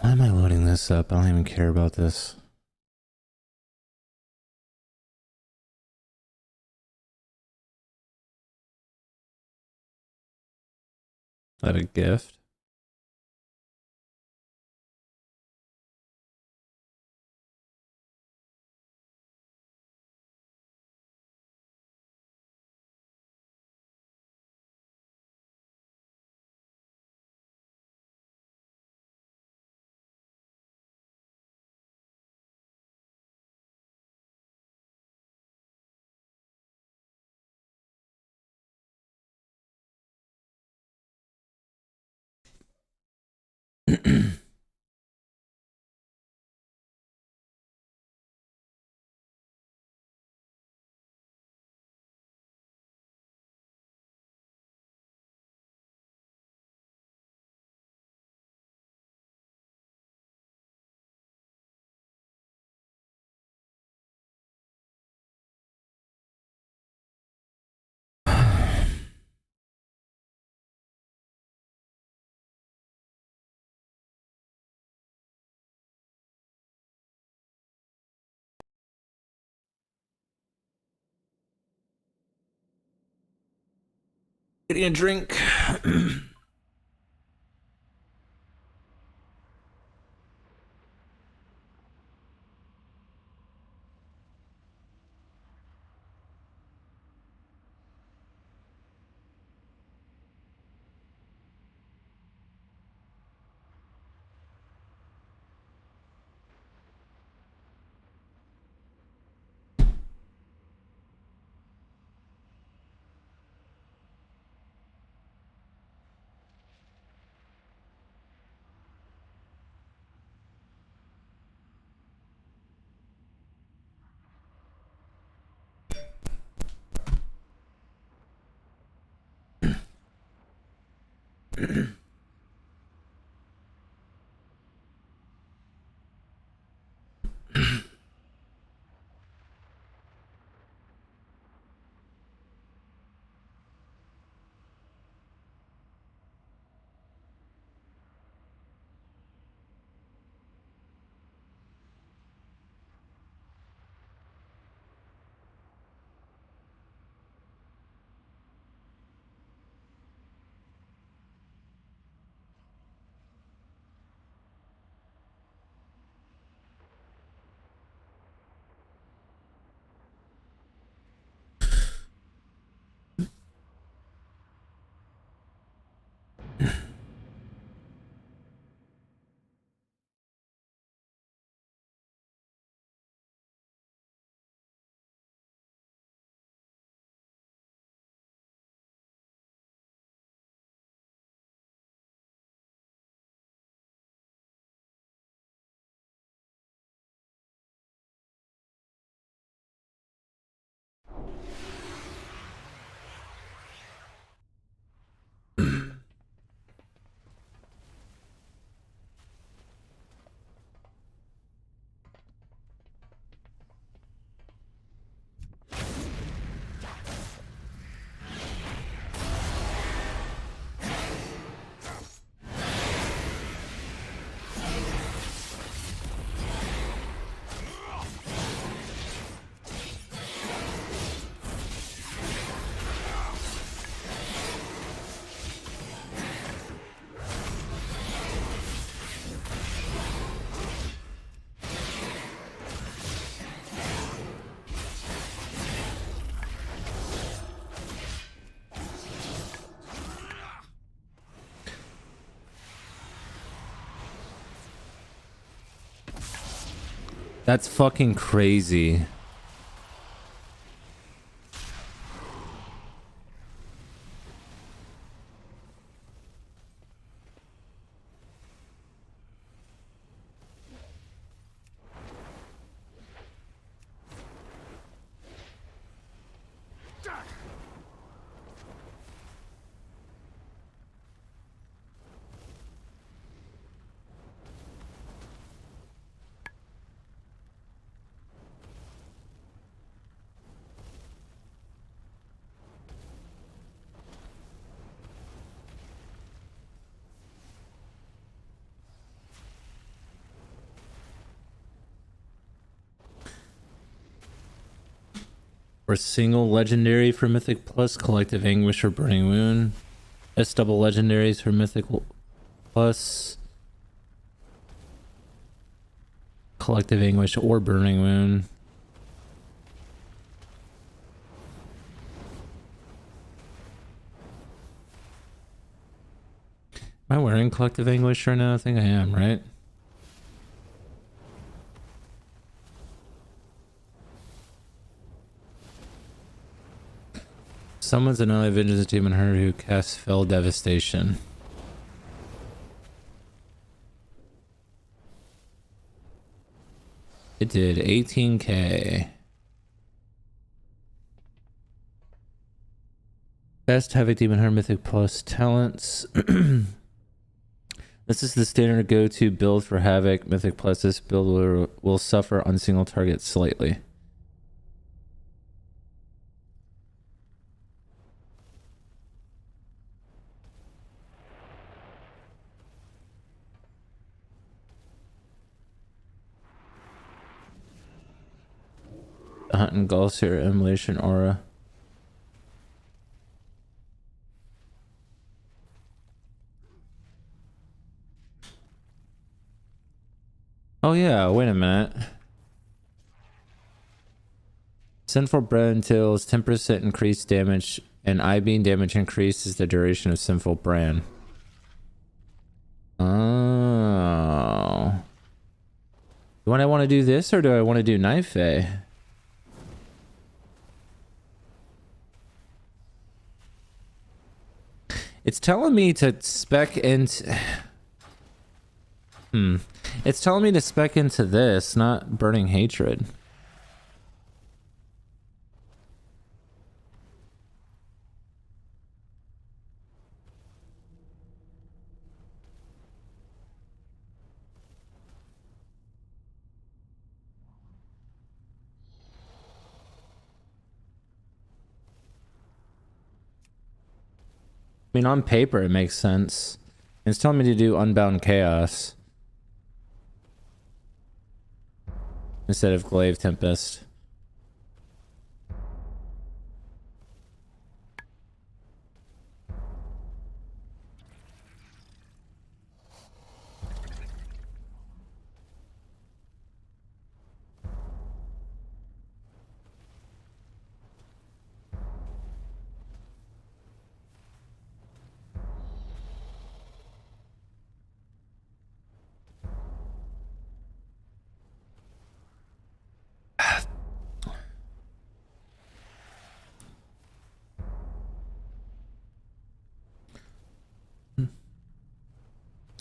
Why am I loading this up? I don't even care about this. Is that a gift? Getting a drink. That's fucking crazy. Or single legendary for Mythic Plus, Collective Anguish or Burning Wound. S double legendaries for Mythic Plus, Collective Anguish or Burning Wound. Am I wearing Collective Anguish right now? I think I am, right? Summons another Vengeance Demon Hunter who casts Fell Devastation. It did 18k. Best Havoc Demon Hunter Mythic Plus talents. This is the standard go-to build for Havoc Mythic Plus. This build will suffer on single target slightly. Hunt and Galsier Immolation Aura. Oh yeah, wait a minute. Sinful Brand entails 10% increased damage, and I-beam damage increases the duration of Sinful Brand. Oh. Do I want to do this, or do I want to do Night Fae? It's telling me to spec into... It's telling me to spec into this, not Burning Hatred. I mean, on paper, it makes sense. It's telling me to do Unbound Chaos instead of Glaive Tempest.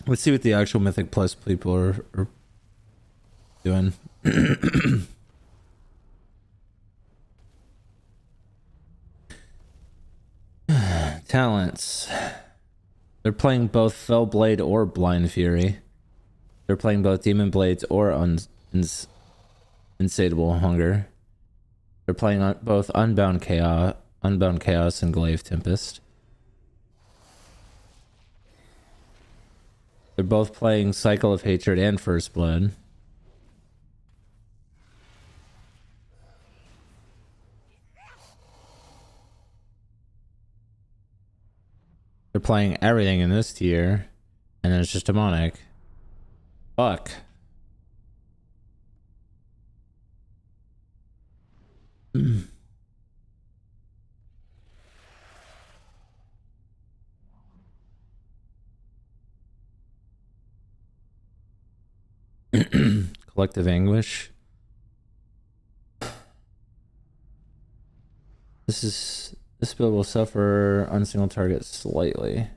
Let's see what the actual Mythic Plus people are doing. Talents. They're playing both Fell Blade or Blind Fury. They're playing both Demon Blades or Insatiable Hunger. They're playing both Unbound Chaos and Glaive Tempest. They're both playing Cycle of Hatred and First Blood. They're playing everything in this tier, and then it's just Demonic. Fuck. Collective Anguish. This build will suffer on single target slightly.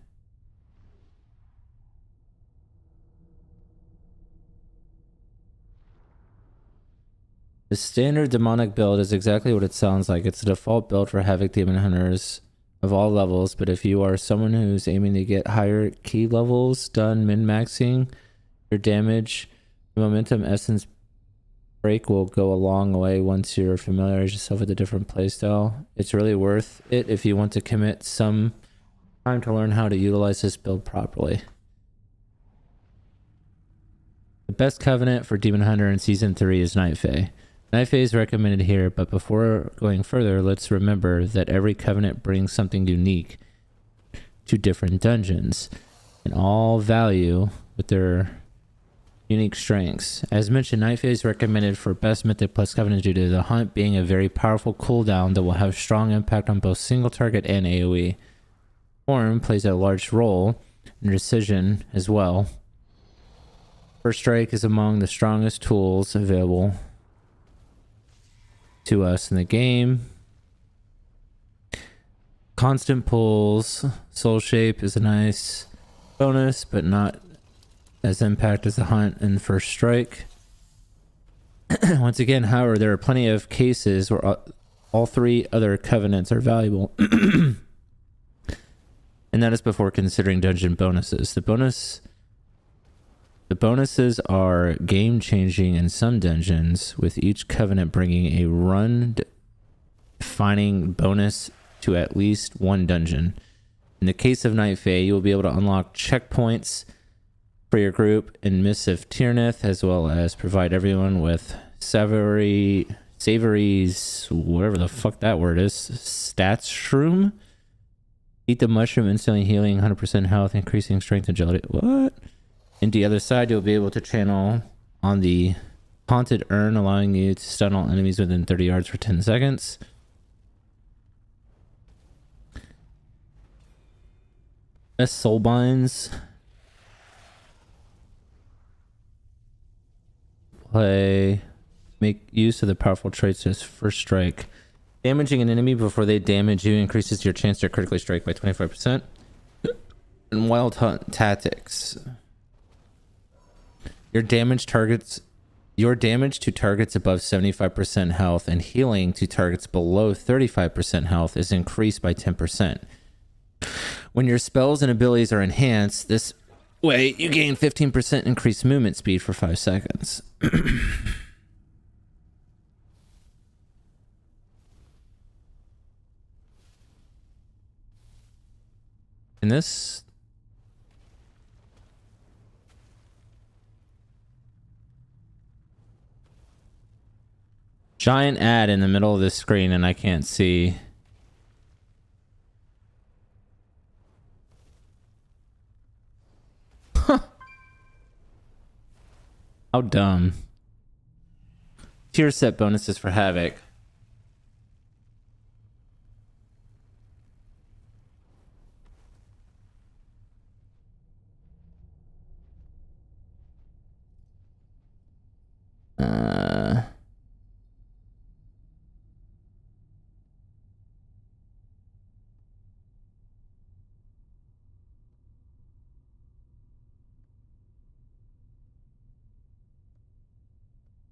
The standard demonic build is exactly what it sounds like. It's a default build for Havoc Demon Hunters of all levels, but if you are someone who's aiming to get higher key levels done min-maxing, your damage, momentum, essence break will go a long way once you're familiarize yourself with a different playstyle. It's really worth it if you want to commit some time to learn how to utilize this build properly. The best covenant for Demon Hunter in Season 3 is Night Fae. Night phase recommended here, but before going further, let's remember that every covenant brings something unique to different dungeons, and all value with their unique strengths. As mentioned, Night phase recommended for best mythic plus covenant due to the hunt being a very powerful cooldown that will have strong impact on both single target and AoE. Form plays a large role in precision as well. First strike is among the strongest tools available to us in the game. Constant pulls. Soul shape is a nice bonus, but not as impact as the hunt and first strike. Once again, however, there are plenty of cases where all three other covenants are valuable. And that is before considering dungeon bonuses. The bonuses are game changing in some dungeons, with each covenant bringing a run defining bonus to at least one dungeon. In the case of Night Fae, you will be able to unlock checkpoints for your group in Mists of Tirnith, as well as provide everyone with savory's, whatever the fuck that word is, stats shroom. Eat the mushroom, instantly healing 100% health, increasing strength and agility. What? And the other side, you'll be able to channel on the haunted urn, allowing you to stun all enemies within 30 yards for 10 seconds. Best soul binds. Make use of the powerful traits as first strike. Damaging an enemy before they damage you increases your chance to critically strike by 25%. And wild hunt tactics. Your damage to targets above 75% health and healing to targets below 35% health is increased by 10%. When your spells and abilities are enhanced, this way you gain 15% increased movement speed for 5 seconds. In this, giant ad in the middle of the screen and I can't see. How dumb. Tier set bonuses for Havoc.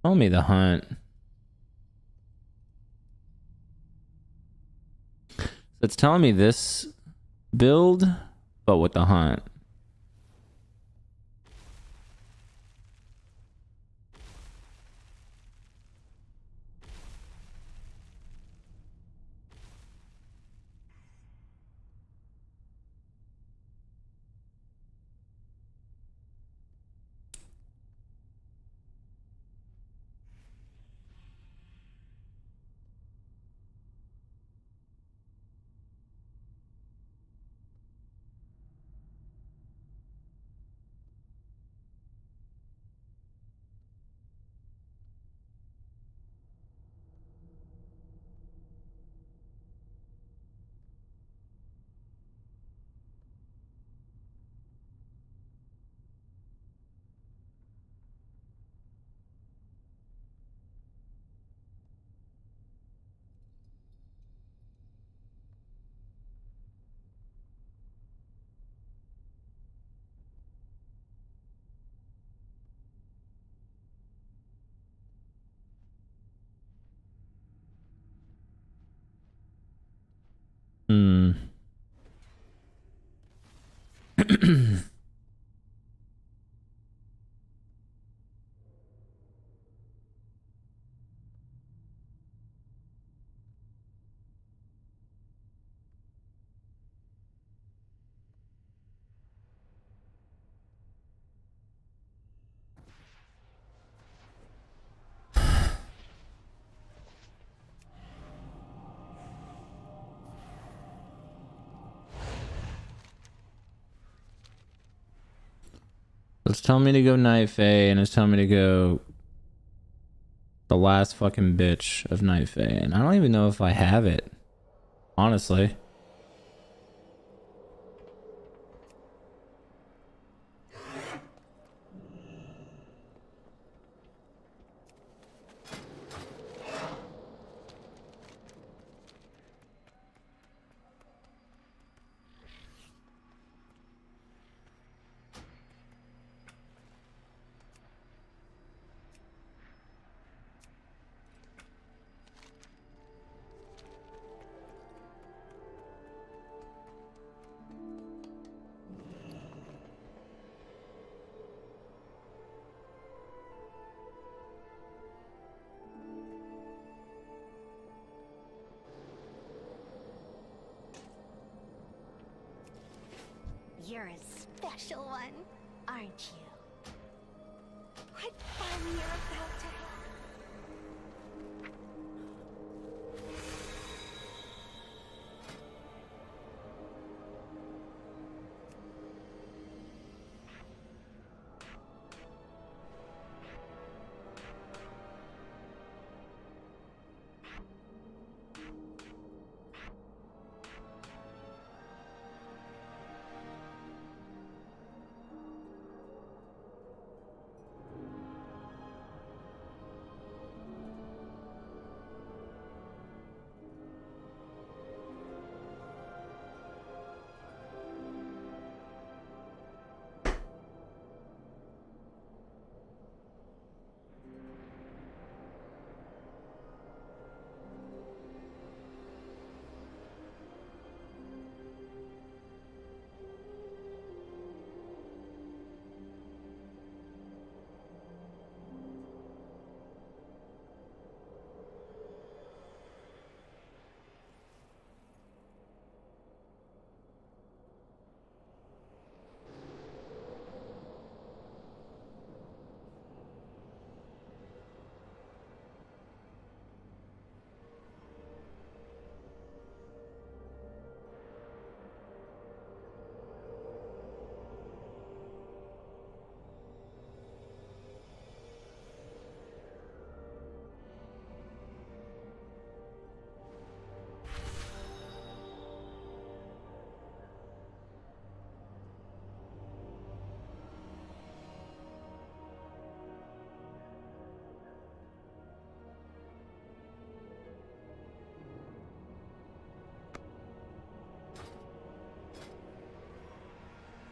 Tell me the hunt. So it's telling me this build, but with the hunt. It's telling me to go Night Fae, and it's telling me to go the last fucking bitch of Night Fae, and I don't even know if I have it, honestly. You're a special one, aren't you? What fun you're about to have.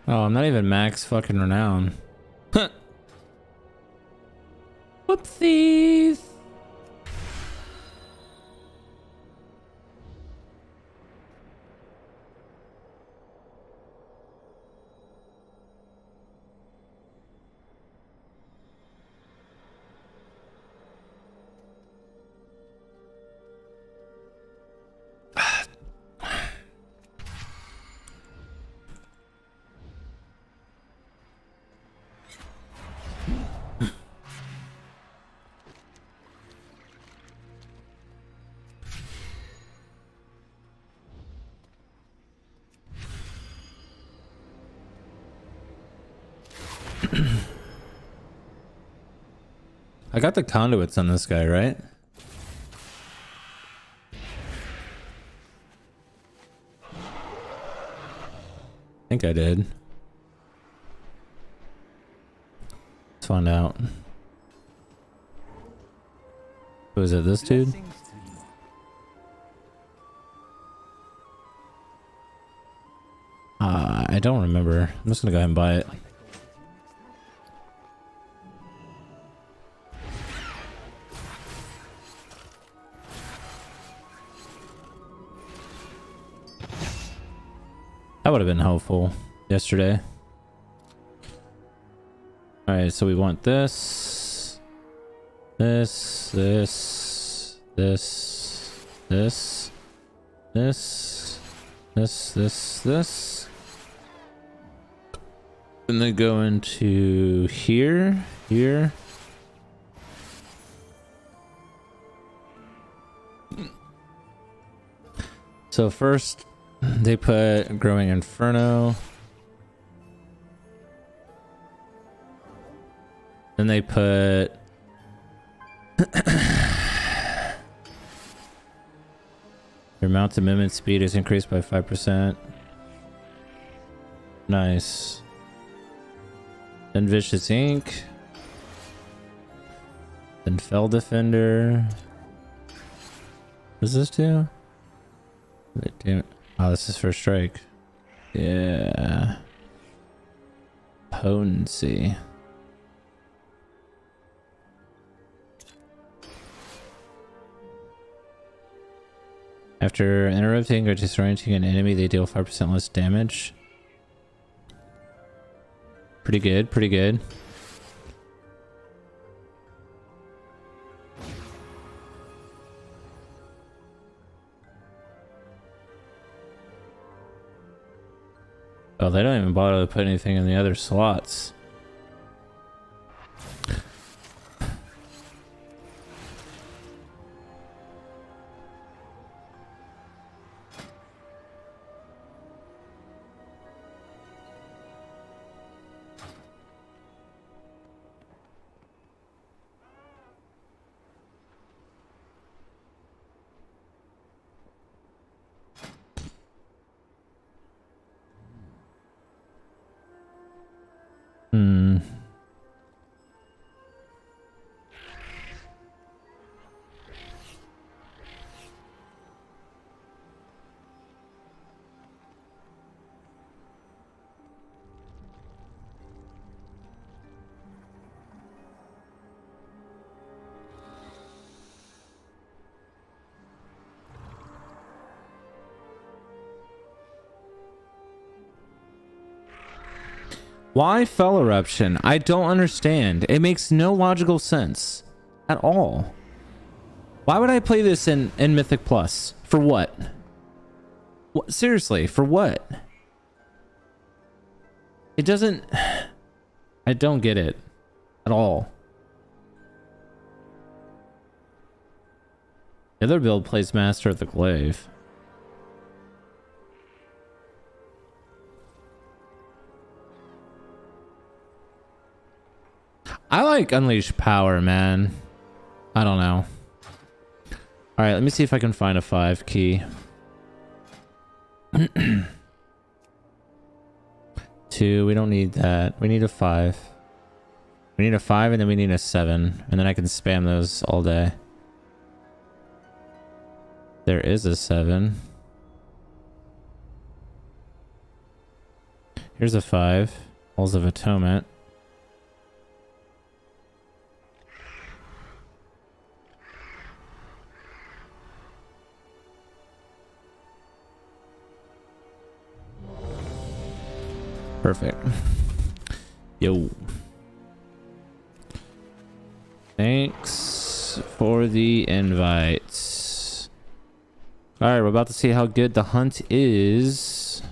Oh, I'm not even max fucking renown. Whoopsies. I got the conduits on this guy, right? I think I did. Let's find out. Who is it, this dude? I don't remember. I'm just gonna go ahead and buy it. That would have been helpful yesterday. Alright, so we want this. This. And then go into here. So first they put Growing Inferno. Then they put your mounted movement speed is increased by 5%. Nice. Then Vicious Ink. Then Fell Defender. What does this do? Oh, this is for strike. Yeah. Potency. After interrupting or disorienting an enemy, they deal 5% less damage. Pretty good, pretty good. Oh, they don't even bother to put anything in the other slots. Why Fell Eruption? I don't understand. It makes no logical sense at all. Why would I play this in Mythic Plus? For what? What? Seriously, for what? It doesn't... I don't get it at all. The other build plays Master of the Glaive. I like Unleash Power, man. I don't know. Alright, let me see if I can find a 5 key. 2, we don't need that. We need a 5. We need a 5 and then we need a 7. And then I can spam those all day. There is a 7. Here's a 5. Halls of Atonement. Perfect. Yo. Thanks for the invites. Alright, we're about to see how good the hunt is.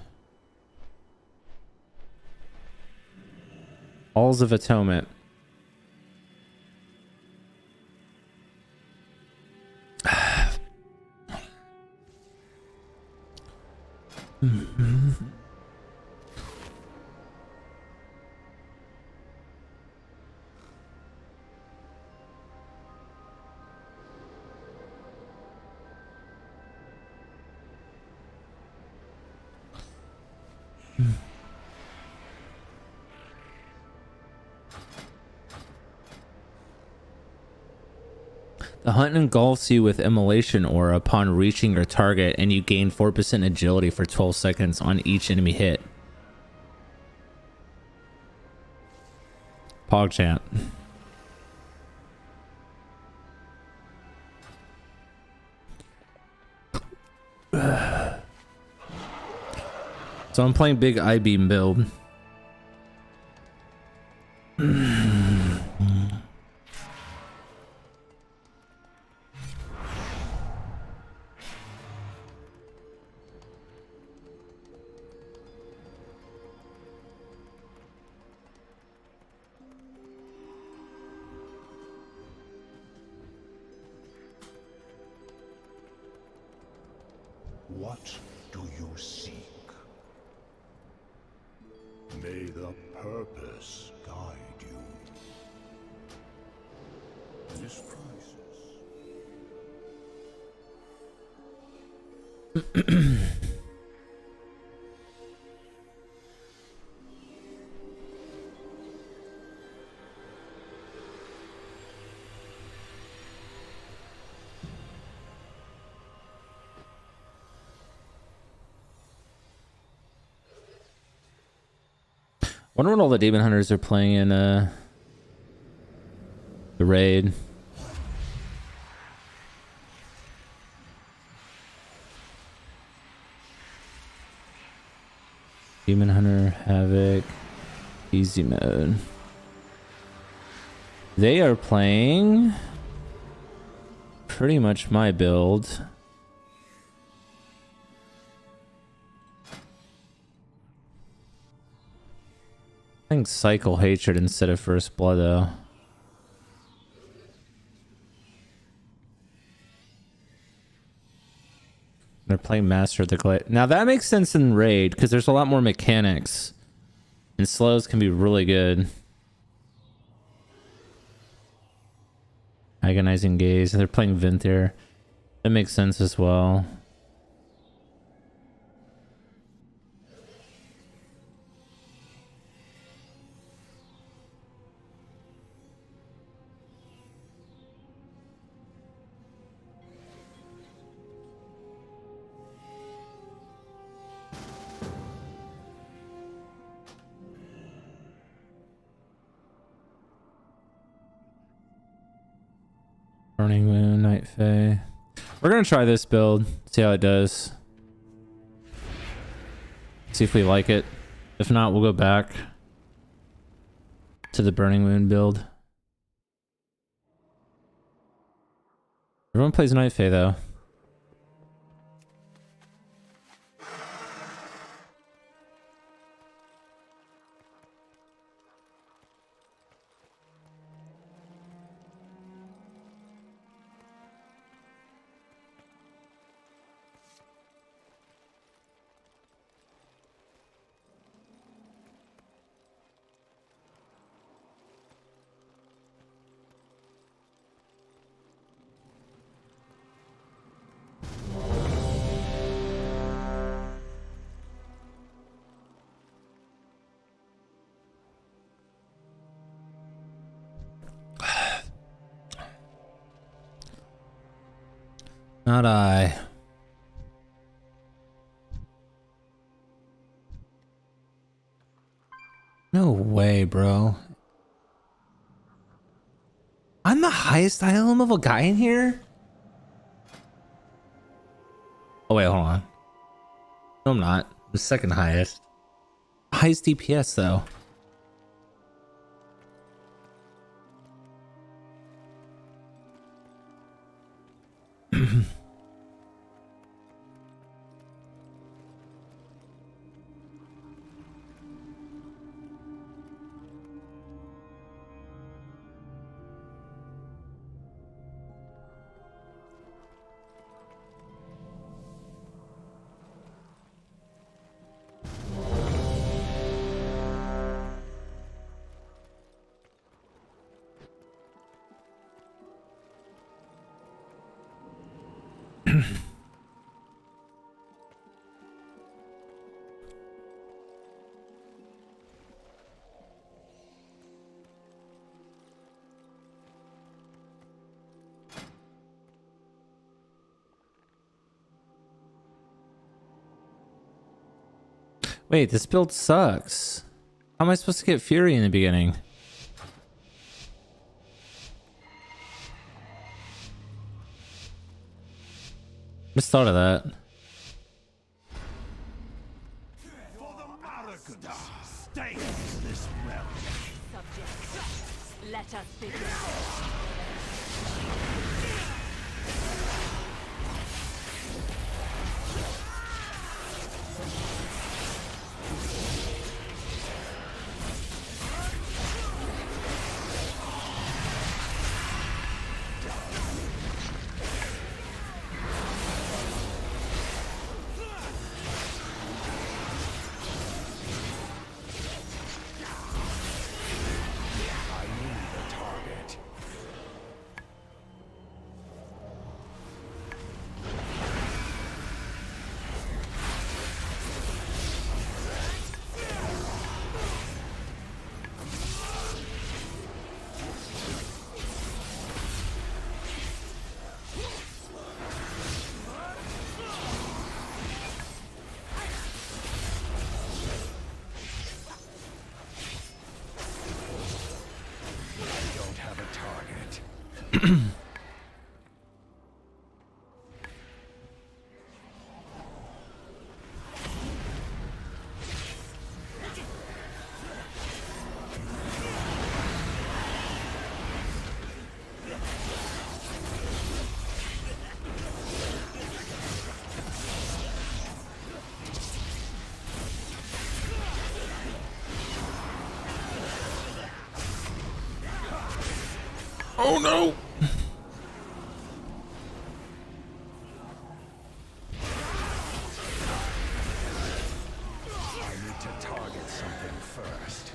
Halls of Atonement. The hunt engulfs you with Immolation Aura upon reaching your target, and you gain 4% agility for 12 seconds on each enemy hit. PogChamp. So I'm playing big I-beam build. What do you seek? May the purpose guide you. Modest prices. Wonder what all the demon hunters are playing in the raid. Demon Hunter, Havoc, easy mode. They are playing pretty much my build. I think Cycle Hatred instead of First Blood though. They're playing Master of the Clay. Now that makes sense in Raid because there's a lot more mechanics. And slows can be really good. Agonizing Gaze. They're playing Vinther. That makes sense as well. Burning Moon, Night Fae. We're gonna try this build, see how it does. See if we like it. If not, we'll go back to the Burning Moon build. Everyone plays Night Fae though. Not I. No way, bro. I'm the highest ILM level guy in here? Oh wait, hold on. No, I'm not. The second highest. Highest DPS though. Wait, this build sucks. How am I supposed to get Fury in the beginning? Just thought of that. For the arrogant stains this realm. Subjects, let us begin. Oh no! I need to target something first.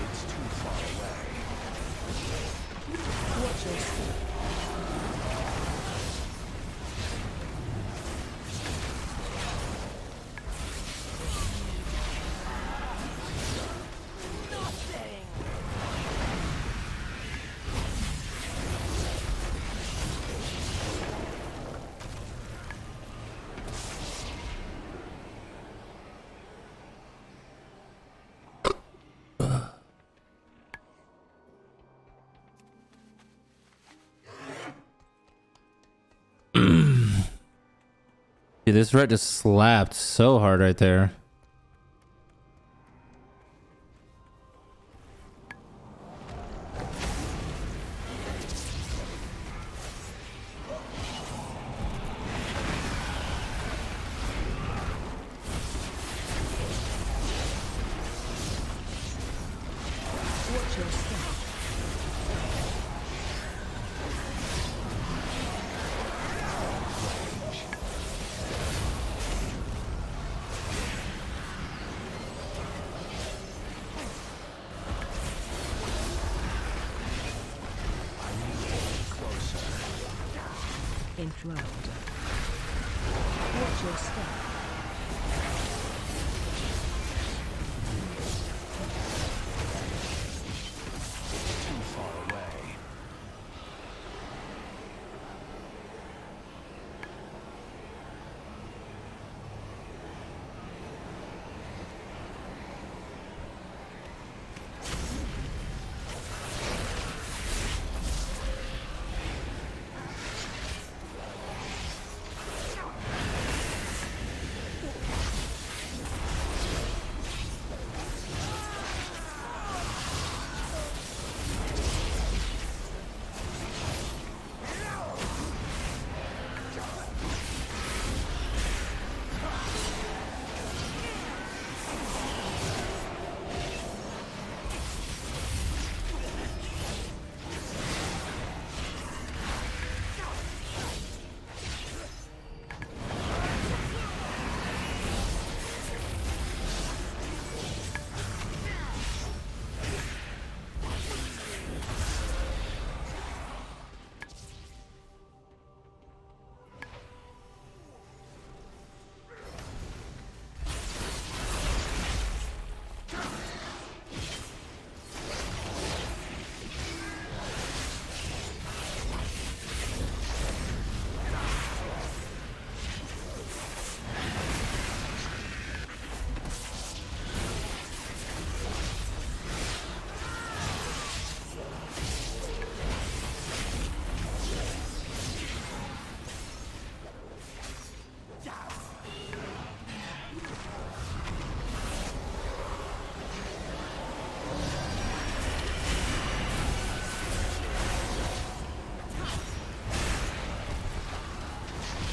It's too far away. Watch your step. Dude, this red just slapped so hard right there. Watch your step. Interrupt. Watch your step. Too far away.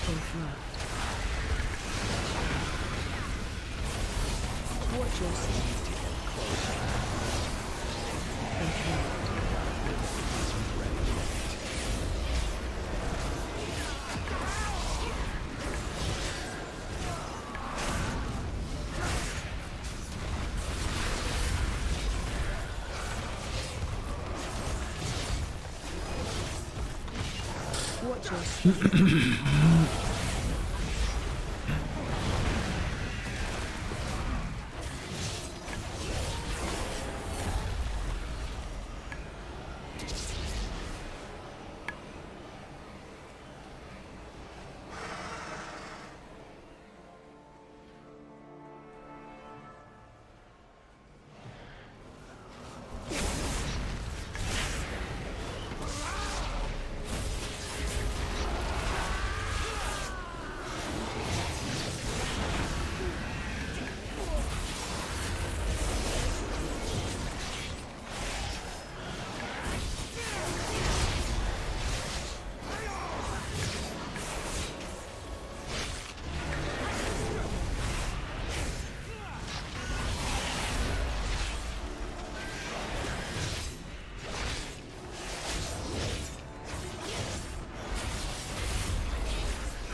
Interrupt. Watch your step. Complete. Watch your step.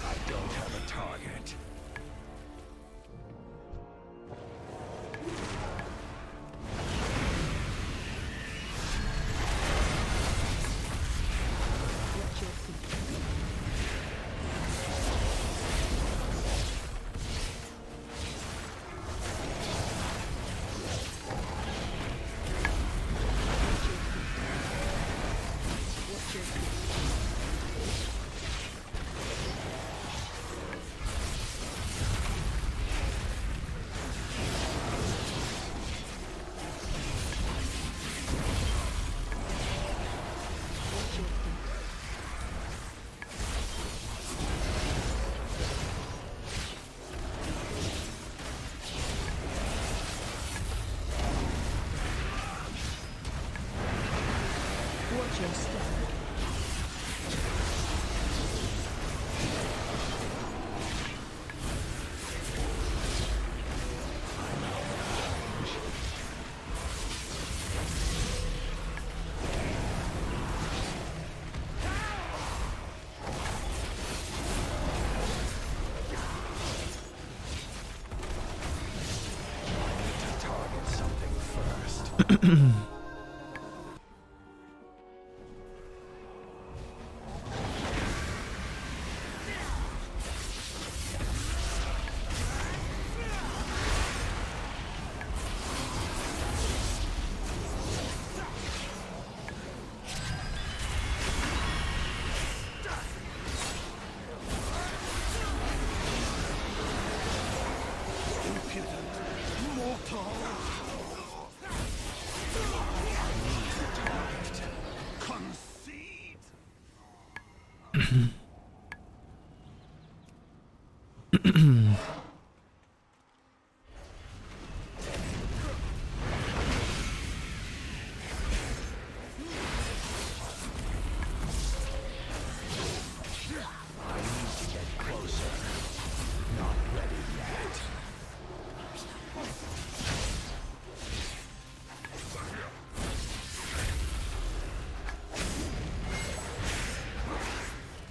I don't have a target. Watch your feet. Watch your feet. Watch your feet. Watch your step. To target something first.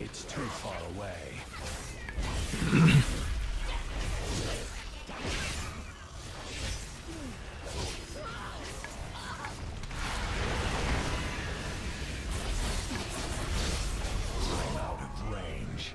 It's too far away. I'm out of range.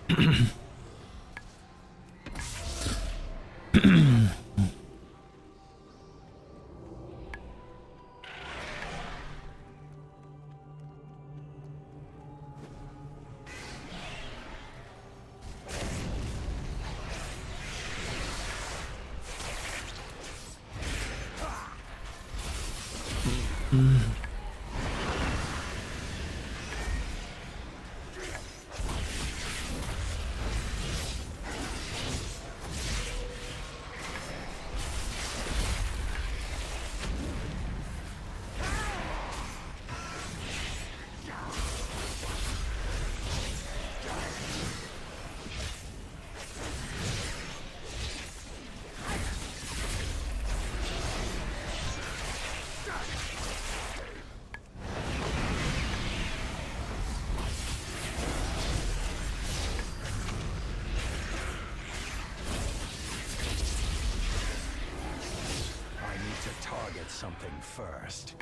something first.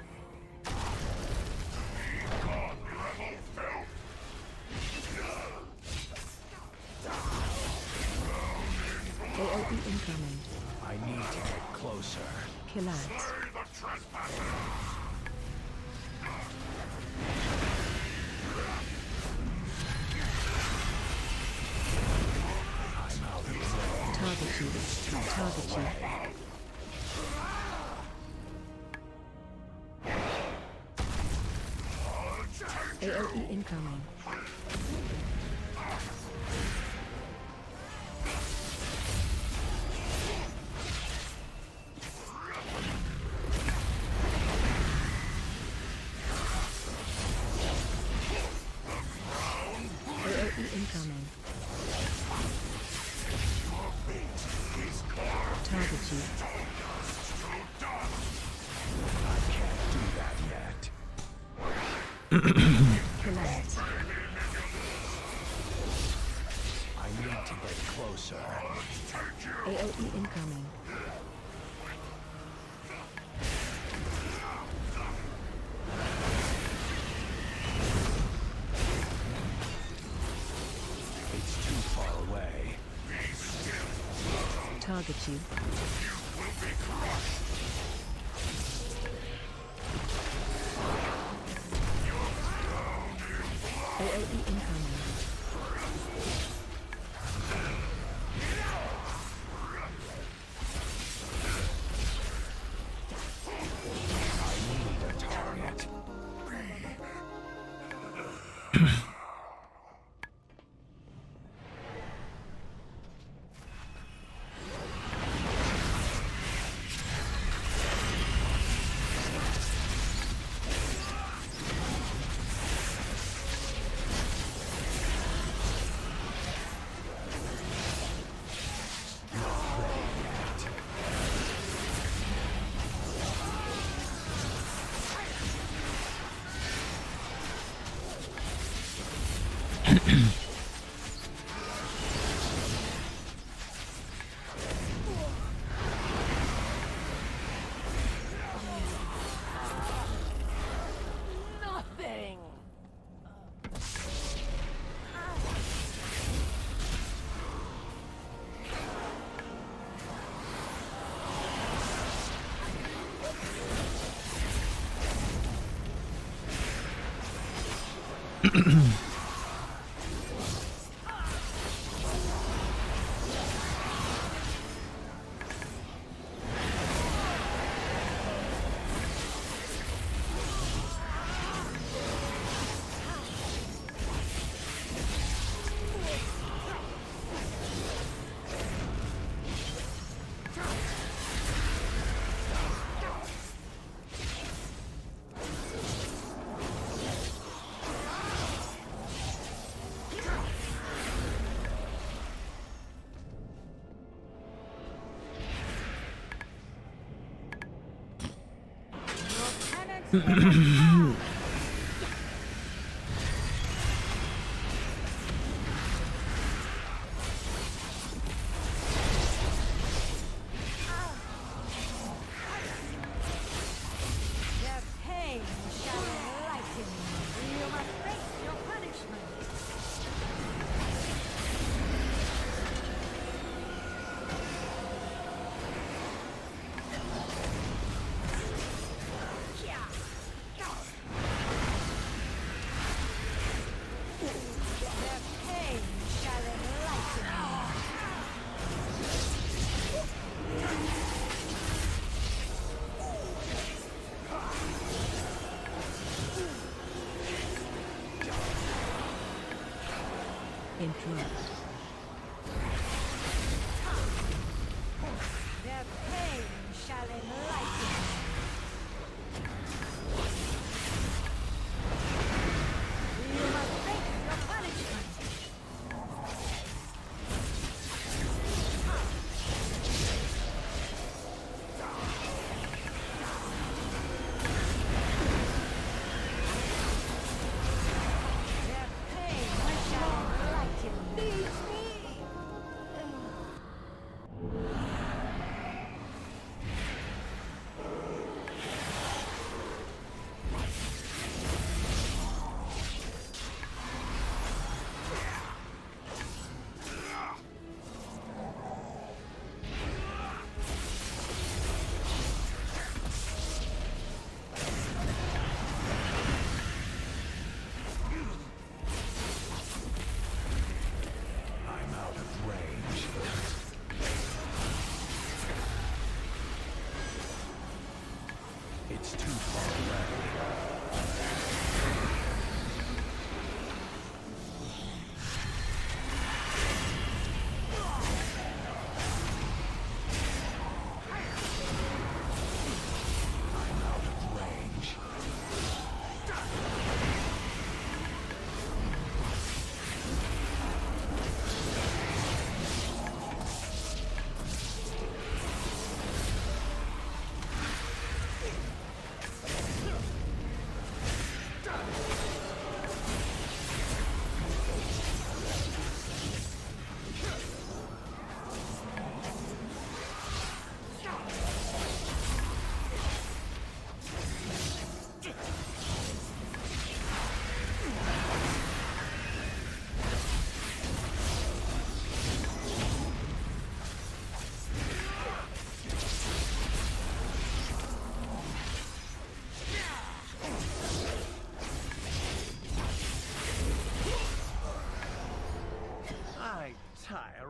AOE incoming. I need to get closer. Kill ads. Target you. Target you. AOE incoming. AOE incoming. Target you. Do that yet. Kill ads. I need to get closer. AOE incoming. It's too far away. Target you. AOE incoming. I need a target. Nothing. Their pain shall enlighten you. You must face your punishment.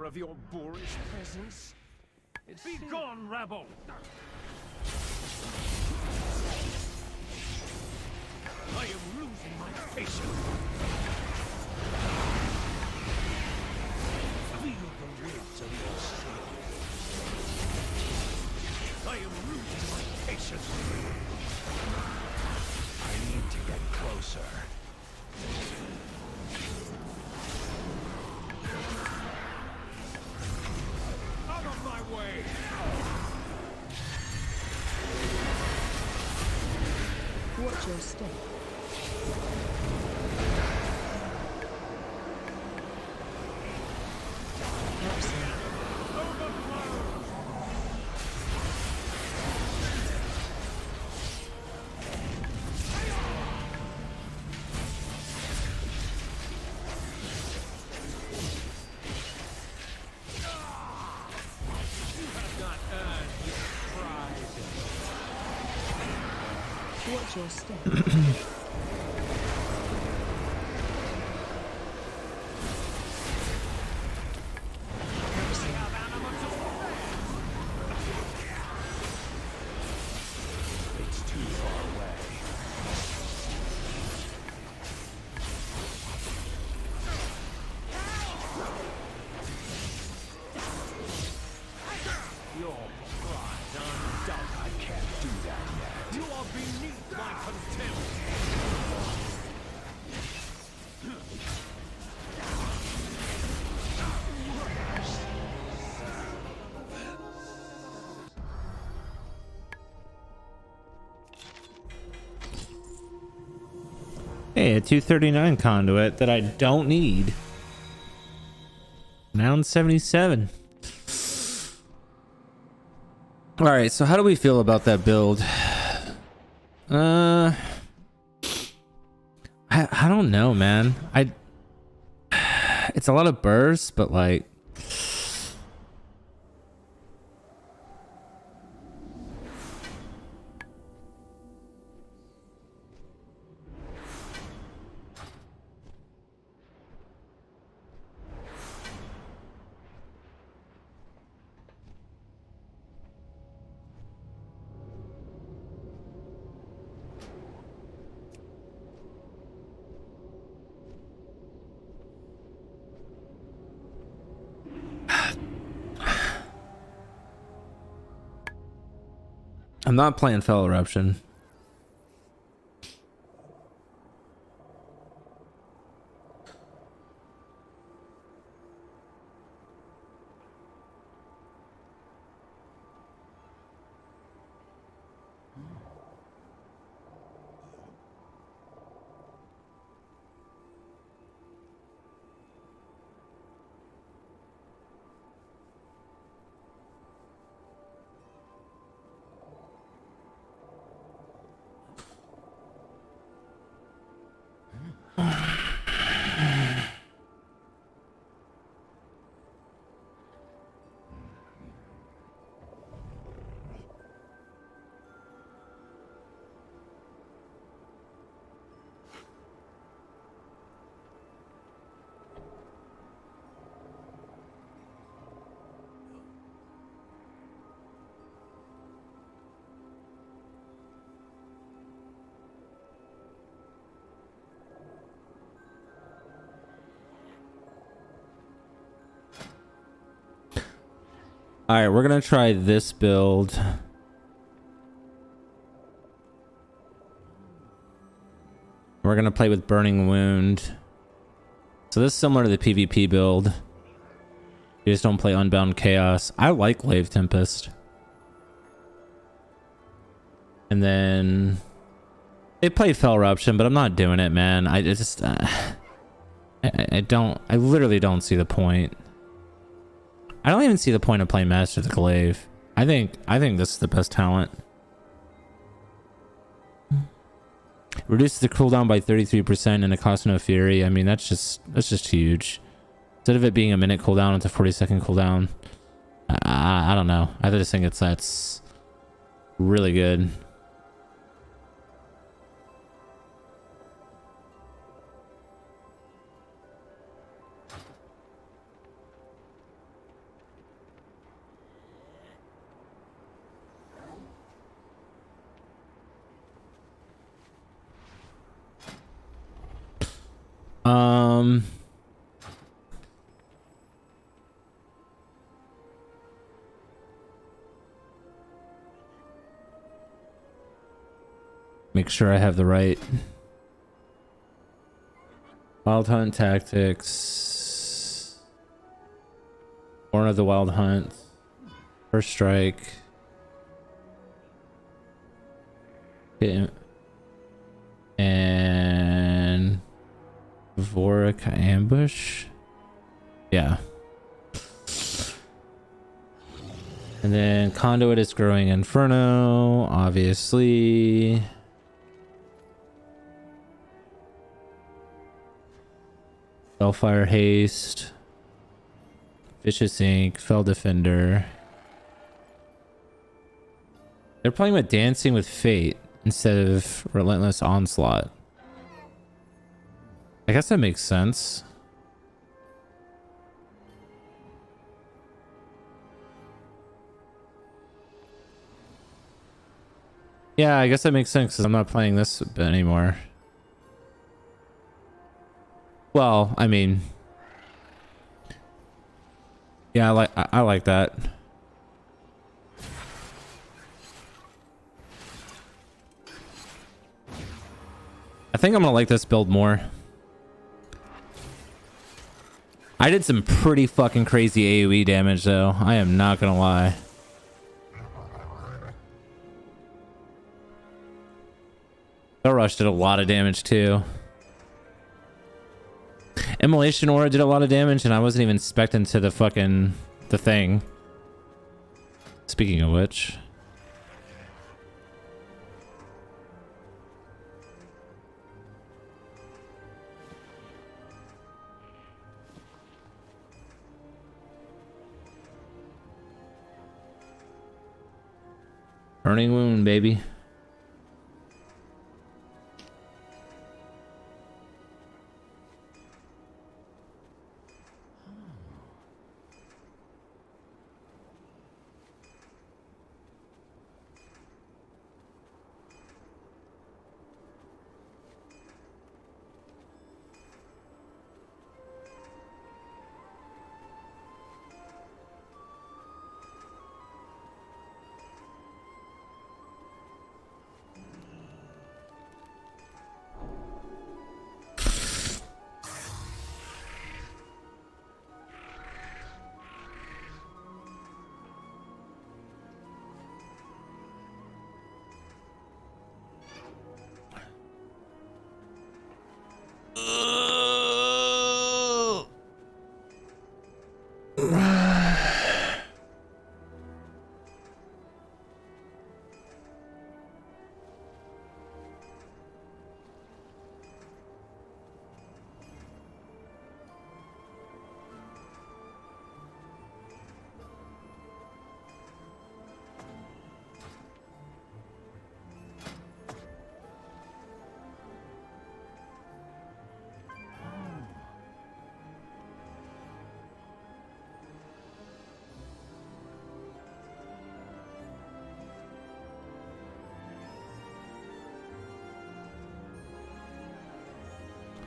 of your boorish presence. Be gone, rabble! I am losing my patience. Feel the winds of your soul. I am losing my patience. I need to get closer. Out of my way! Watch your step. Watch your step. It's too far away. Your pride undone. I can't do that yet. You are beneath my contempt. Hey, a 239 conduit that I don't need. Round 77. All right, so how do we feel about that build? I don't know, man. It's a lot of bursts, but like I'm not playing Fell Eruption. All right, we're gonna try this build. We're gonna play with Burning Wound. So this is similar to the PvP build. You just don't play Unbound Chaos. I like Lave Tempest. And then they played Fell Eruption, but I'm not doing it, man. I just I literally don't see the point. I don't even see the point of playing Master of the Glaive. I think this is the best talent. Reduces the cooldown by 33% and it costs no fury. I mean, that's just huge. Instead of it being a minute cooldown, it's a 40-second cooldown. I don't know. I just think that's really good. Make sure I have the right Wild Hunt tactics. Born of the Wild Hunt. First strike. Okay. And Vorik ambush. Yeah. And then Conduit is growing Inferno, obviously. Spellfire Haste. Vicious Ink, Fell Defender. They're playing with Dancing with Fate instead of Relentless Onslaught. I guess that makes sense. Yeah, I guess that makes sense because I'm not playing this anymore. Well, I mean, yeah, I like that. I think I'm gonna like this build more. I did some pretty fucking crazy AoE damage though. I am not gonna lie. The Rush did a lot of damage too. Immolation Aura did a lot of damage and I wasn't even expecting to the thing. Speaking of which. Burning Wound, baby.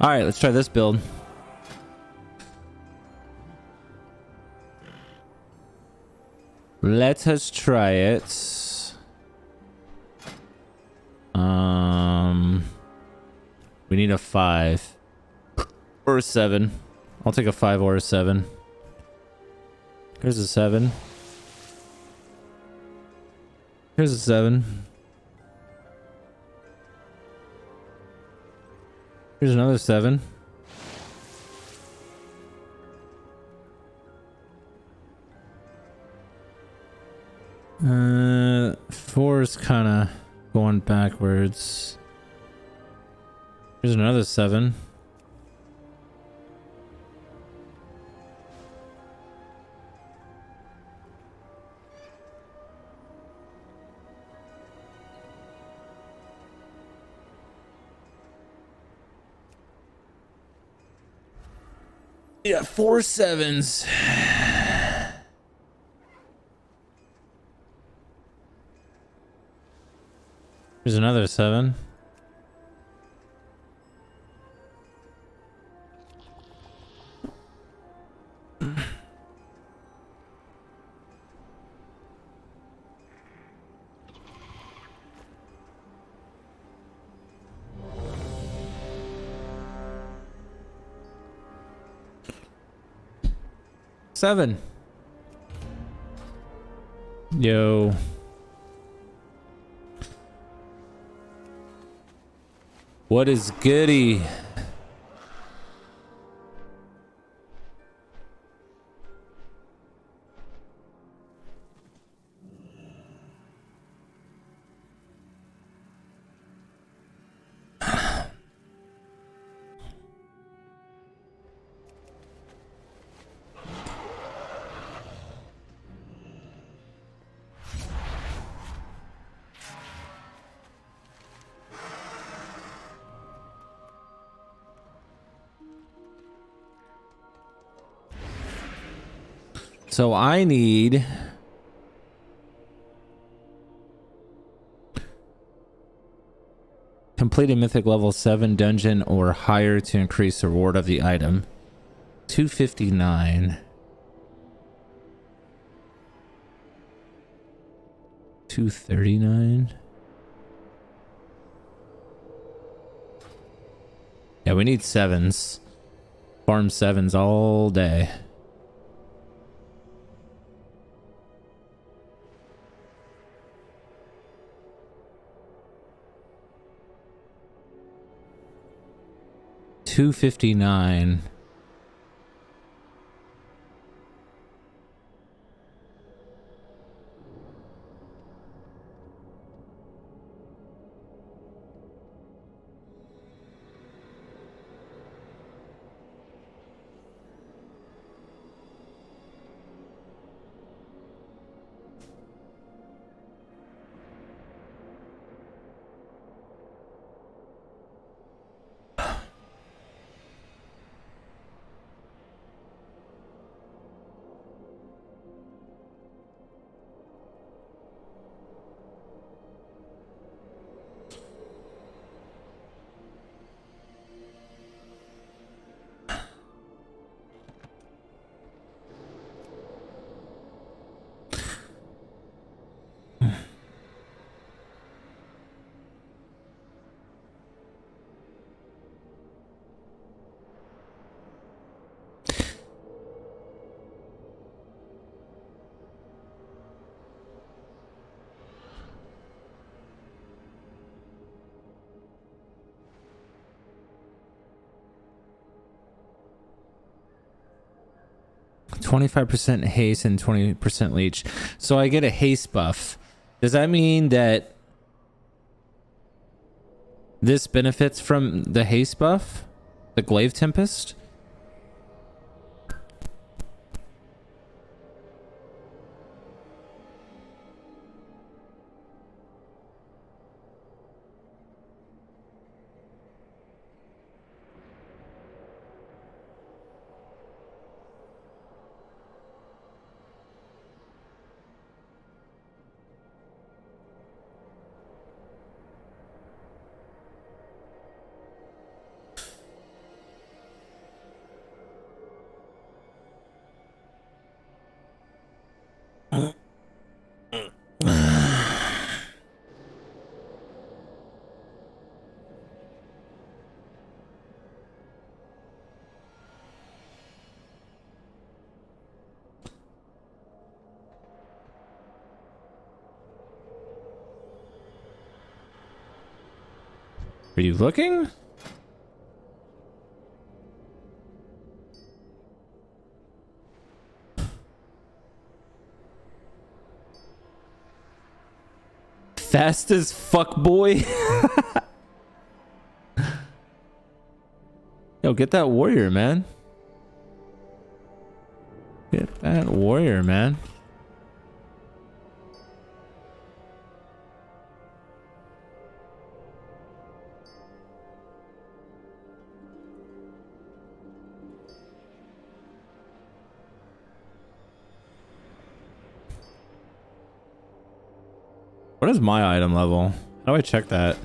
All right, let's try this build. Let us try it. We need a 5 or a 7. I'll take a 5 or a 7. Here's a 7. Here's a 7. Here's another 7. Four is kind of going backwards. Here's another 7. Yeah, 4 7s. Here's another 7. 7. Yo. What is goody? So I need complete a mythic level 7 dungeon or higher to increase the reward of the item. 259. 239. Yeah, we need 7s. Farm 7s all day. $259. %25 haste and 20% leech. So I get a haste buff. Does that mean that this benefits from the haste buff? The Glaive Tempest? Are you looking? Fast as fuck, boy. Yo, get that warrior, man. Get that warrior, man. What is my item level? How do I check that?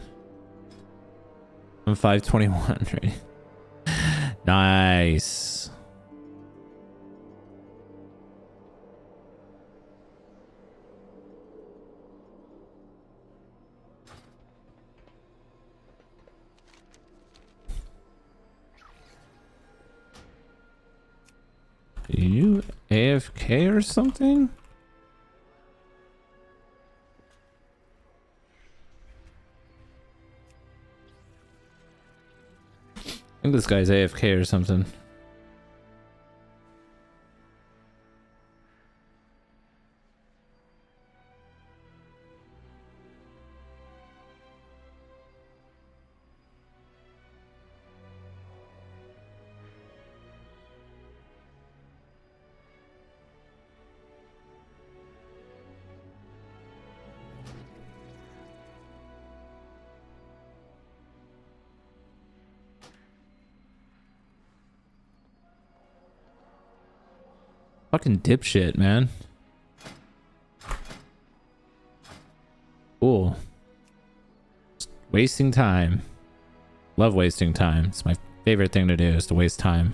I'm 521. Right? Nice. You AFK or something? I think this guy's AFK or something. Fucking dipshit, man. Cool. Just wasting time. Love wasting time. It's my favorite thing to do, is to waste time.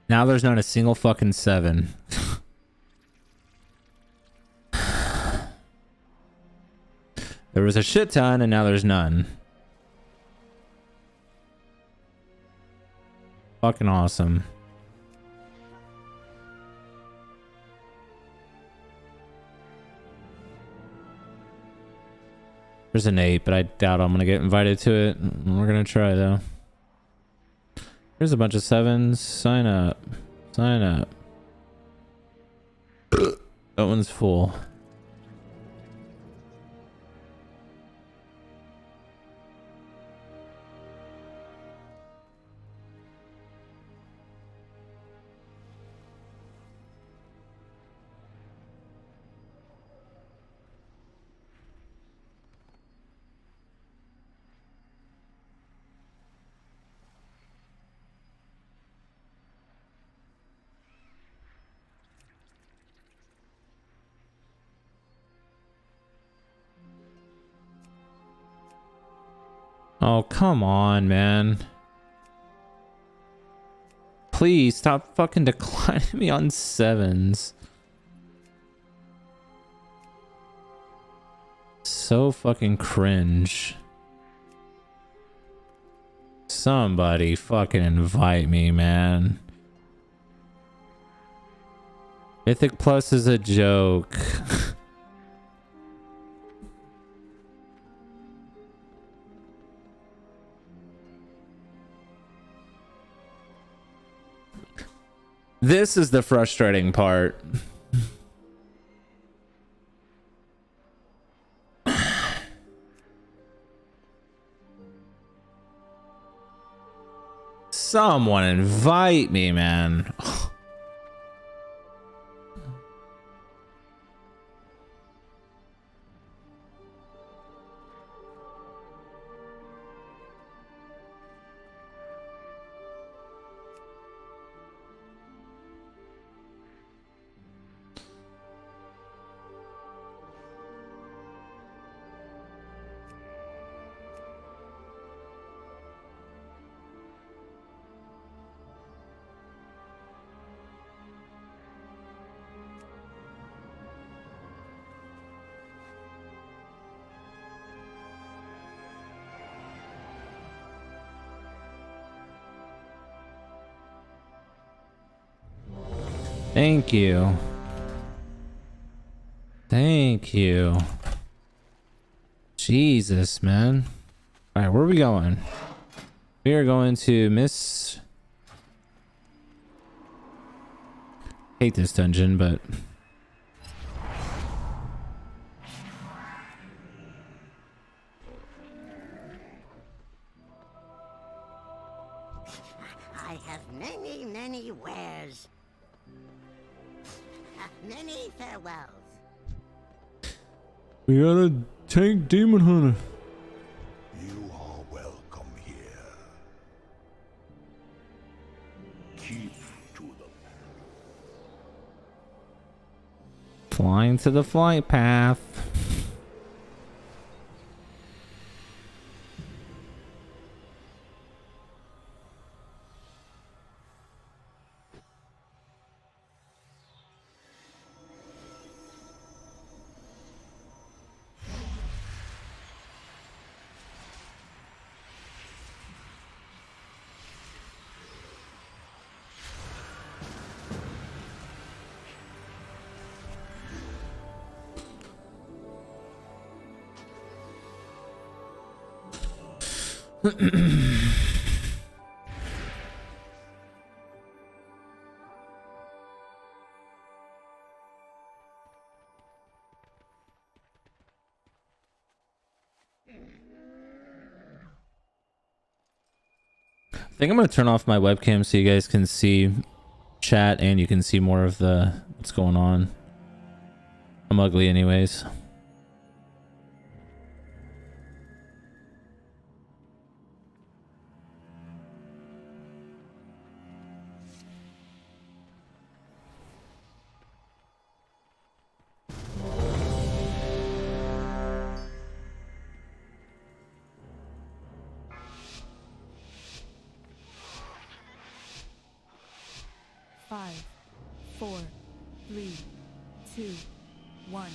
Now there's not a single fucking 7. There was a shit ton and now there's none. Fucking awesome. There's an 8, but I doubt I'm gonna get invited to it. We're gonna try though. There's a bunch of 7s. Sign up. Sign up. That one's full. Oh, come on, man. Please stop fucking declining me on 7s. So fucking cringe. Somebody fucking invite me, man. Mythic Plus is a joke. This is the frustrating part. Someone invite me, man. Thank you. Thank you. Jesus, man. Alright, where are we going? We are going to Miss... Hate this dungeon, but... I have many, many wares. Many farewells. We gotta take Demon Hunter. You are welcome here. Keep to the Flying to the flight path. I think I'm gonna turn off my webcam so you guys can see chat and you can see more of the what's going on. I'm ugly anyways. Five, 4, 3, 2, 1.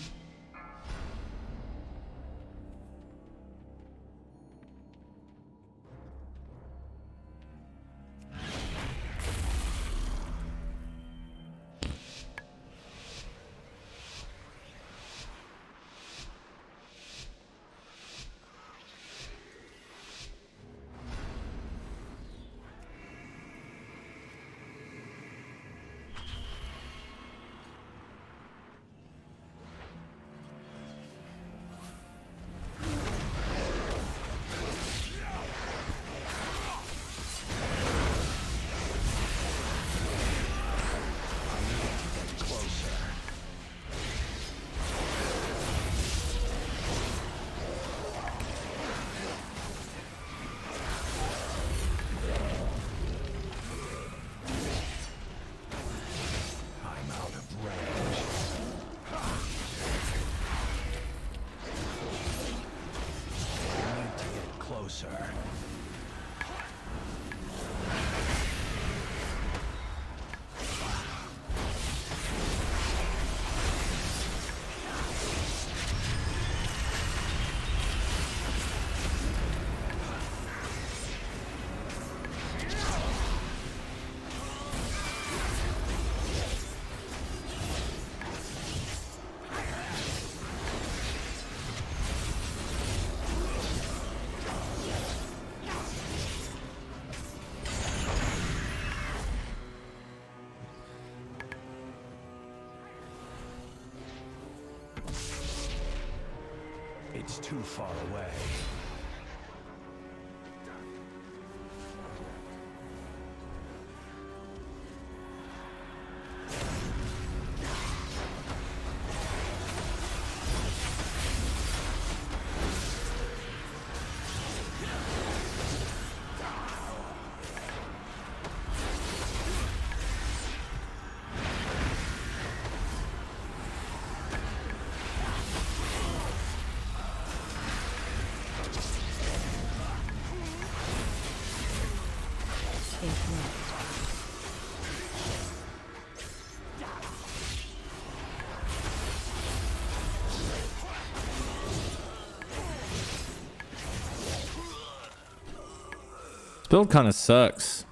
It's too far away. This build kind of sucks.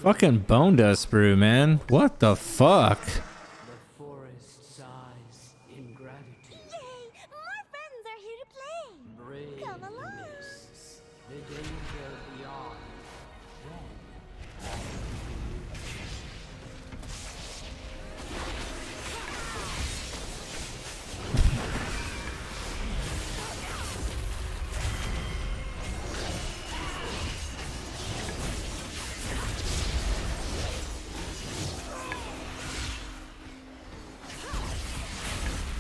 Fucking bone dust brew, man. What the fuck? The forest sighs in gratitude. Yay! More friends are here to play! Brave Come along. mists, the danger beyond.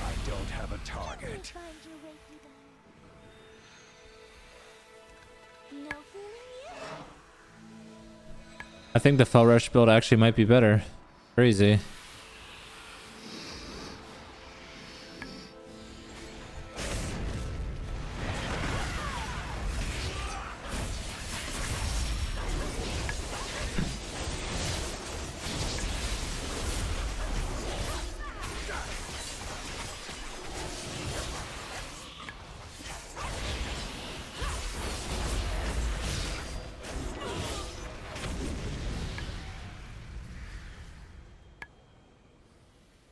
I don't have a target. Find your way through them. No fooling you. I think the Fell Rush build actually might be better. Crazy.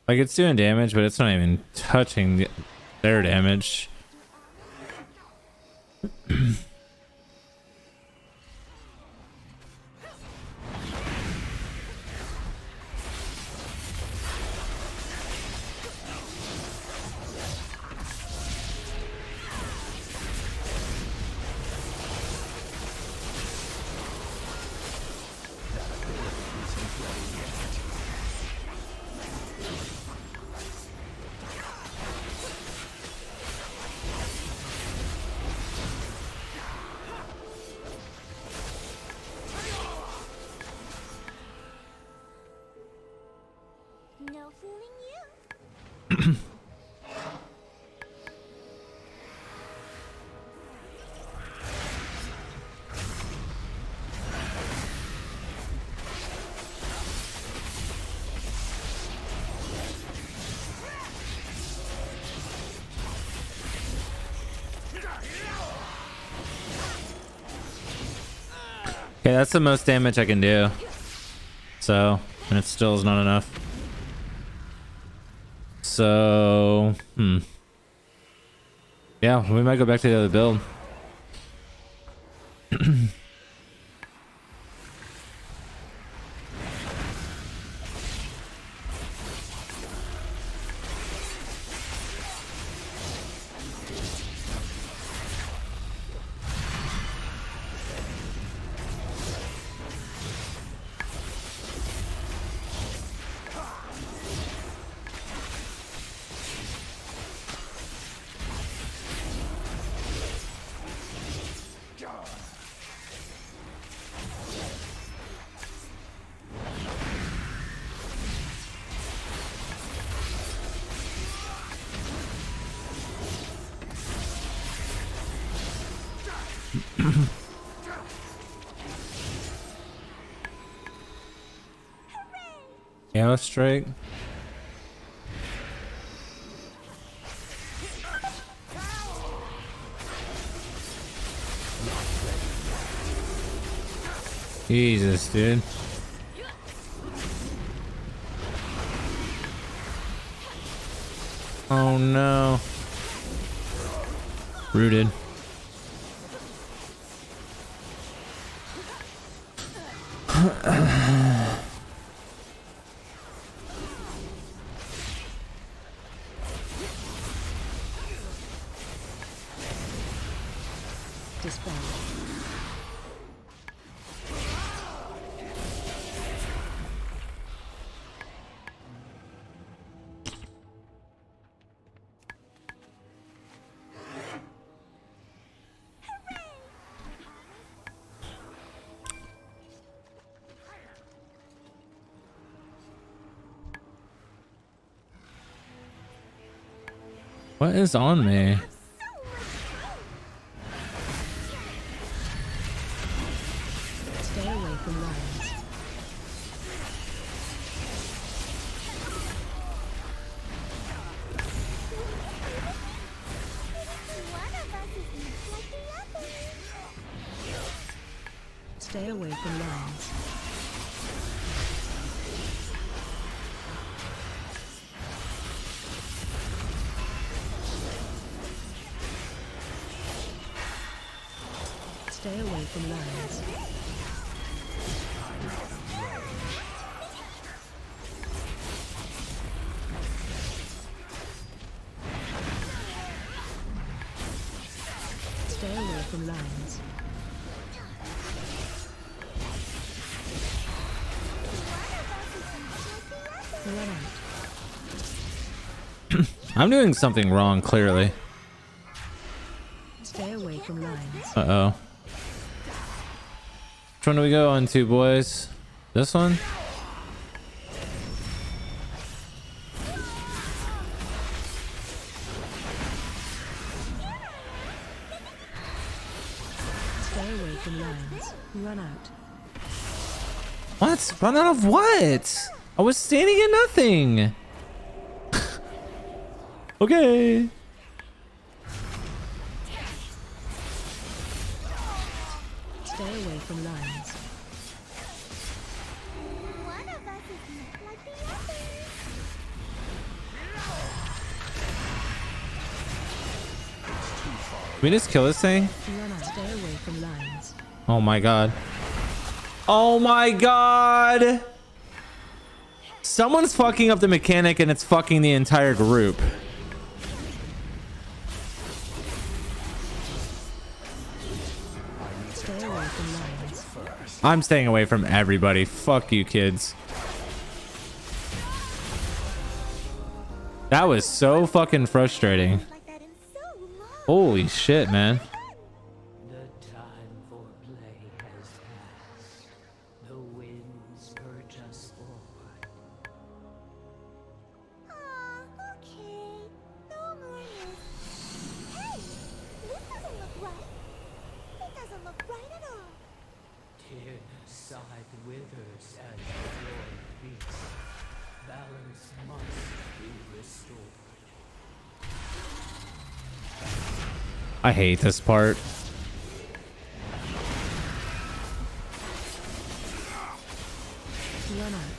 Like, it's doing damage, but it's not even touching their damage. No fooling you. Okay, that's the most damage I can do. So, and it still is not enough. So, yeah, we might go back to the other build. Chaos Strike. Jesus, dude. Oh no. Rooted. Dispel. What is on me? Stay away from lions. One of us is each like the other. Stay away from lions. Stay away from lions. Stay away from lions. Run out. I'm doing something wrong, clearly. Stay away from lions. Uh-oh. Which one do we go on to, boys? This one? Stay away from lions. Run out. What? Run out of what? I was standing in nothing. Okay. Stay away from lions. One of us is not like the other. We just kill this thing? Run out. Stay away from lions. Oh my god. Oh my god! Someone's fucking up the mechanic and it's fucking the entire group. Stay away from lions. I'm staying away from everybody. Fuck you, kids. That was so fucking frustrating. Like that in so long. Holy shit, man. The time for play has passed. The winds urge us forward. Aw, okay. No more news. Hey, this doesn't look right. It doesn't look right at all. Tierside withers as the joy beats. Balance must be restored. I hate this part. Run out.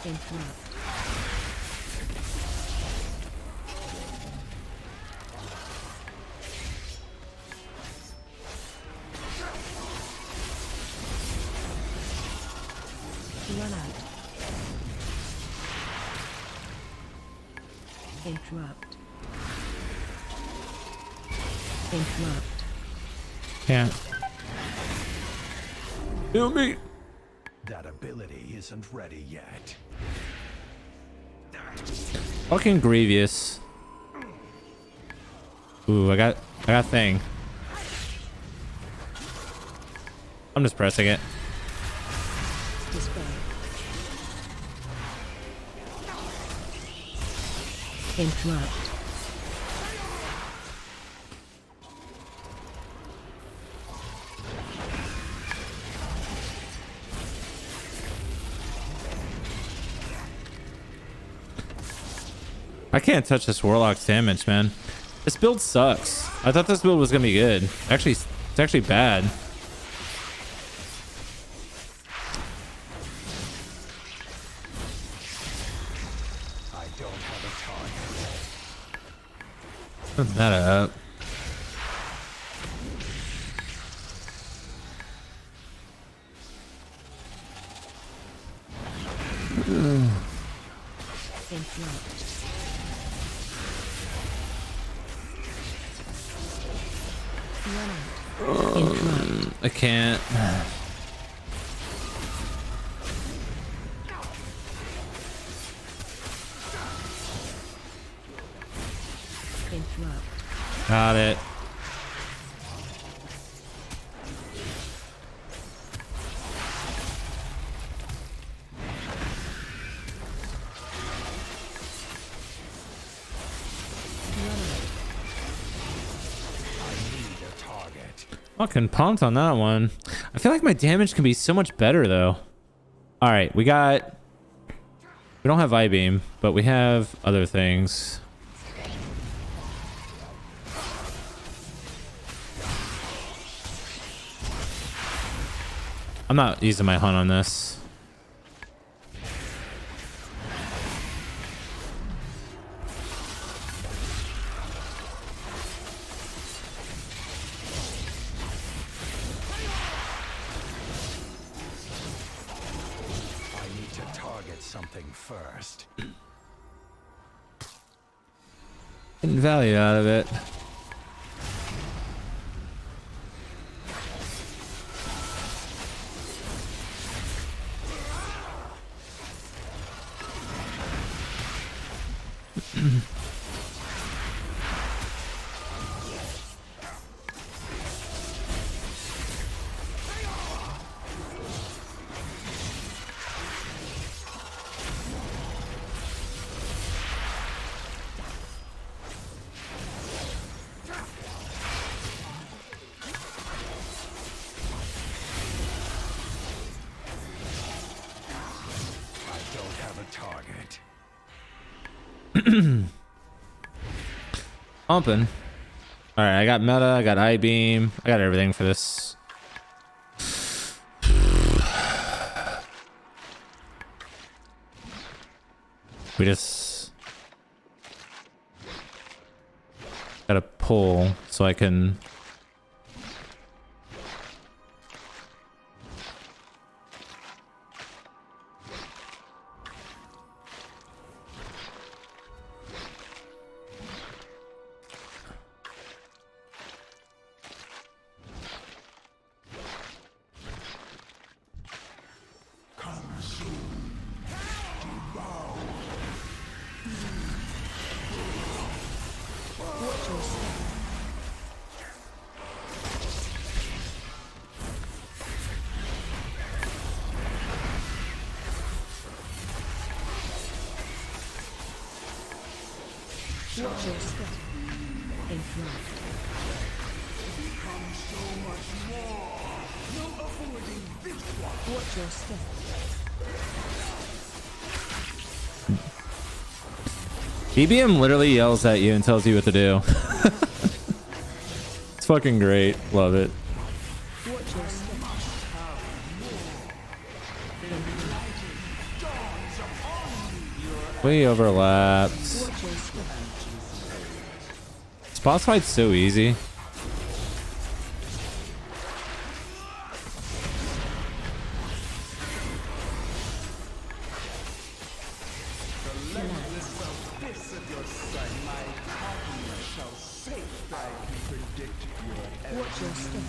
Interrupt. Run out. Interrupt. Interrupt. Can't. Kill me. That ability isn't ready yet. Fucking Grievous. Ooh, I got thing. I'm just pressing it. Dispel. Interrupt. I can't touch this Warlock's damage, man. This build sucks. I thought this build was gonna be good. Actually, it's actually bad. I don't have a target. Put that up. Interrupt. Run out. Interrupt. I can't. Interrupt. Got it. Run out. Need a target. Fucking pumped on that one. I feel like my damage can be so much better though. All right, we don't have I-beam, but we have other things. I'm not using my hunt on this. something first. Getting value out of it. I don't have a target. Pumping. All right, I got meta, I got I-beam, I got everything for this. We just gotta pull so I can. Watch your step. In front. Watch your step. BBM literally yells at you and tells you what to do. It's fucking great. Love it. Watch your step. We overlapped. Watch your step. This boss fight's so easy. Watch your step.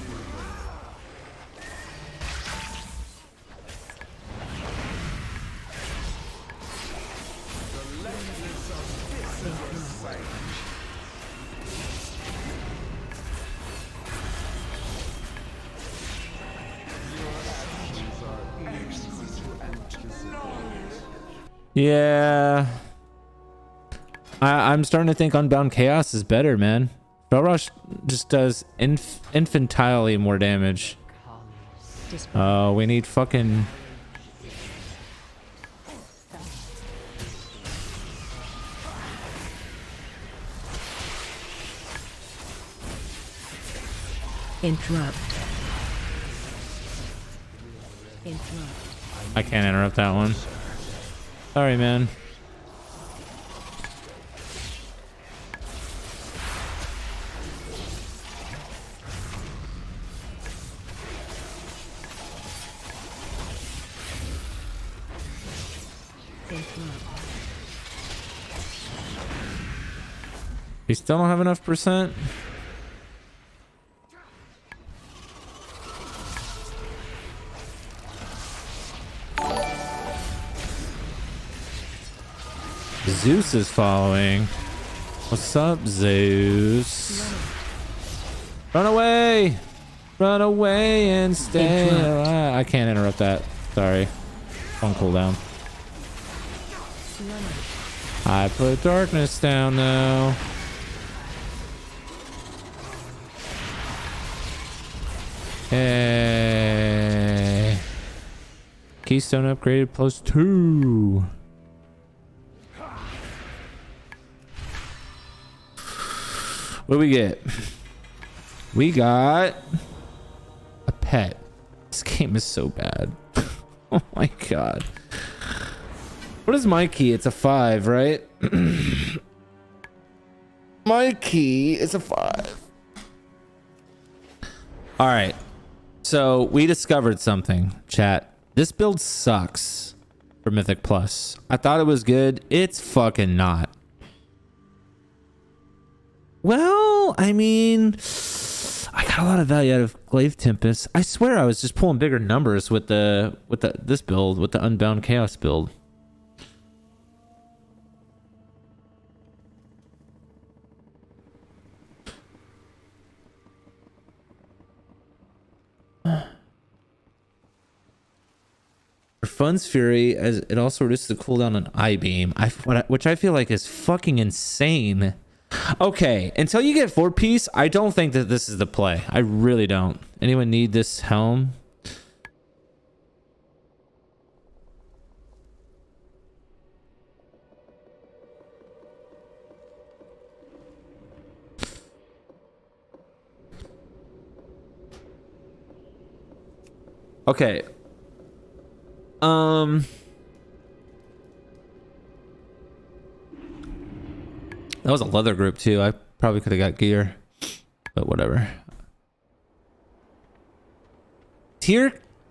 Yeah. I'm starting to think Unbound Chaos is better, man. Spell Rush just does infinitely more damage. Oh, we need fucking... Interrupt. Interrupt. I can't interrupt that one. Sorry, man. Interrupt. You still don't have enough percent? Zeus is following. What's up, Zeus? Run away! Run away and stay alive. I can't interrupt that. Sorry. On cooldown. I put darkness down now. Hey. Keystone upgraded +2. What do we get? We got a pet. This game is so bad. Oh my god. What is my key? It's a 5, right? My key is a 5. All right. So we discovered something, chat. This build sucks. for Mythic Plus. I thought it was good. It's fucking not. Well, I mean, I got a lot of value out of Glaive Tempest. I swear I was just pulling bigger numbers with this build, with the Unbound Chaos build. For Fun's Fury, as it also reduces the cooldown on Eye Beam, which I feel like is fucking insane. Okay, until you get 4-piece, I don't think that this is the play. I really don't. Anyone need this helm? Okay. That was a leather group too. I probably could have got gear, but whatever.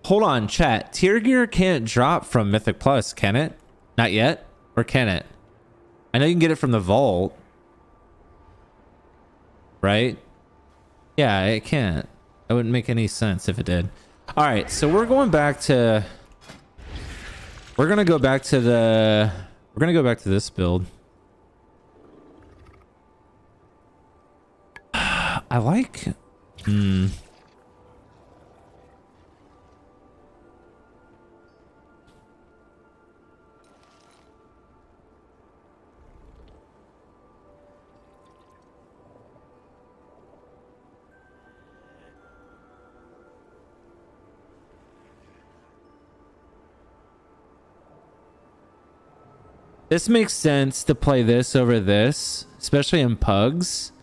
Hold on, chat. Tier gear can't drop from Mythic Plus, can it? Not yet? Or can it? I know you can get it from the vault. Right? Yeah, it can't. That wouldn't make any sense if it did. All right, so we're going back to... We're going to go back to the... We're going to go back to this build. I like... This makes sense to play this over this, especially in pugs,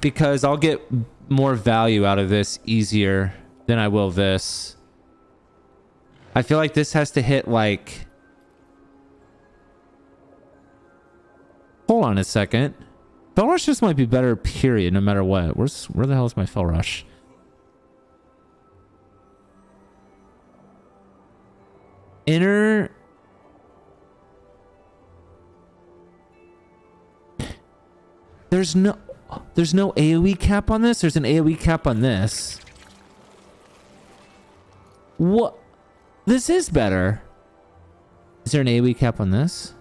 because I'll get more value out of this easier than I will this. I feel like this has to hit like... Hold on a second. Fell Rush just might be better, period, no matter what. Where the hell is my Fell Rush? Inner... There's no AoE cap on this. There's an AoE cap on this. What? This is better. Is there an AoE cap on this?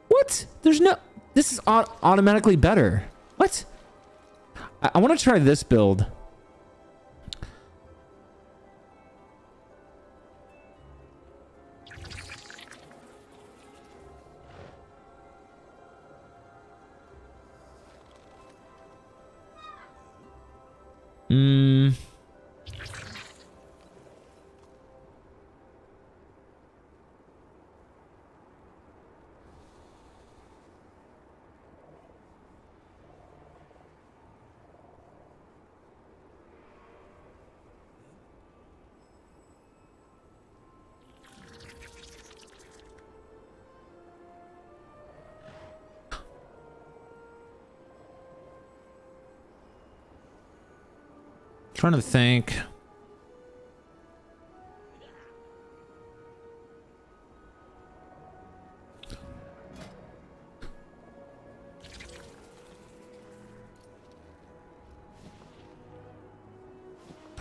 What? There's no... This is automatically better. What? I want to try this build. Trying to think.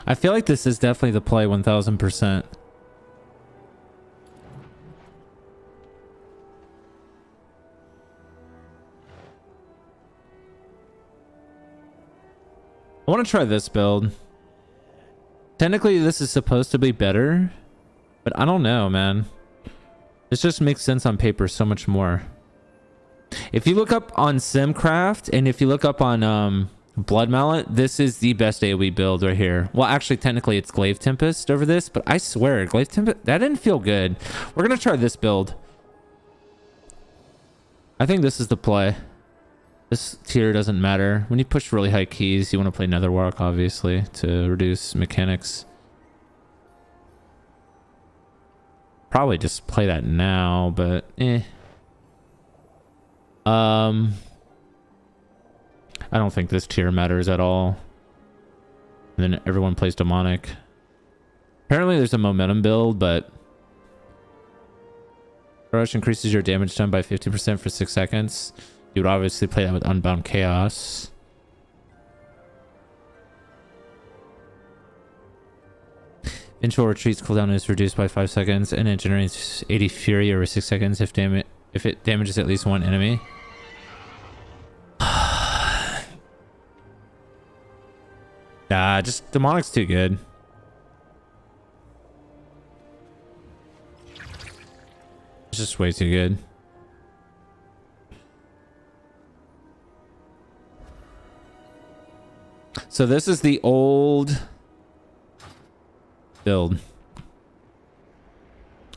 I feel like this is definitely the play 1000%. I want to try this build. Technically, this is supposed to be better, but I don't know, man. This just makes sense on paper so much more. If you look up on Simcraft and if you look up on Blood Mallet, this is the best AoE build right here. Well, actually, technically, it's Glaive Tempest over this, but I swear, Glaive Tempest, that didn't feel good. We're going to try this build. I think this is the play. This tier doesn't matter. When you push really high keys, you want to play Netherwark, obviously, to reduce mechanics. Probably just play that now, but eh. I don't think this tier matters at all. And then everyone plays demonic. Apparently there's a momentum build, but rush increases your damage done by 15% for 6 seconds. You would obviously play that with Unbound Chaos. Vengeful Retreat's cooldown is reduced by 5 seconds, and it generates 80 Fury over 6 seconds if it damages at least one enemy. Nah, just Demonic's too good. It's just way too good. So this is the old build.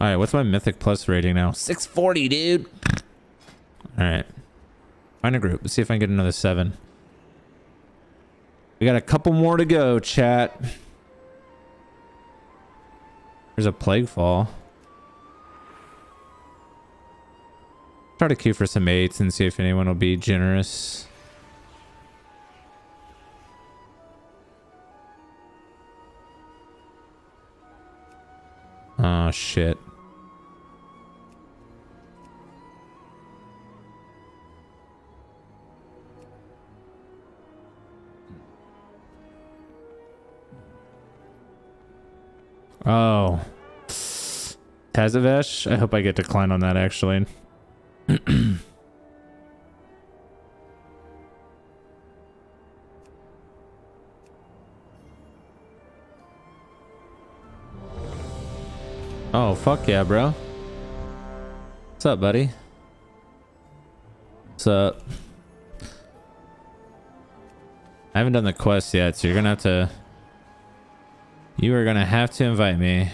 All right, what's my Mythic Plus rating now? 640, dude. All right. Find a group. Let's see if I can get another 7. We got a couple more to go, chat. There's a Plague Fall. Try to queue for some 8s and see if anyone will be generous. Oh, shit. Oh. Tazavesh? I hope I get declined on that, actually. Oh, fuck yeah, bro. What's up, buddy? What's up? I haven't done the quest yet, so you're gonna have to... You are gonna have to invite me.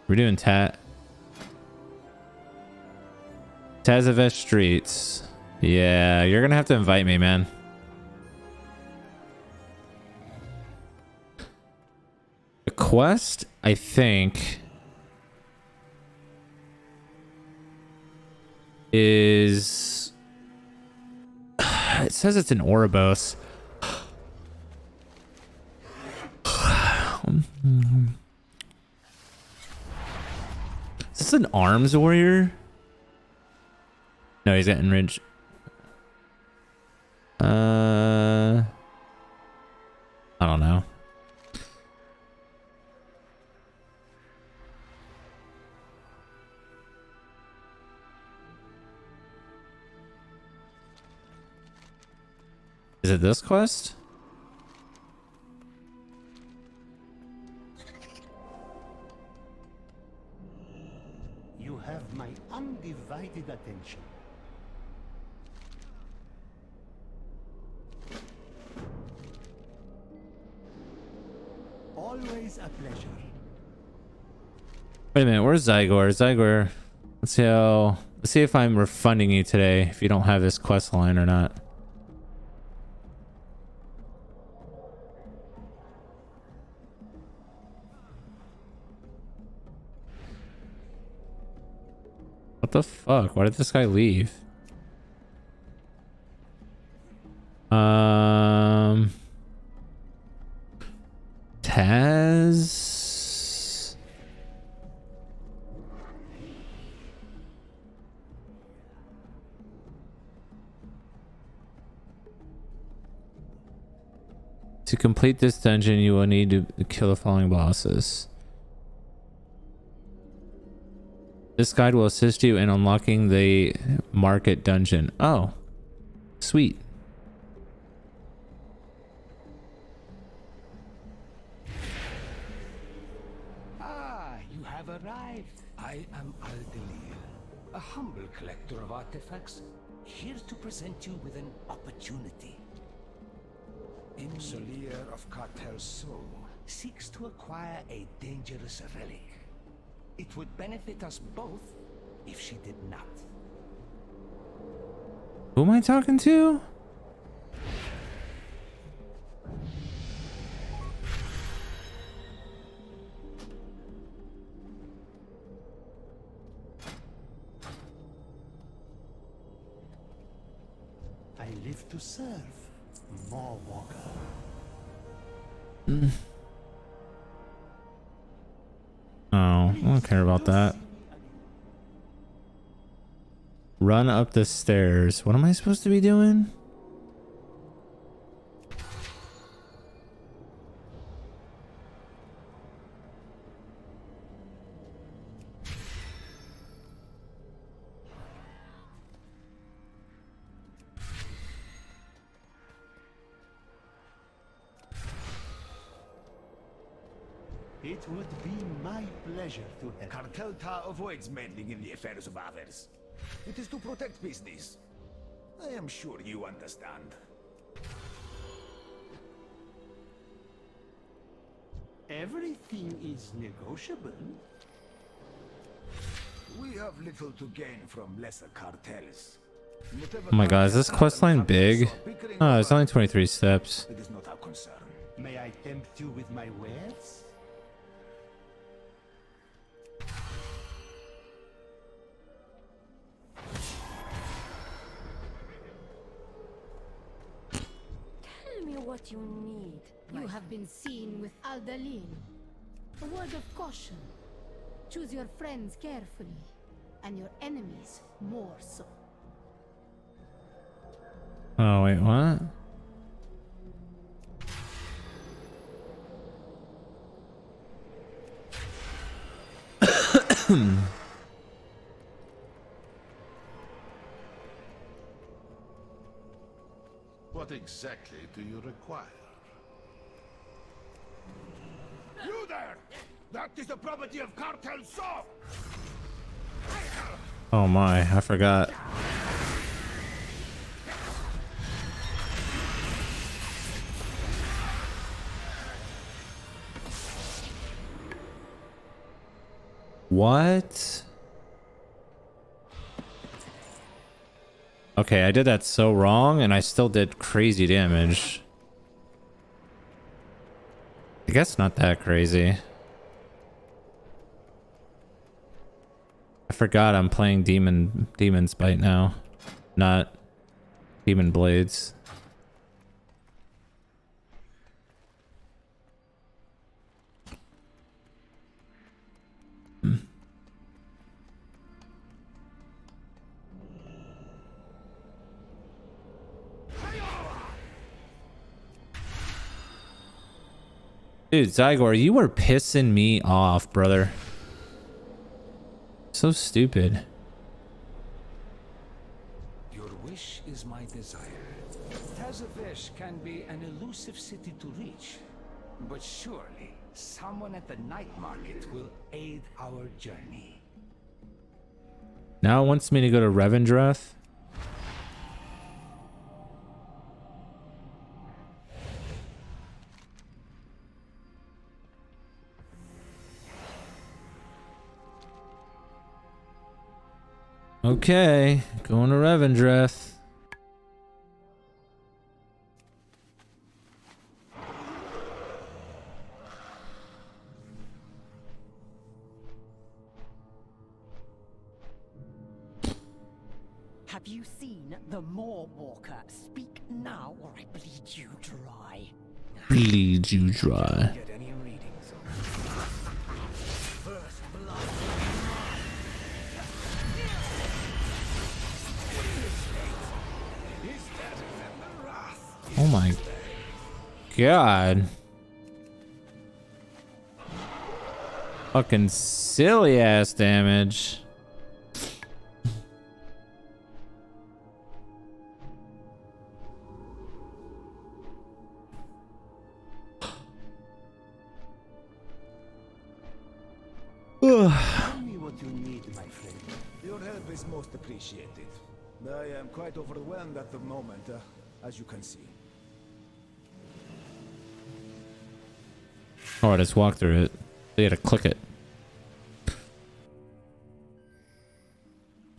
We're doing Tazavesh Streets. Yeah, you're gonna have to invite me, man. The quest, I think, is... It says it's in Oribos. Is this an arms warrior? No, he's at Enrage. I don't know. Is it this quest? You have my undivided attention. Always a pleasure. Wait a minute, where's Zygor? Zygor, let's see if I'm refunding you today if you don't have this quest line or not. What the fuck? Why did this guy leave? Taz? To complete this dungeon, you will need to kill the following bosses. This guide will assist you in unlocking the market dungeon. Oh, sweet. Ah, you have arrived. I am Aldelir, a humble collector of artifacts, here to present you with an opportunity. Imsolir of Cartel Soul seeks to acquire a dangerous relic. It would benefit us both if she did not. Who am I talking to? I live to serve, Mawwalker. Oh, I don't care about that. Run up the stairs. What am I supposed to be doing? It would be my pleasure to help. Cartelta avoids meddling in the affairs of others. It is to protect business. I am sure you understand. Everything is negotiable. We have little to gain from lesser cartels. Oh my god, is this questline big? Oh, it's only 23 steps. It is not our concern. May I tempt you with my wares? Tell me what you need. You have been seen with Aldalin. A word of caution. Choose your friends carefully, and your enemies more so. Oh, wait, what? What exactly do you require? You there! That is the property of Cartel Soft! Oh my, I forgot. What? Okay, I did that so wrong and I still did crazy damage. I guess not that crazy. I forgot I'm playing Demon's Bite now, not Demon Blades. Dude, Zygor, you were pissing me off, brother. So stupid. Your wish is my desire. Tazavesh can be an elusive city to reach, but surely someone at the night market will aid our journey. Now it wants me to go to Revendreth. Okay, going to Revendreth. Have you seen the Moorwalker? Speak now, or I bleed you dry. Bleed you dry. Get any readings? First blood. Oh my god. Fucking silly ass damage. Tell me what you need, my friend. Your help is most appreciated. I am quite overwhelmed at the moment, as you can see. Oh, I just walked through it. They had to click it.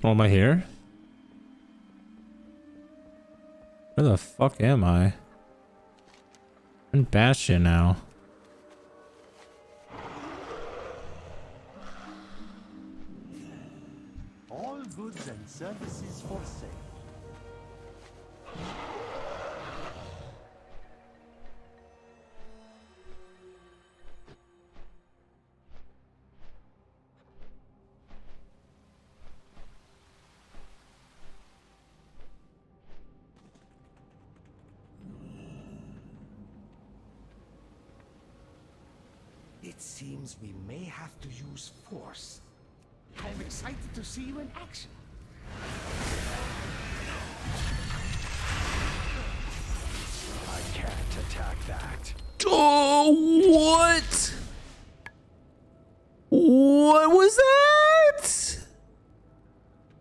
Oh, am I here? Where the fuck am I? I'm in Bastion now. All goods and services for sale. It seems we may have to use force. I'm excited to see you in action. I can't attack that. Oh, what? What was that?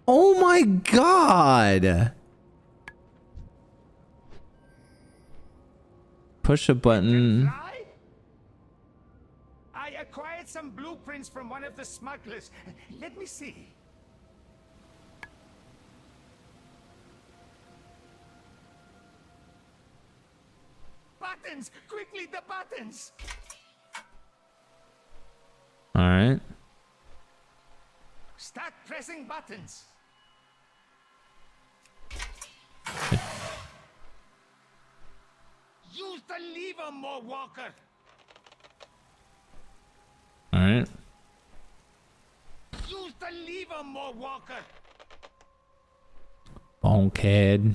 Oh my god. Push a button. Fly? I acquired some blueprints from one of the smugglers. Let me see. Buttons! Quickly, the buttons! All right. Start pressing buttons. Use the lever, more Walker. All right. Use the lever, more Walker. Bonkhead.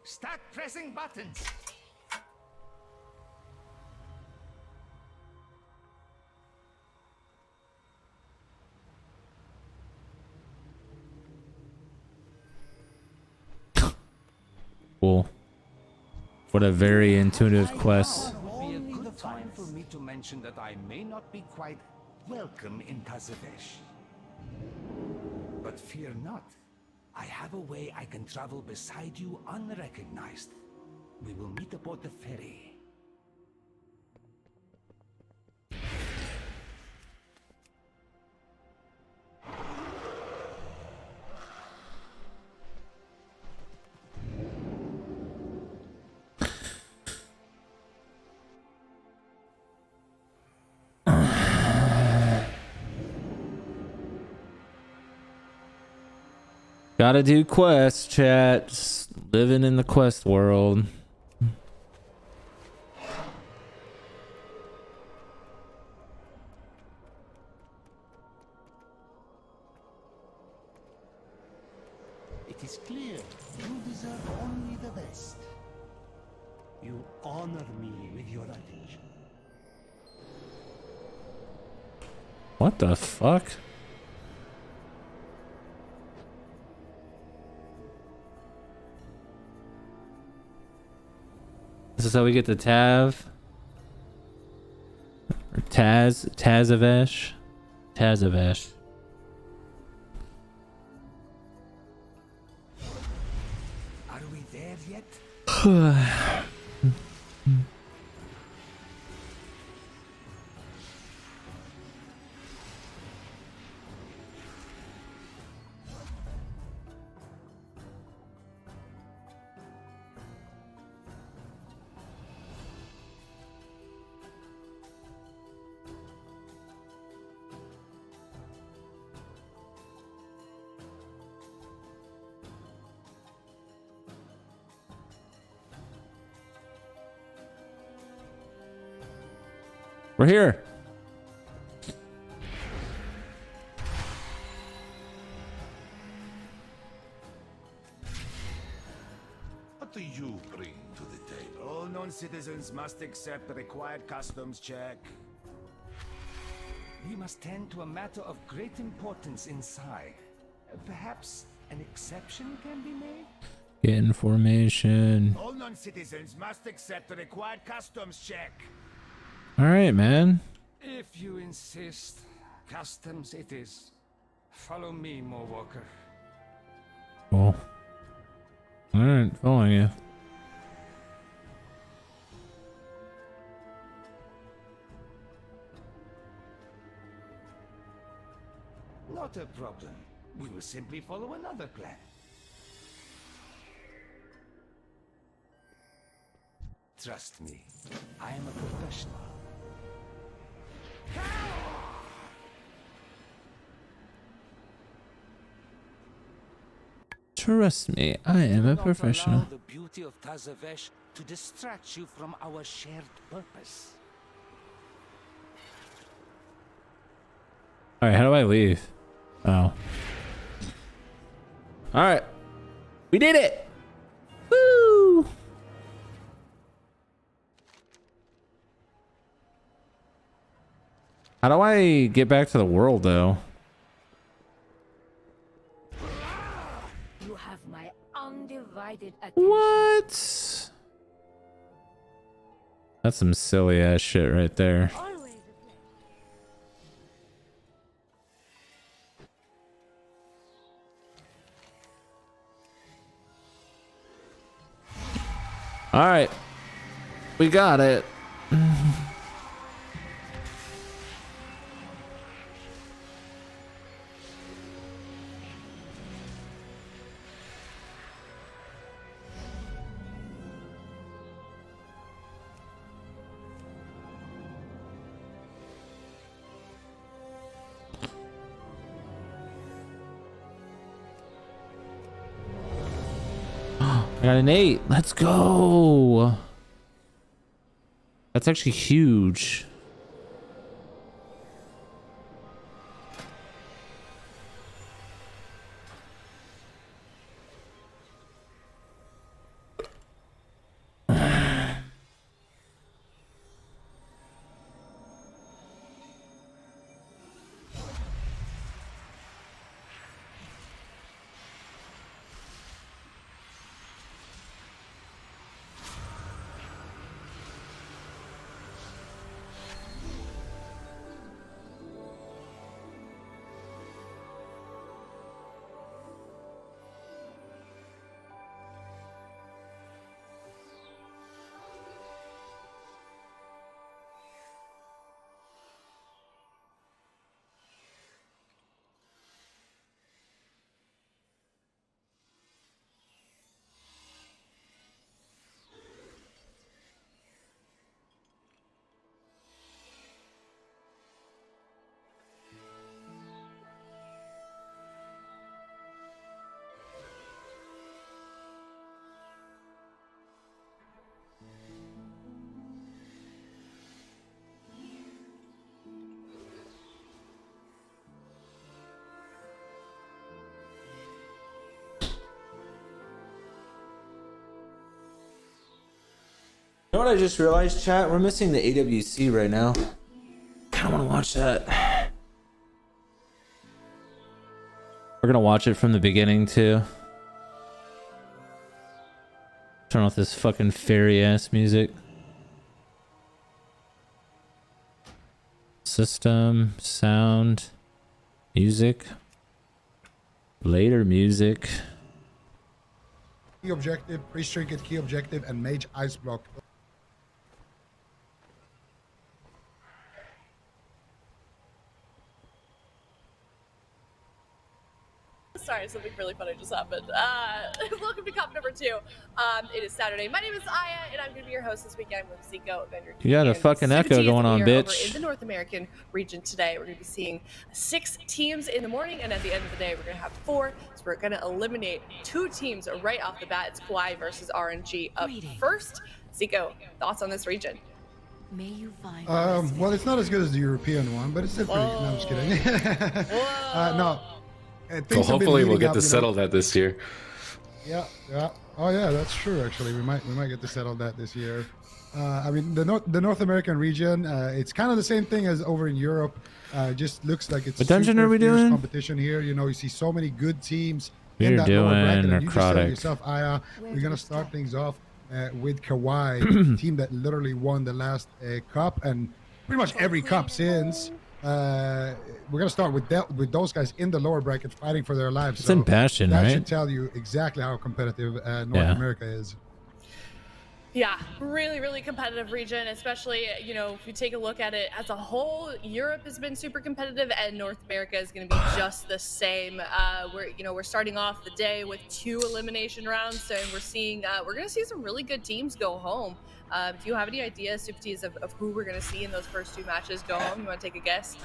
Start pressing buttons. Cool. What a very intuitive quest. Would be a good time for me to mention that I may not be quite welcome in Tazavesh. But fear not. I have a way I can travel beside you unrecognized. We will meet aboard the ferry. Gotta do quests, chat. Just living in the quest world. It is clear you deserve only the best. You honor me with your attention. What the fuck? This is how we get the Tav. Or Tazavesh. Tazavesh. Are we there yet? We're here. What do you bring to the table? All non-citizens must accept the required customs check. We must tend to a matter of great importance inside. Perhaps an exception can be made? Get information. All non-citizens must accept the required customs check. All right, man. If you insist, customs it is. Follow me, Mo Walker. Cool. All right, following you. Not a problem. We will simply follow another plan. Trust me, I am a professional. Trust me, I am a Do not professional. allow the beauty of Tazavesh to distract you from our shared purpose. All right, how do I leave? Oh. All right. We did it. Woo! How do I get back to the world though? You have my undivided attention. What? That's some silly ass shit right there. Always a pleasure. All right, we got it. I got an 8. Let's go. That's actually huge. You know what I just realized, chat? We're missing the AWC right now. Kind of want to watch that. We're gonna watch it from the beginning too. Turn off this fucking fairy ass music. System, sound, music, later music. Key objective, priest trinket, key objective, and mage ice block. Sorry, something really funny just happened. Welcome to Cop number 2. It is Saturday. My name is Aya, and I'm going to be your host this weekend with Zico. You got a fucking echo going on, bitch. Over in the North American region today, we're going to be seeing 6 teams in the morning, and at the end of the day, we're going to have 4. So we're going to eliminate 2 teams right off the bat. It's Kauai versus RNG up first. Zico, thoughts on this region? May you find Well, it's not as good as the European one, but it's still pretty. No, I'm just kidding. No. Well, hopefully we'll get to settle that this year. Yeah. Oh yeah, that's true. Actually, we might get to settle that this year. I mean, the North American region, it's kind of the same thing as over in Europe. Just looks like it's what dungeon are we doing? Competition here. You know, you see so many good teams in We're that lower bracket. doing And you just said necrotic. yourself, Aya, we're gonna start things off with Kauai, team that literally won the last cup and pretty much every cup since. We're gonna start with those guys in the lower bracket fighting for their lives. It's in Bastion, that right? should tell you exactly how competitive North America is. Yeah, really, really competitive region, especially, you know, if you take a look at it as a whole, Europe has been super competitive and North America is going to be just the same. We're starting off the day with 2 elimination rounds, so we're going to see some really good teams go home. Do you have any ideas, Supties, of who we're going to see in those first 2 matches go home? You want to take a guess?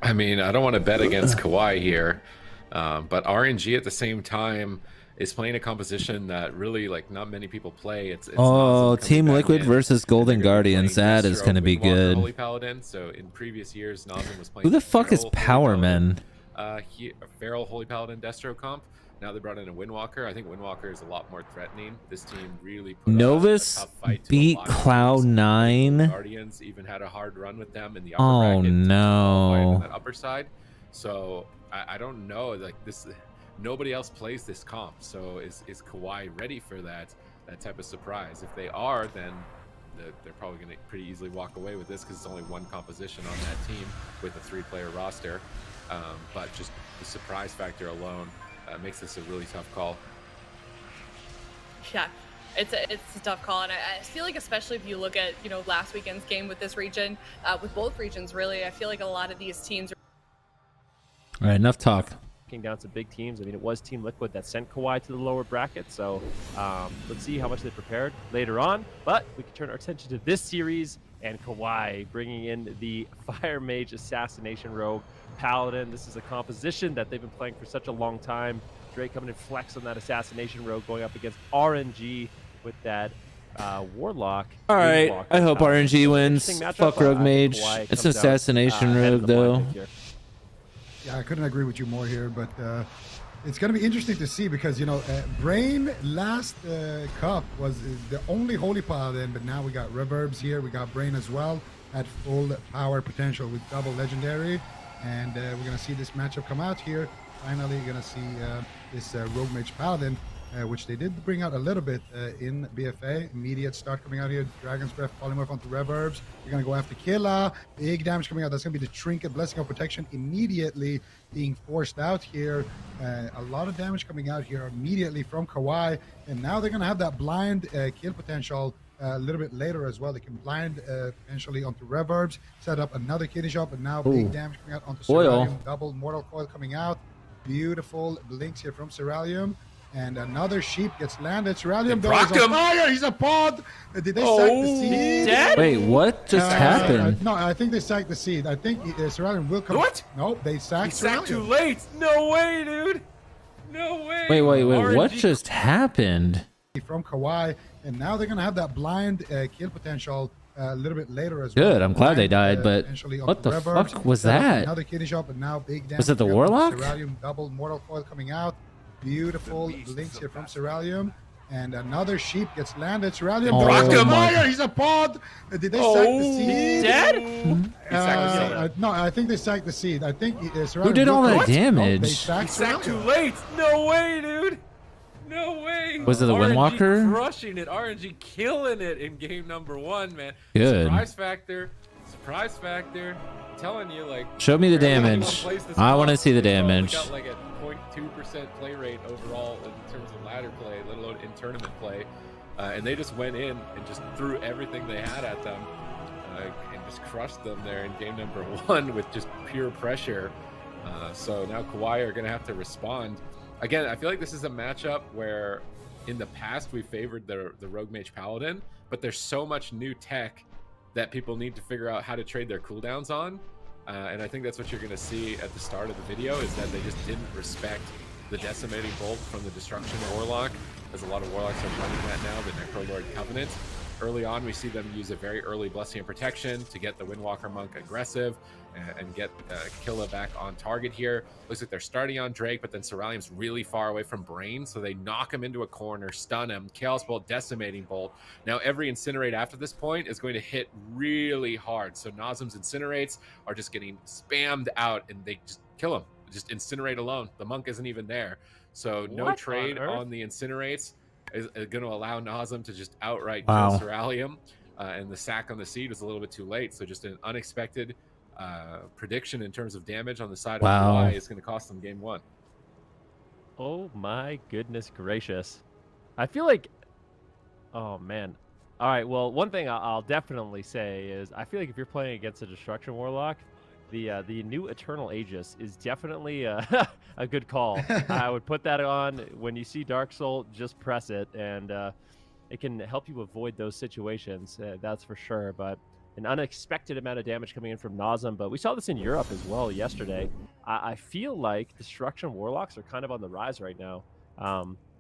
I mean, I don't want to bet against Kauai here, but RNG at the same time is playing a composition that really not many people play. It's Team Liquid versus Golden Guardians. That is going to be good. Holy Paladin. So in previous years, Nazem was playing. Who the fuck is Feral Power Holy Man? Paladin, Feral Holy Paladin Destro comp. Now they brought in a Windwalker. I think Windwalker is a lot more threatening. This team really put Novus a tough fight to beat a lot of teams. Cloud9. Guardians even had a hard run with them in the upper Oh bracket. no! On that upper side. So I don't know. Like this, nobody else plays this comp. So is Kawhi ready for that type of surprise? If they are, then they're probably going to pretty easily walk away with this because it's only one composition on that team with a 3-player roster. But just the surprise factor alone makes this a really tough call. Yeah, it's a tough call, and I feel like especially if you look at last weekend's game with this region, with both regions really, I feel like a lot of these teams. All right, enough talk. Down some big teams. I mean, it was Team Liquid that sent Kawhi to the lower bracket, so let's see how much they prepared later on. But we can turn our attention to this series and Kawhi bringing in the Fire Mage Assassination Rogue Paladin. This is a composition that they've been playing for such a long time. Drake coming in flex on that Assassination Rogue, going up against RNG with that Warlock. All right, I hope RNG wins. Fuck Rogue Mage. It's an Assassination Rogue though. Yeah, I couldn't agree with you more here, but it's going to be interesting to see because, Brain last cup was the only Holy Paladin, but now we got Reverbs here. We got Brain as well at full power potential with double legendary. And we're going to see this matchup come out here. Finally, you're going to see this Rogue Mage Paladin, which they did bring out a little bit in BFA. Immediate start coming out here. Dragon's Breath, Polymorph onto Reverbs. You're going to go after Killa. Big damage coming out. That's going to be the Trinket, Blessing of Protection immediately being forced out here. A lot of damage coming out here immediately from Kawhi. And now they're going to have that blind kill potential a little bit later as well. They can blind potentially onto Reverbs, set up another Kidney Shop, and now big damage coming out onto Ceralium. Double Mortal Coil coming out. Beautiful blinks here from Ceralium. And another sheep gets landed. Ceralium though is on fire. He's a pod. Did they sack the seed? Dead? Wait, what just happened? No, I think they sacked the seed. I think Ceralium will come. What? No, they sacked He sacked Ceralium. too late. No way, dude. No way. Wait, RNG. what just happened? From Kawhi, and now they're gonna have that blind kill potential a little bit later as well. Good, I'm glad they died, but what the fuck was that? Another Kidney Shop, and now big damage. Was it the Warlock? Ceralium, double Mortal Coil coming out. Beautiful links here from Ceralium. And another sheep gets landed. Ceralium goes on fire. He's a pod. Did they sack the seed? Dead? No, I think they sacked the seed. I think Ceralium. Who did all that No, they damage? sacked He sacked too Ceralium. late. No way, dude. No way. Was it the RNG Windwalker? Crushing it. RNG killing it in game number 1, man. Good. Surprise factor. Surprise factor. I'm telling you, like. Show me the barely anyone damage. plays this I want to comp. see the They damage. got like a 0.2% play rate overall in terms of ladder play, let alone in tournament play. And they just went in and just threw everything they had at them and just crushed them there in game number 1 with just pure pressure. So now Kawhi are going to have to respond. Again, I feel like this is a matchup where in the past we favored the Rogue Mage Paladin, but there's so much new tech that people need to figure out how to trade their cooldowns on. And I think that's what you're going to see at the start of the video, is that they just didn't respect the Decimating Bolt from the Destruction Warlock, as a lot of Warlocks are running that now, the Necrolord Covenant. Early on, we see them use a very early Blessing of Protection to get the Windwalker Monk aggressive and get Killa back on target here. Looks like they're starting on Drake, but then Ceralium's really far away from Brain, so they knock him into a corner, stun him, Chaos Bolt, Decimating Bolt. Now every Incinerate after this point is going to hit really hard, so Nazem's Incinerates are just getting spammed out, and they just kill him. Just Incinerate alone. The Monk isn't even there. So no trade on the Incinerates is going to allow Nazem to just outright kill Ceralium. And the sack on the seed was a little bit too late. So just an unexpected prediction in terms of damage on the side of Kawhi is going to cost them game 1. Oh my goodness gracious. I feel like, oh man. All right, well, one thing I'll definitely say is I feel like if you're playing against a Destruction Warlock, the new Eternal Aegis is definitely a good call. I would put that on when you see Dark Soul, just press it, and it can help you avoid those situations, that's for sure. But an unexpected amount of damage coming in from Nazem, but we saw this in Europe as well yesterday. I feel like Destruction Warlocks are kind of on the rise right now.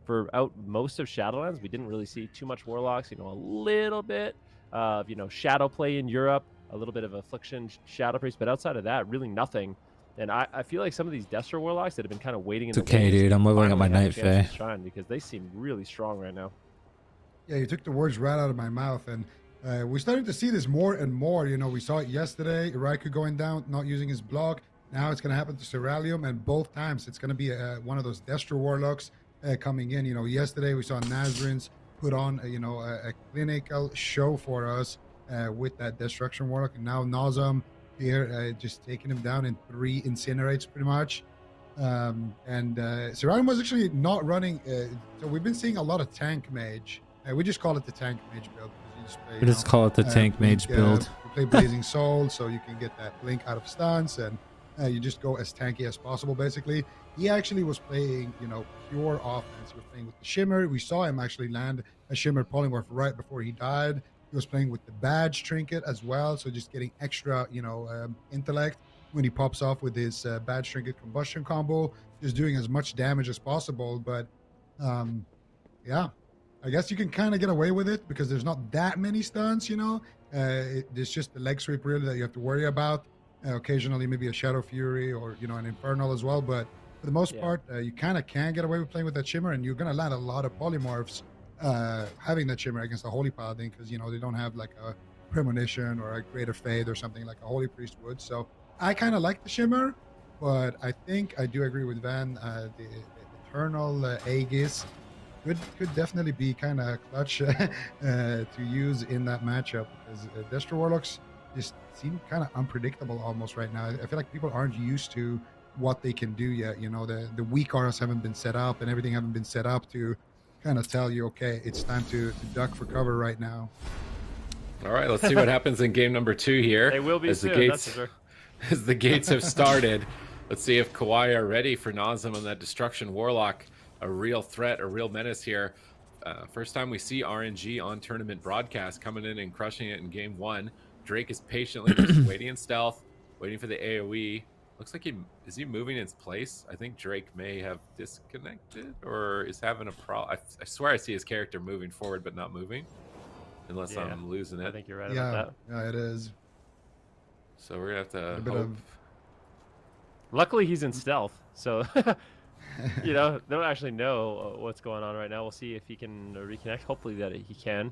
For most of Shadowlands, we didn't really see too much Warlocks, a little bit of, Shadow play in Europe, a little bit of Affliction, Shadow Priest, but outside of that, really nothing. And I feel like some of these Destro Warlocks that have been kind of waiting in It's the okay, wings dude. I'm leveling up my finally have Night a chance Fae. to shine because they seem really strong right now. Yeah, you took the words right out of my mouth, and we're starting to see this more and more. You know, we saw it yesterday, Raikou going down, not using his block. Now it's going to happen to Ceralium, and both times it's going to be one of those Destro Warlocks coming in. You know, yesterday we saw Nazarins put on, a clinical show for us with that Destruction Warlock, and now Nazem here just taking him down in 3 incinerates pretty much. And Ceralium was actually not running, so we've been seeing a lot of tank mage. We just call it the tank mage build. You just play, We just call it the tank mage build. You play Blazing Soul, so you can get that blink out of stance, and you just go as tanky as possible, basically. He actually was playing, pure offense. He was playing with the Shimmer. We saw him actually land a Shimmer Polymorph right before he died. He was playing with the Badge Trinket as well, so just getting extra, intellect when he pops off with his Badge Trinket Combustion combo, just doing as much damage as possible. But, yeah, I guess you can kind of get away with it because there's not that many stuns, It's just the leg sweep really that you have to worry about. Occasionally maybe a Shadow Fury or, an Infernal as well. But for the most part, you kind of can get away with playing with that Shimmer, and you're going to land a lot of Polymorphs having that Shimmer against a Holy Paladin because, they don't have like a Premonition or a Greater Fade or something like a Holy Priest would. So I kind of like the Shimmer, but I think I do agree with Van. The Eternal Aegis could definitely be kind of clutch to use in that matchup because Destro Warlocks just seem kind of unpredictable almost right now. I feel like people aren't used to what they can do yet. The weak auras haven't been set up and everything haven't been set up to kind of tell you, okay, it's time to duck for cover right now. All right, let's see what happens in game number 2 here. They will be as soon, the gates, that's for sure. As the gates have started. Let's see if Kawhi are ready for Nazem and that Destruction Warlock. A real threat, a real menace here. First time we see RNG on tournament broadcast coming in and crushing it in game 1. Drake is patiently just waiting in stealth, waiting for the AoE. Looks like is he moving in his place? I think Drake may have disconnected or is having a problem. I swear I see his character moving forward but not moving. Unless I'm losing it. I think you're right about that. Yeah, it is. So we're going to have A to bit hope. of- Luckily, he's in stealth, so they don't actually know what's going on right now. We'll see if he can reconnect. Hopefully that he can.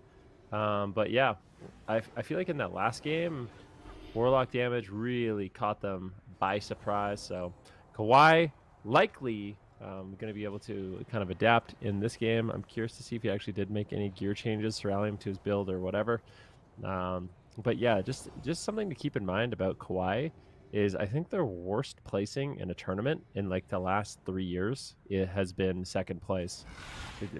But yeah, I feel like in that last game, Warlock damage really caught them by surprise. So Kawhi likely going to be able to kind of adapt in this game. I'm curious to see if he actually did make any gear changes, rally him to his build or whatever. But yeah, just something to keep in mind about Kawhi is I think their worst placing in a tournament in like the last 3 years, it has been second place.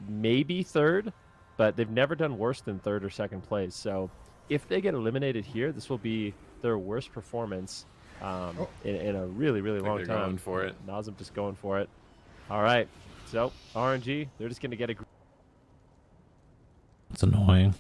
Maybe third, but they've never done worse than third or second place. So if they get eliminated here, this will be their worst performance in a really, really long they're time. going for it. Nazem just going for it. All right. So RNG, they're just going to get a... It's annoying.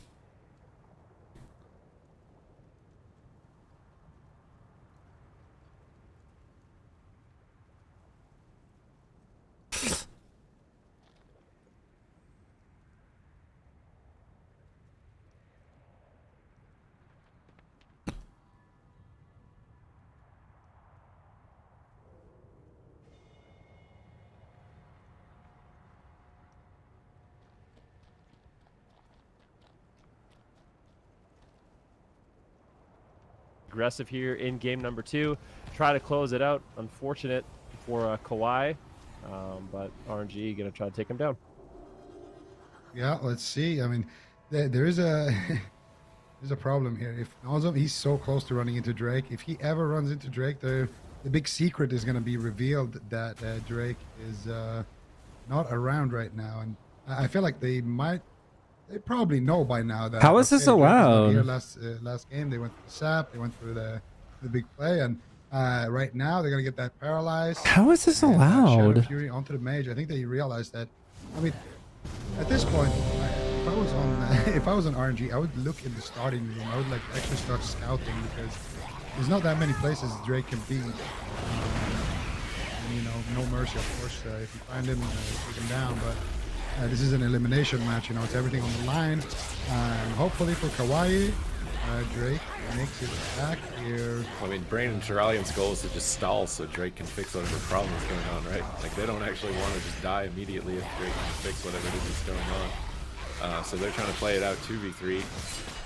aggressive here in game number 2. Try to close it out. Unfortunate for Kawhi, but RNG going to try to take him down. Yeah, let's see. I mean, there is a there's a problem here. If Nazem, he's so close to running into Drake. If he ever runs into Drake, the big secret is going to be revealed that Drake is not around right now, and I feel like they probably know by now that. How is this Drake was not allowed? here last game, they went through the sap, they went through the big play, and right now they're gonna get that paralyzed. How is this and, allowed? Shadow Fury onto the mage. I think they realized that. I mean, at this point, if I was on RNG, I would look in the starting room. I would like actually start scouting because there's not that many places Drake can be. And, no mercy, of course. If you find him, take him down. But this is an elimination match. It's everything on the line. Hopefully for Kawhi, Drake makes it back here. I mean, Brain and Terralium's goal is to just stall so Drake can fix whatever problem is going on, right? Like, they don't actually want to just die immediately if Drake can fix whatever it is that's going on. So they're trying to play it out 2v3,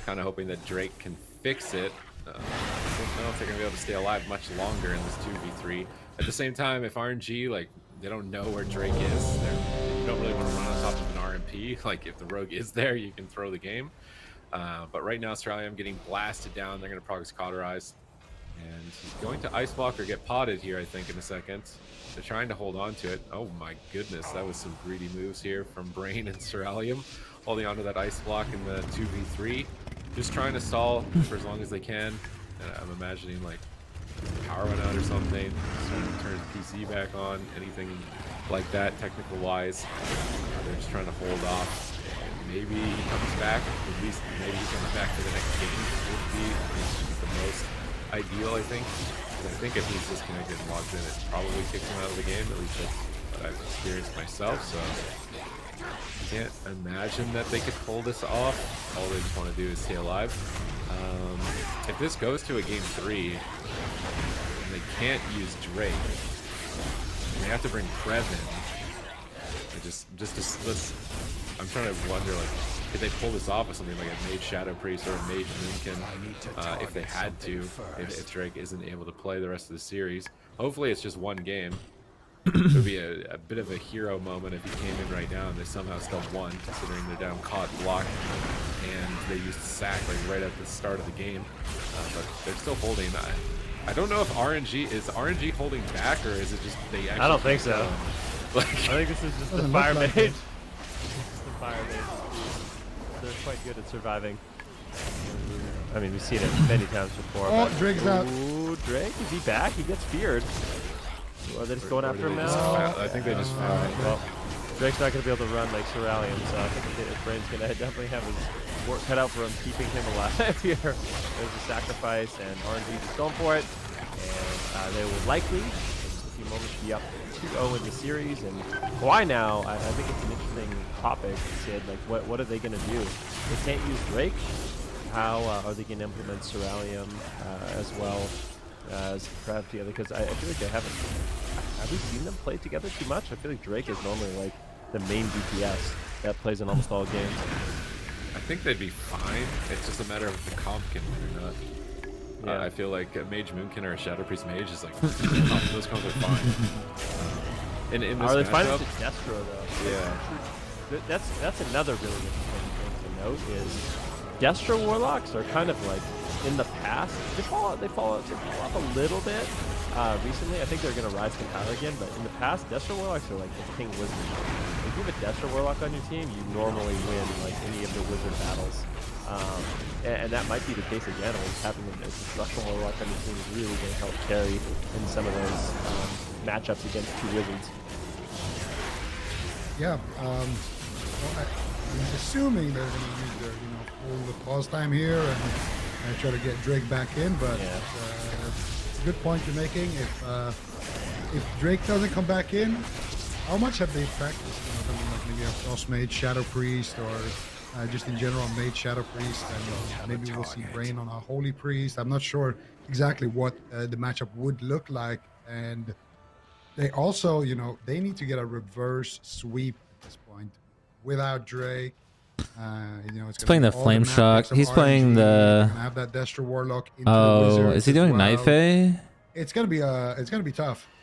kind of hoping that Drake can fix it. I don't know if they're going to be able to stay alive much longer in this 2v3. At the same time, if RNG, like, they don't know where Drake is, you don't really want to run on top of an RMP. Like, if the rogue is there, you can throw the game. But right now, Australium getting blasted down. They're going to progress cauterize. And he's going to ice block or get potted here, I think, in a second. They're trying to hold on to it. Oh my goodness, that was some greedy moves here from Brain and Ceralium. Holding onto that ice block in the 2v3. Just trying to stall for as long as they can. I'm imagining like power run out or something. Starting to turn his PC back on. Anything like that, technical wise. They're just trying to hold off. Maybe he comes back. At least maybe he comes back for the next game. Would be the most ideal, I think. Because I think if he's disconnected and logged in, it probably kicks him out of the game. At least that's what I've experienced myself. So I can't imagine that they could pull this off. All they just want to do is stay alive. If this goes to a game 3 and they can't use Drake, they have to bring Krev in. I'm trying to wonder, like, could they pull this off with something like a Mage Shadow Priest or a Mage Moonkin if they had to, if Drake isn't able to play the rest of the series. Hopefully it's just one game. It would be a bit of a hero moment if he came in right now and they somehow still won, considering they're down caught block and they used sack like right at the start of the game. But they're still holding. I don't know if is RNG holding back, or is it just they actually... I don't think so. Like, I think this is just the fire mage. This is the fire mage. They're quite good at surviving. I mean, we've seen it many times before. Oh, Drake's out. Ooh, Drake, is he back? He gets feared. Are they just going after him now? I think they just found well, Drake's not going to be able to run like Ceralium, so I think his brain's going to definitely have his work cut out for him, keeping him alive here. There's a sacrifice, and RNG just going for it. And they will likely, in just a few moments, be up 2-0 in the series. And Kawhi now, I think it's an interesting topic, Sid. Like, what are they going to do? They can't use Drake. How are they going to implement Ceralium as well as Krev together? Because I feel like they haven't. Have we seen them play together too much? I feel like Drake is normally like the main DPS that plays in almost all games. I think they'd be fine. It's just a matter of if the comp can win or not. Yeah. I feel like a Mage Moonkin or a Shadow Priest Mage is like those comps are fine. In this are they fine matchup, with Destro though? Yeah. That's another really interesting thing to note is Destro Warlocks are kind of like in the past they fall off a little bit. Recently, I think they're going to rise to power again, but in the past, Destro Warlocks are like the King Wizard. If you have a Destro Warlock on your team, you normally win like any of the Wizard battles. And that might be the case again. I mean, having a Destruction Warlock on your team is really going to help carry in some of those matchups against two Wizards. Yeah, well, I'm assuming they're going to use their, full pause time here and try to get Drake back in, but good point you're making. If Drake doesn't come back in, how much have they practiced? Like maybe a Frost Mage, Shadow Priest, or just in general Mage, Shadow Priest, and maybe we'll see Brain on a Holy Priest. I'm not sure exactly what the matchup would look like, and they also, they need to get a reverse sweep at this point without Drake. He's playing the Flame Shock. He's playing the. Have that Destro Warlock into the Wizard is he doing Night Fae? It's gonna be tough.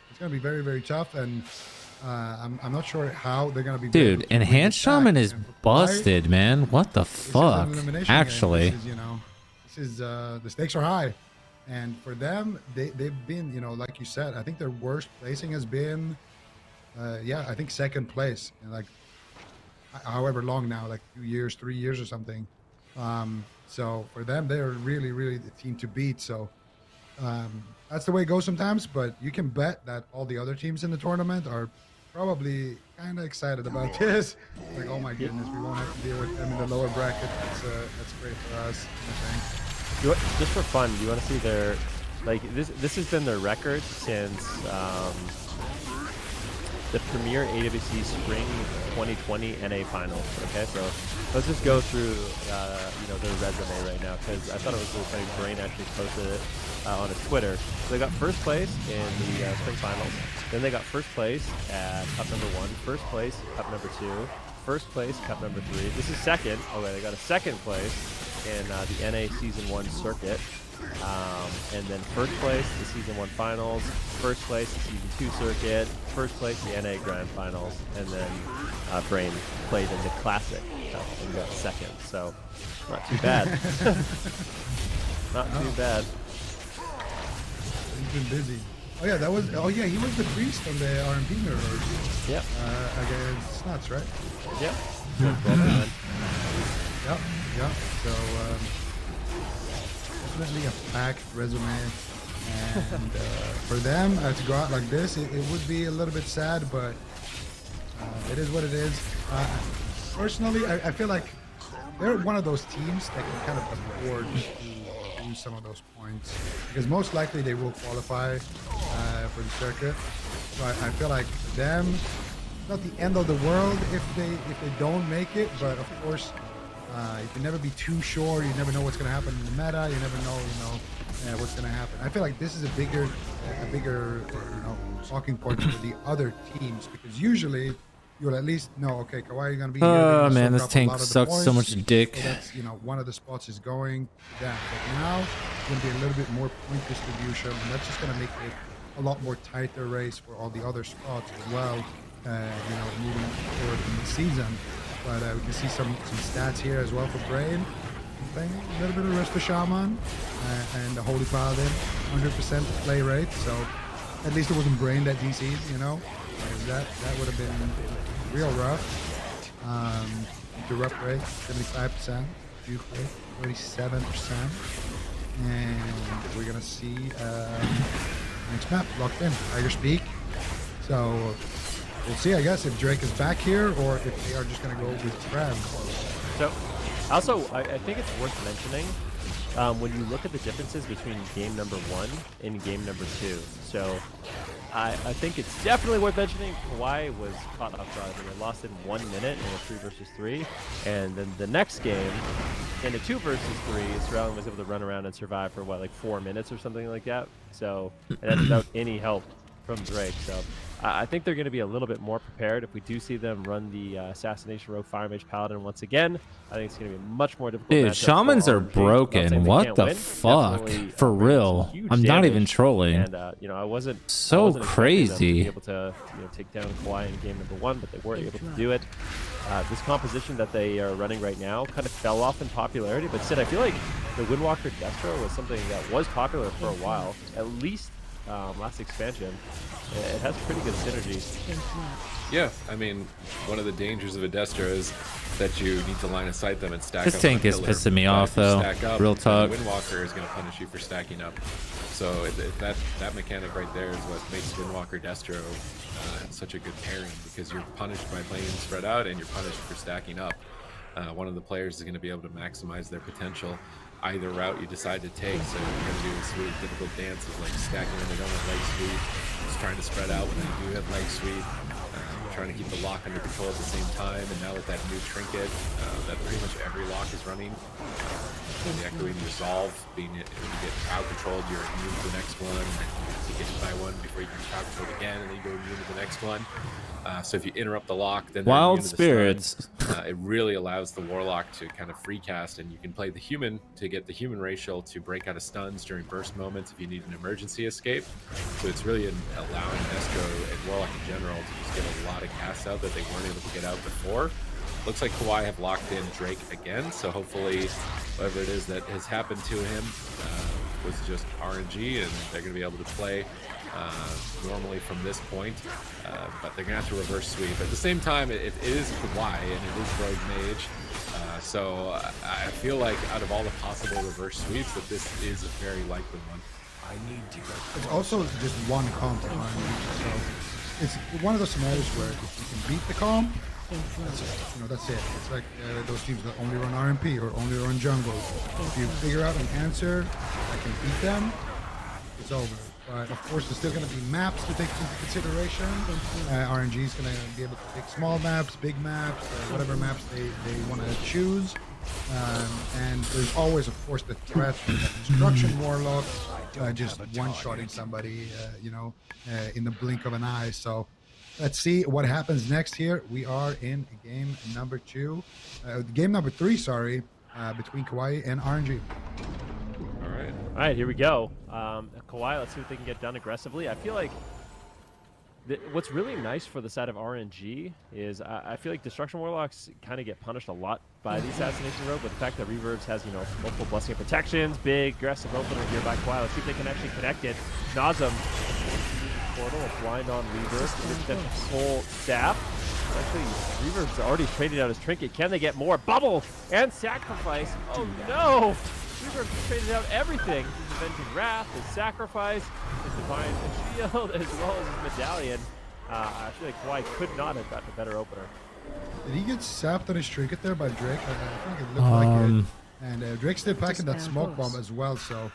It's gonna be very, very tough, and I'm not sure how they're gonna be. Dude, Enhanced Shaman is busted, man. What the fuck? Actually, this is the stakes are high, and for them, they've been, like you said, I think their worst placing has been, I think second place, like. However long now, like 2 years, 3 years or something. So for them, they're really, really the team to beat. So that's the way it goes sometimes, but you can bet that all the other teams in the tournament are probably kind of excited about this. Like, oh my goodness, we won't have to deal with them in the lower bracket. That's great for us, I think. Just for fun, do you want to see their, like, this has been their record since the Premier AWC Spring 2020 NA Finals. Okay, so let's just go through, their resume right now, because I thought it was really funny. Brain actually posted it on his Twitter. So they got first place in the Spring Finals. Then they got first place at Cup number 1, first place Cup number 2, first place Cup number 3. This is second. Okay, they got a second place in the NA Season 1 circuit. And then first place, the Season 1 Finals, first place, the Season 2 circuit, first place, the NA Grand Finals, and then Brain played in the Classic and got second. So, not too bad. Not too bad. He's been busy. Oh yeah, that was. Oh yeah, he was the priest on the RMP mirrors. Yep. Against Snuts, right? Yep. Yep. So definitely a packed resume, and for them to go out like this, it would be a little bit sad, but it is what it is. Personally, I feel like they're one of those teams that can kind of afford to lose some of those points, because most likely they will qualify for the circuit. So I feel like for them, it's not the end of the world if they don't make it, but of course you can never be too sure. You never know what's going to happen in the meta. You never know, what's going to happen. I feel like this is a bigger talking point for the other teams, because usually you'll at least know, okay, Kawhi, you're going to be here. Oh man, this tank sucks so much dick. So that's, one of the spots is going to them. But now it's going to be a little bit more point distribution, and that's just going to make it a lot more tighter race for all the other spots as well, moving forward in the season. But we can see some stats here as well for Brain. Playing a little bit of Rest of Shaman and the Holy Paladin, 100% play rate. So at least it wasn't Brain that DC'd, that would have been real rough. Interrupt rate, 75%. Juke rate, 37%. And we're gonna see next map locked in, Tiger's Peak. So we'll see, I guess, if Drake is back here or if they are just going to go with Crab. So, also, I think it's worth mentioning when you look at the differences between game number 1 and game number 2. So, I think it's definitely worth mentioning. Kawhi was caught off guard. They lost in 1 minute in a 3 versus 3. And then the next game, in a 2 versus 3, Srelin was able to run around and survive for, 4 minutes or something like that. So, and that's without any help from Drake. So, I think they're going to be a little bit more prepared if we do see them run the Assassination Rogue Fire Mage Paladin once again. I think it's going to be a much more difficult. Dude, Shamans are broken. What the fuck? For real. I'm not even trolling. And I wasn't crazy. To be able to take down Kawhi in game number 1, but they weren't able to do it. This composition that they are running right now kind of fell off in popularity, but Sid, I feel like the Windwalker Destro was something that was popular for a while, at least last expansion. It has pretty good synergy. Yeah, I mean, one of the dangers of a Destro is that you need to line of sight them and stack up. This tank is pissing me off, though. Real talk. Windwalker is going to punish you for stacking up. So that mechanic right there is what makes Windwalker Destro such a good pairing, because you're punished by playing spread out and you're punished for stacking up. One of the players is going to be able to maximize their potential either route you decide to take. So you're going to do this really difficult dance of stacking when they don't have leg sweep, just trying to spread out when they do have leg sweep, trying to keep the lock under control at the same time. And now with that new trinket that pretty much every lock is running, the Echoing Resolve, being when you get crowd controlled, you're immune to the next one, and then you get hit by one before you can crowd control again, and then you go immune to the next one. So if you interrupt the lock, then Wild Spirits. It really allows the Warlock to kind of free cast, and you can play the human to get the human racial to break out of stuns during burst moments if you need an emergency escape. So it's really allowing Destro and Warlock in general to just get a lot of casts out that they weren't able to get out before. Looks like Kawhi have locked in Drake again, so hopefully whatever it is that has happened to him was just RNG, and they're going to be able to play normally from this point, but they're gonna have to reverse sweep. At the same time, it is Kawhi and it is Rogue Mage, so I feel like out of all the possible reverse sweeps, that this is a very likely one. It's also just one comp, so it's one of those scenarios where if you can beat the comp, that's it. That's it. It's like those teams that only run RMP or only run jungle. If you figure out an answer that can beat them, it's over. But of course, there's still going to be maps to take into consideration. RNG is going to be able to pick small maps, big maps, whatever maps they want to choose. And there's always, of course, the threat of Destruction Warlock just one-shotting somebody, in the blink of an eye. So let's see what happens next here. We are in game number 3, between Kawaii and RNG. All right, here we go. Kawaii, let's see what they can get done aggressively. I feel like what's really nice for the side of RNG is I feel like Destruction Warlocks kind of get punished a lot by the Assassination Rogue, but the fact that Reverbs has, multiple Blessing of Protections, big, aggressive opener here by Kawaii. Let's see if they can actually connect it. Nazem, portal, a blind on Reverbs, then full staff. Actually, Reverb's already traded out his trinket. Can they get more? Bubble and sacrifice. Oh no! Reverb's traded out everything. His Avenging Wrath, his sacrifice, his Divine Shield, as well as his medallion. I feel like Kawaii could not have gotten a better opener. Did he get sapped on his trinket there by Drake? I think it looked like it. And Drake's still packing that smoke bomb as well. So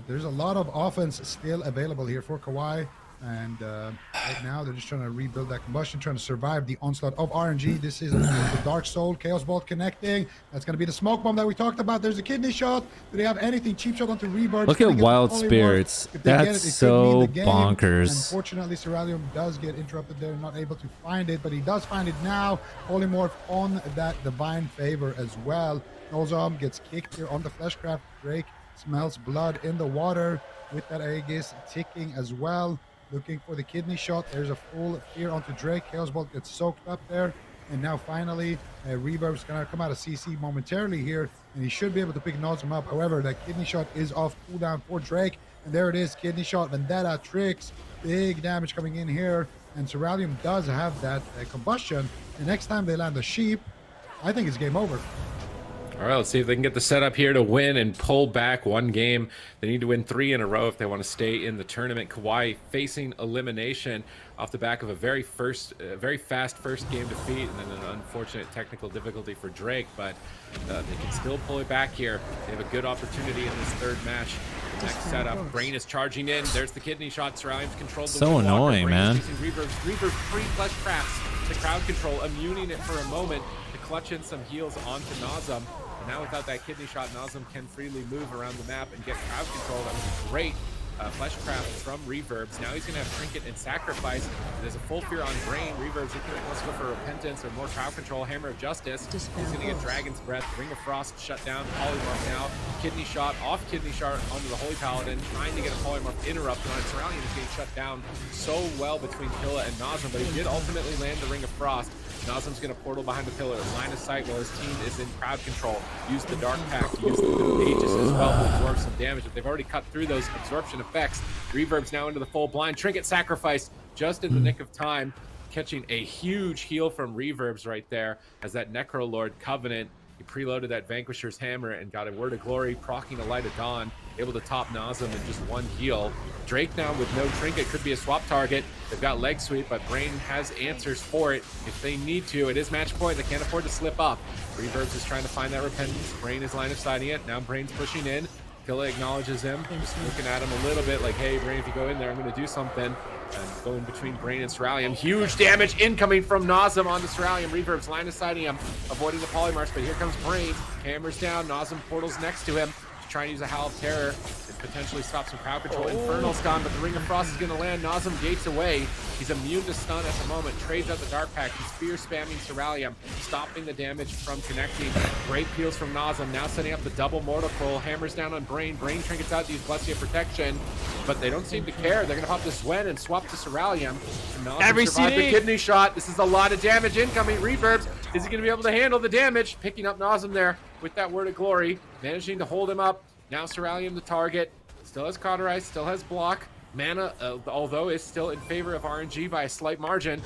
there's a lot of offense still available here for Kawaii. And right now, they're just trying to rebuild that combustion, trying to survive the onslaught of RNG. This is the Dark Soul, Chaos Bolt connecting. That's going to be the smoke bomb that we talked about. There's a kidney shot. Do they have anything? Cheap shot onto Rebirth. Look at Wild Spirits. That's so bonkers. Unfortunately, Ceralium does get interrupted there, not able to find it, but he does find it now. Polymorph on that Divine Favor as well. Nozom gets kicked here on the Fleshcraft. Drake smells blood in the water with that Aegis ticking as well. Looking for the kidney shot. There's a full fear onto Drake. Chaos Bolt gets soaked up there. And now finally, Reverb's going to come out of CC momentarily here. And he should be able to pick Nozem up. However, that kidney shot is off cooldown for Drake. And there it is. Kidney shot. Vendetta tricks. Big damage coming in here. And Ceralium does have that combustion. The next time they land a sheep, I think it's game over. All right, let's see if they can get the setup here to win and pull back one game. They need to win 3 in a row if they want to stay in the tournament. Kawaii facing elimination off the back of a very fast first game defeat, and then an unfortunate technical difficulty for Drake, but they can still pull it back here. They have a good opportunity in this third match. The next setup, Brain is charging in. There's the kidney shot. Ceralium's controlled the so annoying, man. Reverb 3 flesh crafts to crowd control, immuning it for a moment to clutch in some heals onto Nazem. And now without that kidney shot, Nazem can freely move around the map and get crowd control. That was a great Fleshcraft from Reverbs. Now he's going to have Trinket and Sacrifice. There's a full fear on Brain. Reverbs, let's go for Repentance or more crowd control. Hammer of Justice. He's going to get Dragon's Breath. Ring of Frost shut down. Polymorph now. Kidney shot off Kidney shot onto the Holy Paladin. Trying to get a Polymorph interrupted on Ceralium is getting shut down so well between Killa and Nazem, but he did ultimately land the Ring of Frost. Nazem's going to portal behind the pillar, line of sight while his team is in crowd control. Use the Dark Pact, use the Aegis as well to absorb some damage, but they've already cut through those absorption effects. Reverb's now into the full blind. Trinket sacrifice just in the nick of time, catching a huge heal from Reverbs right there as that Necrolord Covenant. He preloaded that Vanquisher's Hammer and got a Word of Glory, proccing a Light of Dawn, able to top Nazem in just one heal. Drake now with no Trinket could be a swap target. They've got Leg Sweep, but Brain has answers for it if they need to. It is match point. They can't afford to slip up. Reverbs is trying to find that Repentance. Brain is line of sighting it. Now Brain's pushing in. Killa acknowledges him, just looking at him a little bit like, hey, Brain, if you go in there, I'm going to do something. And going between Brain and Ceralium. Huge damage incoming from Nazem on the Ceralium. Reverb's line of sighting him, avoiding the Polymorphs, but here comes Brain. Hammers down. Nazem portals next to him. Trying to use a Howl of Terror and potentially stop some crowd control. Infernal's gone, but the Ring of Frost is going to land. Nazem gates away. He's immune to stun at the moment. Trades out the Dark Pact. He's spear spamming Ceralium, stopping the damage from connecting. Great peels from Nazem. Now setting up the double Mortal Coil. Hammers down on Brain. Brain trinkets out to use Blessing of Protection, but they don't seem to care. They're going to pop this Swen and swap to Ceralium. Every survived the kidney shot. This is a lot of damage incoming. Reverbs, is he going to be able to handle the damage? Picking up Nazem there with that Word of Glory, managing to hold him up. Now Ceralium the target, still has Cauterize, still has block. Mana, although is still in favor of RNG by a slight margin.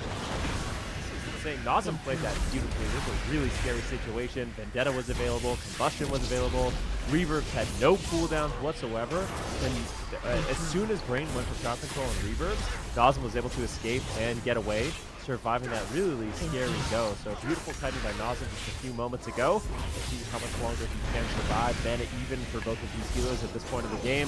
Saying Nazem played that beautifully. This was a really scary situation. Vendetta was available, Combustion was available. Reverbs had no cooldowns whatsoever. And as soon as Brain went for crowd control on Reverbs, Nazem was able to escape and get away. surviving that really scary go. So beautiful kiting by Nazem just a few moments ago. Let's see how much longer he can survive. Bandit even for both of these healers at this point of the game.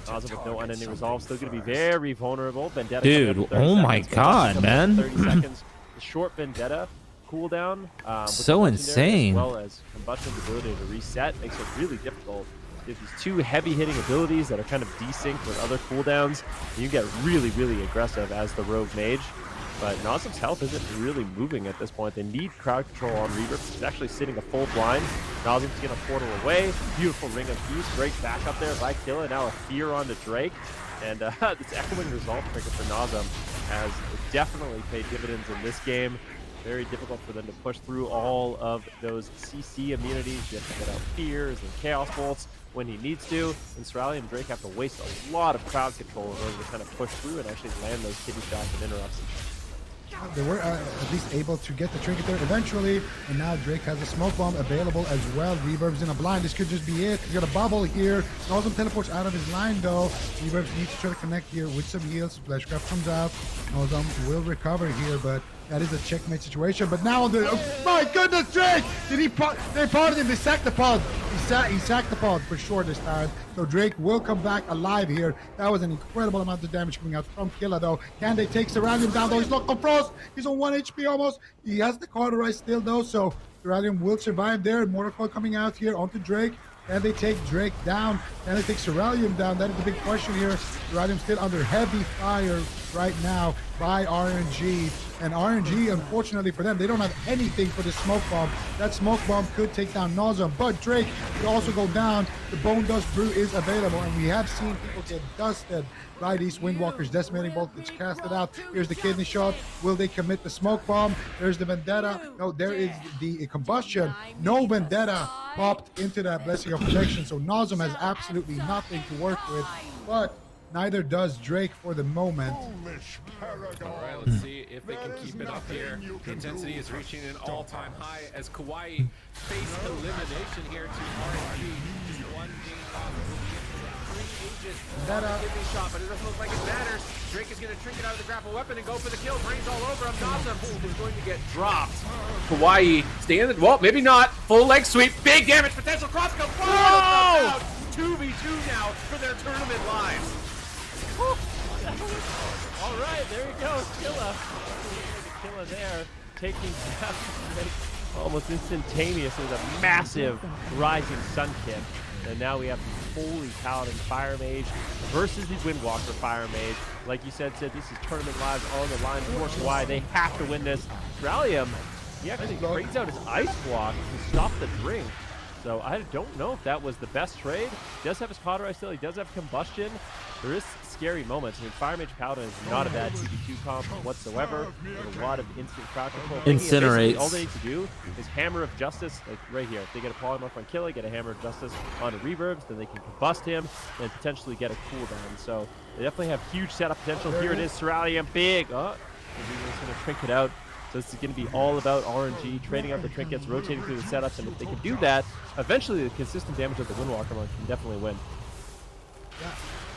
Nazem with no unending resolve, still going to be very vulnerable. Vendetta. Dude, oh my god, man. 30 seconds. The short Vendetta cooldown. So insane. As well as Combustion's ability to reset makes it really difficult. There's these two heavy-hitting abilities that are kind of desynced with other cooldowns. You get really, really aggressive as the rogue mage. But Nazem's health isn't really moving at this point. They need crowd control on Reaver. He's actually sitting a full blind. Nazem's gonna portal away. Beautiful Ring of Peace. Great back up there by Killa. Now a fear onto Drake. And this echoing resolve trigger for Nazem has definitely paid dividends in this game. Very difficult for them to push through all of those CC immunities. You have to get out fears and chaos bolts when he needs to. And Sorali and Drake have to waste a lot of crowd control in order to kind of push through and actually land those kitty shots and interrupts. They were at least able to get the trinket there eventually, and now Drake has a smoke bomb available as well. Reverb's in a blind. This could just be it. He's got a bubble here. Nazem teleports out of his line though. Reverb needs to try to connect here with some heals. Fleshcraft comes out. Nazem will recover here, but that is a checkmate situation. But now oh my goodness, Drake! They parted him. They sacked the pod. He sacked the pod for sure this time. So Drake will come back alive here. That was an incredible amount of damage coming out from Killa though. Can they take Seralium down though? He's locked on Frost. He's on 1 HP almost. He has the cauterize still though, so Seralium will survive there. Mortal Coil coming out here onto Drake. Can they take Drake down? Can they take Seralium down? That is the big question here. Seralium still under heavy fire right now by RNG. And RNG, unfortunately for them, they don't have anything for the smoke bomb. That smoke bomb could take down Nazem, but Drake could also go down. The Bone Dust Brew is available, and we have seen people get dusted by these Windwalkers. Decimating Bolt gets casted out. Here's the kidney shot. Will they commit the smoke bomb? There's the Vendetta. No, there is the combustion. No Vendetta popped into that Blessing of Protection, so Nazem has absolutely nothing to work with, but neither does Drake for the moment. All right, let's see if they can keep it up here. The intensity is reaching an all-time high as Kawaii face elimination here to RNG. Just one game lost. Give me a shot, but it doesn't look like it matters. Drake is going to trinket out of the grapple weapon and go for the kill. Brains all over him. Nazem is going to get dropped. Kawaii standing, well, maybe not. Full leg sweep, big damage potential. Crosscut. Whoa! 2v2 now for their tournament lives. All right, there he goes, Killa. Killa there, taking down Drake almost instantaneously with a massive rising sun kick. And now we have the Holy Paladin Fire Mage versus the Windwalker Fire Mage. Like you said, Sid, this is tournament lives on the line. Of course, why they have to win this. Seralium, he actually trades out his Ice Block to stop the drink. So I don't know if that was the best trade. He does have his Cauterize still. He does have Combustion. There is scary moments. I mean, Fire Mage Paladin is not a bad 2v2 comp whatsoever. There's a lot of instant crowd control. Incinerates. All they need to do is Hammer of Justice, like right here. If they get a polymorph on Killa, get a Hammer of Justice on Reverbs, then they can combust him and potentially get a cooldown. So they definitely have huge setup potential. Here it is, Seralium, big. Oh, Reverb's going to trinket out. So this is going to be all about RNG, trading out the trinkets, rotating through the setups, and if they can do that, eventually the consistent damage of the Windwalker one can definitely win. Yeah.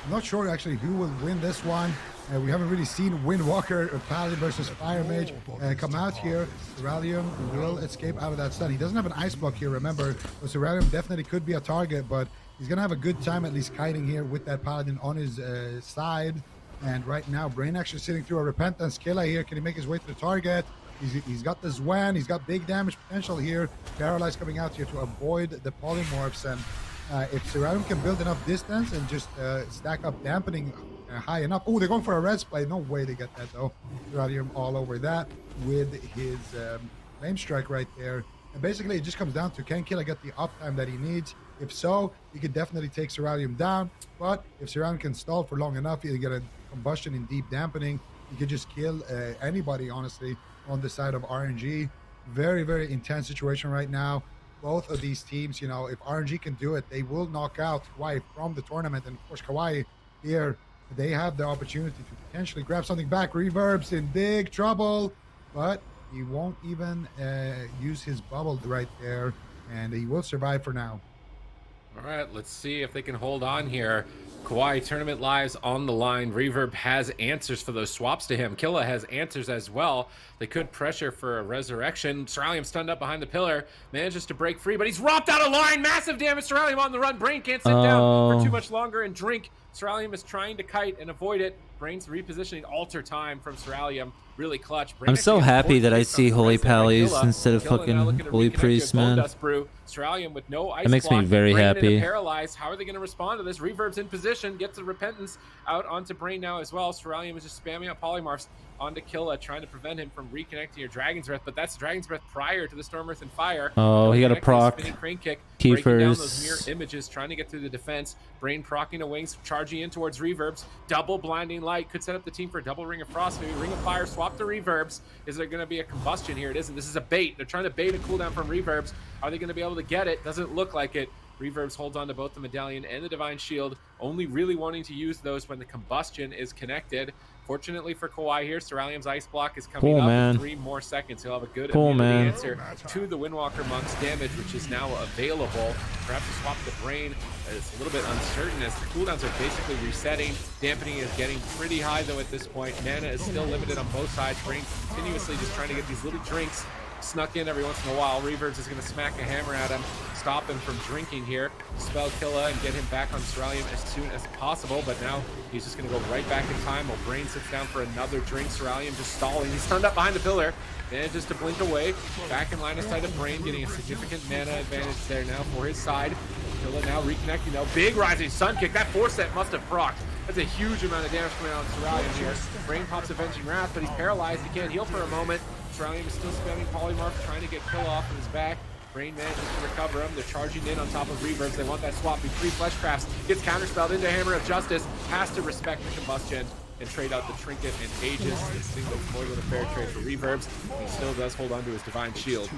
I'm not sure actually who will win this one. We haven't really seen Windwalker Paladin versus Fire Mage come out here. Seralium will escape out of that stun. He doesn't have an Ice Block here, remember. So Seralium definitely could be a target, but he's going to have a good time at least kiting here with that Paladin on his side. And right now, Brain actually sitting through a Repentance. Killa here, can he make his way to the target? He's got the Zwan, he's got big damage potential here. Paralyze coming out here to avoid the polymorphs, and if Seralium can build enough distance and just stack up dampening high enough. Oh, they're going for a res play. No way they get that though. Seralium all over that with his Flame Strike right there. And basically it just comes down to, can Killa get the uptime that he needs? If so, he could definitely take Seralium down. But if Seralium can stall for long enough, he'll get a combustion in deep dampening. He could just kill anybody, honestly, on the side of RNG. Very, very intense situation right now. Both of these teams, you know, if RNG can do it, they will knock out Kawaii from the tournament. And of course, Kawaii here, they have the opportunity to potentially grab something back. Reverb's in big trouble, but he won't even use his bubble right there, and he will survive for now. All right, let's see if they can hold on here. Kawhi tournament lives on the line. Reverb has answers for those swaps to him. Killa has answers as well. They could pressure for a resurrection. Ceruleum stunned up behind the pillar. Manages to break free, but he's robbed out of line. Massive damage. Ceruleum on the run. Brain can't sit down for too much longer and drink. Ceruleum is trying to kite and avoid it. Brain's repositioning. Alter time from Ceruleum. Really clutch. Brain I'm so happy that I see Holy Pallies instead of fucking Holy Priests, man. Ceruleum with no ice That makes me block. very Brain happy. into paralyzed. How are they going to respond to this? Reverb's in position. Gets the repentance out onto Brain now as well. Ceruleum is just spamming up polymorphs onto Killa, trying to prevent him from reconnecting your Dragon's Breath, but that's Dragon's Breath prior to the Storm Earth and Fire. Oh, he got a Connecting proc. spinning crane kick, breaking down those Keepers. mirror images, trying to get through the defense. Brain procking the wings, charging in towards Reverbs. Double blinding light could set up the team for a double Ring of Frost. Maybe Ring of Fire, swap the Reverbs. Is there going to be a combustion here? It isn't. This is a bait. They're trying to bait a cooldown from Reverbs. Are they going to be able to get it? Doesn't look like it. Reverbs holds on to both the Medallion and the Divine Shield, only really wanting to use those when the combustion is connected. Fortunately for Kawhi here, Ceruleum's Ice Block is coming Cool, up man. in 3 more seconds. He'll have a good Cool, immunity man. answer to the Windwalker Monk's damage, which is now available. Perhaps to swap the Brain. It's a little bit uncertain as the cooldowns are basically resetting. Dampening is getting pretty high though at this point. Mana is still limited on both sides. Brain continuously just trying to get these little drinks snuck in every once in a while. Reverbs is going to smack a hammer at him, stop him from drinking here, spell Killa, and get him back on Ceruleum as soon as possible. But now he's just going to go right back in time while Brain sits down for another drink. Ceruleum just stalling. He's turned up behind the pillar, manages to blink away, back in line of sight of Brain, getting a significant mana advantage there now for his side. Killa now reconnecting though. Big rising sun kick. That 4-set must have procced. That's a huge amount of damage coming out on Ceruleum here. Brain pops Avenging Wrath, but he's paralyzed. He can't heal for a moment. Ceruleum is still spamming Polymorph, trying to get Killa off of his back. Brain manages to recover him. They're charging in on top of Reverbs. They want that swap. Be 3 Fleshcrafts. Gets counterspelled into Hammer of Justice. Has to respect the combustion and trade out the Trinket and Aegis. This thing looks more than a fair trade for Reverbs. He still does hold on to his Divine Shield.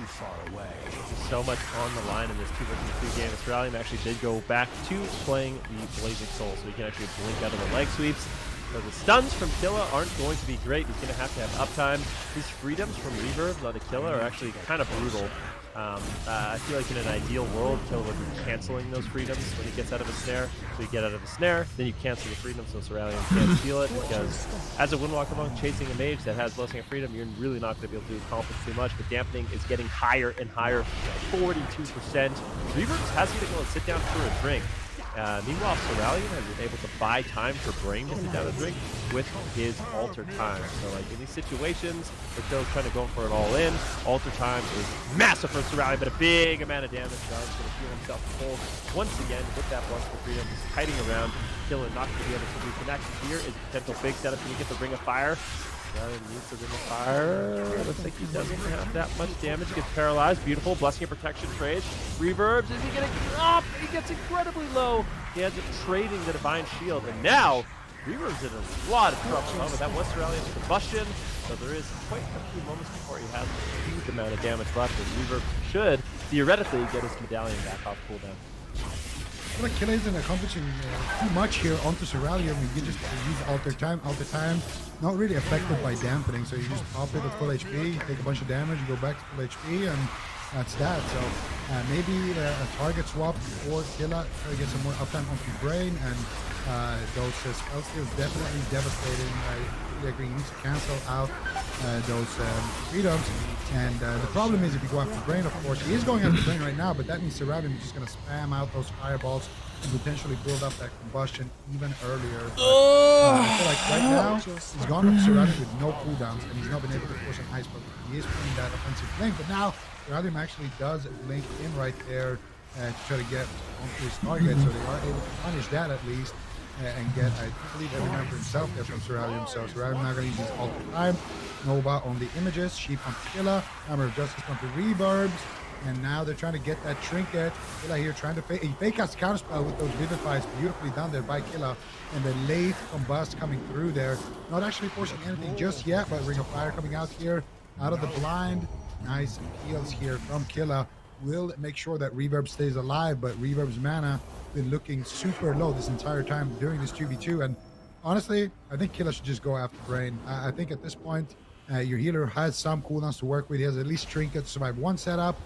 So much on the line in this 2-2 game. Ceruleum actually did go back to playing the Blazing Soul, so he can actually blink out of the leg sweeps. So the stuns from Killa aren't going to be great. He's going to have uptime. These freedoms from Reverb on the Killa are actually kind of brutal. I feel like in an ideal world, Killa would be canceling those freedoms when he gets out of a snare. So you get out of a snare, then you cancel the freedom so Ceruleum can't steal it, because as a Windwalker Monk chasing a mage that has Blessing of Freedom, you're really not going to be able to accomplish too much, but Dampening is getting higher and higher, 42%. Reverbs has to go and sit down for a drink. Meanwhile, Ceruleum has been able to buy time for Brain to sit down and drink with his Alter Time. So, like, in these situations, if Kill's trying to go for it all in, Alter Time is massive for Ceruleum, but a big amount of damage. Ceruleum's going to heal himself full once again with that Blast for Freedom. He's kiting around. Killa not going to be able to reconnect. Here is a potential big setup. Can he get the Ring of Fire? Ceruleum needs the Ring of Fire. Looks like he doesn't have that much damage. Gets paralyzed. Beautiful. Blessing of Protection trade. Reverbs. Is he going to drop? He gets incredibly low. He ends up trading the Divine Shield. And now, Reverb's in a lot of trouble. But that was Ceruleum's combustion. So there is quite a few moments before he has a huge amount of damage left. And Reverb should theoretically get his Medallion back off cooldown. I feel like Killa isn't accomplishing too much here onto Ceruleum. You just use Alter Time. Alter Time, not really affected by dampening, so you just pop it at full HP, you take a bunch of damage, you go back to full HP, and that's that. So maybe a target swap for Killa to get some more uptime onto Brain, and those spell skills definitely devastating. I really agree. You need to cancel out those freedoms. And the problem is if you go after Brain, of course, he is going after Brain right now, but that means Ceruleum is just going to spam out those fireballs and potentially build up that combustion even earlier. But, I feel like right now, he's gone up Ceruleum with no cooldowns, and he's not been able to force an ice block. He is putting that offensive blink, but now Ceruleum actually does blink in right there to try to get onto his target, so they are able to punish that at least. And get, I believe, every man for himself there from Ceruleum. So Ceruleum now going to use his Alter Time. Nova on the images. Sheep onto Killa. Hammer of Justice onto Reverbs. And now they're trying to get that Trinket. Killa here trying to fake. He fake casts counterspell with those Vivifies. Beautifully done there by Killa. And the late combust coming through there. Not actually forcing anything just yet, but Ring of Fire coming out here. Out of the blind. Nice heals here from Killa. Will make sure that Reverb stays alive, but Reverb's mana been looking super low this entire time during this 2v2, and honestly I think Killa should just go after Brain. I think at this point your healer has some cooldowns to work with. He has at least Trinket to survive one setup,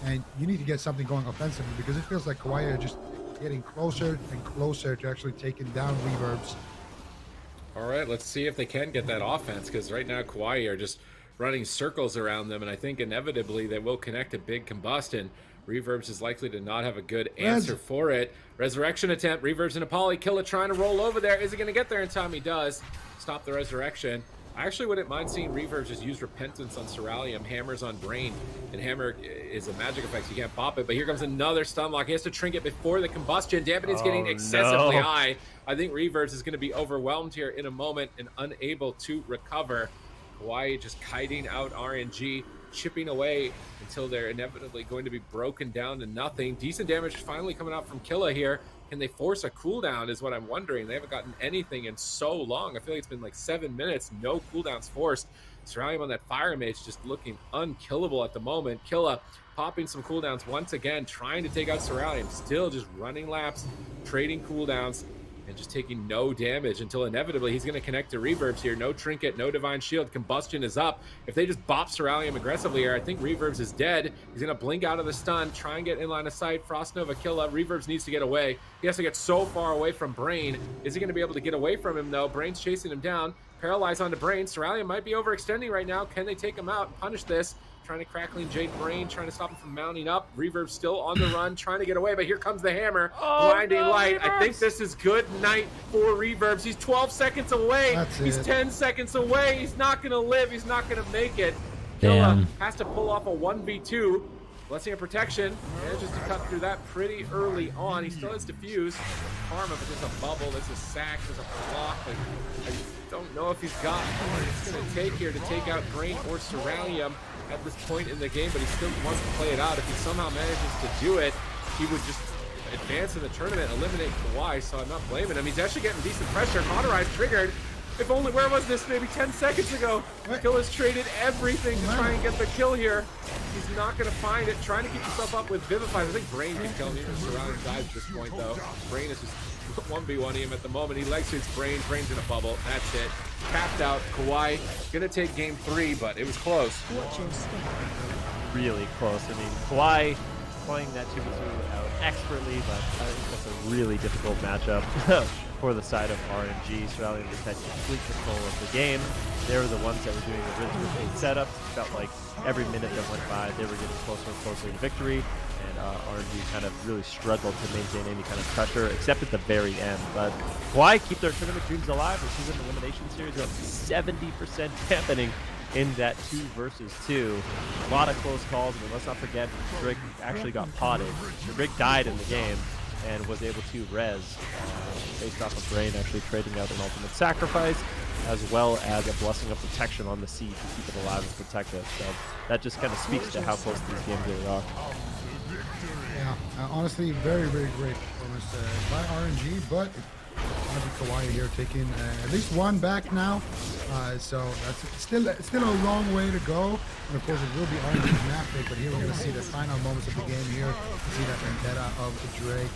and you need to get something going offensively, because it feels like Kawhi are just getting closer and closer to actually taking down Reverbs. All right, let's see if they can get that offense, because right now Kauai are just running circles around them, and I think inevitably they will connect a big combustion. Reverbs is likely to not have a good answer for it. Resurrection attempt. Reverbs and a poly. Killa trying to roll over there. Is he going to get there in time? He does. Stop the resurrection. I actually wouldn't mind seeing Reverbs just use Repentance on Ceruleum, Hammers on Brain, and Hammer is a magic effect, so you can't pop it, but here comes another stun lock. He has to trinket before the combustion. Dampening's getting excessively high. I think Reverbs is going to be overwhelmed here in a moment and unable to recover. Kauai just kiting out RNG, chipping away until they're inevitably going to be broken down to nothing. Decent damage finally coming out from Killa here. Can they force a cooldown is what I'm wondering. They haven't gotten anything in so long. I feel like it's been like 7 minutes, no cooldowns forced. Ceruleum on that Fire Mage just looking unkillable at the moment. Killa popping some cooldowns once again, trying to take out Ceruleum. Still just running laps, trading cooldowns, and just taking no damage until inevitably he's going to connect to Reverbs here. No Trinket, no Divine Shield. Combustion is up. If they just bop Ceruleum aggressively here, I think Reverbs is dead. He's going to blink out of the stun, try and get in line of sight. Frost Nova Killa. Reverbs needs to get away. He has to get so far away from Brain. Is he going to be able to get away from him, though? Brain's chasing him down. Paralyzed onto Brain. Ceruleum might be overextending right now. Can they take him out and punish this? Trying to Crackling Jade Brain, trying to stop him from mounting up. Reverb still on the run, trying to get away, but here comes the hammer. Blinding light. Reverbs. I think this is good night for Reverbs. He's 12 seconds away. He's 10 seconds away. He's not going to live. He's not going to make it. Killa has to pull off a 1v2. Blessing of Protection. Manages to cut through that pretty early on. He still has Diffuse. Karma, but there's a bubble. There's a sack. There's a block. I don't know if he's got what it's going to take here to take out Brain or Ceruleum at this point in the game, but he still wants to play it out. If he somehow manages to do it, he would just advance in the tournament, eliminate Kauai, so I'm not blaming him. He's actually getting decent pressure. Cauterize triggered. If only, where was this maybe 10 seconds ago? Killa's traded everything to try and get the kill here. He's not going to find it. Trying to keep himself up with Vivify. I think Brain can kill him even if Ceruleum dies at this point, though. Brain is just 1v1 him at the moment. He leg suits Brain. Brain's in a bubble. That's it. Capped out. Kauai gonna take game 3, but it was close. Really close. I mean, Kauai playing that 2v2 out expertly, but I think that's a really difficult matchup for the side of RNG. Ceruleum just had complete control of the game. They were the ones that were doing the really setups. It felt like every minute that went by, they were getting closer and closer to victory. And RNG kind of really struggled to maintain any kind of pressure, except at the very end. But Kauai keep their tournament dreams alive. This is an elimination series. They're up 70% dampening in that 2 versus 2. A lot of close calls. I mean, let's not forget, Drake actually got potted. Drake died in the game and was able to res based off of Brain actually trading out an ultimate sacrifice, as well as a Blessing of Protection on the seed to keep it alive and protect it. So that just kind of speaks to how close these games really are. Yeah, honestly, very, very great performance by RNG, but Kauai here taking at least one back now. So that's still a long way to go. And of course, it will be RNG's map pick, but here we're going to see the final moments of the game here. See that vendetta of Drake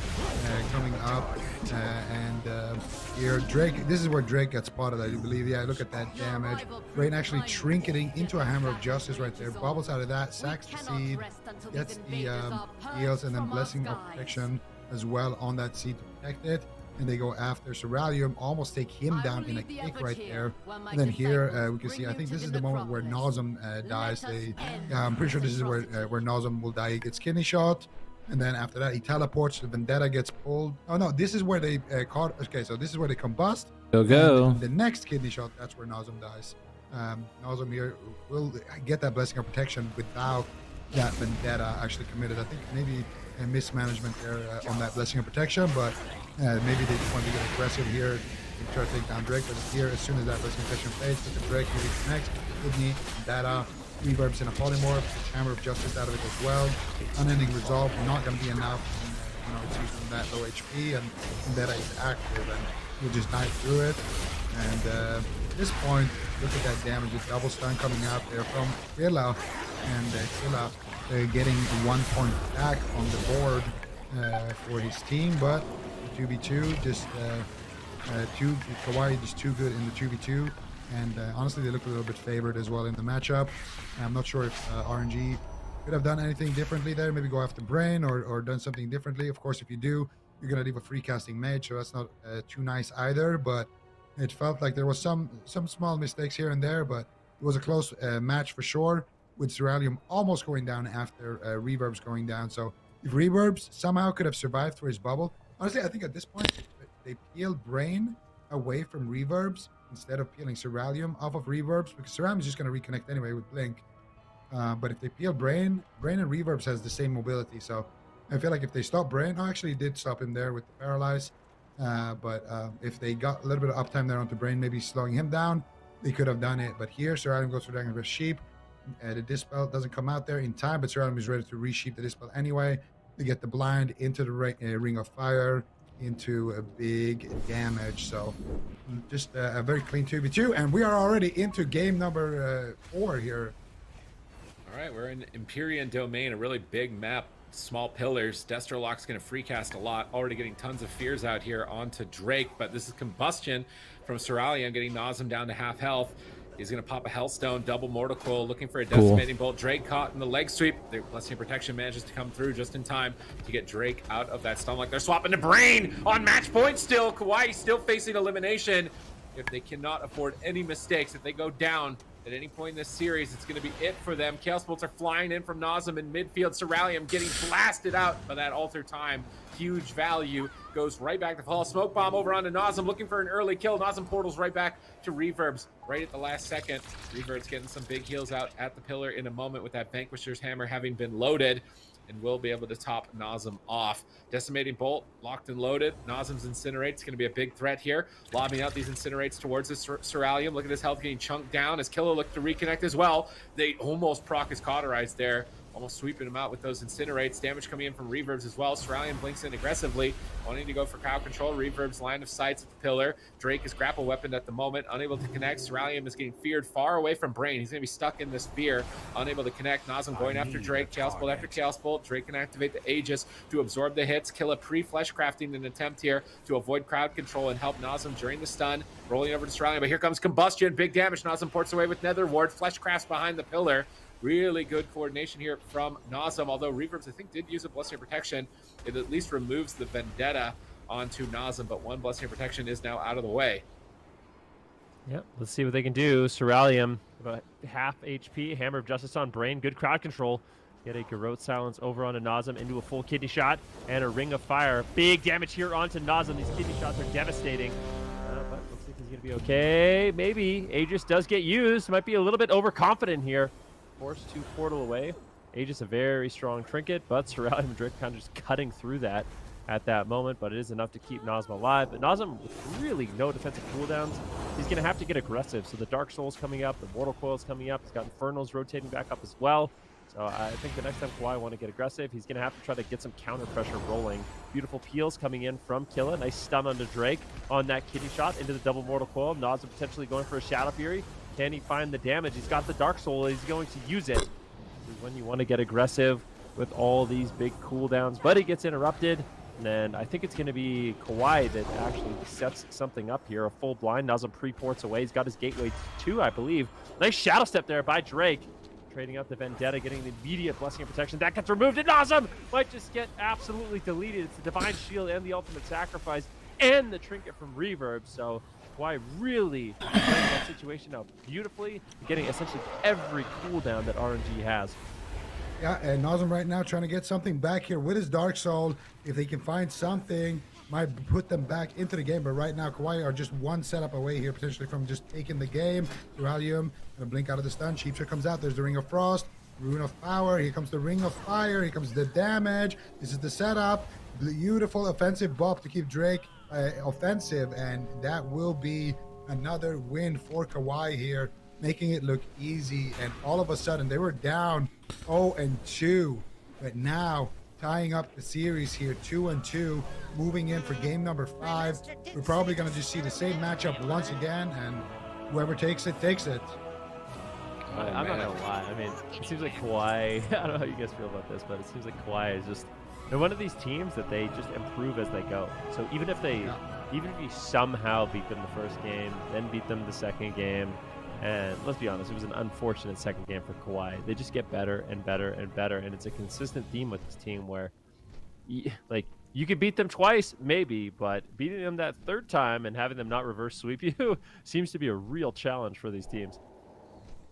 coming up. And here, Drake, this is where Drake gets spotted, I do believe. Yeah, look at that damage. Brain actually trinketing into a Hammer of Justice right there. Bubbles out of that, sacks the seed, gets the heals, and then Blessing of Protection as well on that seed to protect it. And they go after Ceruleum, almost take him down in a kick right there. And then here we can see, I think this is the moment where Nazem dies. I'm pretty sure this is where Nazem will die. He gets kidney shot, and then after that he teleports. The Vendetta gets pulled. Oh no, this is where they caught. Okay, so this is where they combust. Go. The next kidney shot, that's where Nazem dies. Nazem here will get that Blessing of Protection without that Vendetta actually committed. I think maybe a mismanagement there on that Blessing of Protection, but maybe they just want to get aggressive here to try to take down Drake. But here, as soon as that Blessing of Protection fades, look at Drake, he reconnects, Kidney, Data, Reverbs in a Polymorph, Hammer of Justice out of it as well. Unending Resolve, not going to be enough. It's using that low HP, and Data is active, and he'll just dive through it. And at this point, look at that damage, a double stun coming out there from Killa, and Killa getting 1 point back on the board for his team, but 2v2 just Kauai just too good in the 2v2, and honestly they look a little bit favored as well in the matchup. I'm not sure if RNG could have done anything differently there, maybe go after Brain or done something differently. Of course, if you do, you're gonna leave a free casting mage, so that's not too nice either. But it felt like there was some small mistakes here and there, but it was a close match for sure, with Ceralium almost going down after Reverb's going down. So if Reverbs somehow could have survived through his bubble, honestly, I think at this point, they peel Brain away from Reverbs instead of peeling Ceralium off of Reverbs, because Ceralium is just going to reconnect anyway with Blink. But if they peel Brain and Reverbs has the same mobility. So I feel like if they stop Brain, actually did stop him there with the Paralyze. But if they got a little bit of uptime there onto Brain, maybe slowing him down, they could have done it. But here, Ceralium goes for Dragon Breath Sheep. The Dispel doesn't come out there in time, but Ceralium is ready to resheep the Dispel anyway. They get the blind into the Ring of Fire, into a big damage. So just a very clean 2v2, and we are already into game number 4 here. All right, we're in Empyrean Domain, a really big map, small pillars. Destrolock's going to free cast a lot, already getting tons of fears out here onto Drake, but this is Combustion from Ceralium, getting Nazem down to half health. He's going to pop a Hellstone, double Mortal Coil, looking for a Decimating Bolt. Drake caught in the leg sweep. The Blessing Protection manages to come through just in time to get Drake out of that stun. Like they're swapping to Brain on match point still. Kawaii still facing elimination. If they cannot afford any mistakes, if they go down at any point in this series, it's going to be it for them. Chaos Bolts are flying in from Nazem in midfield. Ceralium getting blasted out by that alter time. Huge value. Goes right back to fall. Smoke bomb over onto Nazem, looking for an early kill. Nazem portals right back to Reverbs right at the last second. Reverbs getting some big heals out at the pillar in a moment with that Vanquisher's Hammer having been loaded, and will be able to top Nazem off. Decimating Bolt locked and loaded. Nazem's Incinerate's going to be a big threat here. Lobbing out these Incinerates towards the Ceralium. Look at his health getting chunked down as Killa looked to reconnect as well. They almost proc his Cauterized there. Almost sweeping him out with those Incinerates. Damage coming in from Reverbs as well. Ceralium blinks in aggressively, wanting to go for crowd control. Reverbs line of sights at the pillar. Drake is grapple weaponed at the moment, unable to connect. Ceralium is getting feared far away from Brain. He's going to be stuck in this fear, unable to connect. Nazem going after Drake. Chaos Bolt after Chaos Bolt. Drake can activate the Aegis to absorb the hits. Kill a pre-flesh crafting an attempt here to avoid crowd control and help Nazem during the stun. Rolling over to Ceralium, but here comes Combustion. Big damage. Nazem ports away with Nether Ward. Flesh crafts behind the pillar. Really good coordination here from Nazem, although Reverbs, I think, did use a Blessing of Protection. It at least removes the Vendetta onto Nazem, but one Blessing of Protection is now out of the way. Yep, let's see what they can do. Ceralium, about half HP. Hammer of Justice on Brain. Good crowd control. Get a Garrote Silence over onto Nazem into a full kidney shot and a Ring of Fire. Big damage here onto Nazem. These kidney shots are devastating. But looks like he's going to be okay. Maybe. Aegis does get used. Might be a little bit overconfident here. Forced to portal away. Aegis a very strong trinket, but Ceralium and Drake kind of just cutting through that at that moment, but it is enough to keep Nazem alive. But Nazem with really no defensive cooldowns, he's going to have to get aggressive. So the Dark Soul's coming up, the Mortal Coil's coming up, he's got Infernals rotating back up as well. So I think the next time Kawaii want to get aggressive, he's going to have to try to get some counter pressure rolling. Beautiful peels coming in from Killa. Nice stun onto Drake on that kidney shot into the double Mortal Coil. Nazem potentially going for a Shadow Fury. Can he find the damage? He's got the Dark Soul. He's going to use it. This is when you want to get aggressive with all these big cooldowns, but he gets interrupted. And then I think it's going to be Kawaii that actually sets something up here. A full blind. Nazem pre-ports away. He's got his Gateway 2, I believe. Nice Shadow Step there by Drake. Trading out the Vendetta, getting the immediate Blessing of Protection. That gets removed, and Nazem might just get absolutely deleted. It's the Divine Shield and the Ultimate Sacrifice and the Trinket from Reverb. So Kawaii really playing that situation out beautifully, getting essentially every cooldown that RNG has. Yeah, and Nazem right now trying to get something back here with his Dark Soul. If they can find something, might put them back into the game. But right now, Kawaii are just one setup away here, potentially from just taking the game. Ceralium gonna blink out of the stun. Sheepster comes out. There's the Ring of Frost, Rune of Power. Here comes the Ring of Fire. Here comes the damage. This is the setup. Beautiful offensive buff to keep Drake offensive, and that will be another win for Kawaii here, making it look easy. And all of a sudden, they were down 0-2, but now tying up the series here 2-2, moving in for game number 5. We're probably going to just see the same matchup once again, and whoever takes it takes it. I'm not gonna lie. I mean, it seems like Kawaii. I don't know how you guys feel about this, but it seems like Kawaii is just, they're one of these teams that they just improve as they go. So even if you somehow beat them the first game, then beat them the second game, and let's be honest, it was an unfortunate second game for Kawaii. They just get better and better and better, and it's a consistent theme with this team where like you could beat them twice, maybe, but beating them that third time and having them not reverse sweep you seems to be a real challenge for these teams.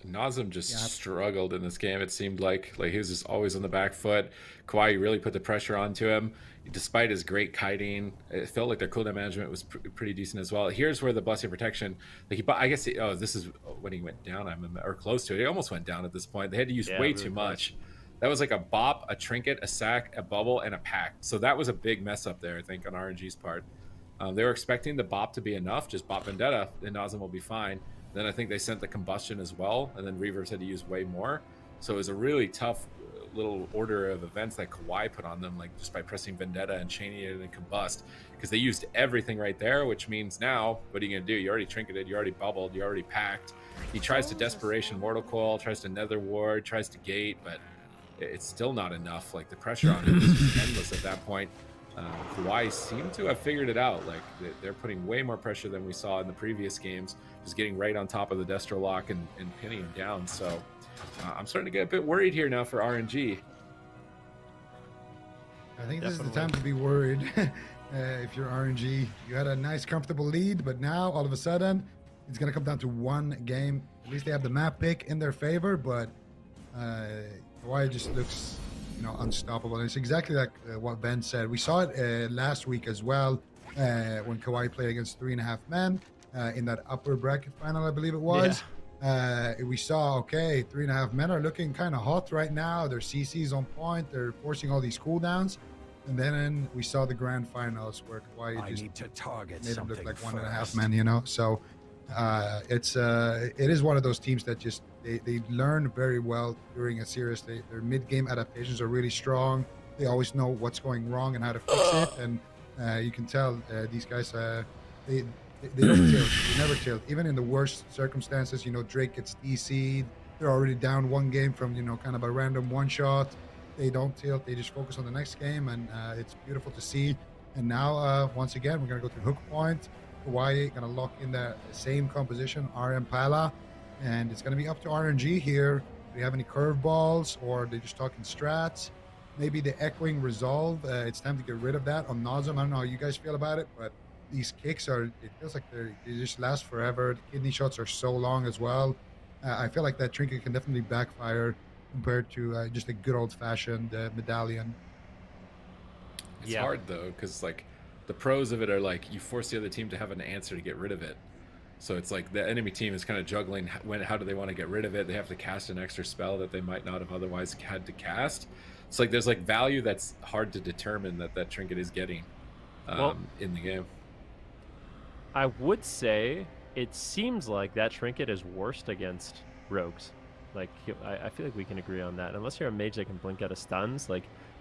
Nazem just struggled in this game. It seemed like he was just always on the back foot. Kawhi really put the pressure onto him, despite his great kiting. It felt like their cooldown management was pretty decent as well. Here's where the blessing protection, this is when he went down. Or close to it. He almost went down at this point. They had to use way too much. That was like a bop, a trinket, a sack, a bubble, and a pact. So that was a big mess up there, I think, on RNG's part. They were expecting the bop to be enough, just bop Vendetta, and Nazem will be fine. Then I think they sent the combustion as well, and then Reavers had to use way more. So it was a really tough little order of events that Kawhi put on them, like just by pressing Vendetta and chaining it and combust, because they used everything right there, which means now, what are you going to do? You already trinketed, you already bubbled, you already packed. He tries to Desperation Mortal Coil, tries to Nether Ward, tries to Gate, but it's still not enough. Like, the pressure on him is endless at that point. Kawhi seemed to have figured it out. Like, they're putting way more pressure than we saw in the previous games, just getting right on top of the Destro lock and pinning him down. So I'm starting to get a bit worried here now for RNG. I think this is the time to be worried. If you're RNG, you had a nice, comfortable lead, but now all of a sudden it's going to come down to one game. At least they have the map pick in their favor, but Kawhi just looks, unstoppable. And it's exactly like what Ben said. We saw it last week as well when Kawhi played against 3.5 men in that upper bracket final, I believe it was. We saw, 3.5 men are looking kind of hot right now. Their CC's on point. They're forcing all these cooldowns. And then we saw the grand finals where Kawhi just need to target made them look like something 1.5 men, So it is one of those teams that just they learn very well during a series. Their mid-game adaptations are really strong. They always know what's going wrong and how to fix it. And you can tell these guys they don't tilt. They never tilt. Even in the worst circumstances, Drake gets DC'd. They're already down one game from kind of a random one shot. They don't tilt. They just focus on the next game, and it's beautiful to see. And now, once again, we're gonna go to hook point. Kawhi gonna lock in the same composition, RM Pala, and it's gonna be up to RNG here. Do they have any curveballs, or are they just talking strats? Maybe the echoing resolve. It's time to get rid of that on Nazem. I don't know how you guys feel about it, but these kicks it feels like they just last forever. The kidney shots are so long as well. I feel like that trinket can definitely backfire compared to just a good old-fashioned medallion. It's hard though, because the pros of it are you force the other team to have an answer to get rid of it. So it's like the enemy team is kind of juggling how do they want to get rid of it. They have to cast an extra spell that they might not have otherwise had to cast. It's there's value that's hard to determine that trinket is getting in the game. I would say it seems like that trinket is worst against rogues. I feel like we can agree on that. Unless you're a mage that can blink out of stuns,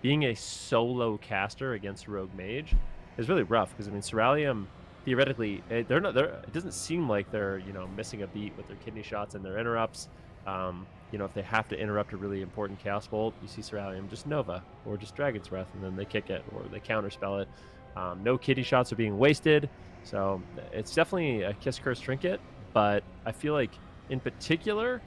being a solo caster against rogue mage is really rough. Because Ceralium, theoretically, it doesn't seem like they're missing a beat with their kidney shots and their interrupts. If they have to interrupt a really important Chaos Bolt, you see Ceralium just Nova or just Dragon's Breath, and then they kick it or they counterspell it. No kidney shots are being wasted, so it's definitely a Kiss Curse trinket. But I feel like, in particular,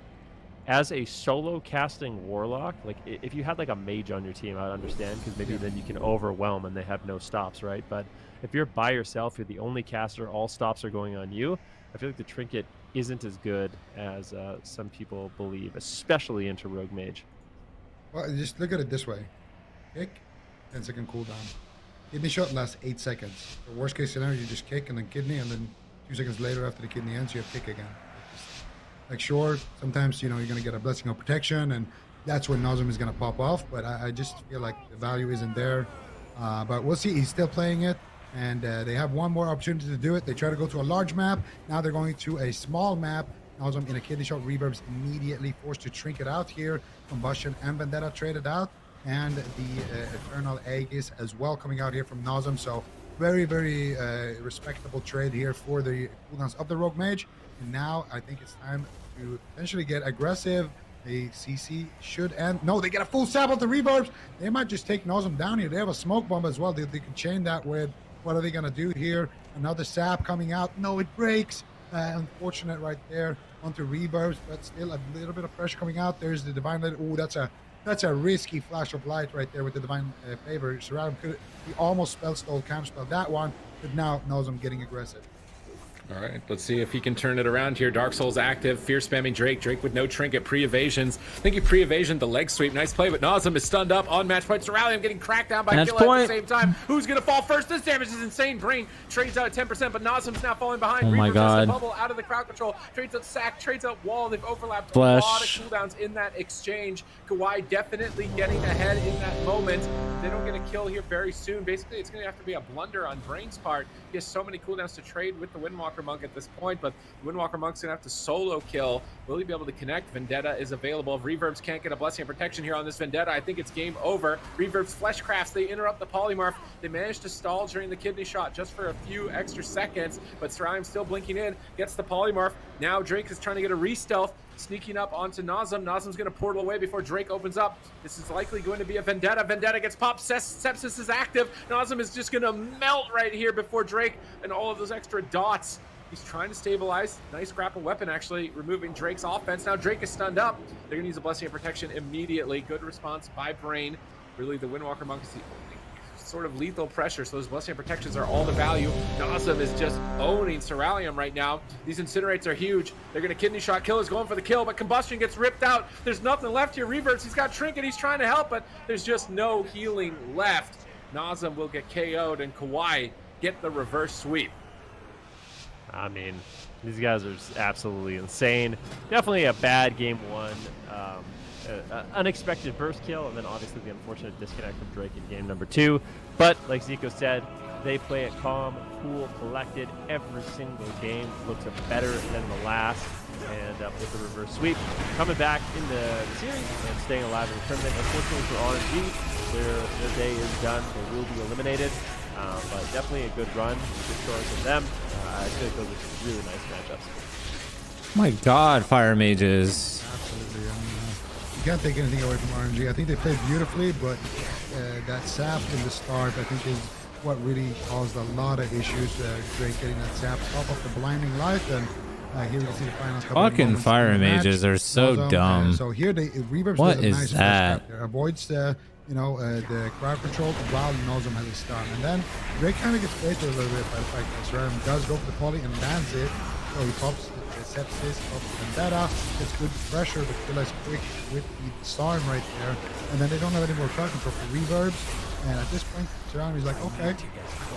as a solo casting warlock, if you had a mage on your team, I'd understand, because maybe then you can overwhelm and they have no stops, right? But if you're by yourself, you're the only caster, all stops are going on you, I feel like the trinket isn't as good as some people believe, especially into rogue mage. Well, just look at it this way. Kick, 10-second cooldown. Kidney shot lasts 8 seconds. The worst case scenario, you just kick and then kidney, and then 2 seconds later after the kidney ends, you have kick again. Sure, sometimes, you're going to get a Blessing of Protection, and that's when Nazem is going to pop off, but I just feel like the value isn't there. But we'll see. He's still playing it, and they have one more opportunity to do it. They try to go to a large map. Now they're going to a small map. Nazem in a kidney shot. Reverb's immediately forced to trinket out here. Combustion and Vendetta traded out, and the Eternal Aegis as well coming out here from Nazem. So very, very respectable trade here for the cooldowns of the Rogue Mage. And now I think it's time to potentially get aggressive. The CC should end. No, they get a full sap of the Reverbs. They might just take Nazem down here. They have a smoke bomb as well. They can chain that with. What are they going to do here? Another sap coming out. No, it breaks. Unfortunate right there onto Reverbs, but still a little bit of pressure coming out. There's the Divine Light. Oh, that's a That's a risky flash of light right there with the Divine Favor. Cerulean he almost spell stole, counter spell that one, but now knows I'm getting aggressive. All right, let's see if he can turn it around here. Dark Souls active, fear spamming Drake. Drake with no trinket, pre-evasions. I think he pre-evasioned the leg sweep. Nice play, but Nazem is stunned up on match point. Cerulean getting cracked down by Match Killa point. at the same time. Who's going to fall first? This damage is insane. Brain trades out at 10%, but Nazem's now falling behind. Oh my Reaper just a God. bubble out of the crowd control. Trades out sack, trades out wall. They've overlapped Flash. a lot of cooldowns in that exchange. Kawhi definitely getting ahead in that moment. They don't get a kill here very soon. Basically, it's going to have to be a blunder on Brain's part. He has so many cooldowns to trade with the Windwalker Monk at this point, but the Windwalker Monk's gonna have to solo kill. Will he be able to connect? Vendetta is available. If Reverbs can't get a blessing of protection here on this Vendetta, I think it's game over. Reverbs Fleshcrafts, they interrupt the Polymorph. They managed to stall during the kidney shot just for a few extra seconds, but Cerulean still blinking in, gets the Polymorph. Now Drake is trying to get a re-stealth, sneaking up onto Nazem. Nazem's gonna portal away before Drake opens up. This is likely going to be a Vendetta. Vendetta gets popped, Sepsis is active. Nazem is just gonna melt right here before Drake and all of those extra dots. He's trying to stabilize. Nice grapple weapon, actually, removing Drake's offense. Now Drake is stunned up. They're going to use a Blessing of Protection immediately. Good response by Brain. Really, the Windwalker Monk is the only sort of lethal pressure, so those Blessing of Protections are all the value. Nazem is just owning Cerulean right now. These Incinerates are huge. They're going to kidney shot. Killer's going for the kill, but Combustion gets ripped out. There's nothing left here. Reverse, he's got Trinket. He's trying to help, but there's just no healing left. Nazem will get KO'd, and Kawhi get the reverse sweep. I mean, these guys are just absolutely insane. Definitely a bad game one. Unexpected burst kill, and then obviously the unfortunate disconnect from Drake in game number 2. But like Zico said, they play it calm, cool, collected. Every single game looks better than the last. And with the reverse sweep, coming back in the series and staying alive in the tournament. Unfortunately for RNG, their day is done. They will be eliminated. But definitely a good run, good story from them. I think those are really nice matchups. My God, Fire Mages. Absolutely. You can't take anything away from RNG. I think they played beautifully, but that sap in the start, I think, is what really caused a lot of issues. Drake getting that sap off of the blinding light, and here we can see the final couple of Fucking moments Fire in the match. Mages are so Nazem, dumb. so here, Reverbs What does a is nice that? there. Avoids the crowd control while Nazem has a stun, and then Drake kind of gets baited a little bit by the fact that Cerulean does go for the poly and lands it. So he pops the Sepsis, pops the Vendetta, gets good pressure, but Killa is quick with the Storm right there, and then they don't have any more crowd control for Reverbs. And at this point, Cerulean is like, okay,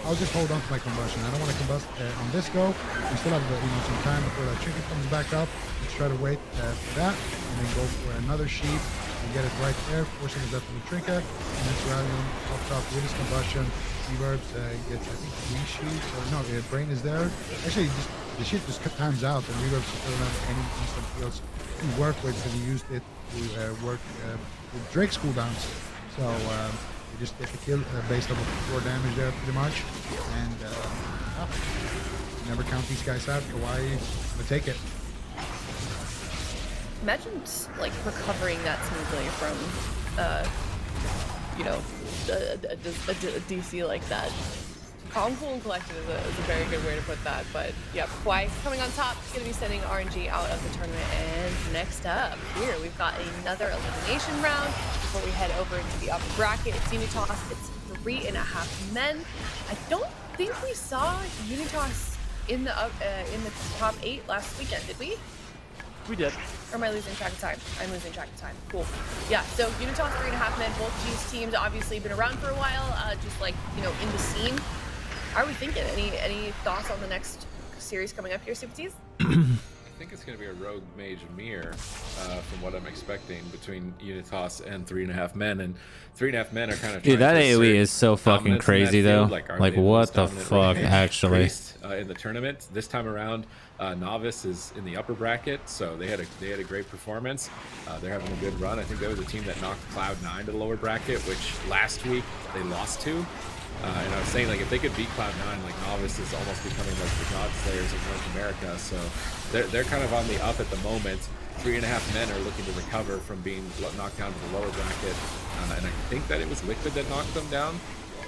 I'll just hold on to my combustion. I don't want to combust on this go. We still have some time before that trinket comes back up. Let's try to wait for that, and then go for another sheep and get it right there, forcing his death from the trinket. And then Cerulean pops off with his combustion. Reverbs gets, I think, 3 sheets. Or no, Brain is there. Actually, the sheep just times out, and Reverbs doesn't have any instant heals to work with, so he used it to work with Drake's cooldowns. So they just get the kill based on 4 damage there, pretty much. And never count these guys out. Kawhi will take it. Imagine like recovering that smoothly from, a DC like that. Calm, cool, and collected is a very good way to put that. But yeah, Kawhi coming on top, going to be sending RNG out of the tournament. And next up here, we've got another elimination round before we head over into the upper bracket. It's Unitas. It's 3.5 men. I don't think we saw Unitas in the top 8 last weekend, did we? We did. Or am I losing track of time? I'm losing track of time. Cool. Yeah, so Unitas 3.5 men. Both G's teams obviously been around for a while, just like, in the scene. How are we thinking? Any thoughts on the next series coming up here, Super T's? I think it's going to be a Rogue Mage Mir, from what I'm expecting, between Unitas and 3.5 men. And 3.5 men are kind of Dude, that trying to AoE assert is so fucking dominance in crazy, that though. field. Like, are Like, they the what most the dominant fuck, Rogue Mage actually? priest, in the tournament? This time around, Novice is in the upper bracket, so they had a great performance. They're having a good run. I think they were the team that knocked Cloud9 to the lower bracket, which last week they lost to. And I was saying, like, if they could beat Cloud9, like, Novice is almost becoming like the God Slayers of North America. So they're kind of on the up at the moment. 3.5 men are looking to recover from being knocked down to the lower bracket. And I think that it was Liquid that knocked them down,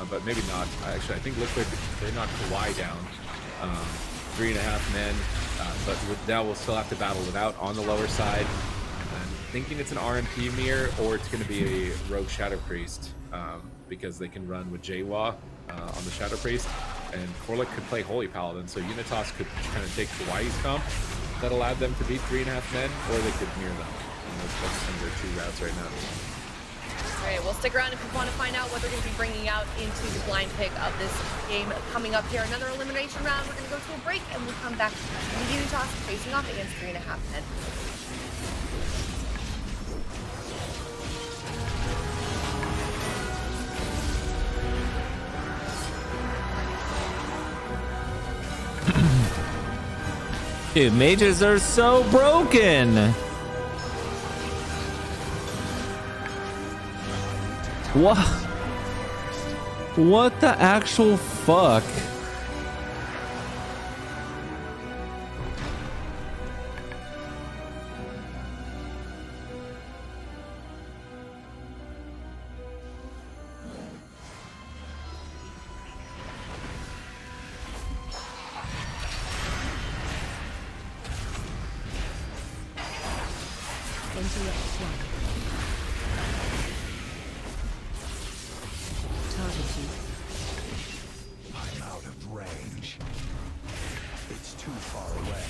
but maybe not. Actually, I think Liquid, they knocked Kawhi down. 3.5 men, but now we'll still have to battle it out on the lower side. And thinking it's an RMP mirror or it's going to be a Rogue Shadow Priest, because they can run with Jawa on the Shadow Priest, and Korlik could play Holy Paladin, so Unitas could kind of take Kawaii's comp that allowed them to beat 3.5 men, or they could mirror them. And that's kind of their two routes right now. All right, well, stick around if you want to find out what they're going to be bringing out into the blind pick of this game coming up here. Another elimination round. We're going to go to a break, and we'll come back to Unitas facing off against 3.5 men. Dude, mages are so broken. What? What the actual fuck? I'm out of range. It's too far away.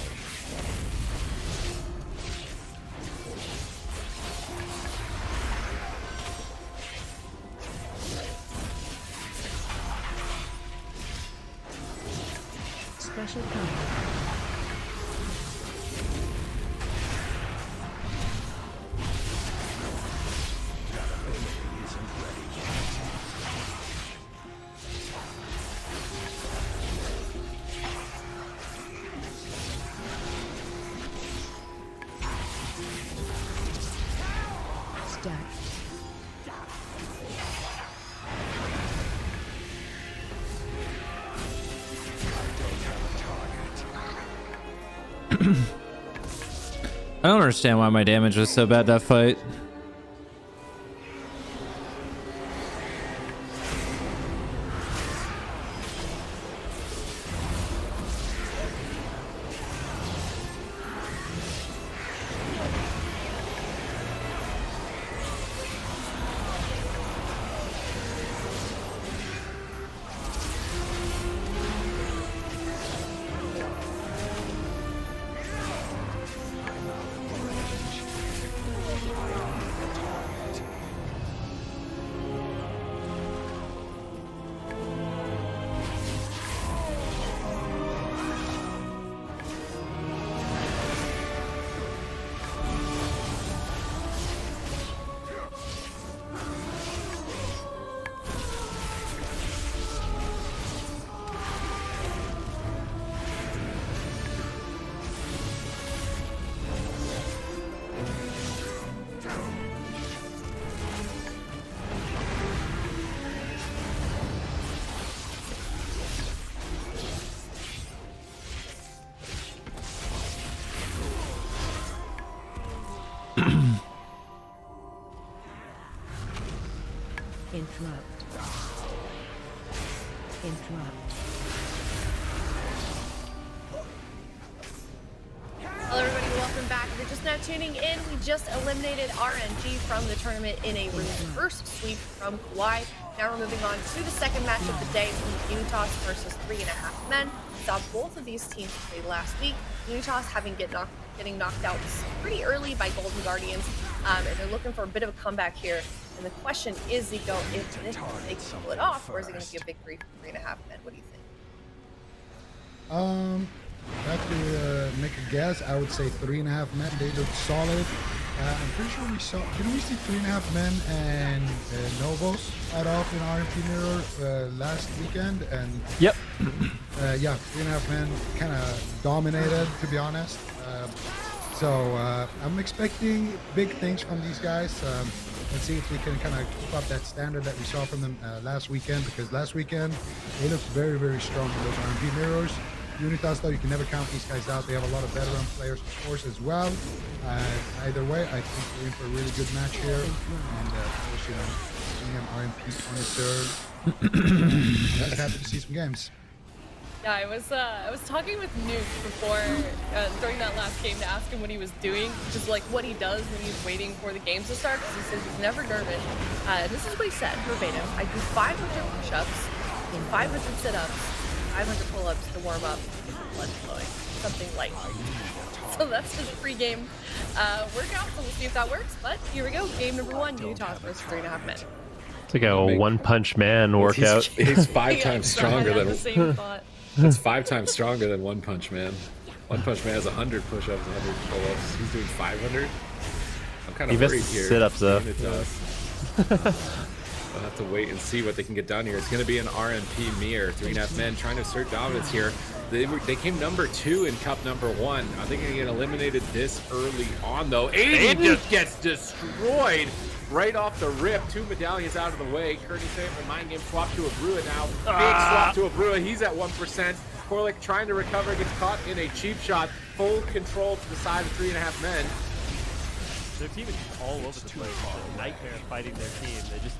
Special comment. I don't understand why my damage was so bad that fight. Interrupt. Hello everybody, welcome back. If you're just now tuning in, we just eliminated RNG from the tournament in a reverse sweep from Kauai. Now we're moving on to the second match of the day, Unitas versus 3.5 men. We saw both of these teams play last week. Unitas getting knocked out pretty early by Golden Guardians, and they're looking for a bit of a comeback here. And the question is, Zico, if they can pull it off, or is it going to be a victory for 3.5 men? What do you think? If I had to make a guess, I would say 3.5 men. They look solid. I'm pretty sure we saw. Didn't we see 3.5 men and Novos fight off in RMP Mirror last weekend? And yep. Yeah, 3.5 men kind of dominated, to be honest. So I'm expecting big things from these guys. Let's see if we can kind of keep up that standard that we saw from them last weekend, because last weekend they looked very, very strong in those RMP mirrors. Unitas, though, you can never count these guys out. They have a lot of veteran players, of course, as well. Either way, I think we're in for a really good match here. And of course, you know, seeing an RMP on the third. Just happy to see some games. Yeah, I was talking with Nuke before during that last game to ask him what he was doing, just like what he does when he's waiting for the games to start. Because he says he's never nervous. This is what he said verbatim: I do 500 push-ups, and 500 sit-ups, 500 pull-ups to warm up, blood flowing, something light. So that's his pre-game workout. So we'll see if that works. But here we go, game number 1: Utah versus 3.5 men. It's like a One Punch Man workout. He's 5 times stronger I had the than. same thought. That's 5 times stronger than One Punch Man. One Punch Man has 100 push-ups, 100 pull-ups. He's doing 500. I'm kind He of missed worried here. sit-ups, though. I'll have to wait and see what they can get done here. It's going to be an RMP mirror. 3.5 men trying to assert dominance here. They came number 2 in Cup number 1. I think they're going to get eliminated this early on, though. Aiden just gets destroyed right off the rip. 2 medallions out of the way. Kearney saying for mind game swap to Abrua now. Big swap to Abrua. He's at 1%. Korlik trying to recover, gets caught in a cheap shot. Full control to the side of 3.5 men. Their team is all over the place. It's a nightmare fighting their team. They just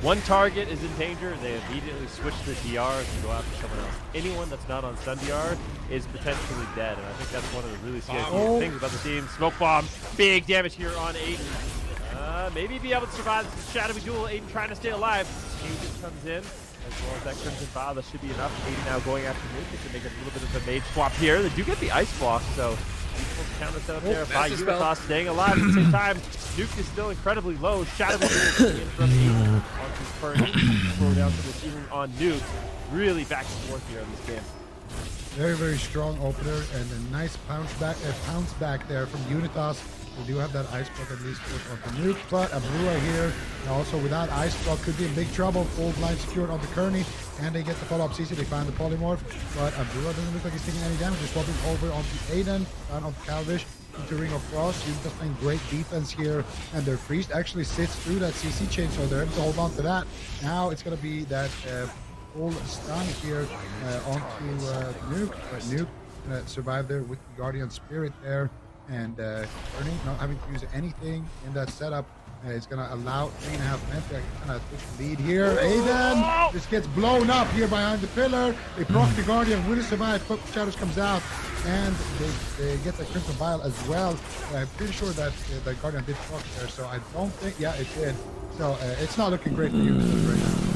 one target is in danger, they immediately switch the DR to go after someone else. Anyone that's not on stun DR is potentially dead, and I think that's one of the really scary things about the team. Smoke bomb, big damage here on Aiden. Maybe be able to survive this shadowy duel. Aiden trying to stay alive. Aiden comes in, as well as that Crimson Vial. That should be enough. Aiden now going after Nuke to make a little bit of a mage swap here. They do get the ice block, so beautiful counter set up there by Unitas staying alive at the same time. Nuke is still incredibly low. Shadowy duel in from Aiden onto Fernie. Throw down to the ceiling on Nuke. Really back and forth here in this game. Very, very strong opener and a nice bounce back there from Unitas. We do have that ice block at least on the Nuke, but Abrua here, and also without ice block, could be in big trouble. Full blind secured on the Kearney, and they get the follow-up CC. They find the polymorph, but Abrua doesn't look like he's taking any damage. They're swapping over onto Aiden, down onto Calvish, into Ring of Frost. Unitas playing great defense here, and their Priest actually sits through that CC chain, so they're able to hold on to that. Now it's going to be that full stun here onto Nuke, but Nuke survived there with the Guardian Spirit there. And Kearney not having to use anything in that setup is going to allow 3.5 men to kind of take the lead here. Aiden just gets blown up here behind the pillar. They proc the Guardian, will survive. Shadows comes out, and they get the Crimson Vial as well. I'm pretty sure that the Guardian did proc there, so I don't think, yeah, it did. So it's not looking great for you right now.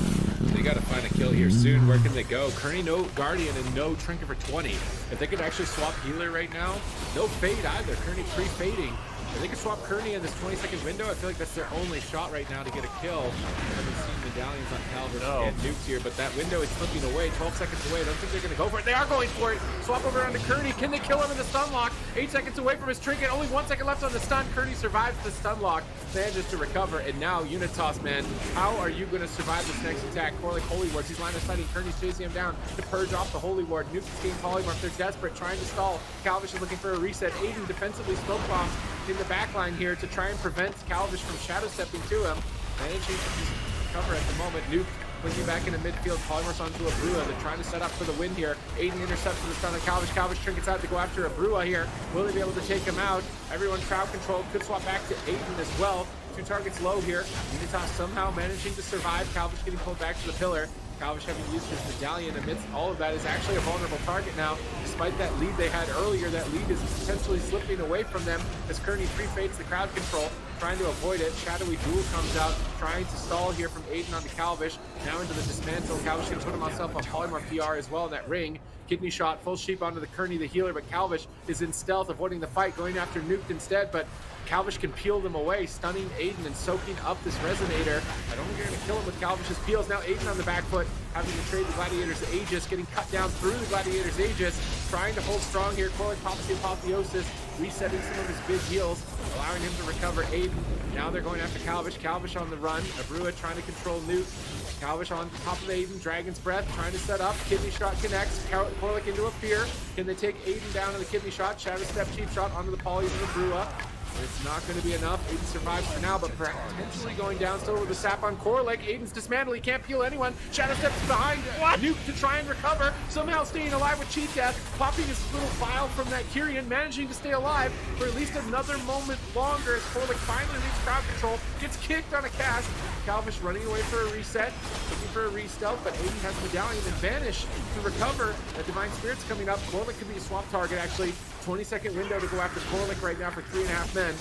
They got to find a kill here soon. Where can they go? Kearney, no Guardian and no Trinket for 20. If they could actually swap healer right now, no fade either. Kearney pre-fading. If they could swap Kearney in this 20-second window, I feel like that's their only shot right now to get a kill. I haven't seen medallions on Calvin and Nukes here, but that window is slipping away. 12 seconds away. I don't think they're going to go for it. They are going for it. Swap over onto Kearney. Can they kill him in the stun lock? 8 seconds away from his Trinket. Only 1 second left on the stun. Kearney survives the stun lock. Manages to recover, and now Unitas, man, how are you going to survive this next attack? Korlik Holy Wards, he's line of sighting. Kearney's chasing him down to purge off the Holy Ward. Nuke is getting polymorph. They're desperate, trying to stall. Calvish is looking for a reset. Aiden defensively smoke bombs in the back line here to try and prevent Calvish from shadow stepping to him. Managing to cover at the moment. Nuke clicking back into midfield. Polymorphs onto Abrua. They're trying to set up for the win here. Aiden intercepts with the stun on Calvish. Calvish trinkets out to go after Abrua here. Will they be able to take him out? Everyone crowd controlled. Could swap back to Aiden as well. 2 targets low here. Unitas somehow managing to survive. Calvish getting pulled back to the pillar. Calvish having used his medallion amidst all of that is actually a vulnerable target now. Despite that lead they had earlier, that lead is potentially slipping away from them as Kearney pre-fades the crowd control, trying to avoid it. Shadowy Duel comes out, trying to stall here from Aiden onto Calvish. Now into the dismantle. Calvish can put himself on polymorph PR as well in that ring. Kidney shot, full sheep onto the Kearney, the healer, but Calvish is in stealth, avoiding the fight, going after Nuke instead, but Calvish can peel them away, stunning Aiden and soaking up this Resonator. I don't think you're going to kill him with Calvish's peels. Now Aiden on the back foot, having to trade the Gladiator's Aegis, getting cut down through the Gladiator's Aegis, trying to hold strong here. Korlik pops the Apotheosis, resetting some of his big heals, allowing him to recover Aiden. Now they're going after Calvish. Calvish on the run. Abrua trying to control Nuke. Calvish on top of Aiden. Dragon's Breath trying to set up. Kidney shot connects. Korlik into a fear. Can they take Aiden down in the kidney shot? Shadow Step cheap shot onto the polys of Abrua. It's not going to be enough. Aiden survives for now, but potentially going down still with the sap on Korlik. Aiden's dismantled. He can't peel anyone. Shadow steps behind. Nuke to try and recover. Somehow staying alive with Cheat Death. Popping his little vial from that Kyrian. Managing to stay alive for at least another moment longer as Korlik finally reaches crowd control. Gets kicked on a cast. Calvish running away for a reset. Looking for a re-stealth, but Aiden has Medallion and Vanish to recover. That Divine Spirit's coming up. Korlik could be a swap target, actually. 20-second window to go after Korlik right now for 3.5 men.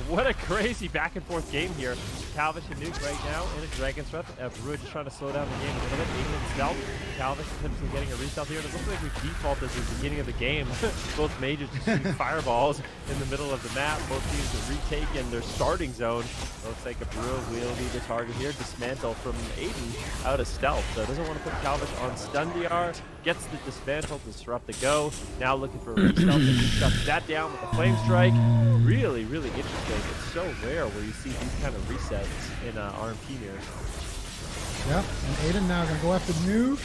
What a crazy back and forth game here. Calvish and Nuke right now in a Dragon's Breath. Brua just trying to slow down the game a little bit. Aiden and Stealth. Calvish potentially getting a re-stealth here. And it looks like we defaulted at the beginning of the game. Both mages just shooting fireballs in the middle of the map. Both teams have retaken their starting zone. Looks like a Brua will be the target here. Dismantle from Aiden out of Stealth. So doesn't want to put Calvish on stun DR. Gets the dismantle, disrupt the go. Now looking for a re-stealth, and he shuts that down with a flame strike. Really, really interesting. It's so rare where you see these kind of resets in RMP mirrors. Yep, and Aiden now gonna go after Nuke,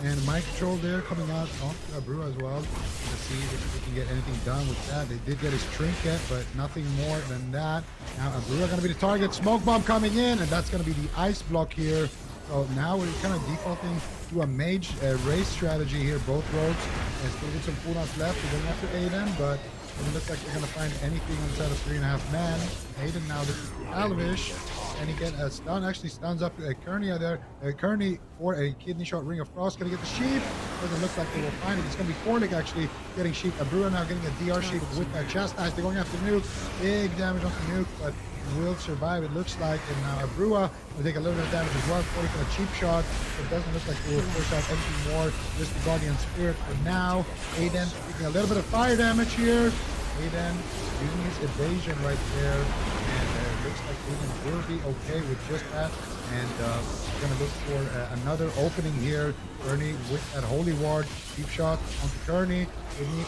and mind control there coming out on Brua as well. Let's see if we can get anything done with that. They did get his trinket, but nothing more than that. Now Brua gonna be the target. Smoke bomb coming in, and that's gonna be the ice block here. So now we're kind of defaulting to a mage race strategy here, both rogues. And still with some cooldowns left. We're going after Aiden, but it doesn't look like they're going to find anything inside of 3.5 men. Aiden now, this is Calvish, and he gets a stun, actually stuns up Kearney there. Kearney for a kidney shot, Ring of Frost, going to get the sheep. Doesn't look like they will find it. It's going to be Korlik actually getting sheep. Brua now getting a DR sheep with that Chastise. They're going after Nuke. Big damage on the Nuke, but will survive, it looks like. And now Brua will take a little bit of damage as well. Korlik for a cheap shot. It doesn't look like they will push out anything more. Just the Guardian Spirit for now. Aiden taking a little bit of fire damage here. Aiden using his evasion right there. And it looks like Aiden will be okay with just that. And we're going to look for another opening here. Kearney with that Holy Ward. Cheap shot onto Kearney.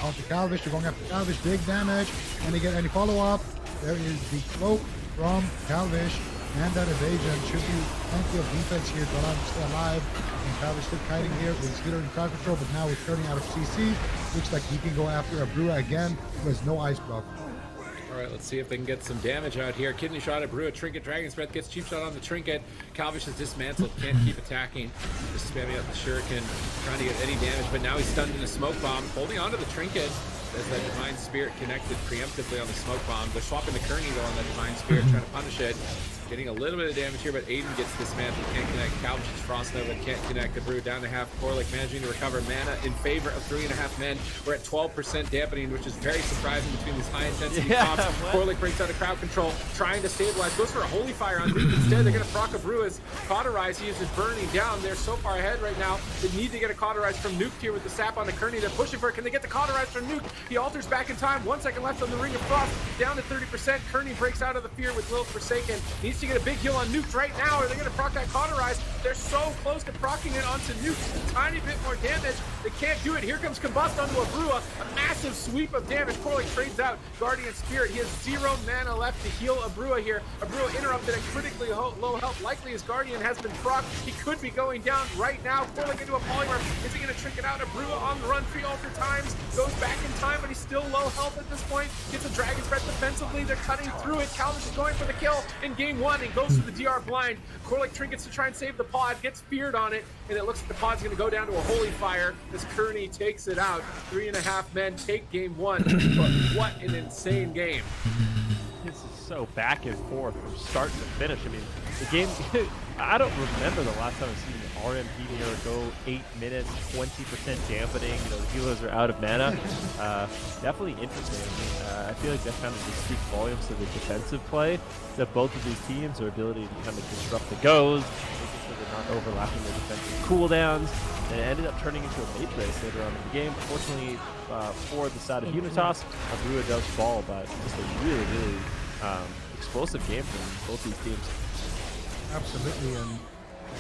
Onto Calvish. They're going after Calvish. Big damage. And they get any follow-up. There is the cloak from Calvish, and that evasion should be plenty of defense here to allow him to stay alive. And Calvish still kiting here with his leader in crowd control, but now with turning out of CC, looks like he can go after a Brua again, who has no ice block. All right, let's see if they can get some damage out here. Kidney shot at Brua, Trinket, Dragon's Breath gets cheap shot on the Trinket. Calvish is dismantled, can't keep attacking. Just spamming out the Shuriken, trying to get any damage, but now he's stunned in a smoke bomb, holding onto the Trinket. As that Divine Spirit connected preemptively on the smoke bomb. They're swapping the Kearney though on that Divine Spirit, trying to punish it. Getting a little bit of damage here, but Aiden gets dismantled, can't connect. Calvish's Frost Nova can't connect. The Brua down to half. Korlik managing to recover mana in favor of 3.5 men. We're at 12% dampening, which is very surprising between these high intensity comps. Korlik breaks out of crowd control, trying to stabilize. Goes for a Holy Fire on Nuke instead. They're going to proc a Brua's Cauterize. He is just burning down. They're so far ahead right now. They need to get a Cauterize from Nuke here with the sap on the Kearney. They're pushing for it. Can they get the Cauterize from Nuke? He alters back in time. 1 second left on the Ring of Frost. Down to 30%. Kearney breaks out of the fear with Lilith Forsaken. Needs to get a big heal on Nuke right now. Are they going to proc that Cauterize? They're so close to procking it onto Nuke. Just a tiny bit more damage. They can't do it. Here comes Combust onto a Brua. A massive sweep of damage. Korlik trades out Guardian Spirit. He has 0 mana left to heal a Brua here. A Brua interrupted at critically low health. Likely his Guardian has been procced. He could be going down right now. Korlik into a Polymorph. Is he going to trick it out? A Brua on the run 3 alter times. Goes back in time, but he's still low health at this point. Gets a Dragon's Breath defensively. They're cutting through it. Calvish is going for the kill in game 1 and goes to the DR blind. Korlik trinkets to try and save the pod. Gets feared on it, and it looks like the pod's going to go down to a Holy Fire as Kearney takes it out. 3.5 men take game 1. But what an insane game. This is so back and forth from start to finish. I mean, the game, I don't remember the last time I've seen an RMP mirror go 8 minutes, 20% dampening. You know, the healers are out of mana. Definitely interesting. I feel like that kind of just speaks volumes to the defensive play that both of these teams, their ability to kind of disrupt the goes, making sure they're not overlapping their defensive cooldowns. And it ended up turning into a mage race later on in the game. Fortunately, for the side of Unitas, Brua does fall, but just a really, really explosive game from both these teams. Absolutely, and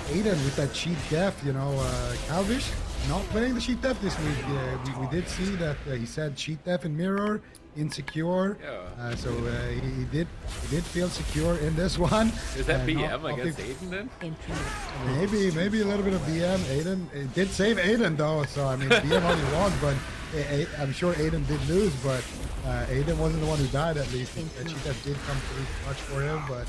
Aiden with that cheat death, you know, Calvish not playing the cheat death this week. We did see that he said cheat death in mirror, insecure. Yeah. So he did feel secure in this one. Is that BM against Aiden then? Maybe a little bit of BM. Aiden, it did save Aiden though, so I mean BM only won, but I'm sure Aiden did lose, but Aiden wasn't the one who died, at least. Cheetah did come through clutch for him, but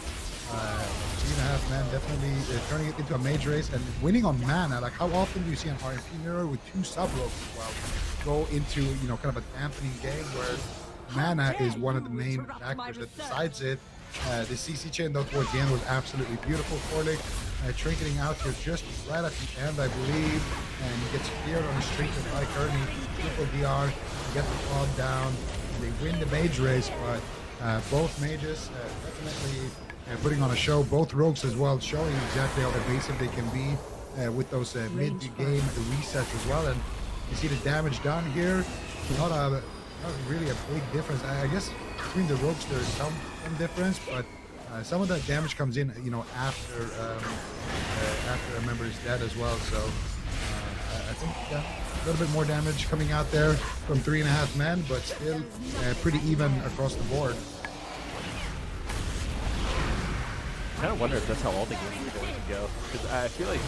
3.5 men definitely turning it into a mage race and winning on mana. Like, how often do you see an RMP mirror with 2 sub-rogues as well go into, you know, kind of a dampening game where mana is one of the main factors that decides it. The CC chain, though, towards the end was absolutely beautiful. Corlic trinketing out here just right at the end, I believe, and he gets cleared on the street by Kearney. Triple DR, get the pod down, and they win the mage race, but both mages definitely putting on a show. Both rogues as well, showing exactly how evasive they can be with those mid-game resets as well. And you see the damage done here. Not really a big difference. I guess between the rogues there is some difference, but some of that damage comes in, you know, after a member is dead as well. So I think a little bit more damage coming out there from 3.5 men, but still pretty even across the board. I kind of wonder if that's how all the games are going to go, because I feel like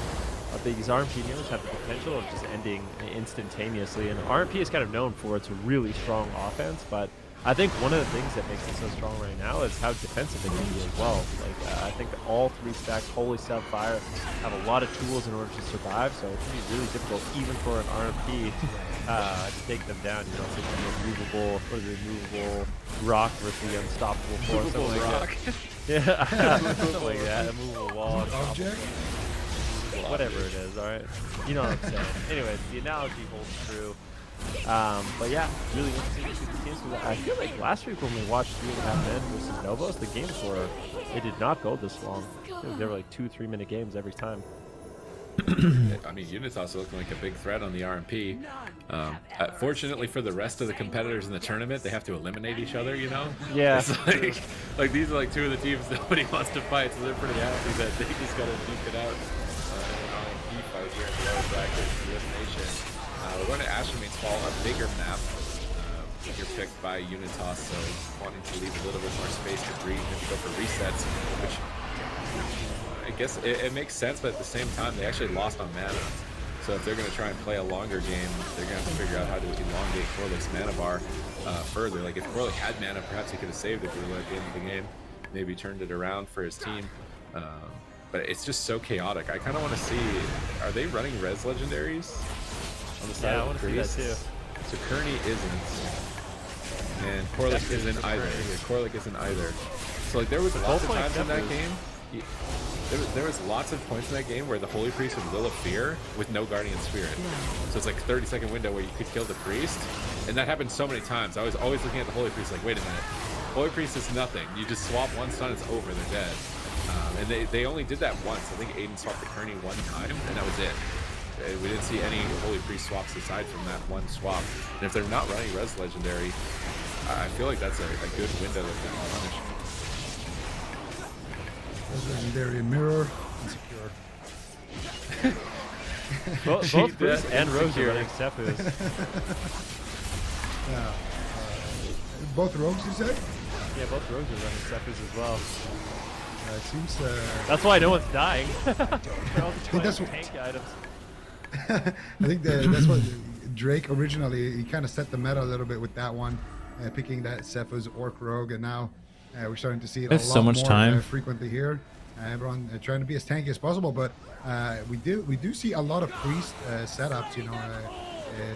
these RMP mirrors have the potential of just ending instantaneously, and RMP is kind of known for its really strong offense, but I think one of the things that makes it so strong right now is how defensive it can be as well. Like, I think that all 3 stacks, Holy Sapphire, have a lot of tools in order to survive, so it can be really difficult even for an RMP to take them down. You know, it's like the immovable rock versus the unstoppable force. Movable rock. Yeah, something like that. A movable wall. Object? Whatever it is, alright? You know what I'm saying. Anyways, the analogy holds true. But yeah, really interesting to see these games. I feel like last week when we watched 3.5 men versus Novos, the games they did not go this long. They were like 2-3 minute games every time. I mean, Unitas looking like a big threat on the RMP. Fortunately for the rest of the competitors in the tournament, they have to eliminate each other, you know? Yeah. It's like these are like 2 of the teams nobody wants to fight, so they're pretty happy that they just gotta duke it out in an RMP fight here in the lower bracket elimination. We're going to Ashmead's Fall, a bigger map. You're picked by Unitas, so wanting to leave a little bit more space to breathe and go for resets, which I guess it makes sense, but at the same time, they actually lost on mana. So if they're going to try and play a longer game, they're going to have to figure out how to elongate Corlic's mana bar further. Like, if Corlic had mana, perhaps he could have saved it at the end of the game, maybe turned it around for his team. But it's just so chaotic. I kind of want to see, are they running res legendaries on the side of the priests? Yeah, I want to see that too. So Kearney isn't, and Corlic isn't either. Corlic isn't either. So like, there was lots of times in that game. There was lots of points in that game where the Holy Priest would Will of Fear with no Guardian Spirit. So it's like a 30-second window where you could kill the Priest, and that happened so many times. I was always looking at the Holy Priest like, wait a minute, Holy Priest is nothing. You just swap one stun, it's over, they're dead. And they only did that once. I think Aiden swapped the Kearney one time, and that was it. We didn't see any Holy Priest swaps aside from that one swap. And if they're not running Res Legendary, I feel like that's a good window that they can punish. Legendary mirror, insecure. Both Bruce and Rose are running Sephuz. Yeah. Both rogues, you said? Yeah, both rogues are running Sephuz as well. It seems. That's why no one's dying. They're all just think that's tank items. I think that's what Drake originally, he kind of set the meta a little bit with that one, picking that Sephuz Orc Rogue, and now we're starting to see it There's a lot so much more time. Frequently here. Everyone trying to be as tanky as possible, but we do see a lot of priest setups, you know,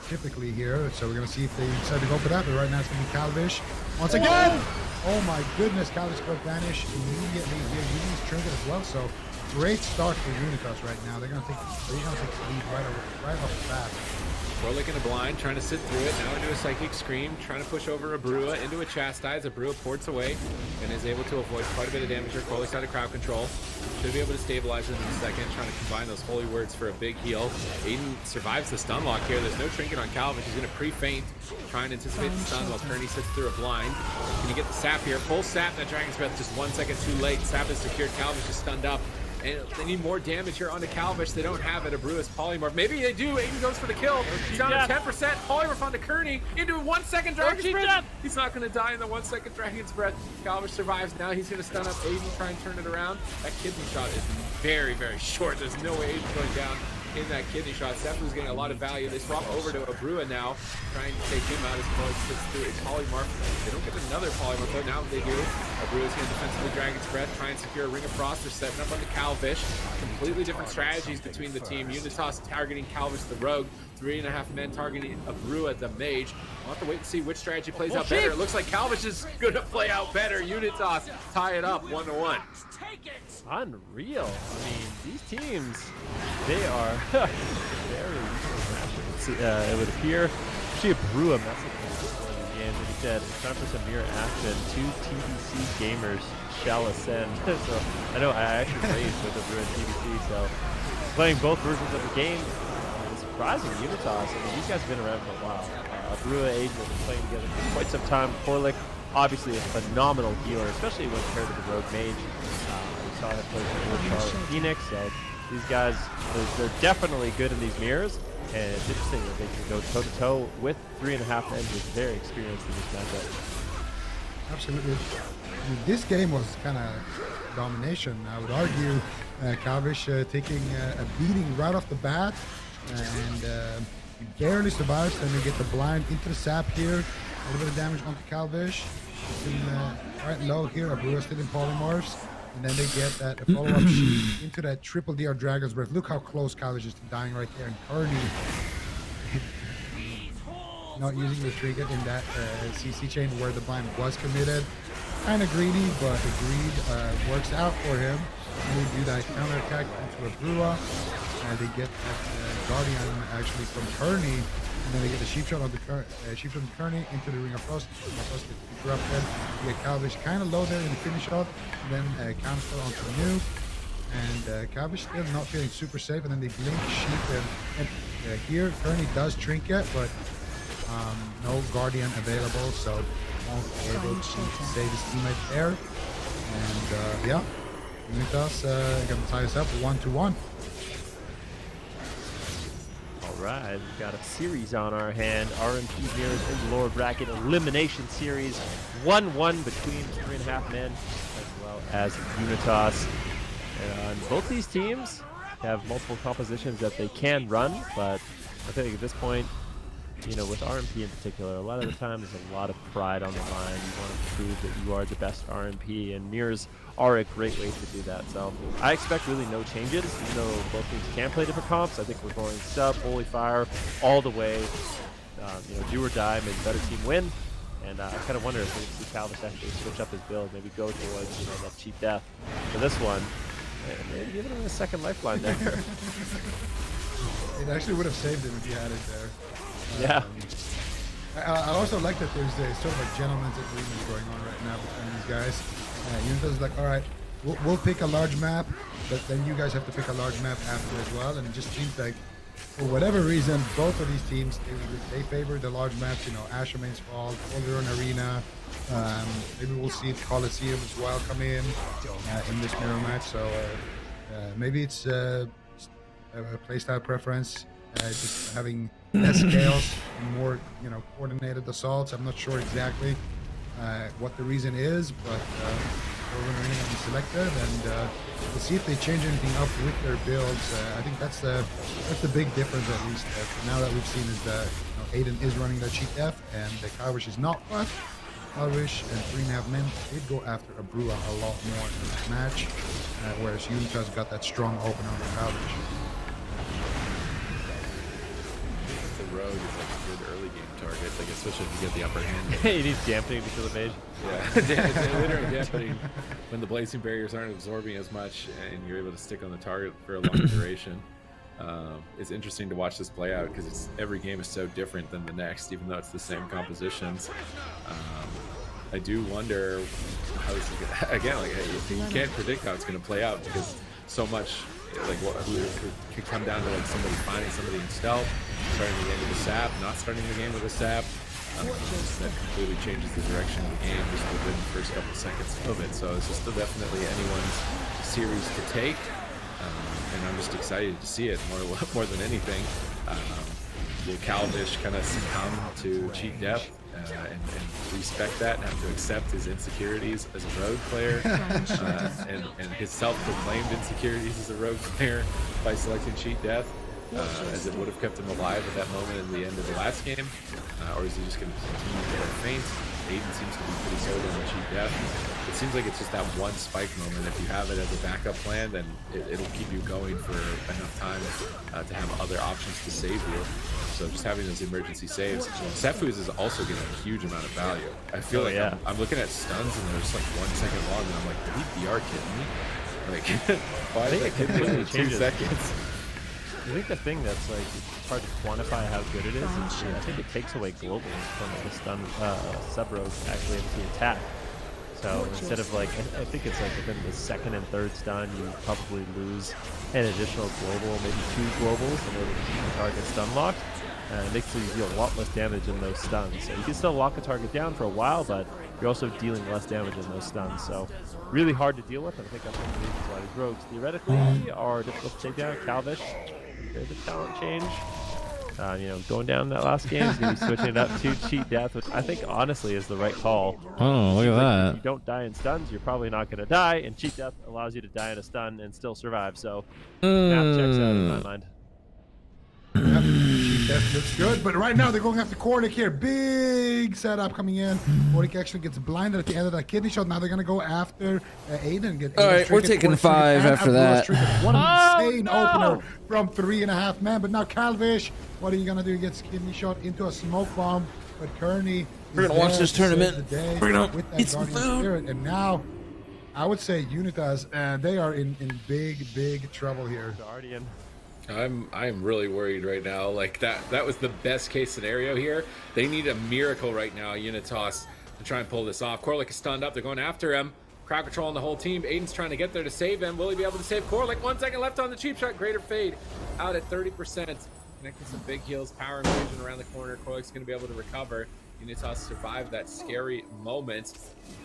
typically here. So we're gonna see if they decide to go for that. But right now it's gonna be Calvish once again. Oh my goodness, Calvish got vanish immediately here. Using his trinket as well. So great start for Unitas right now. They're gonna take the lead right off the bat. Corlic in a blind, trying to sit through it. Now into a Psychic Scream, trying to push over Abrua into a Chastise. Abrua ports away and is able to avoid quite a bit of damage here. Corlic's out of crowd control. Should be able to stabilize it in a second, trying to combine those holy words for a big heal. Aiden survives the stun lock here. There's no trinket on Calvin. He's going to pre-feint, try and anticipate the stun while Kearney sits through a blind. Can you get the sap here? Full sap, that Dragon's Breath just 1 second too late. Sap is secured. Calvish is stunned up. And they need more damage here onto Calvish. They don't have it. Abrua's Polymorph. Maybe they do. Aiden goes for the kill. He's down to 10%. Polymorph onto Kearney. Into a 1 second Dragon's Breath. He's not going to die in the 1 second Dragon's Breath. Calvish survives. Now he's going to stun up Aiden, try and turn it around. That kidney shot is very, very short. There's no way Aiden's going down. in that kidney shot. Sephiroth's getting a lot of value. They swap over to Abrua now, trying to take him out as Cloak sits through a polymorph. They don't get another polymorph, though. Now they do. Abrua's going to defensively Dragon's Breath, try and secure a Ring of Frost. They're setting up on the Calvish. Completely different strategies between the team. Unitas targeting Calvish the Rogue. 3.5 men targeting Abrua the Mage. We'll have to wait and see which strategy plays out better. It looks like Calvish is going to play out better. Unitas tie it up 1-1. Unreal. I mean, these teams, they are very matched. It would appear, actually, Abrua messaged me before the game, and he said, it's time for some mirror action. 2 TBC gamers shall ascend. So I know I actually raised with Abrua and TBC, so playing both versions of the game. Surprising, Unitas. I mean, these guys have been around for a while. Abrua and Aiden have been playing together for quite some time. Korlik, obviously a phenomenal healer, especially when compared to the Rogue Mage. We saw him play with Charlotte Phoenix, so these guys, they're definitely good in these mirrors. And it's interesting that they can go toe-to-toe with 3.5 men who's very experienced in this matchup. Absolutely. I mean, this game was kind of domination. I would argue Calvish taking a beating right off the bat. And he barely survives. Then they get the blind into the sap here. A little bit of damage onto Calvish. Right low here. Abrua still in polymorphs. And then they get that follow-up sheet into that triple DR Dragon's Breath. Look how close Calvish is to dying right there. And Kearney not using the trigger in that CC chain where the blind was committed. Kind of greedy, but the greed works out for him. And they do that counter attack into Abrua. They get that Guardian actually from Kearney, and then they get the sheep shot on the sheep from Kearney into the Ring of Frost. Frost gets interrupted. You get Calvish kind of low there in the finish shot, and then counter onto New, and Calvish still not feeling super safe, and then they blink sheep, and here Kearney does trinket, but no Guardian available, so won't be able to save his teammate there, and yeah, Unitas gonna tie us up 1-1. Alright, we've got a series on our hand. RMP Mirrors in the lower bracket elimination series. 1-1 between 3.5 men as well as Unitas. And both these teams have multiple compositions that they can run, but I think at this point, you know, with RMP in particular, a lot of the time there's a lot of pride on the line. You want to prove that you are the best RMP, and mirrors are a great way to do that. So I expect really no changes, even though both teams can play different comps. I think we're going sub, holy fire, all the way. You know, do or die, maybe better team win. And I kind of wonder if we see Calvish actually switch up his build, maybe go towards, you know, that cheap death for this one. And maybe give him a second lifeline there. It actually would have saved him if he had it there. Yeah. I also like that there's a sort of a gentleman's agreement going on right now between these guys. Unitas is like, all right, we'll pick a large map, but then you guys have to pick a large map after as well. And it just seems like, for whatever reason, both of these teams, they favor the large maps. You know, Ashermain's Fall, Calderon Arena. Maybe we'll see Coliseum as well come in this mirror match. So maybe it's a playstyle preference. Just having less chaos and more, you know, coordinated assaults. I'm not sure exactly what the reason is, but we're going to be selected, and we'll see if they change anything up with their builds. I think that's the big difference, at least now that we've seen, is that, you know, Aiden is running that cheat F, and the Calvish is not. But Calvish and 3.5 men did go after Abrua a lot more in this match, whereas Unitas got that strong opener on the Calvish. Rogue is like a good early game target, like especially if you get the upper hand. He needs dampening to kill the mage. Yeah, literally dampening when the blazing barriers aren't absorbing as much, and you're able to stick on the target for a longer duration. It's interesting to watch this play out because every game is so different than the next, even though it's the same compositions. I do wonder how this is gonna, again, like you can't predict how it's going to play out because so much. Like who could come down to like somebody finding somebody in stealth, starting the game with a sap, not starting the game with a sap. That completely changes the direction of the game just within the first couple seconds of it. So it's just definitely anyone's series to take, and I'm just excited to see it more than anything. Will Calvish kind of succumb to cheat death and respect that and have to accept his insecurities as a rogue player and his self-proclaimed insecurities as a rogue player by selecting cheat death? as it would have kept him alive at that moment in the end of the last game, or is he just going to continue to get a feint? Aiden seems to be pretty sold on the cheap death. It seems like it's just that one spike moment. If you have it as a backup plan, then it'll keep you going for enough time to have other options to save you. So just having those emergency saves. Sefu's is also getting a huge amount of value. I feel like I'm looking at stuns and they're just like 1 second long, and I'm like, did he DR kidding me? Like, why did that kid me 2 seconds? I think the thing that's like it's hard to quantify how good it is I think it takes away globals from the stun sub-rogue actually into the attack. So instead of like, I think it's like within the second and third stun, you probably lose an additional global, maybe 2 globals in order to keep the target stun locked. And it makes you deal a lot less damage in those stuns. So you can still lock a target down for a while, but you're also dealing less damage in those stuns. So really hard to deal with. And I think that's one of the reasons why these rogues theoretically are difficult to take down. Calvish, there's a talent change. You know, going down that last game is going to be switching it up to cheat death, which I think honestly is the right call. Oh, look at that. If you don't die in stuns, you're probably not going to die, and cheat death allows you to die in a stun and still survive. So math checks out in my mind. Yep, cheap death looks good, but right now they're going after Corlic here. Big setup coming in. Corlic actually gets blinded at the end of that kidney shot. Now they're going to go after Aiden. All right, we're taking 5 after that. What an insane opener from 3.5 men. But now Calvish, what are you going to do? He gets kidney shot into a smoke bomb. But Kearney, we're going to watch this tournament. We're going to eat some food. Spirit. And now, I would say Unitas, they are in big trouble here. Guardian. I'm really worried right now. Like that was the best case scenario here. They need a miracle right now, Unitas, to try and pull this off. Corlic is stunned up. They're going after him. Crowd controlling the whole team. Aiden's trying to get there to save him. Will he be able to save Corlic? 1 second left on the cheap shot. Greater Fade out at 30%. Connecting some big heals. Power invasion around the corner. Corlic's going to be able to recover. Unitas survived that scary moment.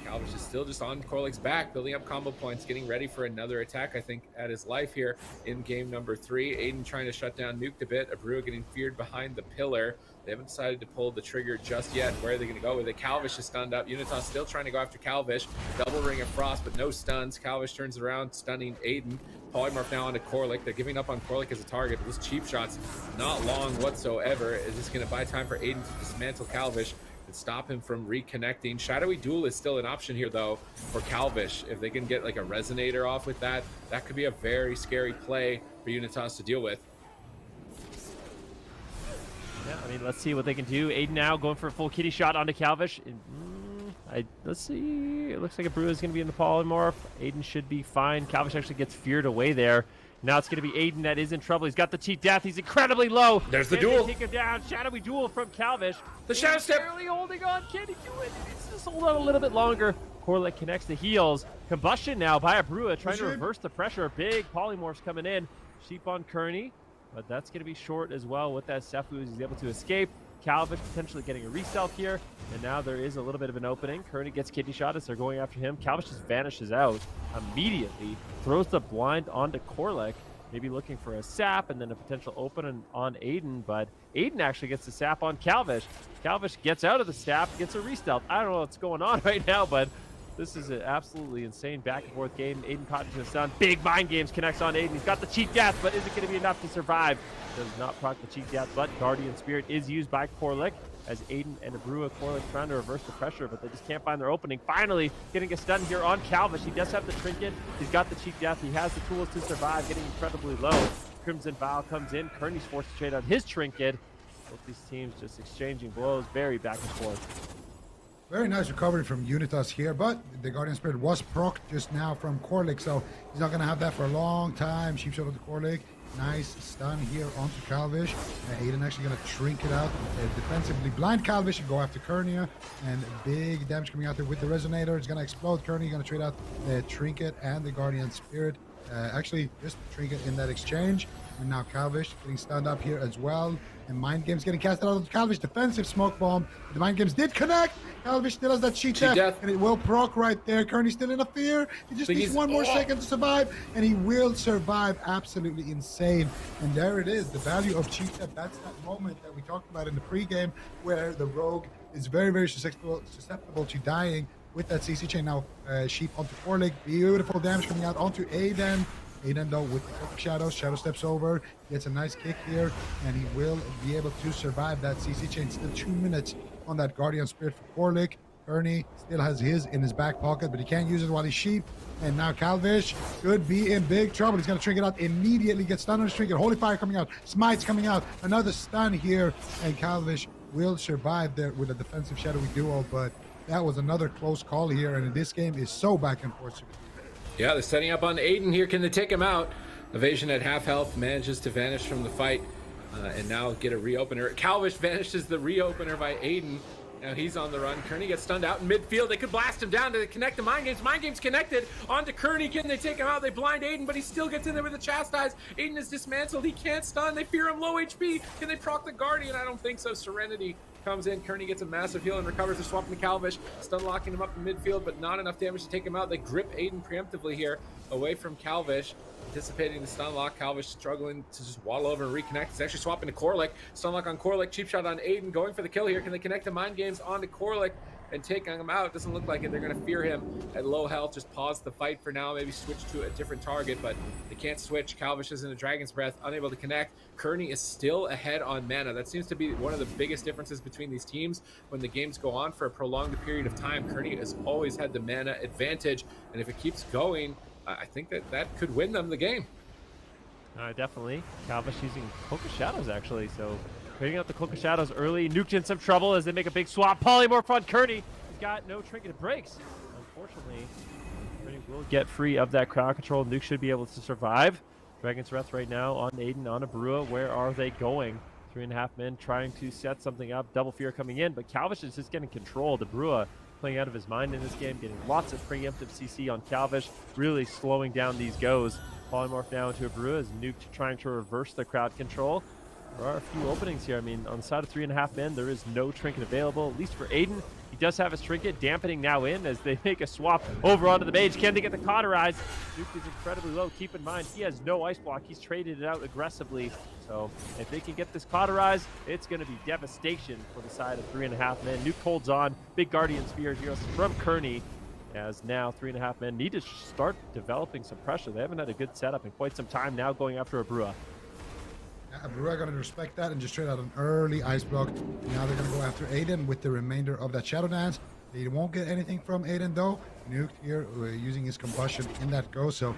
Calvish is still just on Corlic's back, building up combo points, getting ready for another attack, I think, at his life here in game number 3. Aiden trying to shut down Nuked a bit. Abreu getting feared behind the pillar. They haven't decided to pull the trigger just yet. Where are they going to go with it? Calvish is stunned up. Unitas still trying to go after Calvish. Double Ring of Frost, but no stuns. Calvish turns around, stunning Aiden. Polymorph now onto Corlic. They're giving up on Corlic as a target. This cheap shot's not long whatsoever. Is this going to buy time for Aiden to dismantle Calvish and stop him from reconnecting? Shadowy Duel is still an option here, though, for Calvish. If they can get like a Resonator off with that, that could be a very scary play for Unitas to deal with. Yeah, I mean, let's see what they can do. Aiden now going for a full kitty shot onto Calvish. Let's see. It looks like Abreu is going to be in the polymorph. Aiden should be fine. Calvish actually gets feared away there. Now it's going to be Aiden that is in trouble. He's got the cheat death. He's incredibly low. There's the Can duel. they take him down. Shadowy Duel from Calvish. The shadow step. Barely holding on. Can he do it? He needs to just hold on a little bit longer. Corlic connects the heels. Combustion now by Abreu trying to reverse the pressure. Big polymorphs coming in. Sheep on Kearney. But that's going to be short as well with that Sefu. He's able to escape. Calvish potentially getting a re-stealth here. And now there is a little bit of an opening. Kearney gets kidney shot as they're going after him. Calvish just vanishes out immediately. Throws the blind onto Corlic. Maybe looking for a sap and then a potential open on Aiden. But Aiden actually gets the sap on Calvish. Calvish gets out of the sap, gets a re-stealth. I don't know what's going on right now, but this is an absolutely insane back and forth game. Aiden caught into the stun. Big mind games connects on Aiden. He's got the cheat death, but is it going to be enough to survive? Does not proc the cheat death, but Guardian Spirit is used by Corlic as Aiden and Abreu. Corlic trying to reverse the pressure, but they just can't find their opening. Finally, getting a stun here on Calvish. He does have the trinket. He's got the cheat death. He has the tools to survive, getting incredibly low. Crimson Vow comes in. Kearney's forced to trade on his trinket. Both these teams just exchanging blows, very back and forth. Very nice recovery from Unitas here, but the Guardian Spirit was procced just now from Corlic, so he's not going to have that for a long time. Sheep shot onto Corlic. Nice stun here onto Calvish. Aiden actually going to trinket out defensively. Blind Calvish and go after Kearney, and big damage coming out there with the Resonator. It's going to explode. Kearney going to trade out the trinket and the Guardian Spirit. Actually, just trinket in that exchange. And now Calvish getting stunned up here as well. And Mind Games getting casted out of Calvish. Defensive smoke bomb. The Mind Games did connect. Calvish still has that cheat death. And it will proc right there. Kearney still in a fear. He just needs one more second to survive. And he will survive. Absolutely insane. And there it is. The value of cheat death. That's that moment that we talked about in the pregame where the rogue is very, very susceptible to dying with that CC chain. Now, Sheep onto Corlic. Beautiful damage coming out onto Aiden. Aiden though with the Shadow steps over, gets a nice kick here, and he will be able to survive that CC chain. Still 2 minutes on that Guardian Spirit for Korlik. Kearney still has his in his back pocket, but he can't use it while he's sheep. And now Calvish could be in big trouble. He's going to trinket out immediately, get stunned on his trinket. Holy Fire coming out, Smite's coming out, another stun here, and Calvish will survive there with a defensive shadowy duo. But that was another close call here, and this game is so back and forth. Yeah, they're setting up on Aiden here. Can they take him out? Evasion at half health manages to vanish from the fight, and now get a reopener. Calvish vanishes the reopener by Aiden. Now he's on the run. Kearney gets stunned out in midfield. They could blast him down to connect the Mind Games. Mind Games connected onto Kearney. Can they take him out? They blind Aiden, but he still gets in there with a Chastise. Aiden is dismantled. He can't stun. They fear him low HP. Can they proc the Guardian? I don't think so. Serenity comes in. Kearney gets a massive heal and recovers. They're swapping to Calvish. Stun locking him up in midfield, but not enough damage to take him out. They grip Aiden preemptively here away from Calvish. Anticipating the stun lock, Calvish struggling to just waddle over and reconnect. He's actually swapping to Korlik. Stun lock on Korlik, cheap shot on Aiden, going for the kill here. Can they connect the Mind Games onto Korlik and take him out? Doesn't look like it. They're going to fear him at low health. Just pause the fight for now. Maybe switch to a different target, but they can't switch. Calvish is in a Dragon's Breath, unable to connect. Kearney is still ahead on mana. That seems to be one of the biggest differences between these teams. When the games go on for a prolonged period of time, Kearney has always had the mana advantage, and if it keeps going, I think that could win them the game. Definitely. Calvish using Cloak of Shadows, actually. So, creating out the Cloak of Shadows early. Nuke's in some trouble as they make a big swap. Polymorph on Kearney. He's got no trinket breaks. Unfortunately, Kearney will get free of that crowd control. Nuke should be able to survive. Dragon's Breath right now on Aiden, on Abrua. Where are they going? 3.5 men trying to set something up. Double Fear coming in, but Calvish is just getting controlled. Abrua playing out of his mind in this game, getting lots of preemptive CC on Calvish, really slowing down these goes. Polymorph now into Abrua as Nuke trying to reverse the crowd control. There are a few openings here. I mean, on the side of 3.5 men, there is no trinket available, at least for Aiden. He does have his trinket, dampening now in as they make a swap over onto the mage. Can they get the cauterize? Nuke is incredibly low. Keep in mind, he has no ice block. He's traded it out aggressively. So if they can get this cauterize, it's going to be devastation for the side of 3.5 men. Nuke holds on. Big Guardian Spear here from Kearney. As now 3.5 men need to start developing some pressure. They haven't had a good setup in quite some time now, going after Abrua. Abrua going to respect that and just trade out an early ice block. Now they're going to go after Aiden with the remainder of that Shadow Dance. They won't get anything from Aiden though. Nuke here using his combustion in that go. So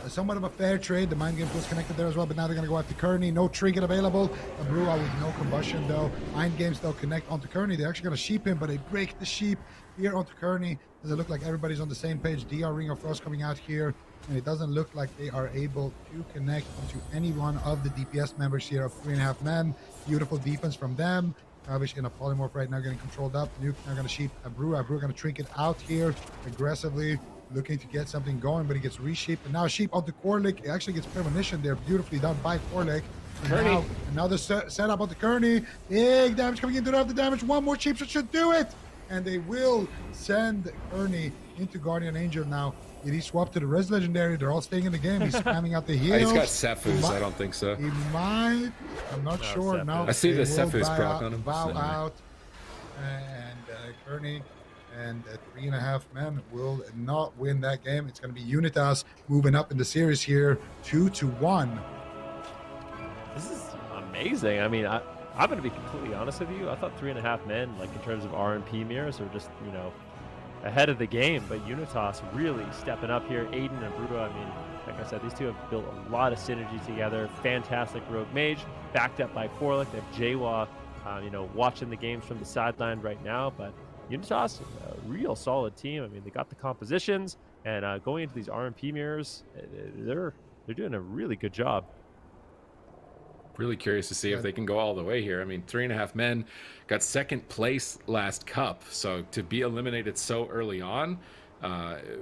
somewhat of a fair trade. The Mind Games was connected there as well, but now they're going to go after Kearney. No trinket available. Abrua with no combustion though. Mind Games they'll connect onto Kearney. They're actually going to sheep him, but they break the sheep here onto Kearney. Does it look like everybody's on the same page? DR Ring of Frost coming out here, and it doesn't look like they are able to connect onto any one of the DPS members here of 3.5 men. Beautiful defense from them. Calvish in a polymorph right now, getting controlled up. Nuke now going to sheep Abrua. Abrua going to trinket out here aggressively, looking to get something going, but he gets re-sheep. And now sheep onto Korlik. It actually gets premonition there, beautifully done by Korlik. And now another setup onto Kearney. Big damage coming into the damage. One more sheep should do it. And they will send Kearney into Guardian Angel now. Did he swap to the Res Legendary? They're all staying in the game. He's spamming out the heals. He's got Sephuz. I don't think so. He might. I'm not sure. No, I see the Sephuz proc on him. Bow out. And Kearney and 3.5 men will not win that game. It's going to be Unitas moving up in the series here, 2-1. This is amazing. I mean, I'm going to be completely honest with you. I thought 3.5 men, like in terms of RMP mirrors, are just, you know, ahead of the game. But Unitas really stepping up here. Aiden and Abrua, I mean, like I said, these two have built a lot of synergy together. Fantastic rogue mage, backed up by Korlik. They have Jawa, you know, watching the games from the sideline right now. But Unitas, a real solid team. I mean, they got the compositions, and going into these RMP mirrors, they're doing a really good job. Really curious to see if they can go all the way here. I mean, 3.5 men got second place last cup, so to be eliminated so early on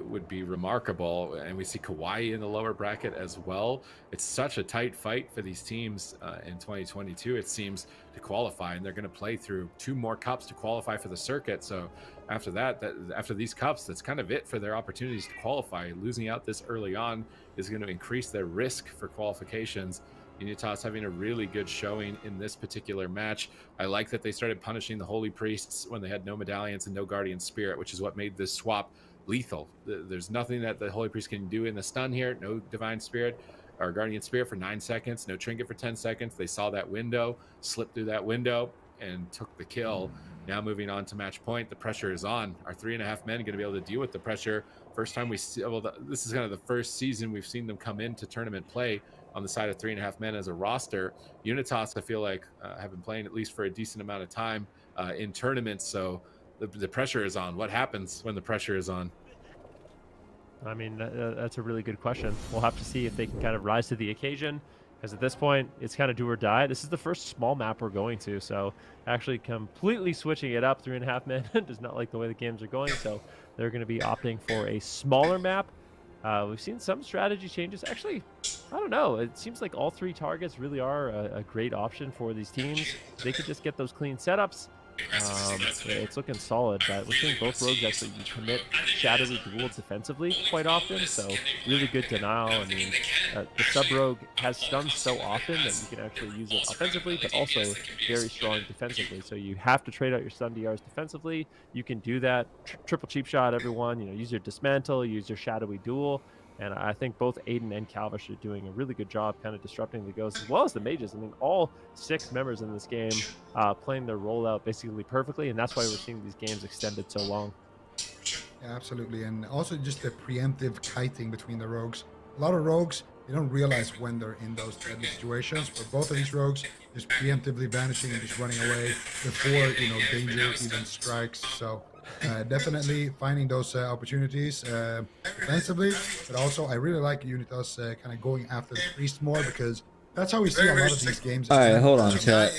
would be remarkable. And we see Kauai in the lower bracket as well. It's such a tight fight for these teams in 2022, it seems, to qualify, and they're going to play through 2 more cups to qualify for the circuit. So after that, after these cups, that's kind of it for their opportunities to qualify. Losing out this early on is going to increase their risk for qualifications. Unitas having a really good showing in this particular match. I like that they started punishing the Holy Priests when they had no medallions and no Guardian Spirit, which is what made this swap lethal. There's nothing that the Holy Priest can do in the stun here. No Divine Spirit or Guardian Spirit for 9 seconds. No Trinket for 10 seconds. They saw that window, slipped through that window, and took the kill. Now moving on to match point, the pressure is on. Our 3.5 men going to be able to deal with the pressure. First time we see, well, this is kind of the first season we've seen them come into tournament play on the side of 3.5 men as a roster. Unitas, I feel like, have been playing at least for a decent amount of time in tournaments, so the pressure is on. What happens when the pressure is on? I mean, that's a really good question. We'll have to see if they can kind of rise to the occasion, because at this point, it's kind of do or die. This is the first small map we're going to, so actually completely switching it up, 3.5 men, does not like the way the games are going, so they're going to be opting for a smaller map. We've seen some strategy changes. Actually, I don't know. It seems like all 3 targets really are a great option for these teams. They could just get those clean setups. It's looking solid, but we're seeing both rogues actually commit shadowy duels defensively quite often, so really good denial. I mean, the sub-rogue has stuns so often that you can actually use it offensively, but also very strong defensively, so you have to trade out your stun DRs defensively. You can do that, triple cheap shot everyone, use your dismantle, use your shadowy duel. And I think both Aiden and Calvish are doing a really good job kind of disrupting the ghosts, as well as the mages. I mean, all 6 members in this game playing their rollout basically perfectly, and that's why we're seeing these games extended so long. Yeah, absolutely. And also just the preemptive kiting between the rogues. A lot of rogues, they don't realize when they're in those deadly situations, but both of these rogues just preemptively vanishing and just running away before, danger even strikes. So definitely finding those opportunities defensively, but also I really like Unitas kind of going after the priest more, because that's how we see a lot of these games. All right, hold on, chat.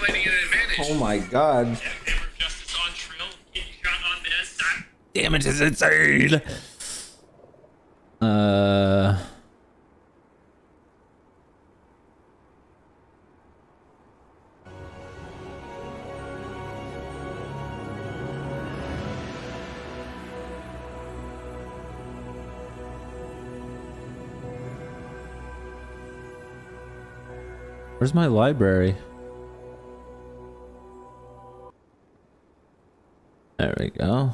accumulating an advantage. Oh my god. Justice on Trill, kidney shot on this. Damage is insane. Where's my library? There we go.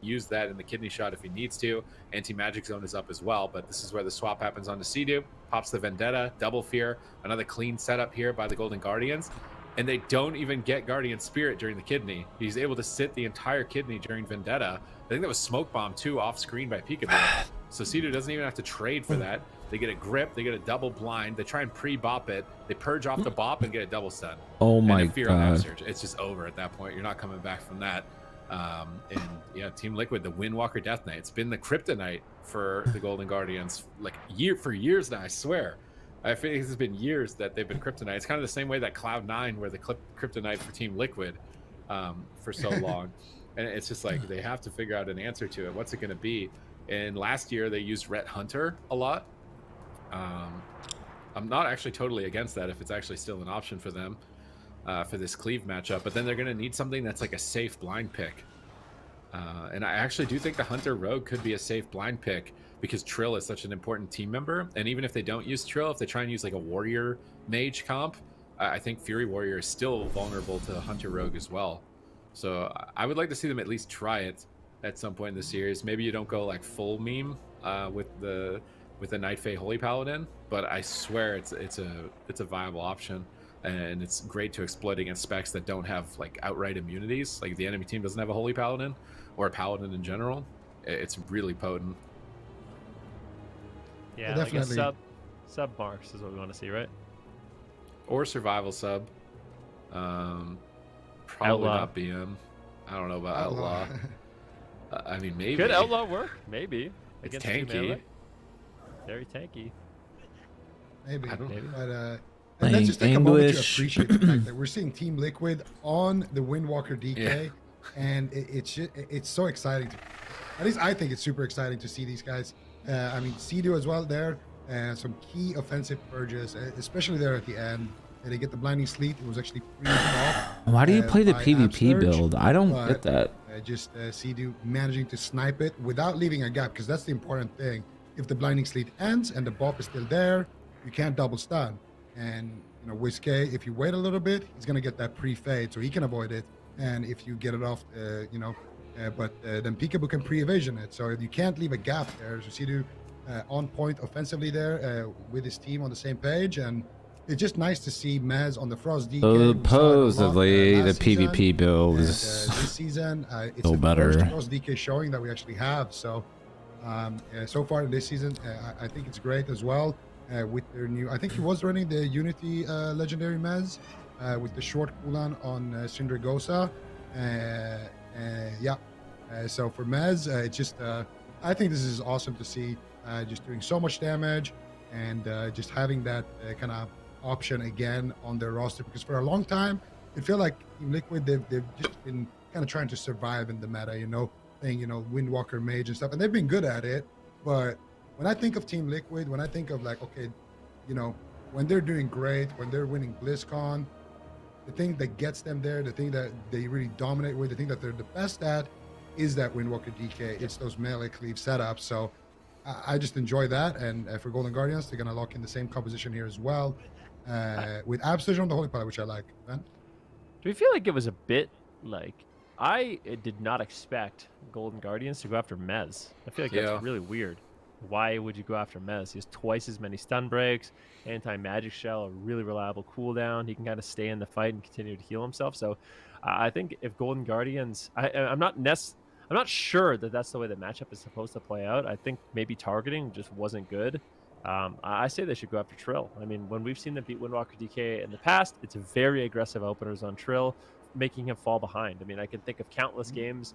Use that in the kidney shot if he needs to. Anti-magic zone is up as well, but this is where the swap happens onto Sea-Doo. Pops the Vendetta, double fear, another clean setup here by the Golden Guardians. And they don't even get Guardian Spirit during the kidney. He's able to sit the entire kidney during Vendetta. I think that was Smoke Bomb too, off screen by Peekaboo. So Sea-Doo doesn't even have to trade for that. They get a grip, they get a double blind, they try and pre-bop it, they purge off the bop and get a double stun. Oh and my a fear on god. Upsurge. It's just over at that point. You're not coming back from that. And yeah, Team Liquid, the Windwalker Death Knight. It's been the Kryptonite for the Golden Guardians like for years now, I swear. I think it's been years that they've been Kryptonite. It's kind of the same way that Cloud9 were the Kryptonite for Team Liquid for so long. And it's just like they have to figure out an answer to it. What's it going to be? And last year they used Ret Hunter a lot. I'm not actually totally against that if it's actually still an option for them for this Cleave matchup. But then they're going to need something that's like a safe blind pick. And I actually do think the Hunter Rogue could be a safe blind pick because Trill is such an important team member. And even if they don't use Trill, if they try and use like a Warrior Mage comp, I think Fury Warrior is still vulnerable to Hunter Rogue as well. So I would like to see them at least try it at some point in the series. Maybe you don't go like full meme with the Night Fae Holy Paladin, but I swear it's a viable option. And it's great to exploit against specs that don't have like outright immunities. Like the enemy team doesn't have a Holy Paladin or a Paladin in general. It's really potent. Yeah, definitely. like a sub marks is what we want to see, right? Or survival sub. Probably Outlaw. not BM. I don't know about Outlaw. I mean, maybe. Could Outlaw work? Maybe. It's Against two tanky. melee. Very tanky. Maybe. I don't Maybe. But Playing let's just take a moment to English. appreciate the fact that we're seeing Team Liquid on the Windwalker DK, Yeah. and it's so exciting. At least I think it's super exciting to see these guys. I mean, Sea-Doo as well there. Some key offensive purges, especially there at the end. They get the Blinding Sleet. It was actually pre-off. Why do you play the by PvP Upsurge, build? I don't but, get that. Just Sea-Doo managing to snipe it without leaving a gap, because that's the important thing. If the Blinding Sleet ends and the bop is still there, you can't double stun. And you know, Whiskey, if you wait a little bit, he's gonna get that pre-fade, so he can avoid it. And if you get it off, but then Peekaboo can pre-evasion it. So you can't leave a gap there. So Sea-Doo on point offensively there with his team on the same page, and it's just nice to see Maz on the Frost DK. Supposedly, the PvP build And, is this season, it's so the better. first Frost DK showing that we actually have. So, so far this season, I think it's great as well. With their new, I think he was running the Unity Legendary Maz with the short cooldown on Syndragosa. So for Maz, it's just, I think this is awesome to see. Just doing so much damage and just having that kind of option again on their roster, because for a long time it felt like Team Liquid they've just been kind of trying to survive in the meta, playing Windwalker Mage and stuff, and they've been good at it. But when I think of Team Liquid, when I think of like, okay, when they're doing great, when they're winning BlizzCon, the thing that gets them there, the thing that they really dominate with, the thing that they're the best at is that Windwalker DK. It's those melee cleave setups. So I just enjoy that. And for Golden Guardians, they're going to lock in the same composition here as well with Absurge on the Holy Pilot, which I like. Man? Do we feel like it was a bit like I did not expect Golden Guardians to go after Mez? I feel like that's really weird. Why would you go after Mez? He has twice as many stun breaks, anti-magic shell, a really reliable cooldown. He can kind of stay in the fight and continue to heal himself. So I think if Golden Guardians, I'm not sure that that's the way the matchup is supposed to play out. I think maybe targeting just wasn't good. I say they should go after Trill. I mean, when we've seen them beat Windwalker DK in the past, it's very aggressive openers on Trill. making him fall behind. I mean, I can think of countless games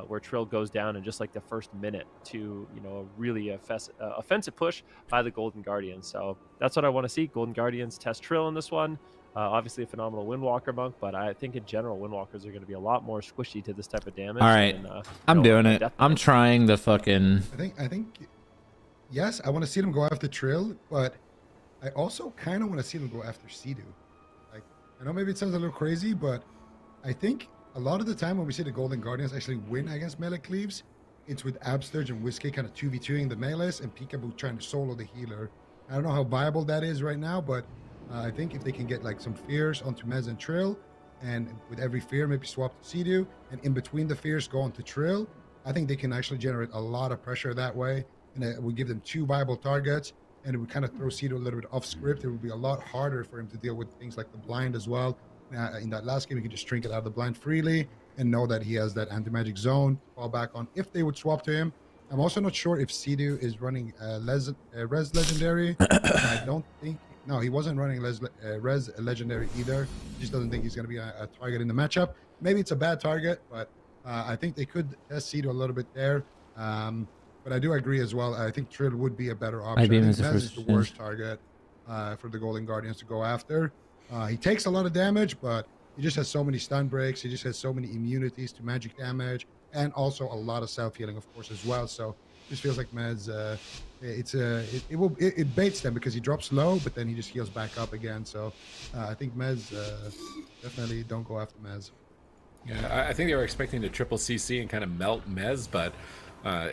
where Trill goes down in just like the first minute to, you know, a really offensive push by the Golden Guardians. So that's what I want to see. Golden Guardians test Trill in this one. Obviously a phenomenal Windwalker monk, but I think in general Windwalkers are going to be a lot more squishy to this type of damage. All right, than, I'm doing it. I'm trying the fucking. I think, yes, I want to see them go after Trill, but I also kind of want to see them go after Sea-Doo. Like, I know maybe it sounds a little crazy, but I think a lot of the time when we see the Golden Guardians actually win against melee cleaves, it's with Absterge and Whiskey kind of 2v2ing the melees and Peekaboo trying to solo the healer. I don't know how viable that is right now, but I think if they can get like some fears onto Mez and Trill, and with every fear maybe swap to Sea-Doo, and in between the fears go on to Trill, I think they can actually generate a lot of pressure that way. And it would give them 2 viable targets, and it would kind of throw Sea-Doo a little bit off script. It would be a lot harder for him to deal with things like the blind as well. In that last game, he could just drink it out of the blind freely and know that he has that anti-magic zone to fall back on if they would swap to him. I'm also not sure if Sea-Doo is running Res Legendary. I don't think. No, he wasn't running Res Legendary either. He just doesn't think he's going to be a target in the matchup. Maybe it's a bad target, but I think they could test Sea-Doo a little bit there. But I do agree as well. I think Trill would be a better option. I think Mez is the worst target for the Golden Guardians to go after. He takes a lot of damage, but he just has so many stun breaks. He just has so many immunities to magic damage, and also a lot of self-healing, of course, as well. So it just feels like Mez, it baits them because he drops low, but then he just heals back up again. So I think Mez, definitely don't go after Mez. Yeah, I think they were expecting to triple CC and kind of melt Mez, but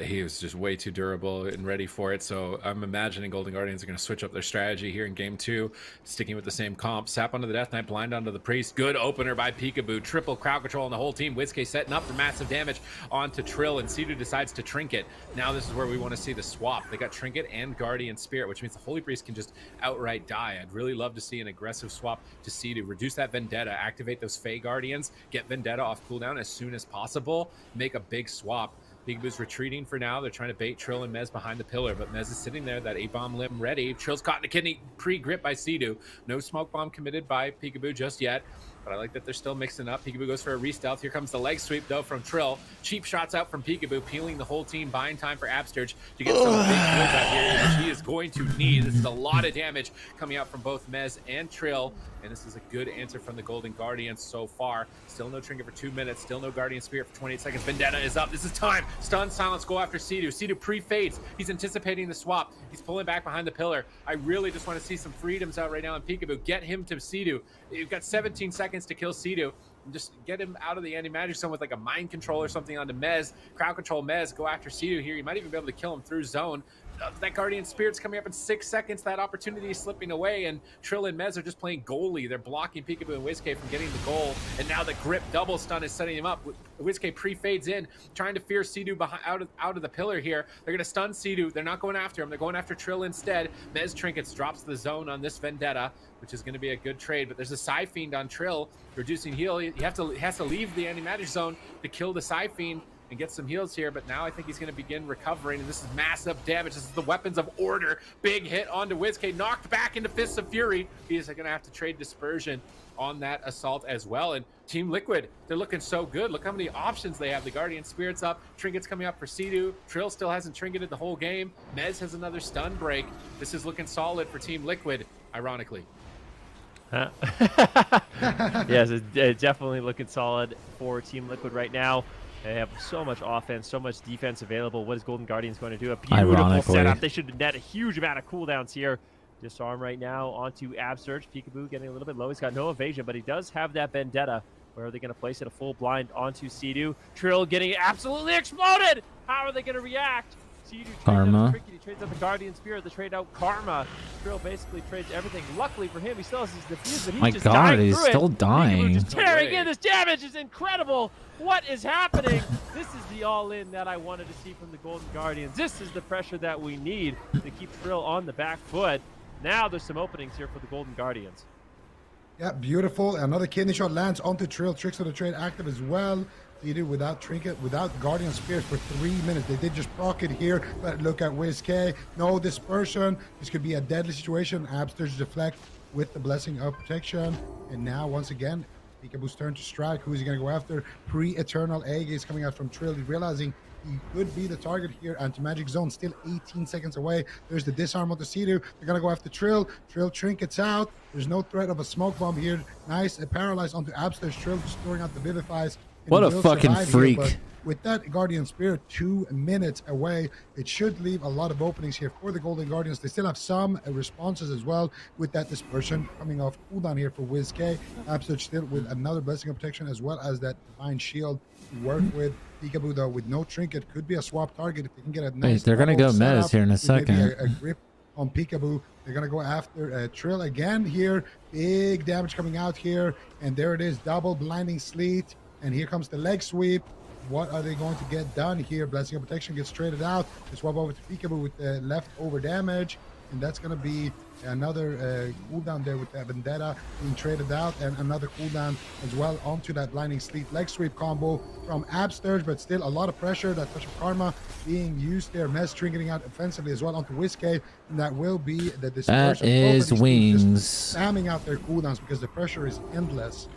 he was just way too durable and ready for it. So I'm imagining Golden Guardians are going to switch up their strategy here in game 2, sticking with the same comp. Sap onto the Death Knight, blind onto the Priest. Good opener by Peekaboo. Triple crowd control on the whole team. Whiskey setting up for massive damage onto Trill, and Sea-Doo decides to Trinket. Now this is where we want to see the swap. They got Trinket and Guardian Spirit, which means the Holy Priest can just outright die. I'd really love to see an aggressive swap to Sea-Doo. Reduce that Vendetta, activate those Fey Guardians, get Vendetta off cooldown as soon as possible, make a big swap. Peekaboo's retreating for now. They're trying to bait Trill and Mez behind the pillar, but Mez is sitting there, that 8-bomb limb ready. Trill's caught in a kidney, pre-grip by Sea-Doo. No smoke bomb committed by Peekaboo just yet, but I like that they're still mixing up. Peekaboo goes for a re-stealth. Here comes the leg sweep, though, from Trill. Cheap shots out from Peekaboo, peeling the whole team, buying time for Absterge to get some big kills out here, which he is going to need. This is a lot of damage coming out from both Mez and Trill, and this is a good answer from the Golden Guardians so far. Still no Trinket for 2 minutes. Still no Guardian Spirit for 28 seconds. Vendetta is up. This is time. Stun, silence, go after Sea-Doo. Sea-Doo pre-fades. He's anticipating the swap. He's pulling back behind the pillar. I really just want to see some freedoms out right now in Peekaboo. Get him to Sea-Doo. You've got 17 seconds to kill Sea-Doo. Just get him out of the anti-magic zone with like a mind control or something onto Mez. Crowd control Mez. Go after Sea-Doo here. You might even be able to kill him through zone. That Guardian Spirit's coming up in 6 seconds. That opportunity is slipping away, and Trill and Mez are just playing goalie. They're blocking Peekaboo and Whiskey from getting the goal, and now the grip double stun is setting him up. Whiskey pre-fades in, trying to fear Sea-Doo out of the pillar here. They're going to stun Sea-Doo. They're not going after him. They're going after Trill instead. Mez Trinkets drops the zone on this Vendetta, which is going to be a good trade, but there's a Psy Fiend on Trill, reducing heal. He has to leave the anti-magic zone to kill the Psy Fiend and get some heals here, but now I think he's going to begin recovering, and this is massive damage. This is the Weapons of Order. Big hit onto Whiskey, knocked back into Fists of Fury. He is going to have to trade Dispersion on that assault as well, and Team Liquid, they're looking so good. Look how many options they have. The Guardian Spirit's up, Trinket's coming up for Sea-Doo. Trill still hasn't Trinketed the whole game. Mez has another stun break. This is looking solid for Team Liquid, ironically. Yes, it's definitely looking solid for Team Liquid right now. They have so much offense, so much defense available. What is Golden Guardians going to do? A beautiful setup. They should net a huge amount of cooldowns here. Disarm right now onto Absterge. Peekaboo getting a little bit low. He's got no evasion, but he does have that Vendetta. Where are they going to place it? A full blind onto Sea-Doo. Trill getting absolutely exploded. How are they going to react? Sea-Doo Karma. He trades out the Guardian Spirit. They trade out Karma. Trill basically trades everything. Luckily for him, he still has his defuse, but he's just dying he's through still it. dying. Just tearing in. This damage is incredible. What is happening? This is the all-in that I wanted to see from the Golden Guardians. This is the pressure that we need to keep Trill on the back foot. Now there's some openings here for the Golden Guardians. Yeah, beautiful. Another kidney shot lands onto Trill. Tricks of the Trade active as well. Sea-Doo without Trinket, without Guardian Spirit for 3 minutes. They did just proc it here, but look at Whiskey. No dispersion. This could be a deadly situation. Absterge deflect with the Blessing of Protection. And now, once again, Peekaboo's turn to strike. Who is he going to go after? Pre-Eternal Egg is coming out from Trill, realizing he could be the target here. Anti-magic zone still 18 seconds away. There's the disarm onto Sea-Doo. They're going to go after Trill. Trill trinkets out. There's no threat of a smoke bomb here. Nice. Paralyzed onto Abster's. Trill just throwing out the Vivifies. What a Will fucking survive here, freak. but with that Guardian Spirit 2 minutes away, it should leave a lot of openings here for the Golden Guardians. They still have some responses as well with that dispersion coming off cooldown here for WizK. Absurd still with another Blessing of Protection as well as that Divine Shield to work with. Peekaboo though with no trinket could be a swap target if they can get a nice. Wait, they're gonna go double Mez setup here in a with maybe second. A grip on Peekaboo. They're gonna go after Trill again here. Big damage coming out here, and there it is, double blinding sleet. And here comes the leg sweep. What are they going to get done here? Blessing of Protection gets traded out. They swap over to Peekaboo with the leftover damage. And that's going to be another cooldown there with that Vendetta being traded out. And another cooldown as well onto that Blinding Sleet leg sweep combo from Absterge. But still a lot of pressure. That Touch of Karma being used there. Mez trinketing out offensively as well onto WizK. And that will be the dispersion. That is Both of these teams wings. just spamming out their cooldowns because the pressure is endless.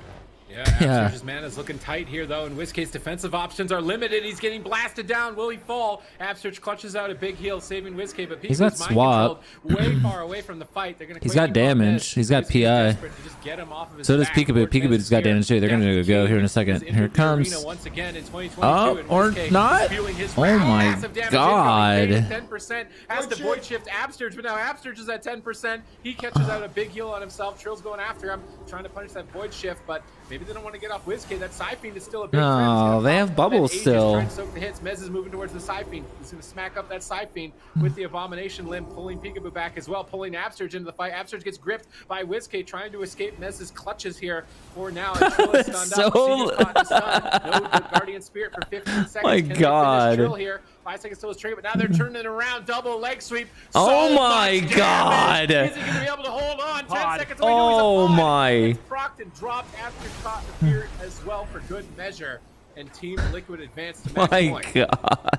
Yeah, Absterge's mana is looking tight here, though. In WizK's defensive options are limited. He's getting blasted down. Will he fall? Absterge clutches out a big heal, saving WizK, but He's got Peekaboo's mind swap. controlled way far away from the fight. They're gonna He's quickly got go damage. Mez. He's got WizK's PI. desperate to just get him off of his So does back. Peekaboo. Lord Peekaboo Mez just got here. damage too. They're gonna Definitely go here in a is second. entered Here it the arena comes. once again in 2022, Oh, and or WizK not? is fueling his Oh my massive damage God. incoming. 10% has to void shift Absterge, but now Absterge is at 10%. He catches out a big heal on himself. Trill's going after him, trying to punish that void shift, but maybe they don't want to get off WizK. That Siphene is still a big threat. He's No, gonna they pop have bubbles that Aegis, still. trying to soak the hits. Mez is moving towards the Siphene. He's going to smack up that Siphene with the Abomination Limb, pulling Peekaboo back as well, pulling Absterge into the fight. Absterge gets gripped by WizK, trying to escape Mez's clutches here for now. And Trill is stunned up. So- Seeger's caught in stun. No good Guardian Spirit for 15 seconds. My Can they God. finish Trill here? 5 seconds till his trade, but now they're turning it around. Double leg sweep. Oh So my much God. damage. Is he going to be able to hold on? 10 seconds away. Oh No, he's a pod. my. Gets procced and dropped after caught appeared as well for good measure. And Team Liquid advanced to match My point. God.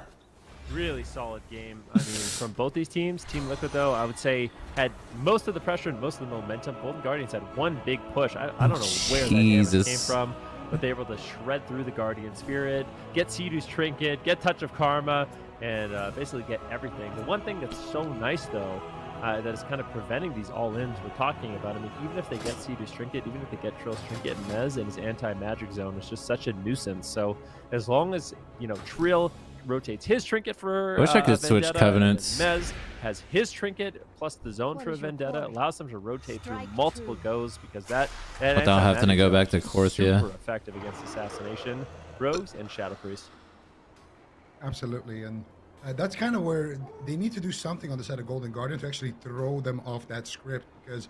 Really solid game. I mean, from both these teams. Team Liquid, though, I would say had most of the pressure and most of the momentum. Golden Guardians had one big push. I don't know where that damage Jesus. came from, but they were able to shred through the Guardian Spirit, get Sea-Doo's Trinket, get Touch of Karma, and basically get everything. The one thing that's so nice, though, that is kind of preventing these all-ins we're talking about. I mean, even if they get Sea-Doo's Trinket, even if they get Trill's Trinket, Mez and his anti-magic zone is just such a nuisance. So as long as, you know, Trill rotates his trinket for I wish I could switch Vendetta, covenants. and Mez has his trinket plus the zone for a Vendetta, allows them to rotate through multiple goes because that Without having to go back to Korthia. super effective against assassination, rogues, and shadow priest. Absolutely, and that's kind of where they need to do something on the side of Golden Guardian to actually throw them off that script, because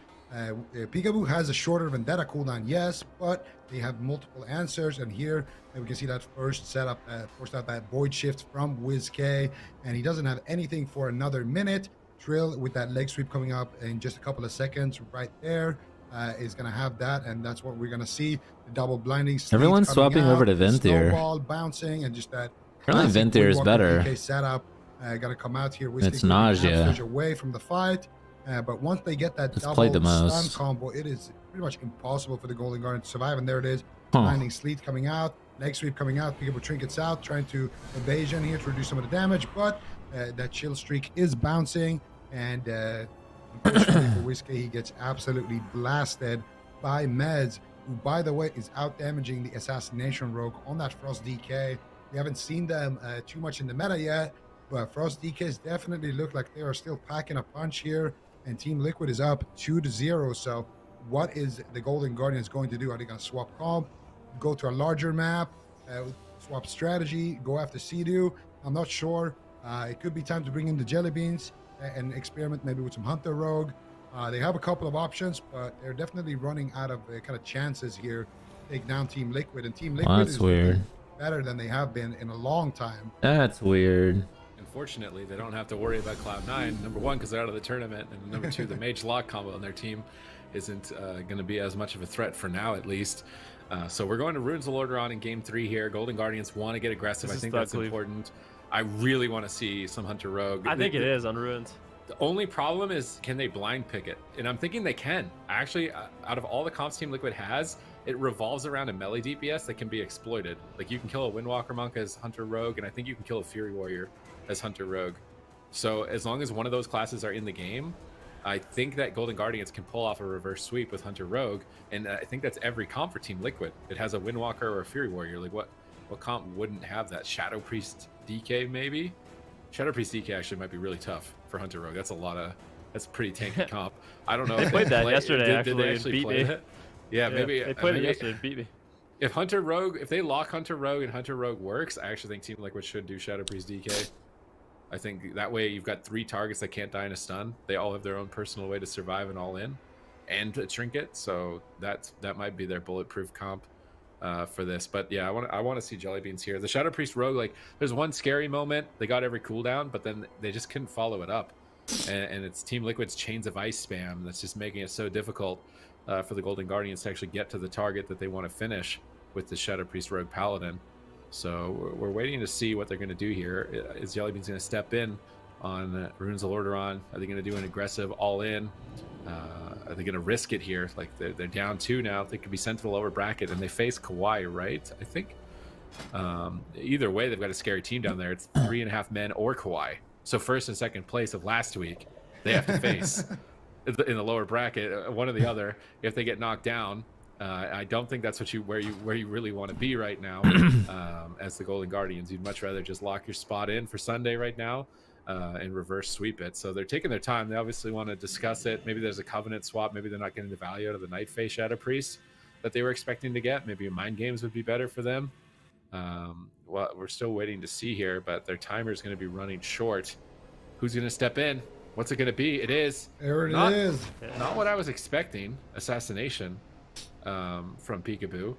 Peekaboo has a shorter Vendetta cooldown, yes, but they have multiple answers, and here we can see that first setup, forced out that Void Shift from WizK, and he doesn't have anything for another minute. Trill with that leg sweep coming up in just a couple of seconds right there. Is going to have that, and that's what we're going to see. The double blinding sleep Everyone's coming swapping over out, to the Venthyr. snowball bouncing, and just that Apparently classic Venthyr is Windwalker better. DK setup. Got to come out here with It's nausea. Absterge away from the fight, but once they get that It's double played the stun most. combo, it is pretty much impossible for the Golden Guardian to survive. And there it is, Huh. blinding sleet coming out, leg sweep coming out, Peekaboo trinkets out, trying to evasion here to reduce some of the damage, but that chill streak is bouncing, and unfortunately for WizK, he gets absolutely blasted by Mez, who, by the way, is out damaging the Assassination Rogue on that Frost DK. We haven't seen them too much in the meta yet, but Frost DKs definitely look like they are still packing a punch here, and Team Liquid is up 2-0. So what is the Golden Guardians going to do? Are they going to swap comp, go to a larger map, swap strategy, go after Sea-Doo? I'm not sure. It could be time to bring in the Jelly Beans and experiment maybe with some Hunter Rogue. They have a couple of options, but they're definitely running out of kind of chances here to take down Team Liquid. And Team Liquid Well, that's is weird. better than they have been in a long time. That's weird. Unfortunately, they don't have to worry about Cloud9. Number one, because they're out of the tournament, and number two, the Mage Lock combo on their team isn't going to be as much of a threat for now, at least. So we're going to Runes of Lordaeron in Game 3 here. Golden Guardians want to get aggressive. This I is think Thug that's Leaf. important. I really want to see some Hunter Rogue. I think it is on Ruins. The only problem is, can they blind pick it? And I'm thinking they can. Actually, out of all the comps Team Liquid has, it revolves around a melee DPS that can be exploited. Like, you can kill a Windwalker Monk as Hunter Rogue, and I think you can kill a Fury Warrior as Hunter Rogue. So as long as one of those classes are in the game, I think that Golden Guardians can pull off a reverse sweep with Hunter Rogue, and I think that's every comp for Team Liquid. It has a Windwalker or a Fury Warrior. Like, what comp wouldn't have that? Shadow Priest DK, maybe? Shadow Priest DK actually might be really tough for Hunter Rogue. That's a pretty tanky comp. I don't know. They played that yesterday. Did they actually play that? Yeah, maybe they played maybe, it yesterday and beat me. If they lock Hunter Rogue and Hunter Rogue works, I actually think Team Liquid should do Shadow Priest DK. I think that way you've got 3 targets that can't die in a stun. They all have their own personal way to survive and all in, and a trinket. So that might be their bulletproof comp for this. But yeah, I want to see Jellybeans here. The Shadow Priest Rogue, like, there's one scary moment. They got every cooldown, but then they just couldn't follow it up. And it's Team Liquid's Chains of Ice spam that's just making it so difficult for the Golden Guardians to actually get to the target that they want to finish with the Shadow Priest Rogue Paladin. So we're waiting to see what they're going to do here. Is Jellybeans going to step in on Runes of Lordaeron? Are they going to do an aggressive all-in? Are they going to risk it here? Like, they're down 2 now. They could be sent to the lower bracket, and they face Kawhi, right? I think. Either way, they've got a scary team down there. It's 3.5 men or Kawhi. So first and second place of last week, they have to face in the lower bracket, one or the other. If they get knocked down, I don't think that's where you really want to be right now. As the Golden Guardians, you'd much rather just lock your spot in for Sunday right now and reverse sweep it. So they're taking their time. They obviously want to discuss it. Maybe there's a Covenant swap. Maybe they're not getting the value out of the Night Phase Shadow Priest that they were expecting to get. Maybe Mind Games would be better for them. Well, we're still waiting to see here, but their timer is going to be running short. Who's going to step in? What's it going to be? It is. There it is. Not what I was expecting. Assassination from Peekaboo.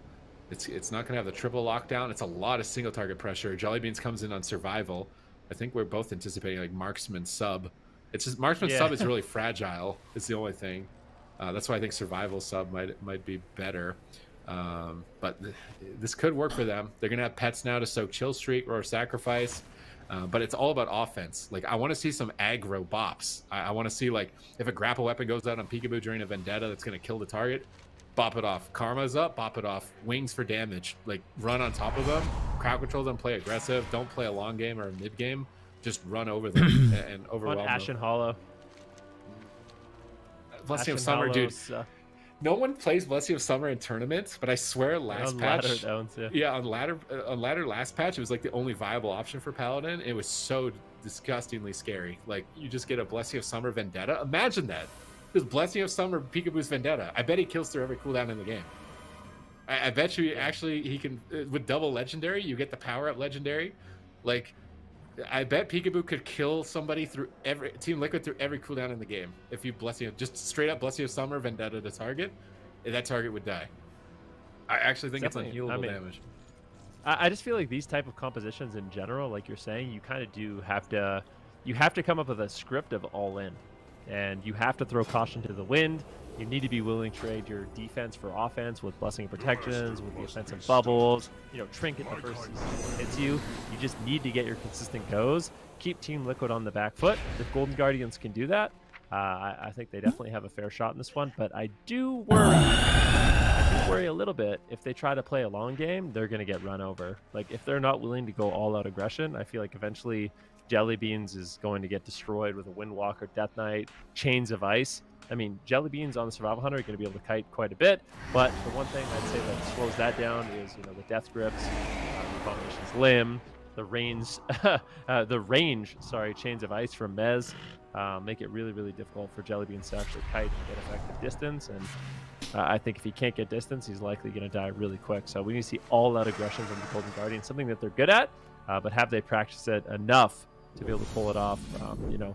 It's not going to have the triple lockdown. It's a lot of single target pressure. Jellybeans comes in on survival. I think we're both anticipating like Marksman sub. It's just Marksman sub is really fragile. It's the only thing. That's why I think survival sub might be better. But this could work for them. They're gonna have pets now to soak Chill Streak or Sacrifice. But it's all about offense. Like, I want to see some aggro bops. I want to see, like, if a grapple weapon goes out on Peekaboo during a vendetta that's going to kill the target, bop it off. Karma's up, bop it off. Wings for damage. Like, run on top of them. Crowd control them, play aggressive. Don't play a long game or a mid game. Just run over them and overwhelm them. Ashen Hollow. Blessing of Summer, dude. No one plays Blessing of Summer in tournaments, but I swear last patch, on ladder last patch, it was like the only viable option for Paladin. It was so disgustingly scary. Like, you just get a Blessing of Summer Vendetta. Imagine that. This Blessing of Summer Peekaboo's Vendetta. I bet he kills through every cooldown in the game. I bet you actually he can, with double Legendary, you get the power up Legendary. Like, I bet Peekaboo could kill somebody through Team Liquid through every cooldown in the game if you just straight up Blessing of Summer Vendetta to target, and that target would die. I actually think it's unhealable damage. I just feel like these type of compositions in general, like you're saying, you kind of do have to come up with a script of all in, and you have to throw caution to the wind. You need to be willing to trade your defense for offense with Blessing of Protections, with the offensive bubbles, Trinket the first season hits you. You just need to get your consistent goes. Keep Team Liquid on the back foot. If Golden Guardians can do that, I think they definitely have a fair shot in this one. But I do worry a little bit. If they try to play a long game, they're going to get run over. Like, if they're not willing to go all out aggression, I feel like eventually Jellybeans is going to get destroyed with a Windwalker, Death Knight, Chains of Ice. I mean, Jellybeans on the Survival Hunter are going to be able to kite quite a bit, but the one thing I'd say that slows that down is, the Death Grips, the Abomination's Limb, the range, Chains of Ice from Mez, make it really, really difficult for Jellybeans to actually kite and get effective distance, and I think if he can't get distance, he's likely going to die really quick. So we need to see all-out aggression from the Golden Guardian, something that they're good at, but have they practiced it enough to be able to pull it off,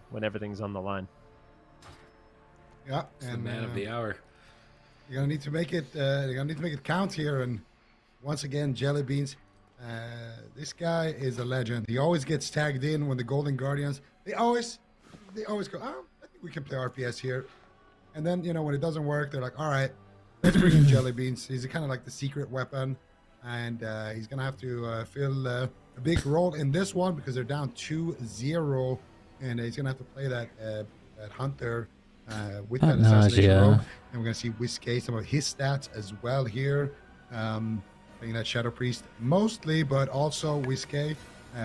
when everything's on the line? Yeah, it's the man of the hour. You're gonna need to make it. You're gonna need to make it count here. And once again, Jellybeans. This guy is a legend. He always gets tagged in when the Golden Guardians. They always go. Oh, I think we can play RPS here. And then when it doesn't work, they're like, all right, let's bring in Jellybeans. He's kind of like the secret weapon, and he's gonna have to fill a big role in this one because they're down 2-0, and he's gonna have to play that that Hunter with Not that assassination nausea. rogue, and we're gonna see Whiskey, some of his stats as well here. Playing that Shadow Priest mostly, but also Whiskey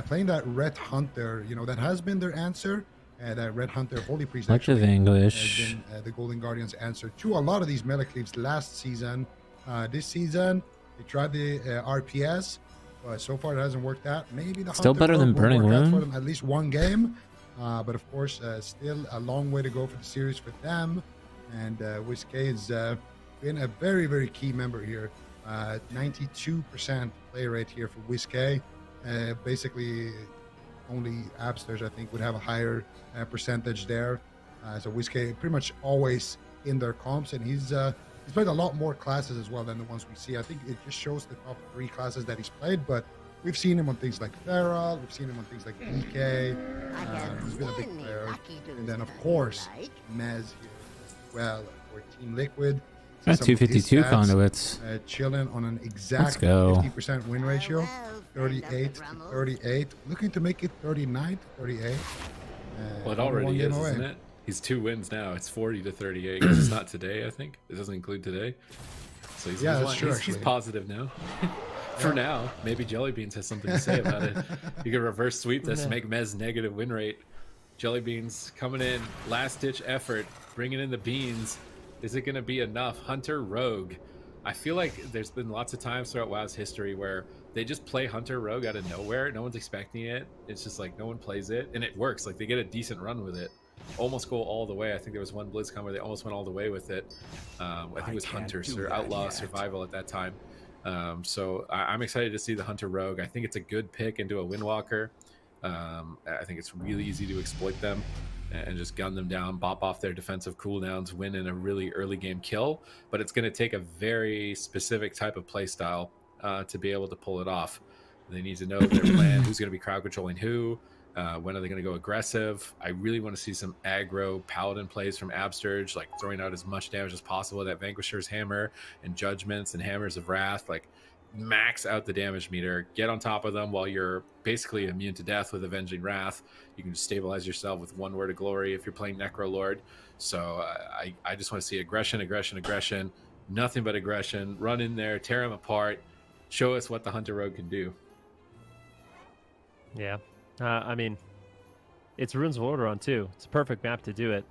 playing that Red Hunter. You know, that has been their answer. That Red Hunter Holy Priest Much of actually English. has been the Golden Guardians' answer to a lot of these melee cleaves last season. This season they tried the RPS, but so far it hasn't worked out. Maybe the Still Hunter better than Rogue will Burning work out Wound. for them at least one game. But of course, still a long way to go for the series for them. And Whiskey has been a very, very key member here. 92% play rate here for Whiskey. Basically, only Absters, I think, would have a higher percentage there. So Whiskey pretty much always in their comps, and he's played a lot more classes as well than the ones we see. I think it just shows the top 3 classes that he's played, but we've seen him on things like Feral, we've seen him on things like DK. He's been a big player. And then, of course, Mez here as well for Team Liquid. Got Some of his 252 stats, conduits. Chilling on an exact go. 50% win ratio. 38 to 38. Looking to make it 39 to 38. Well, it only already one game is, away. isn't it? He's 2 wins now. It's 40 to 38. 'Cause it's not today, I think. It doesn't include today. So he's, Yeah, he's, that's true, he's actually. positive now. For now, maybe Jellybeans has something to say about it. You can reverse sweep this, make Mez negative win rate. Jellybeans coming in, last ditch effort, bringing in the beans. Is it going to be enough? Hunter Rogue. I feel like there's been lots of times throughout WoW's history where they just play Hunter Rogue out of nowhere. No one's expecting it. It's just like no one plays it, and it works. Like they get a decent run with it. Almost go all the way. I think there was one BlizzCon where they almost went all the way with it. I think it was Hunters or Outlaw Survival at that time. So I'm excited to see the Hunter Rogue. I think it's a good pick into a Windwalker. I think it's really easy to exploit them and just gun them down, bop off their defensive cooldowns, win in a really early game kill. But it's going to take a very specific type of play style to be able to pull it off. They need to know their plan, who's going to be crowd controlling who, when are they going to go aggressive. I really want to see some aggro paladin plays from Absterge, like throwing out as much damage as possible with that Vanquisher's Hammer and Judgments and Hammers of Wrath. Like max out the damage meter, get on top of them while you're basically immune to death with Avenging Wrath. You can just stabilize yourself with one word of glory if you're playing Necro Lord. So I just want to see aggression, aggression, aggression, nothing but aggression. Run in there, tear them apart, show us what the Hunter Rogue can do. Yeah. I mean, it's Runes of Lordaeron too. It's a perfect map to do it.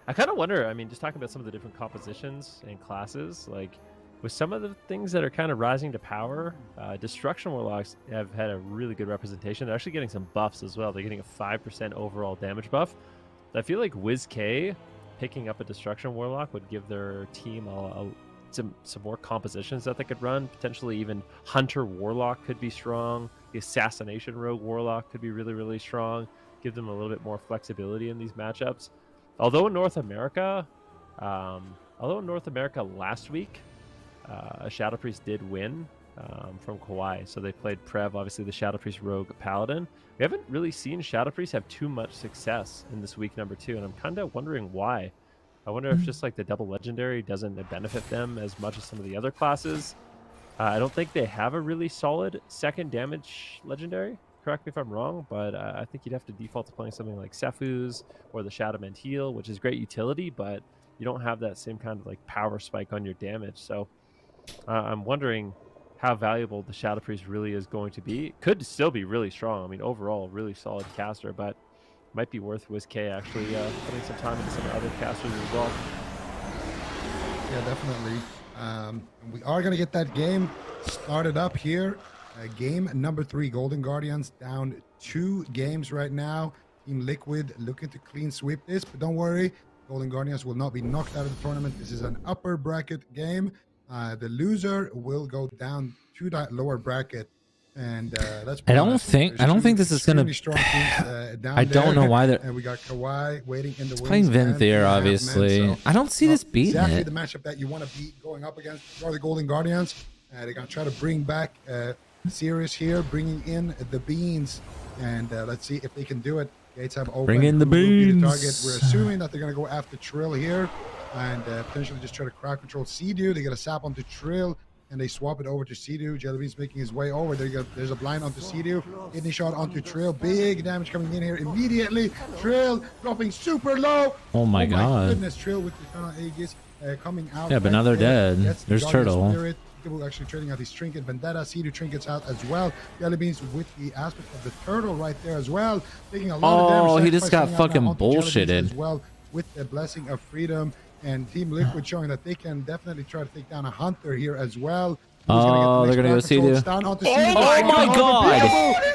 I kind of wonder, I mean, just talking about some of the different compositions and classes, like with some of the things that are kind of rising to power, Destruction Warlocks have had a really good representation. They're actually getting some buffs as well. They're getting a 5% overall damage buff. I feel like WizK picking up a Destruction Warlock would give their team some more compositions that they could run. Potentially even Hunter Warlock could be strong. The Assassination Rogue Warlock could be really, really strong. Give them a little bit more flexibility in these matchups. Although in North America last week, a Shadow Priest did win from Kawhi. So they played Prev, obviously the Shadow Priest Rogue Paladin. We haven't really seen Shadow Priest have too much success in this week number 2, and I'm kind of wondering why. I wonder if just like the double legendary doesn't benefit them as much as some of the other classes. I don't think they have a really solid second damage legendary. Correct me if I'm wrong, but I think you'd have to default to playing something like Sefu's or the Shadowmend Heal, which is great utility, but you don't have that same kind of like power spike on your damage. So I'm wondering how valuable the Shadow Priest really is going to be. Could still be really strong. I mean, overall, really solid caster, but might be worth WizK actually putting some time into some other casters as well. Yeah, definitely. We are going to get that game started up here. Game number 3, Golden Guardians down 2 games right now. Team Liquid looking to clean sweep this, but don't worry, Golden Guardians will not be knocked out of the tournament. This is an upper bracket game. The loser will go down to that lower bracket, and that's. I don't think this is gonna. Strong teams, down I don't know why they're. And we got Kawhi waiting in the Playing wings. Venthyr, obviously. I don't see this beating exactly it. the matchup that you want to beat going up against for the Golden Guardians. They're gonna try to bring back Sirius here, bringing in the beans, and let's see if they can do it. Gates have open. Bring in the Who will be beans. the target? We're assuming that they're gonna go after Trill here, and potentially just try to crowd control Sea-Doo. They get a sap onto Trill, and they swap it over to Sea-Doo. Jellybean's making his way over. There's a blind onto Sea-Doo. Kidney shot onto Trill. Big damage coming in here immediately. Trill dropping super low. Oh my god. Goodness, Trill with the Eternal Aegis coming out. Yeah, but now they're dead. Gets the There's Guardian Turtle. Spirit. Peekaboo actually trading out his Trinket. Vendetta. Sea-Doo trinkets out as well. Jellybeans with the aspect of the turtle right there as well. Taking a lot of damage. Oh, he just got Sacrificing out fucking now onto Jellybeans bullshitted. as well, with the Blessing of Freedom. And Team Liquid showing that they can definitely try to take down a Hunter here as well. Oh, they're gonna go Sea-Doo. Oh my god!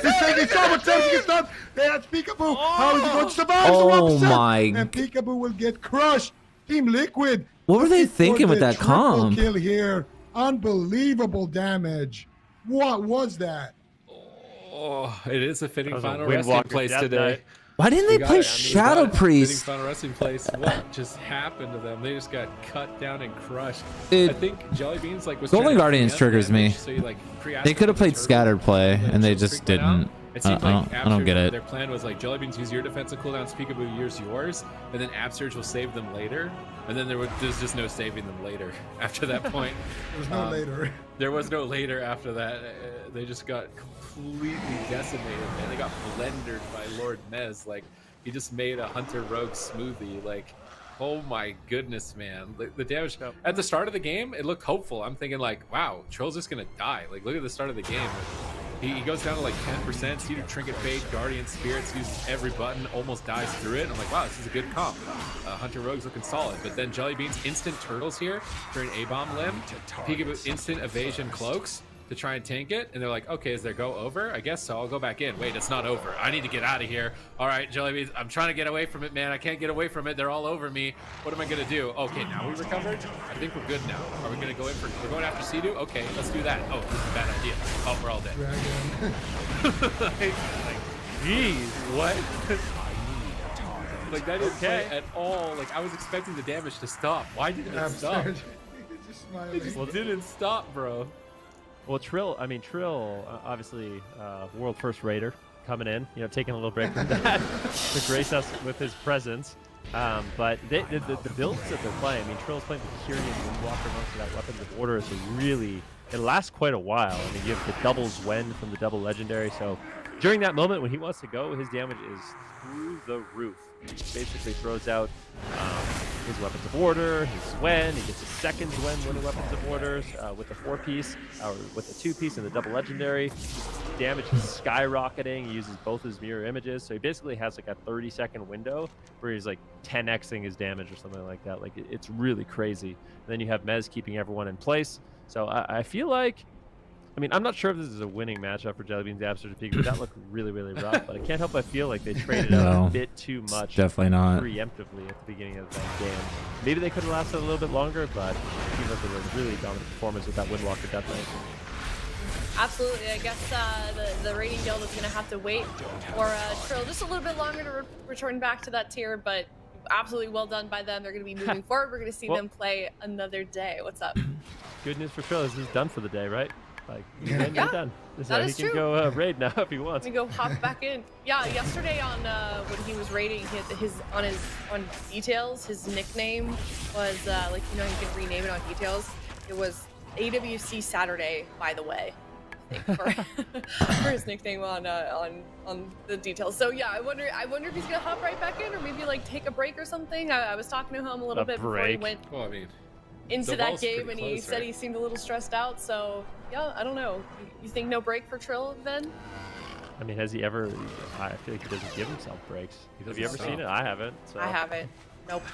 He's taking so much damage to get stunned. That's Peekaboo. How is he going to survive? Oh my! And Peekaboo will get crushed. Team Liquid. What were they for thinking with the that triple comp? kill here. Unbelievable damage. What was that? Oh, it is a fitting That was a final resting Windwalker place Death today. Knight. Why didn't they play Shadow Fitting Priest? final resting place. What just happened to them? They just got cut down and crushed. Dude, I think Jellybeans like was Golden trying to Guardians preempt triggers me. damage, so you, like, They could have played scattered play, and they just didn't. It I seems like don't get Absurge, it. Their plan was like Jellybeans use your defensive cooldowns, Peekaboo use yours, and then Absurge will save them later. And then there's just no saving them later after that point. There was no later. There was no later after that. They just got completely decimated, man. They got blendered by Lord Mez. Like, he just made a Hunter Rogue smoothie. Like, oh my goodness, man. The damage at the start of the game, it looked hopeful. I'm thinking like, wow, Trill's just gonna die. Like, look at the start of the game. He goes down to like 10%. Sea-Doo Trinket Fade, Guardian Spirits, uses every button, almost dies through it. I'm like, wow, this is a good comp. Hunter Rogue's looking solid. But then Jellybeans instant turtles here during A-Bomb limb. Peekaboo instant evasion cloaks to try and tank it. And they're like, okay, is their go over? I guess so. I'll go back in. Wait, it's not over. I need to get out of here. All right, Jellybeans, I'm trying to get away from it, man. I can't get away from it. They're all over me. What am I going to do? Okay, now we recovered. I think we're good now. Are we going to go in for... We're going after Sea-Doo? Okay, let's do that. Oh, this is a bad idea. Oh, we're all dead. like, geez, what? Like, that didn't play at all. Like, I was expecting the damage to stop. Why didn't it stop? It just didn't stop, bro. Well, Trill, obviously, world first raider coming in, taking a little break from that to grace us with his presence. But the builds that they're playing, Trill's playing the Kyrian Windwalker most of that weapons of order, so really, it lasts quite a while. You have the double Zwen from the double legendary, so during that moment when he wants to go, his damage is through the roof. He basically throws out his weapons of order, his Zwen, he gets a second Zwen with the weapons of orders, with the 4-piece, or with the 2-piece and the double legendary. Damage is skyrocketing. He uses both his mirror images, so he basically has like a 30-second window where he's like 10xing his damage or something like that. Like, it's really crazy. And then you have Mez keeping everyone in place. So I feel like, I'm not sure if this is a winning matchup for Jellybeans Absurge Peak, but that looked really, really rough. But I can't help but feel like they traded out a bit too much. Definitely not. Preemptively at the beginning of that game. Maybe they could have lasted a little bit longer, but it seems like it was a really dominant performance with that Windwalker Death Knight. Absolutely. I guess the Raiding Guild is going to have to wait for Trill just a little bit longer to return back to that tier, but absolutely well done by them. They're going to be moving forward. We're going to see them play another day. What's up? Good news for Trill is he's done for the day, right? Like, he's done. That is he can true. go raid now if he wants. Let me go hop back in. Yeah, yesterday on when he was raiding, he had on details, his nickname was you can rename it on details. It was AWC Saturday, by the way, I think, for his nickname on the details. So yeah, I wonder if he's gonna hop right back in, or maybe like take a break or something. I was talking to him a little bit before he went into that game, and he said he seemed a little stressed out. So yeah, I don't know. You think no break for Trill then? Has he ever? I feel like he doesn't give himself breaks. Have you ever seen it? I haven't. So. I haven't. Nope.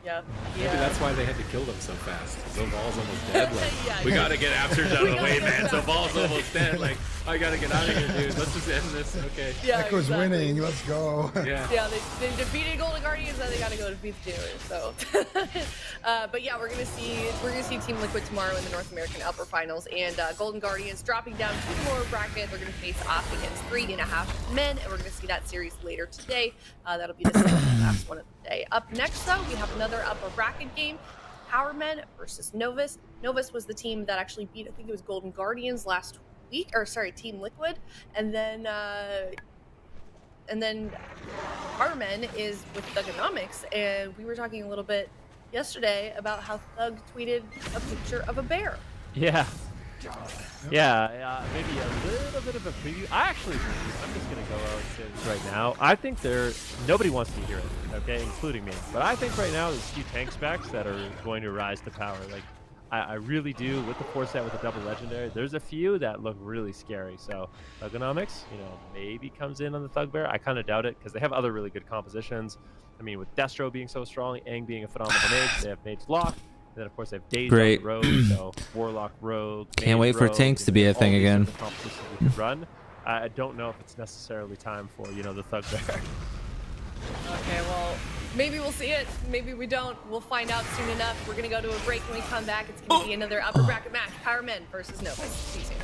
Yeah. Maybe that's why they had to kill them so fast. Zoval's almost dead. Like, Yeah, we gotta get Absurge out of the way, man. Zoval's almost dead. Like, I gotta get out of here, dude. Let's just end this. Okay. Yeah, Echo's winning. Let's go. Yeah. Yeah, they defeated Golden Guardians, and they gotta go defeat the Jailers. So, but yeah, we're gonna see Team Liquid tomorrow in the North American Upper Finals, and Golden Guardians dropping down to the lower bracket. They're gonna face off against 3.5 men, and we're gonna see that series later today. That'll be the second and last one of the day. Up next, though, we have another upper bracket game. Power Men versus Novus. Novus was the team that actually beat, I think it was Golden Guardians last week, or sorry, Team Liquid, and then Power Men is with Thugonomics, and we were talking a little bit yesterday about how Thug tweeted a picture of a bear. Yeah. Yeah, maybe a little bit of a preview. I actually believe, I'm just gonna go out and say this right now. I think nobody wants to hear it, okay, including me. But I think right now there's a few tank specs that are going to rise to power. Like, I really do with the 4-set with the double legendary. There's a few that look really scary. So Thugonomics, maybe comes in on the Thugbear. I kind of doubt it because they have other really good compositions. I mean, with Destro being so strong, Aang being a phenomenal mage, they have Mage Lock. And then of course they have Daze Great. on the road, so Warlock Rogue. Can't Mage wait for Rogue, tanks to be a all thing these again. different compositions we could run. I don't know if it's necessarily time for the Thugbear. Okay, well, maybe we'll see it. Maybe we don't. We'll find out soon enough. We're going to go to a break. When we come back, it's going to be another upper bracket match. Power Men versus Novus. See you soon.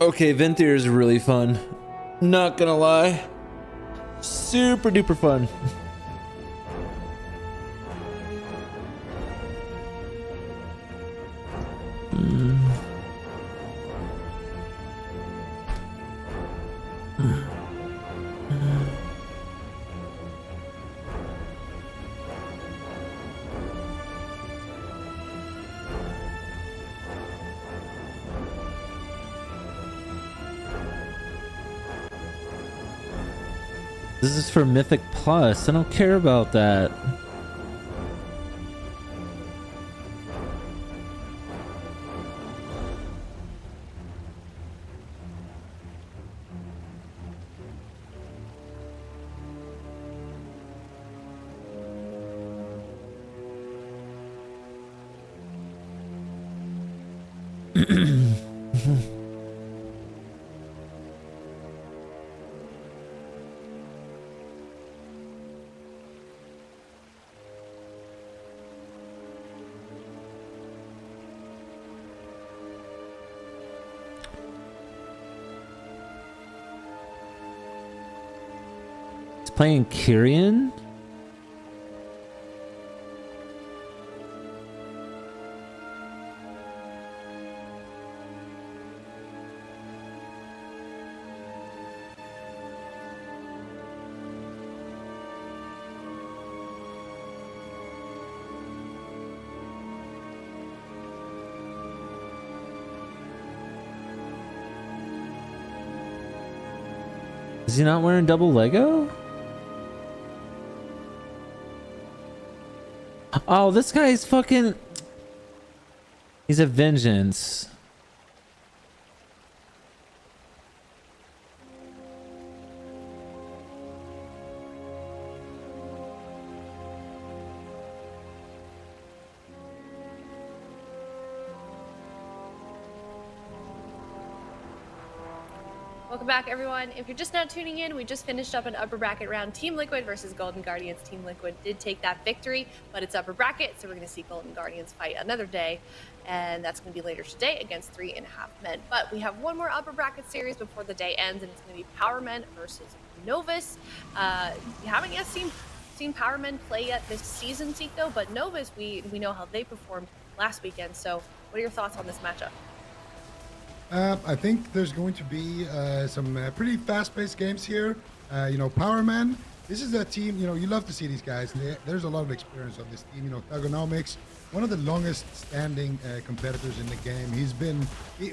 Okay, Venthyr is really fun. Not gonna lie. Super duper fun. This is for Mythic Plus. I don't care about that. Playing Kyrian? Is he not wearing double Lego? Oh, this guy's fucking... He's a Vengeance. Welcome back, everyone. If you're just now tuning in, we just finished up an upper bracket round. Team Liquid versus Golden Guardians. Team Liquid did take that victory, but it's upper bracket, so we're going to see Golden Guardians fight another day, and that's going to be later today against 3.5 Men. But we have one more upper bracket series before the day ends, and it's going to be Power Men versus Novus. We haven't yet seen Power Men play yet this season, Zico, but Novus, we know how they performed last weekend. So what are your thoughts on this matchup? I think there's going to be some pretty fast-paced games here. Power Man, this is a team, you love to see these guys. There's a lot of experience on this team. Thugonomics, one of the longest-standing competitors in the game. He's been,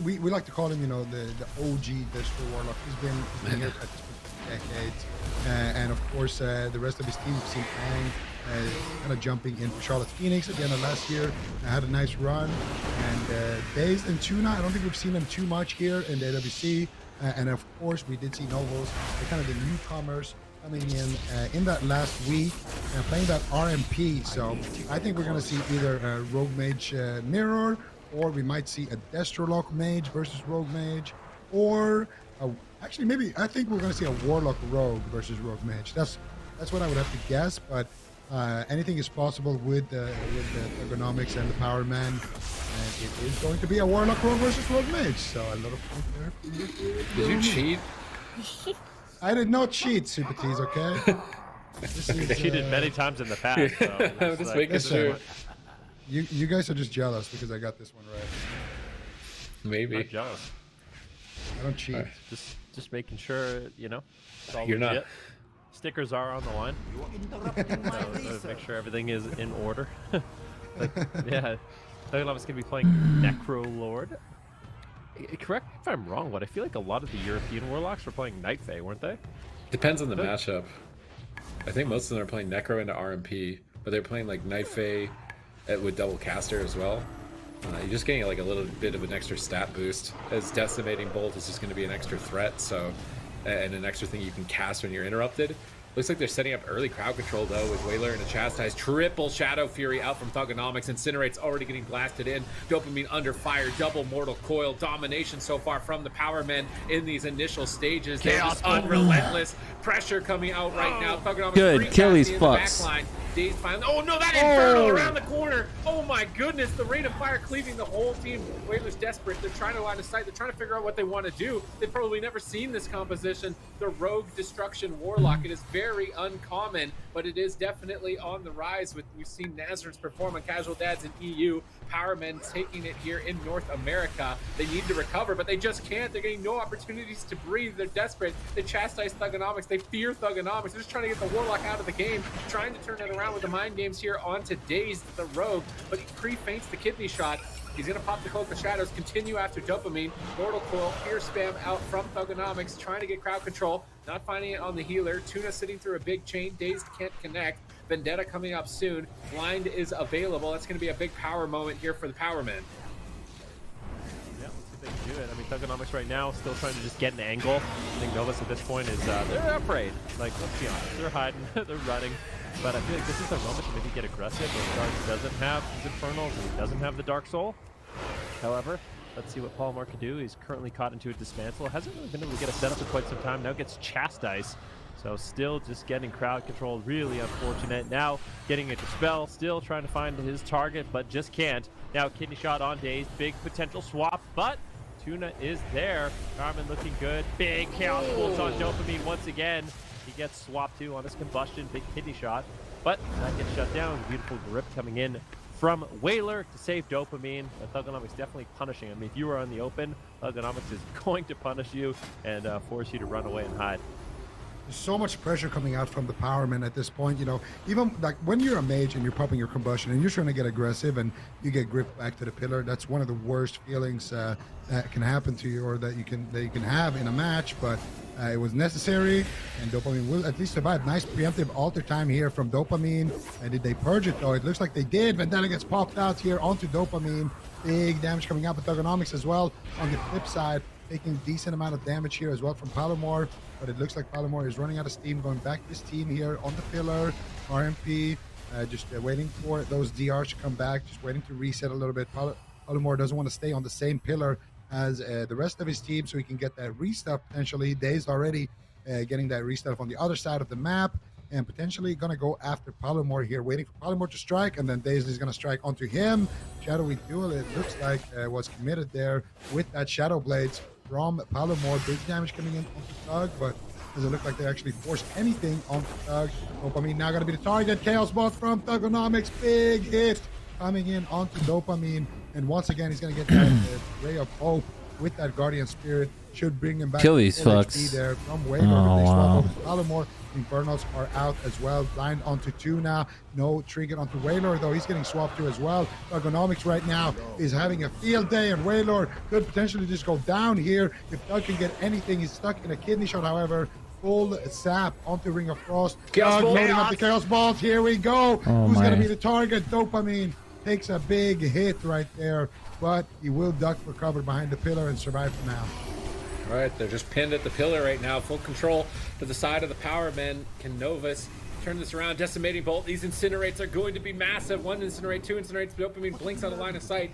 we like to call him, the OG Destro Warlock. He's been here at this point for decades. And of course, the rest of his team, we've seen Aang kind of jumping in for Charlotte Phoenix at the end of last year. Had a nice run. And Daze and Tuna, I don't think we've seen them too much here in the AWC. And of course, we did see Novos. They're kind of the newcomers. coming in that last week and playing that RMP. So I think we're going to see either a Rogue Mage mirror, or we might see a Destrolock Mage versus Rogue Mage, or actually maybe I think we're going to see a Warlock Rogue versus Rogue Mage. That's what I would have to guess, but anything is possible with the ergonomics and the Power Man, and it is going to be a Warlock Rogue versus Rogue Mage. So a lot of points there. Did you cheat? I did not cheat, Super T's, okay? This is, cheated many times in the past. So I'm just making sure. You guys are just jealous because I got this one right. Maybe. I'm jealous. I don't cheat. Right. Just making sure, you know, it's all You're legit. not. Stickers are on the line. So make sure everything is in order. Yeah, Thugonomic's gonna be playing Necro Lord. Correct me if I'm wrong, but I feel like a lot of the European Warlocks were playing Night Fae, weren't they? Depends on the matchup. I think most of them are playing Necro into RMP, but they're playing like Night Fae with double caster as well. You're just getting like a little bit of an extra stat boost, as Decimating Bolt is just going to be an extra threat, so, and an extra thing you can cast when you're interrupted. Looks like they're setting up early crowd control though, with Whaler and a Chastise. Triple Shadow Fury out from Thugonomics. Incinerate's already getting blasted in. Dopamine under fire. Double Mortal Coil. Domination so far from the Power Men in these initial stages. They're just unrelentless. Pressure coming out right now. Thugonomics Good. Kill these in the fucks. backline. Dazed finally. Oh no, that Inferno around the corner. Oh my goodness, the rate of fire cleaving the whole team. Whaler's desperate. They're trying to line of sight. They're trying to figure out what they want to do. They've probably never seen this composition. The Rogue Destruction Warlock. It is very uncommon, but it is definitely on the rise. We've seen Nazarens perform on Casual Dads in EU. Power Men taking it here in North America. They need to recover, but they just can't. They're getting no opportunities to breathe. They're desperate. They chastise Thugonomics. They fear Thugonomics. They're just trying to get the Warlock out of the game, trying to turn it around with the mind games here onto Dazed, the Rogue, but he pre-feints the kidney shot. He's going to pop the Cloak of Shadows, continue after Dopamine. Mortal Coil, Fear Spam out from Thugonomics, trying to get crowd control, not finding it on the healer. Tuna sitting through a big chain. Dazed can't connect. Vendetta coming up soon. Blind is available. That's going to be a big power moment here for the Power Men. Yeah, let's see if they can do it. I mean, Thugonomics right now still trying to just get an angle. I think Novus at this point is, they're afraid. Like, let's be honest, they're hiding, they're running. But I feel like this is their moment to maybe get aggressive. Dark doesn't have his Infernals and he doesn't have the Dark Soul. However, let's see what Palomar can do. He's currently caught into a Dismantle. Hasn't really been able to get a setup for quite some time. Now gets Chastise. So still just getting crowd control. Really unfortunate. Now getting a Dispel. Still trying to find his target, but just can't. Now Kidney Shot on Dazed. Big potential swap, but Tuna is there. Carmen looking good. Big Chaos Bolts on Dopamine once again. He gets swapped too on his Combustion, big Kidney Shot, but that gets shut down. Beautiful grip coming in from Whaler to save Dopamine. Thugonomics definitely punishing him. If you were on the open, Thugonomics is going to punish you and force you to run away and hide. There's so much pressure coming out from the Power Men at this point. You know, even like when you're a mage and you're popping your Combustion and you're trying to get aggressive and you get gripped back to the pillar, that's one of the worst feelings that can happen to you, or that you can have in a match. But it was necessary, and Dopamine will at least survive. Nice preemptive alter time here from Dopamine. And did they purge it though? It looks like they did. Vendetta gets popped out here onto Dopamine. Big damage coming out with Thugonomics as well. On the flip side, taking a decent amount of damage here as well from Palomar. But it looks like Palomar is running out of steam, going back to his team here on the pillar. RMP, just waiting for those DRs to come back, just waiting to reset a little bit. Palomar doesn't want to stay on the same pillar as the rest of his team, so he can get that restuff potentially. Dazed already getting that restuff on the other side of the map, and potentially going to go after Palomar here, waiting for Palomar to strike, and then Dazed is going to strike onto him. Shadowy Duel, it looks like, was committed there with that Shadow Blades from Palomar. Big damage coming in onto Thug, but doesn't look like they actually forced anything onto Thug. Dopamine now going to be the target. Chaos Bolt from Thugonomics. Big hit coming in onto Dopamine. And once again, he's going to get that Ray of Hope with that Guardian Spirit. Should bring him back. Kill these full fucks. HP there from Whaler. Oh, They swap wow. over to Palomar. Infernals are out as well. Blind onto Tuna. No trinket onto Whaler, though he's getting swapped to as well. Thugonomics right now is having a field day, and Whaler could potentially just go down here. If Thug can get anything, he's stuck in a Kidney Shot, however. Full sap onto Ring of Frost. Chaos Thug Bolt. loading up the Chaos Balls. Here we go. Oh, Who's going to my. be the target? Dopamine takes a big hit right there, but he will duck, recover behind the pillar, and survive for now. All right, they're just pinned at the pillar right now. Full control to the side of the power men. Can Novus turn this around? Decimating bolt. These incinerates are going to be massive. 1 incinerate, 2 incinerates. Dopamine blinks out of line of sight.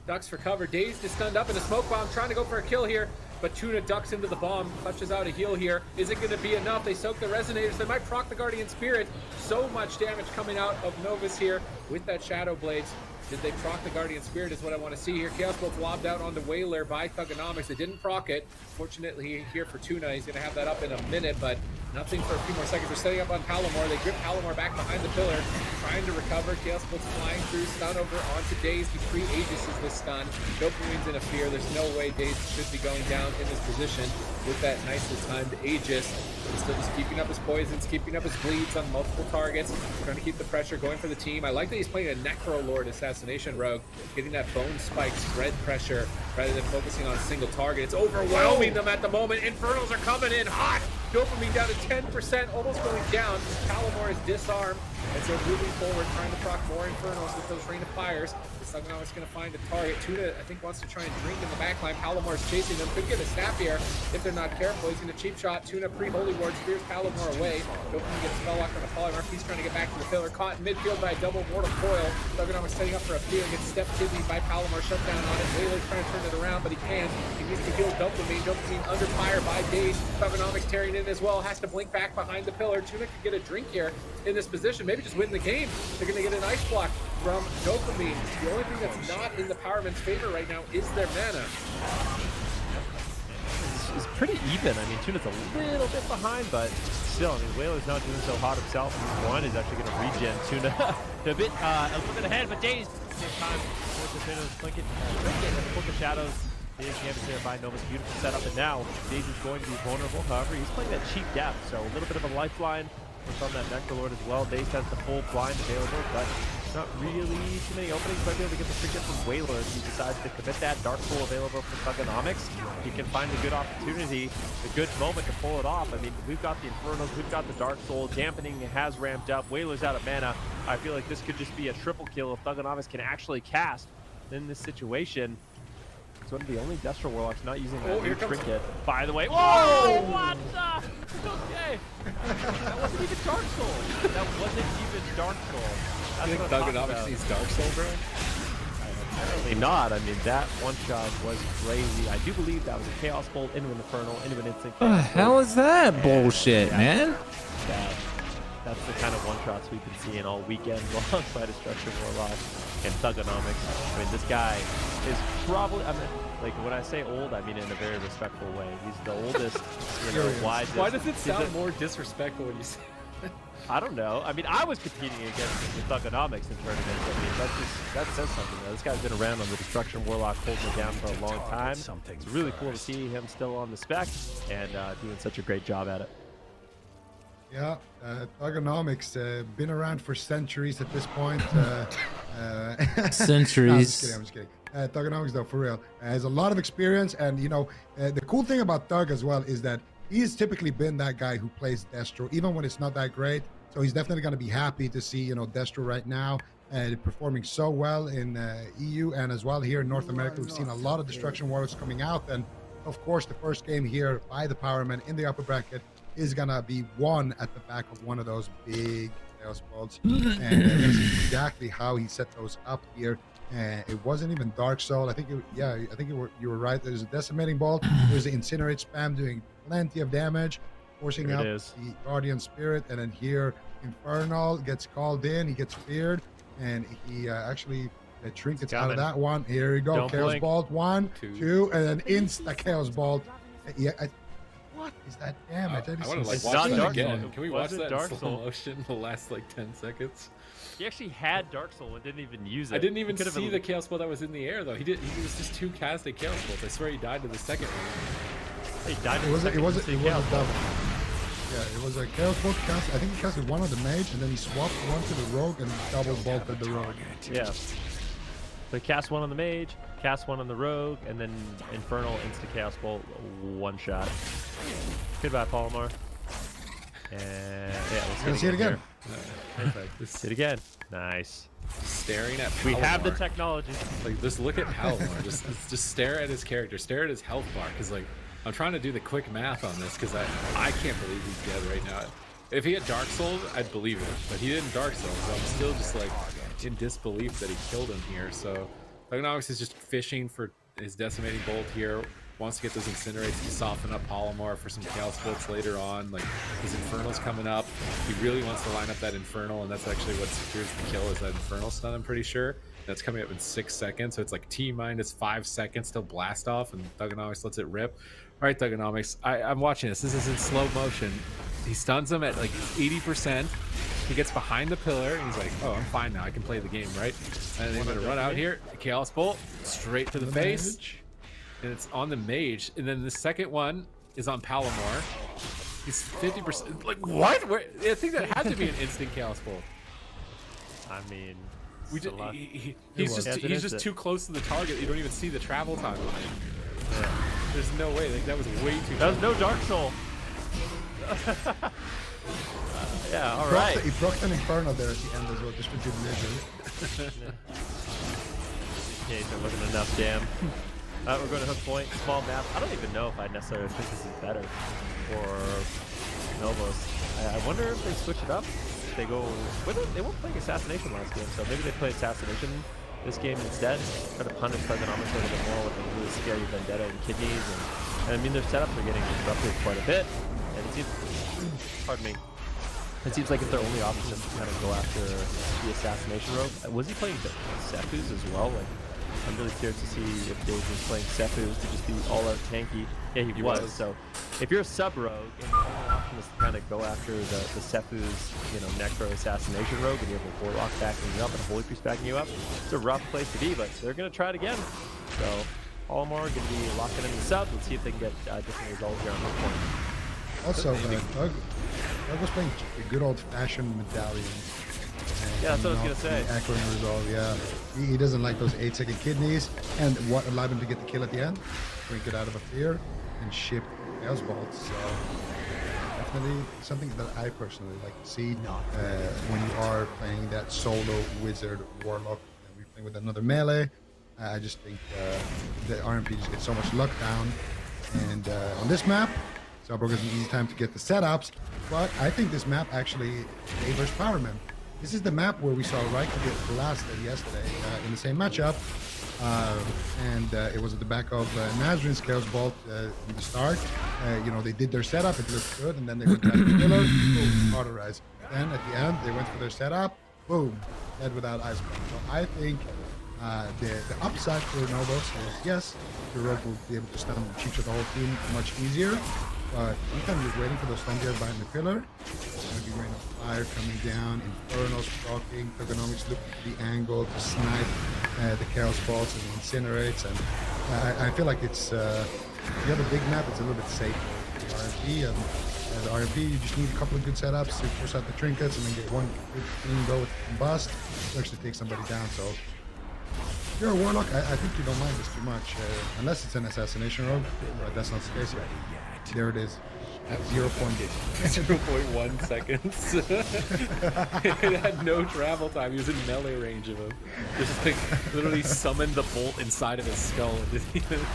Ducks for cover. Dazed is stunned up in a smoke bomb, trying to go for a kill here. But Tuna ducks into the bomb, clutches out a heal here. Is it going to be enough? They soak the resonators. They might proc the Guardian Spirit. So much damage coming out of Novus here with that Shadow Blades. Did they proc the Guardian Spirit is what I want to see here. Chaos Bolt's lobbed out on the Whaler by Thugonomics. They didn't proc it. Fortunately here for Tuna, he's going to have that up in a minute, but nothing for a few more seconds. They're setting up on Palomar. They grip Palomar back behind the pillar, trying to recover. Chaos Bolt's flying through, stun over onto Daze. He pre-Aegis this stun. Dopamine's in a fear. There's no way Daze should be going down in this position with that nicely timed Aegis. He's still just keeping up his poisons, keeping up his bleeds on multiple targets, trying to keep the pressure going for the team. I like that he's playing a Necro Lord assassination rogue, getting that bone spike spread pressure rather than focusing on a single target. It's overwhelming them at the moment. Infernals are coming in hot. Dopamine down to 10%, almost going down. Palomar is disarmed as they're moving forward, trying to proc more Infernals with those rain of fires. Thugonomics going to find a target. Tuna, I think, wants to try and drink in the backline. Palomar's chasing them. Could get a snap here if they're not careful. He's going to cheap shot. Tuna pre-Holy Ward spears Palomar away. Dopamine gets spell locked on a Palomar. He's trying to get back to the pillar. Caught in midfield by a double Mortal Coil. Thugonomics setting up for a fear. Gets stepped kidney by Palomar. Shut down on it. Whaler's trying to turn it around, but he can't. He needs to heal Dopamine. Dopamine under fire by Daze. Thugonomics tearing in as well. Has to blink back behind the pillar. Tuna could get a drink here in this position. Maybe just win the game. They're going to get an ice block from Dopamine. The only thing that's not in the Powerman's favor right now is their mana. It's pretty even. I mean, Tuna's a little bit behind, but still, I mean, Whaler's not doing so hot himself. One is actually going to regen Tuna a little bit ahead, but Daze same time forces Tuna to blink it and pull the shadows. Daze canvas there by Novus. Beautiful setup, and now Daze is going to be vulnerable. However, he's playing that cheap death, so a little bit of a lifeline from that Necrolord as well. Daze has the full blind available, but not really too many openings. Might be able to get the free get from Whaler if he decides to commit that. Dark Soul available for Thugonomics. He can find a good opportunity, a good moment to pull it off. I mean, we've got the Infernos, we've got the Dark Soul. Dampening has ramped up. Whaler's out of mana. I feel like this could just be a triple kill if Thugonomics can actually cast in this situation. It's one of the only Destro Warlocks not using that new trinket. By the way, whoa! What the? Okay. That wasn't even Dark Soul. That wasn't even Dark Soul. I think Thugonomics needs Dark Soul, bro? Apparently not. I mean, that one shot was crazy. I do believe that was a Chaos Bolt into an Infernal, into an instant. What the hell is that bullshit, man? That's the kind of one-shots we've been seeing all weekend long by Destruction Warlock and Thugonomics. I mean, this guy is probably, I mean, like, when I say old, I mean in a very respectful way. He's the oldest, you know, widest. Why does it sound more disrespectful when you say I don't know. I mean, I was competing against the Thugonomics in tournaments. I mean, that says something. Though. This guy's been around on the Destruction Warlock, holding it down for a long time. It's really cool to see him still on the spec and doing such a great job at it. Yeah, Thugonomics, been around for centuries at this point. Centuries. No, I'm just kidding. Thugonomics, though, for real, has a lot of experience. And, you know, the cool thing about Thug as well is that he's typically been that guy who plays Destro, even when it's not that great. So he's definitely going to be happy to see, you know, Destro right now performing so well in EU and as well here in North America. We've seen a lot of Destruction Warlocks coming out. And, of course, the first game here by the Powerman in the upper bracket is gonna be won at the back of one of those big Chaos Bolts, and that's exactly how he set those up here. It wasn't even Dark Soul. I think, you were right. There's a Decimating Bolt. There's the Incinerate spam doing plenty of damage, forcing out the Guardian Spirit, and then here Infernal gets called in. He gets feared, and he actually trinkets out of that one. Here we go. Don't Chaos blink. Bolt, 1, 2, and then insta Chaos Bolt. Yeah. What is that damage? I want to like watch that again. Can we watch that in slow motion the last like 10 seconds? He actually had Dark Soul and didn't even use it. I didn't even see the Chaos Bolt that was in the air though. He was just 2 casted Chaos Bolts. I swear he died to the second one. He died to the second one. It was a double. Yeah, it was a Chaos Bolt cast. I think he casted one on the mage and then he swapped one to the rogue and double bolted the rogue. Yeah. So he cast one on the mage, cast one on the rogue, and then Infernal insta Chaos Bolt, one shot. Goodbye, Palomar. And yeah, let's see it again. See it again. Nice. Staring at Palomar. We have the technology. Like, just look at Palomar. just stare at his character. Stare at his health bar. Because, like, I'm trying to do the quick math on this because I can't believe he's dead right now. If he had Dark Souls, I'd believe it, but he didn't Dark Souls, so I'm still just like in disbelief that he killed him here. So Thuganomics is just fishing for his Decimating Bolt here. Wants to get those Incinerates to soften up Polymorph for some Chaos Splits later on. Like, his Infernal's coming up. He really wants to line up that Infernal, and that's actually what secures the kill, is that Infernal stun, I'm pretty sure. That's coming up in 6 seconds, so it's like T-minus 5 seconds till blast off, and Thuganomics lets it rip. All right, Thuganomics, I'm watching this. This is in slow motion. He stuns him at like 80%. He gets behind the pillar, and he's like, oh, I'm fine now. I can play the game, right? And then he's going to run out here. Chaos Bolt, straight to the face. And it's on the mage. And then the second one is on Palomar. He's 50%. Like, what? I think that had to be an instant Chaos Bolt. I mean, he's just too close to the target. You don't even see the travel time on it. Yeah. There's no way. Like, that was way too. That was no Dark Soul. Yeah, all right. He procced an Inferno there at the end as well, just for good measure. Yeah, there wasn't enough damn. We're going to Hook Point, small map. I don't even know if I necessarily think this is better for Novos. I wonder if they switch it up. They go. They weren't playing Assassination last game, so maybe they play Assassination this game instead. Try to punish Thuganomics a little bit more with a really scary Vendetta and Kidneys, and I mean their setups are getting disrupted quite a bit. And it seems, pardon me, it seems like if their only option is to kind of go after the Assassination rogue. Was he playing Sephuz as well? Like, I'm really curious to see if Dave was playing Sephuz to just be all-out tanky. Yeah, he was. So if you're a sub-rogue and your only option is to kind of go after the Sephuz, Necro Assassination rogue, and you have a Warlock backing you up and a Holy Priest backing you up, it's a rough place to be, but they're going to try it again. So Polymorph going to be locking in the sub. Let's see if they can get different results here on this point. Also, Doug was playing a good old-fashioned medallion. Yeah, that's what I was gonna say. Echoing resolve, yeah. He doesn't like those 8-second kidneys, and what allowed him to get the kill at the end, drink it out of a fear, and ship Chaos Bolts. So definitely something that I personally like to see when you are playing that solo wizard warlock and we're playing with another melee. I just think the RMP just gets so much luck down, and on this map, Subrogue has an easy time to get the setups, but I think this map actually favors Powerman. This is the map where we saw Ryker get blasted yesterday in the same matchup, and it was at the back of Nazrin's Chaos Bolt in the start. They did their setup, it looked good, and then they went back to Killer, boom, auto-rise. Then at the end, they went for their setup, boom, dead without Ice Bomb. So I think the upside for Novos is, yes, the rogue will be able to stun and cheat the whole team much easier. But anytime you're waiting for those stun gears behind the pillar, there's going to be Rain of Fire coming down, Infernos proccing, Thuganomics looking for the angle to snipe the Chaos Bolts and the Incinerates. And I feel like it's, if you have a big map, it's a little bit safer for the RMP. And the RMP, you just need a couple of good setups to force out the trinkets and then get one good clean go with Combust to actually take somebody down. So if you're a Warlock, I think you don't mind this too much, unless it's an Assassination rogue, but that's not the case yet. There it is. At 0.1 seconds. It had no travel time. He was in melee range of him. Just like literally summoned the bolt inside of his skull. And didn't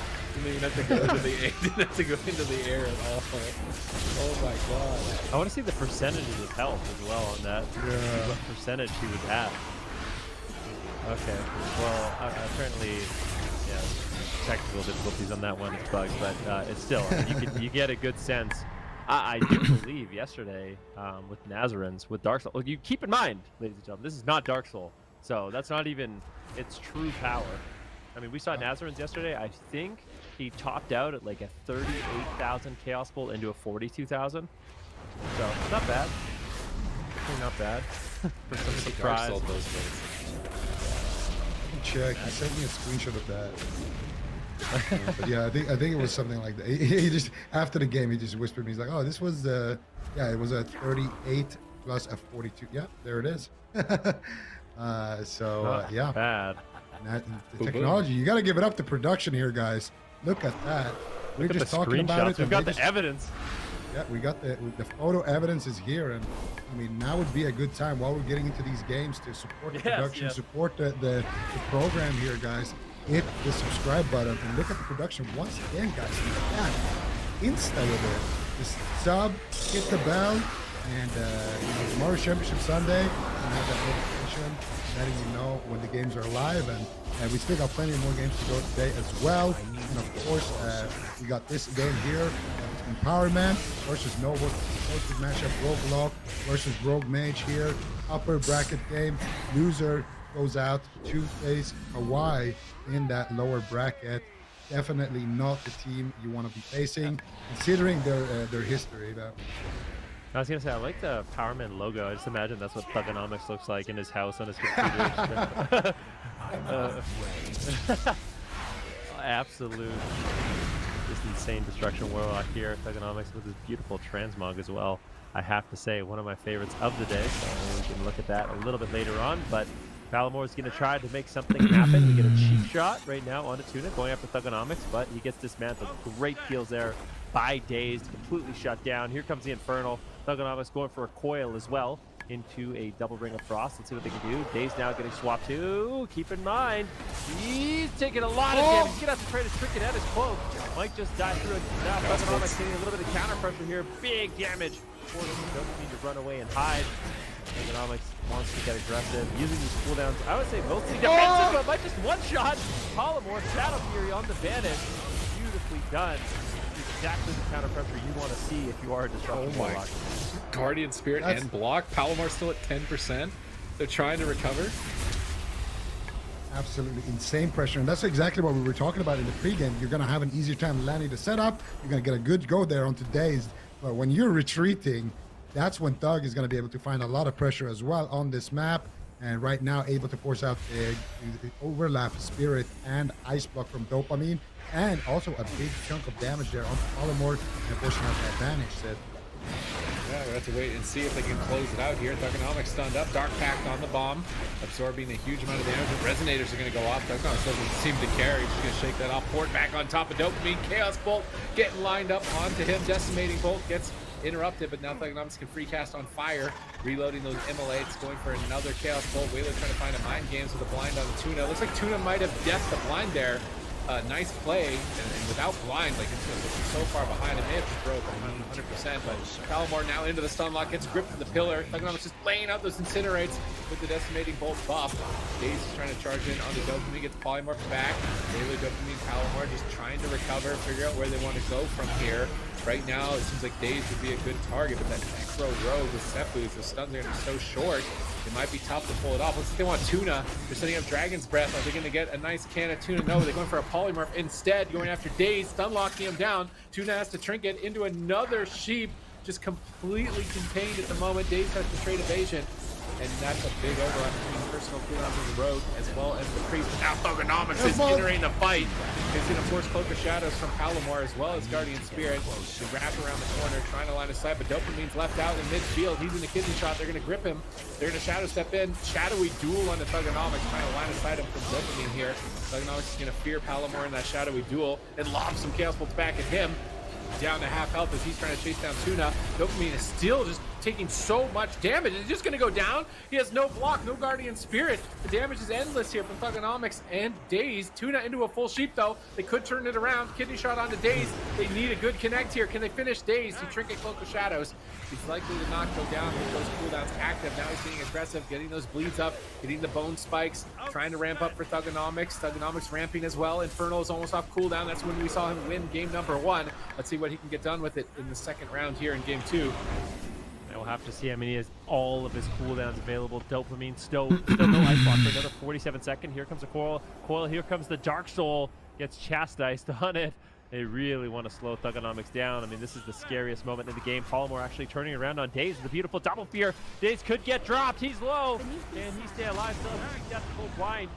even have to go into the air at all. Oh my god. I want to see the percentages of health as well on that. Yeah. What percentage he would have. Okay. Well, apparently, yeah, technical difficulties on that one. It's bugs, but it's still, I mean, you get a good sense. I do believe yesterday with Nazarens, with Dark Soul. Well, you keep in mind, ladies and gentlemen, this is not Dark Soul, so that's not even its true power. I mean, we saw Nazarens yesterday. I think he topped out at like a 38,000 Chaos Bolt into a 42,000. So not bad. Not bad. For some surprise. Dark Soul those days. Check. He sent me a screenshot of that. But yeah, I think it was something like that. He just after the game, he just whispered me. He's like, "Oh, this was yeah, it was a 38 plus a 42. Yeah, there it is." Yeah, bad. The technology. You got to give it up to production here, guys. Look at that. We're just talking about it. We've got the evidence. Yeah, we got the photo evidence is here, and I mean now would be a good time while we're getting into these games to support the production, support the program here, guys. Hit the subscribe button and look at the production once again, guys. Look at that. insta with it. Just sub, hit the bell, and tomorrow's Championship Sunday, and have that notification letting you know when the games are live. And we still got plenty more games to go today as well. And of course, we got this game here between Power Man versus Noble posted matchup, Rogue versus Rogue Mage here. Upper bracket game. Loser goes out to face Hawaii in that lower bracket. Definitely not the team you want to be facing, considering their history. Though. I was gonna say I like the Powerman logo. I just imagine that's what Thugonomics looks like in his house on his computer. Absolute, just insane destruction warlock here. Thugonomics with his beautiful transmog as well. I have to say, one of my favorites of the day. So we can look at that a little bit later on, but. Palamore is going to try to make something happen. We get a cheap shot right now on a Tuna going after Thugonomics, but he gets dismantled. Great kills there by Dazed, completely shut down. Here comes the Infernal. Thugonomics going for a coil as well into a double ring of frost. Let's see what they can do. Dazed now getting swapped too. Keep in mind, he's taking a lot of damage. He's going to have to try to trick it at his cloak. Might just die through it. Now Thugonomics getting a little bit of counter pressure here. Big damage. Forcing Dopamine to run away and hide. Thugonomics wants to get aggressive, using these cooldowns. I would say mostly defensive, but might just one-shot. Palamore, Shadow Fury on the Vanish. Beautifully done. Exactly the counter pressure you want to see if you are a Disruption Warlock. Guardian Spirit and block. Palomar still at 10%. They're trying to recover. Absolutely insane pressure, and that's exactly what we were talking about in the pregame. You're going to have an easier time landing the setup. You're going to get a good go there on Dazed, but when you're retreating, that's when Thug is going to be able to find a lot of pressure as well on this map, and right now able to force out the overlap Spirit and Ice Block from Dopamine, and also a big chunk of damage there on Palamore and forcing out that Vanish set. Yeah, we have to wait and see if they can close it out here. Thugonomics stunned up, Dark Pact on the bomb, absorbing a huge amount of damage. The Resonators are going to go off. Thugonomics doesn't seem to care. He's just going to shake that off. Port back on top of Dopamine. Chaos Bolt getting lined up onto him. Decimating Bolt gets interrupted, but now Thugonomics can free cast on fire, reloading those immolates, going for another Chaos Bolt. Whaler trying to find a Mind Games with a blind on Tuna. Looks like Tuna might have deathed the blind there. Nice play, and without blind, like it's so far behind, it may have just broke 100%, but Palamore now into the stun lock, gets gripped to the pillar. Thugonomics just laying out those Incinerates with the Decimating Bolt buff. Daze is trying to charge in on the Dopamine, gets Polymorph back. Whaler, Dopamine, Palamore just trying to recover, figure out where they want to go from here. Right now, it seems like Daze would be a good target, but that Necro Rogue with Sephuz, the stuns are going to be so short, it might be tough to pull it off. Looks like they want Tuna. They're setting up Dragon's Breath. Are they going to get a nice can of Tuna? No, they're going for a Polymorph instead, going after Daze, stun locking him down. Tuna has to trinket into another Sheep, just completely contained at the moment. Daze has to trade evasion, and that's a big overlap between personal cooldowns of the Rogue as well as the Priest. Now Thugonomics is entering the fight. He's going to force Cloak of Shadows from Palamore as well as Guardian Spirit to wrap around the corner, trying to line of sight, but Dopamine's left out in midfield. He's in the kidney shot. They're going to grip him. They're going to Shadow Step in. Shadowy duel on the Thugonomics, trying to line of sight him from Dopamine here. Thugonomics is going to fear Palamore in that shadowy duel and lob some Chaos Bolts back at him. Down to half health as he's trying to chase down Tuna. Dopamine is still just taking so much damage. It's just going to go down. He has no block, no Guardian Spirit. The damage is endless here from Thugonomics and Daze. Tuna into a full Sheep, though. They could turn it around. Kidney shot onto Daze. They need a good connect here. Can they finish Daze? He Trinket Cloak of Shadows. He's likely to not go down with those cooldowns active. Now he's being aggressive, getting those bleeds up, getting the bone spikes, trying to ramp up for Thugonomics. Thugonomics ramping as well. Infernal is almost off cooldown. That's when we saw him win game number 1. Let's see what he can get done with it in the second round here in game 2. And we'll have to see. I mean, he has all of his cooldowns available. Dopamine, still no Ice Block for another 47 seconds. Here comes a coil. Here comes the Dark Soul. Gets chastised on it. They really want to slow Thugonomics down. I mean, this is the scariest moment in the game. Palamore actually turning around on Daze with a beautiful double fear. Daze could get dropped. He's low. Can he stay alive? Still has death full blind.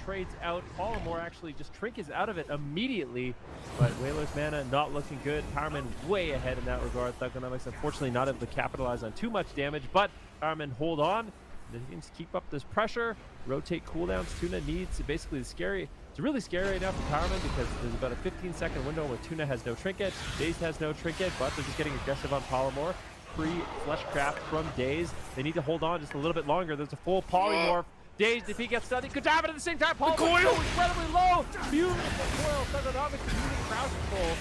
Trades out. Palamore actually just trinkets out of it immediately. But Whaler's mana not looking good. Powerman way ahead in that regard. Thugonomics unfortunately not able to capitalize on too much damage. But Powerman hold on. The teams keep up this pressure. Rotate cooldowns. Tuna needs basically the scary. It's really scary right now for Powerman because there's about a 15-second window where Tuna has no trinket, Daze has no trinket, but they're just getting aggressive on Palamore. Free Fleshcraft from Daze. They need to hold on just a little bit longer. There's a full Polymorph. Daze, if he gets stunned, he could have it at the same time. Palamore so incredibly low. Beautiful coil. Thugonomics using Crouch Control.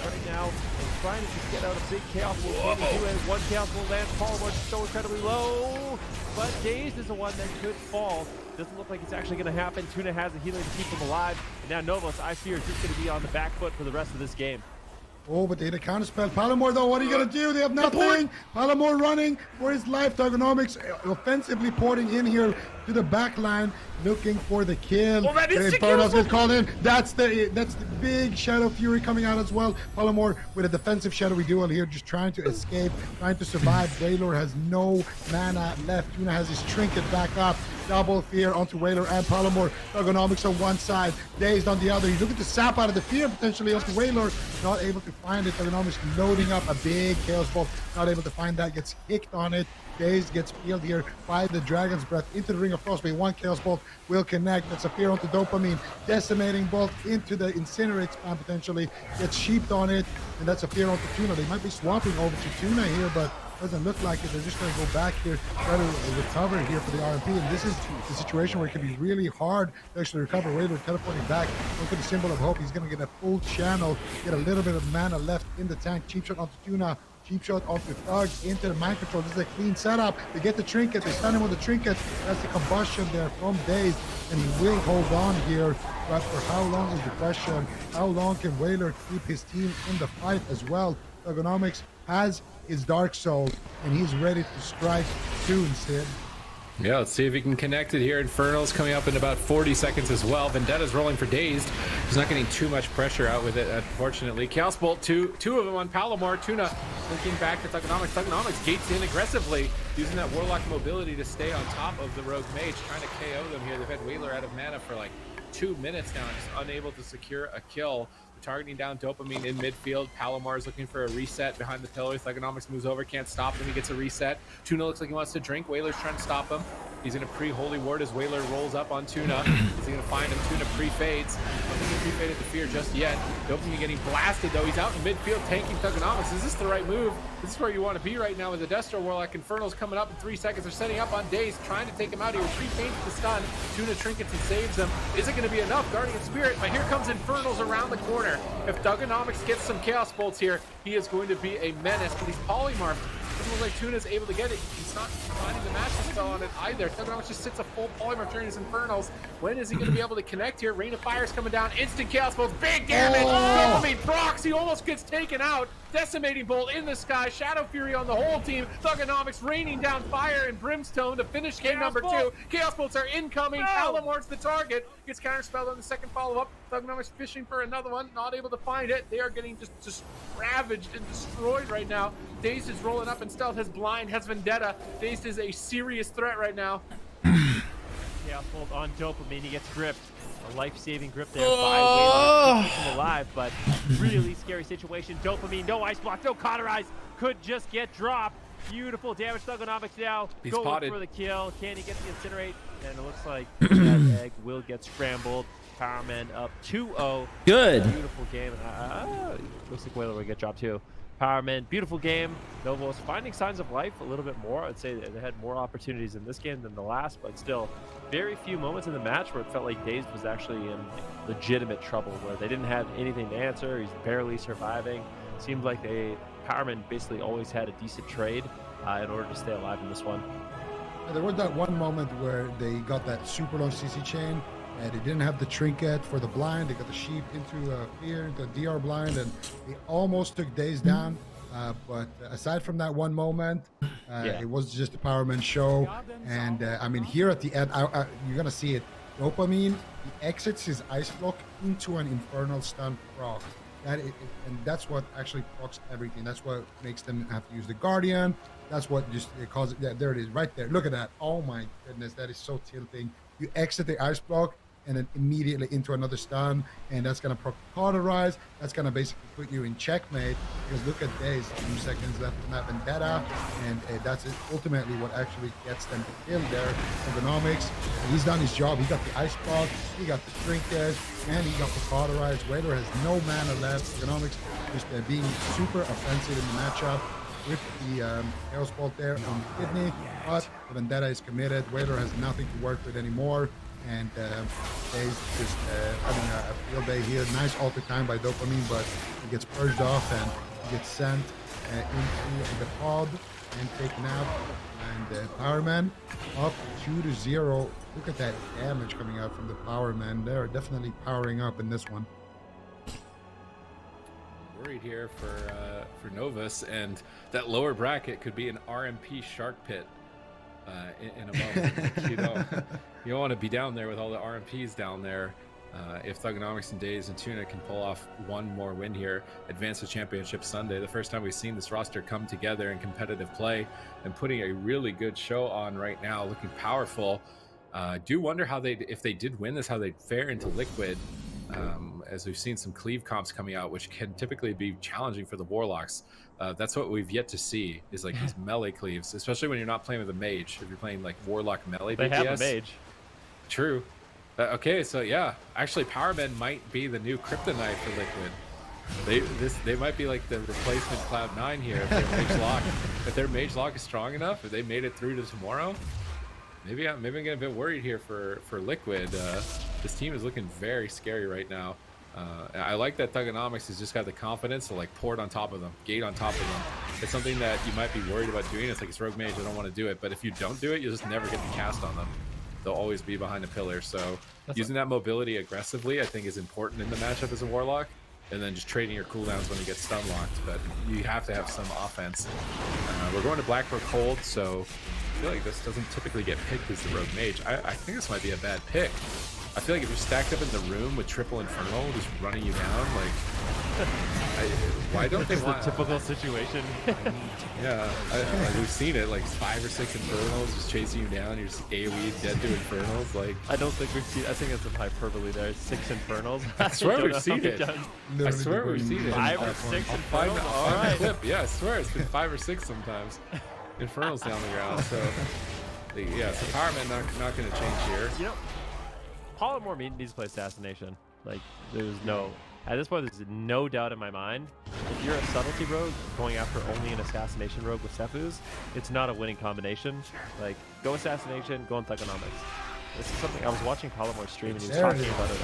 running now and trying to just get out a big Chaos Bolt. Can he do it? One Chaos Bolt lands. Palomar so incredibly low, but Dazed is the one that could fall. Doesn't look like it's actually going to happen. Tuna has a healer to keep him alive, and now Novos, I fear, is just going to be on the back foot for the rest of this game. Oh, but they had a counterspell. Palomar, though, what are you going to do? They have nothing. Palomar running for his life. Thugonomics offensively porting in here to the back line, looking for the kill. Oh, that is Infernos gets called in. That's the big Shadow Fury coming out as well. Palomar with a defensive Shadowy duel here, just trying to escape, trying to survive. Wailor has no mana left. Tuna has his trinket back up. Double fear onto Wailor and Palomar. Thugonomics on one side, Dazed on the other. He's looking to sap out of the fear potentially onto Wailor. Not able to find it. Thugonomics loading up a big Chaos Bolt. Not able to find that. Gets kicked on it. Dazed gets peeled here by the Dragon's Breath into the Ring of Frostbite. One Chaos Bolt will connect. That's a fear onto Dopamine. Decimating Bolt into the Incinerate spam potentially. Gets sheeped on it. And that's a fear onto Tuna. They might be swapping over to Tuna here, but doesn't look like it. They're just going to go back here, try to recover here for the RMP. And this is the situation where it can be really hard to actually recover. Wailor teleporting back. Look at the symbol of hope. He's going to get a full channel, get a little bit of mana left in the tank. Cheap shot onto Tuna. Cheap shot onto Thug into the mind control. This is a clean setup. They get the trinket. They stun him with the trinket. That's the combustion there from Dazed. And he will hold on here. But for how long is the question? How long can Wailor keep his team in the fight as well? Thugonomics has his Dark Soul, and he's ready to strike soon, Sid. Yeah, let's see if he can connect it here. Infernal's coming up in about 40 seconds as well. Vendetta's rolling for Dazed. He's not getting too much pressure out with it, unfortunately. Chaos Bolt, two of them on Palomar. Tuna looking back to Thugonomics. Thugonomics gates in aggressively, using that Warlock mobility to stay on top of the Rogue Mage, trying to KO them here. They've had Wailor out of mana for like 2 minutes now, and just unable to secure a kill. Targeting down Dopamine in midfield. Palomar is looking for a reset behind the pillar. Thugonomics moves over, can't stop him. He gets a reset. Tuna looks like he wants to drink. Wailor's trying to stop him. He's in a pre-Holy Ward as Wailor rolls up on Tuna. Is he going to find him? Tuna pre-fades. Nothing to pre-faded the fear just yet. Dopamine getting blasted though. He's out in midfield tanking Thugonomics. Is this the right move? This is where you want to be right now with the Destro Warlock. Infernal's coming up in 3 seconds. They're setting up on Dazed, trying to take him out here. Pre-fades the stun. Tuna trinkets and saves him. Is it going to be enough? Guardian Spirit, but here comes Infernal's around the corner. If Thugonomics gets some Chaos Bolts here, he is going to be a menace, but he's polymorphed. Doesn't look like Tuna's able to get it. He's not finding the master spell on it either. Thugonomics just sits a full polymorph during his Infernals. When is he going to be able to connect here? Rain of Fire's coming down. Instant Chaos Bolts. Big damage. Dopamine procs. He almost gets taken out. Decimating Bolt in the sky. Shadow Fury on the whole team. Thugonomics raining down fire and brimstone to finish game number 2. Chaos Bolts are incoming. Palomar's the target. Gets counterspelled on the second follow-up. Thugonomics fishing for another one. Not able to find it. They are getting just ravaged and destroyed right now. Dazed is rolling up and Stealth has Blind, has Vendetta. Dazed is a serious threat right now. Chaos Bolt on Dopamine. He gets gripped. A life-saving grip there by Wailor to keep him alive, but really scary situation. Dopamine, no ice block, no cauterize. Could just get dropped. Beautiful damage. Thugonomics now He's going potted for the kill. Can he get the Incinerate? And it looks like that egg will get scrambled. Powerman up 2-0. Good. Beautiful game. Looks like Wailor will get dropped too. Powerman, beautiful game. Novos finding signs of life a little bit more. I'd say they had more opportunities in this game than the last, but still very few moments in the match where it felt like Dazed was actually in legitimate trouble, where they didn't have anything to answer. He's barely surviving. Seemed like Powerman basically always had a decent trade in order to stay alive in this one. There was that one moment where they got that super long CC chain. They didn't have the trinket for the blind. They got the sheep into fear, into DR blind, and they almost took Dazed down. But aside from that one moment, it was just a Powerman show. And I mean, here at the end, you're gonna see it. Dopamine, he exits his ice block into an infernal stun proc. And that's what actually procs everything. That's what makes them have to use the Guardian. That's what just causes. Yeah, there it is, right there. Look at that. Oh my goodness, that is so tilting. You exit the ice block and then immediately into another stun, and that's gonna proc cauterize. That's gonna basically put you in checkmate, because look at Dazed, 2 seconds left on that Vendetta, and that's ultimately what actually gets them to kill there. Thugonomics, he's done his job. He got the ice block, he got the trinket, and he got the cauterize. Wailor has no mana left. Thugonomics just being super offensive in the matchup with the Chaos Bolt there on the kidney, but the Vendetta is committed. Wailor has nothing to work with anymore. and Days just having a field day here. Nice alter time by Dopamine, but he gets purged off and he gets sent into the pod and taken out. And Power Man up 2-0. Look at that damage coming out from the Power Man. They're definitely powering up in this one. Worried here for Novus, and that lower bracket could be an RMP Shark Pit in a moment. You don't want to be down there with all the RMPs down there. If Thugonomics and Days and Tuna can pull off one more win here, advance to Championship Sunday, the first time we've seen this roster come together in competitive play and putting a really good show on right now, looking powerful. Do wonder how if they did win this, how they'd fare into Liquid, as we've seen some cleave comps coming out, which can typically be challenging for the Warlocks. That's what we've yet to see, is like these melee cleaves, especially when you're not playing with a mage. If you're playing like Warlock melee, they BPS, have a mage. True. Okay, so yeah, actually Power Men might be the new kryptonite for Liquid. They might be like the replacement Cloud9 here if their mage lock. If their mage lock is strong enough, if they made it through to tomorrow, maybe I'm getting a bit worried here for Liquid. This team is looking very scary right now. I like that Thugonomics has just got the confidence to like pour it on top of them, gate on top of them. It's something that you might be worried about doing. It's like, it's Rogue Mage, I don't want to do it. But if you don't do it, you'll just never get the cast on them. They'll always be behind a pillar. So using that mobility aggressively, I think, is important in the matchup as a Warlock. And then just trading your cooldowns when you get stun locked. But you have to have some offense. We're going to Blackrook Cold, so I feel like this doesn't typically get picked as the Rogue Mage. I think this might be a bad pick. I feel like if you're stacked up in the room with triple Infernal just running you down, like, why don't they want... the typical situation. Yeah, like we've seen it, like 5 or 6 Infernals just chasing you down, you're just AoE dead to Infernals, like... I don't think we've seen... I think it's some hyperbole there. 6 Infernals. I swear we've seen it. I swear we've seen it. 5 or 6 Infernals? I'll find the clip. Yeah, I swear it's been 5 or 6 sometimes. Infernals down the ground, so... Yeah, so Power Man not going to change here. You know, Polymorph needs to play Assassination. Like, there's no... At this point, there's no doubt in my mind. If you're a Subtlety rogue going after only an Assassination rogue with Sephuz, it's not a winning combination. Like, go Assassination, go on Thugonomics. This is something... I was watching Polymorph stream and he was talking about it.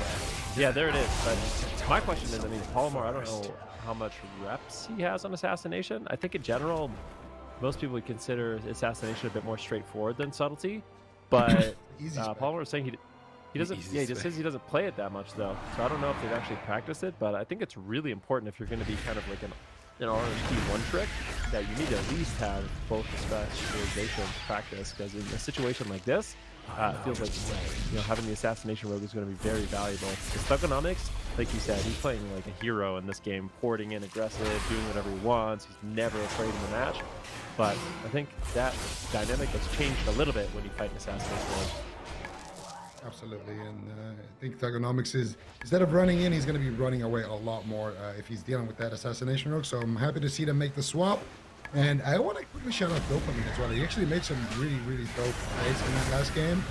Yeah, there it is. But my question is, I mean, Polymorph, I don't know how much reps he has on Assassination. I think in general, most people would consider Assassination a bit more straightforward than Subtlety. But Polymorph was saying he doesn't. Yeah, he just says he doesn't play it that much though. So I don't know if they've actually practiced it, but I think it's really important if you're going to be kind of like an RNG one trick, that you need to at least have both the specialization practice, because in a situation like this, it feels like, you know, having the Assassination rogue is going to be very valuable. Because Thugonomics, like you said, he's playing like a hero in this game, porting in aggressive, doing whatever he wants. He's never afraid in the match. But I think that dynamic has changed a little bit when you fight an Assassination rogue. Absolutely, and I think Thugonomics is, instead of running in, he's going to be running away a lot more if he's dealing with that Assassination rogue. So I'm happy to see them make the swap. And I want to quickly shout out Dopamine as well. He actually made some really dope plays in that last game,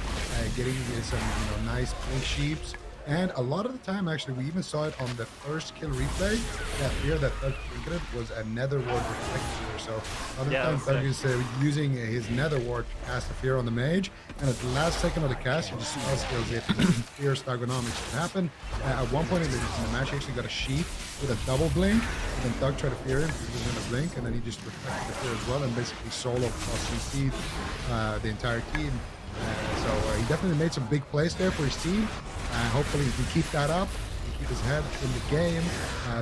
getting some nice pink sheeps. And a lot of the time, actually, we even saw it on the first kill replay. That fear that Thug trinketed was a Nether Ward reflector. So a lot of the time, Thug is using his Nether Ward to cast a fear on the mage. And at the last second of the cast, he just spell skills it. Fears Thugonomics can happen. At one point in the match, he actually got a sheep with a double blink. And then Thug tried to fear him because he was going to blink. And then he just reflected the fear as well and basically solo cross CC'd the entire team. So he definitely made some big plays there for his team. Hopefully he can keep that up, keep his head in the game,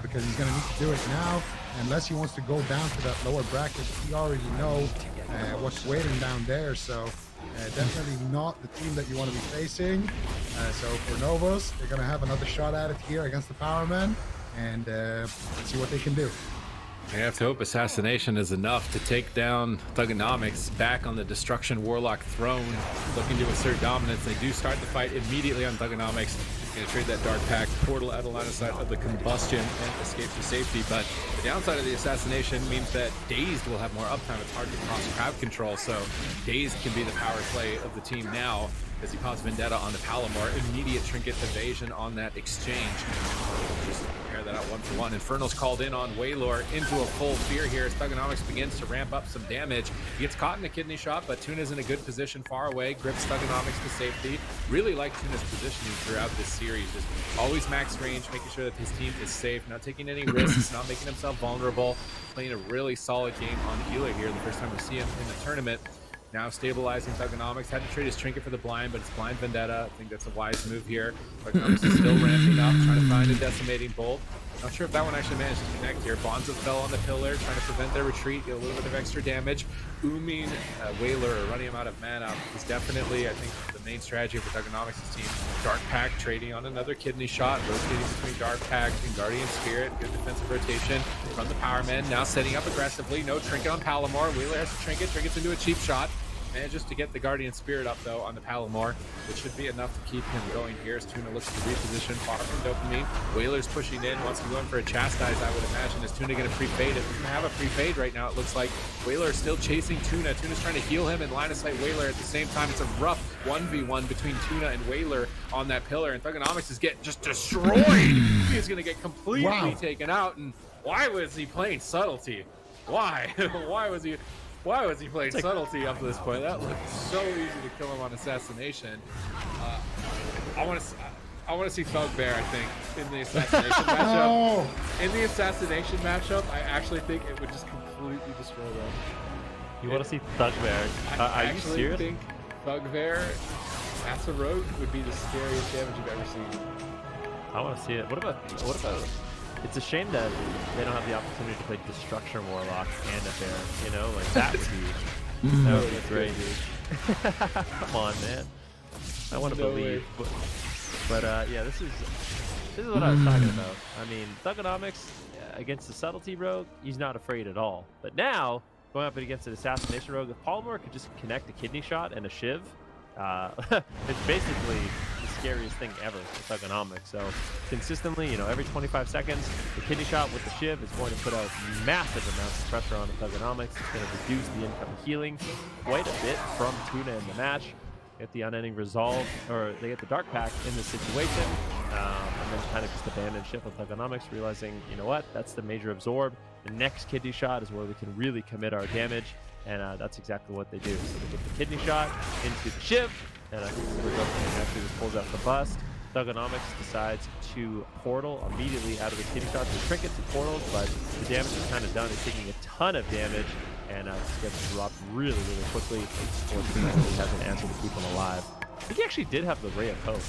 because he's going to need to do it now. Unless he wants to go down to that lower bracket, he already knows what's waiting down there. So definitely not the team that you want to be facing. So for Novus, they're going to have another shot at it here against the Power Men, and see what they can do. I have to hope Assassination is enough to take down Thugonomics back on the Destruction Warlock throne, looking to assert dominance. They do start the fight immediately on Thugonomics. Going to trade that Dark Pact, portal out of line of sight of the Combustion, and escape to safety. But the downside of the Assassination means that Dazed will have more uptime. It's hard to cross crowd control, so Dazed can be the power play of the team now. as he pops Vendetta on the Palomar. Immediate trinket evasion on that exchange. Just pair that out 1-for-1. Infernal's called in on Wailor into a full fear here as Thugonomics begins to ramp up some damage. He gets caught in a kidney shot, but Tuna's in a good position far away. Grips Thugonomics to safety. Really like Tuna's positioning throughout this series. Just always max range, making sure that his team is safe, not taking any risks, not making himself vulnerable. Playing a really solid game on healer here the first time we see him in the tournament. Now stabilizing Thugonomics. Had to trade his trinket for the blind, but it's blind Vendetta. I think that's a wise move here. Thugonomics is still ramping up, trying to find a decimating bolt. Not sure if that one actually managed to connect here. Bonzo fell on the pillar, trying to prevent their retreat, get a little bit of extra damage. Umin, Wailor running him out of mana is definitely, I think, the main strategy for Thugonomics' team. Dark Pact trading on another kidney shot, rotating between Dark Pact and Guardian Spirit. Good defensive rotation from the Power Men. Now setting up aggressively. No trinket on Palomar. Wailor has a trinket, trinkets into a cheap shot. Manages to get the Guardian Spirit up, though, on the Palomar, which should be enough to keep him going here as Tuna looks to reposition far from Dopamine. Wailor's pushing in, wants to go in for a Chastise, I would imagine. Is Tuna going to pre-fade it? Doesn't have a pre-fade right now, it looks like. Wailor is still chasing Tuna. Tuna's trying to heal him and line of sight Wailor at the same time. It's a rough 1v1 between Tuna and Wailor on that pillar, and Thugonomics is getting just destroyed. He's going to get completely taken out, and why was he playing subtlety? Why? Why was he playing subtlety up to this point? That looked so easy to kill him on assassination. I want to see Thugbear, I think, in the assassination matchup. In the assassination matchup, I actually think it would just completely destroy them. You want to see Thugbear? Are you serious? I think Thugbear as a rogue would be the scariest damage you've ever seen. I want to see it. What about? It's a shame that they don't have the opportunity to play Destruction Warlock and a bear. You know, like that would be that would be great. Come on, man. I want to believe. But yeah, this is what I was talking about. I mean, Thugonomics against the subtlety rogue, he's not afraid at all. But now going up against an assassination rogue, if Palomar could just connect a kidney shot and a shiv, it's basically the scariest thing ever for Thugonomics. So consistently, you know, every 25 seconds, the kidney shot with the shiv is going to put out massive amounts of pressure on the Thugonomics. It's going to reduce the incoming healing quite a bit from Tuna in the match. Get the unending resolve, or they get the Dark Pact in this situation, and then kind of just abandon ship with Thugonomics, realizing, you know what, that's the major absorb. The next kidney shot is where we can really commit our damage. And that's exactly what they do. So they get the kidney shot into the shiv, and I think where Dopamine actually just pulls out the bust. Thugonomics decides to portal immediately out of the kidney shot. The trinkets and portals, but the damage is kind of done. He's taking a ton of damage, and just gets dropped really, really quickly. He has an answer to keep him alive. I think he actually did have the Ray of Hope.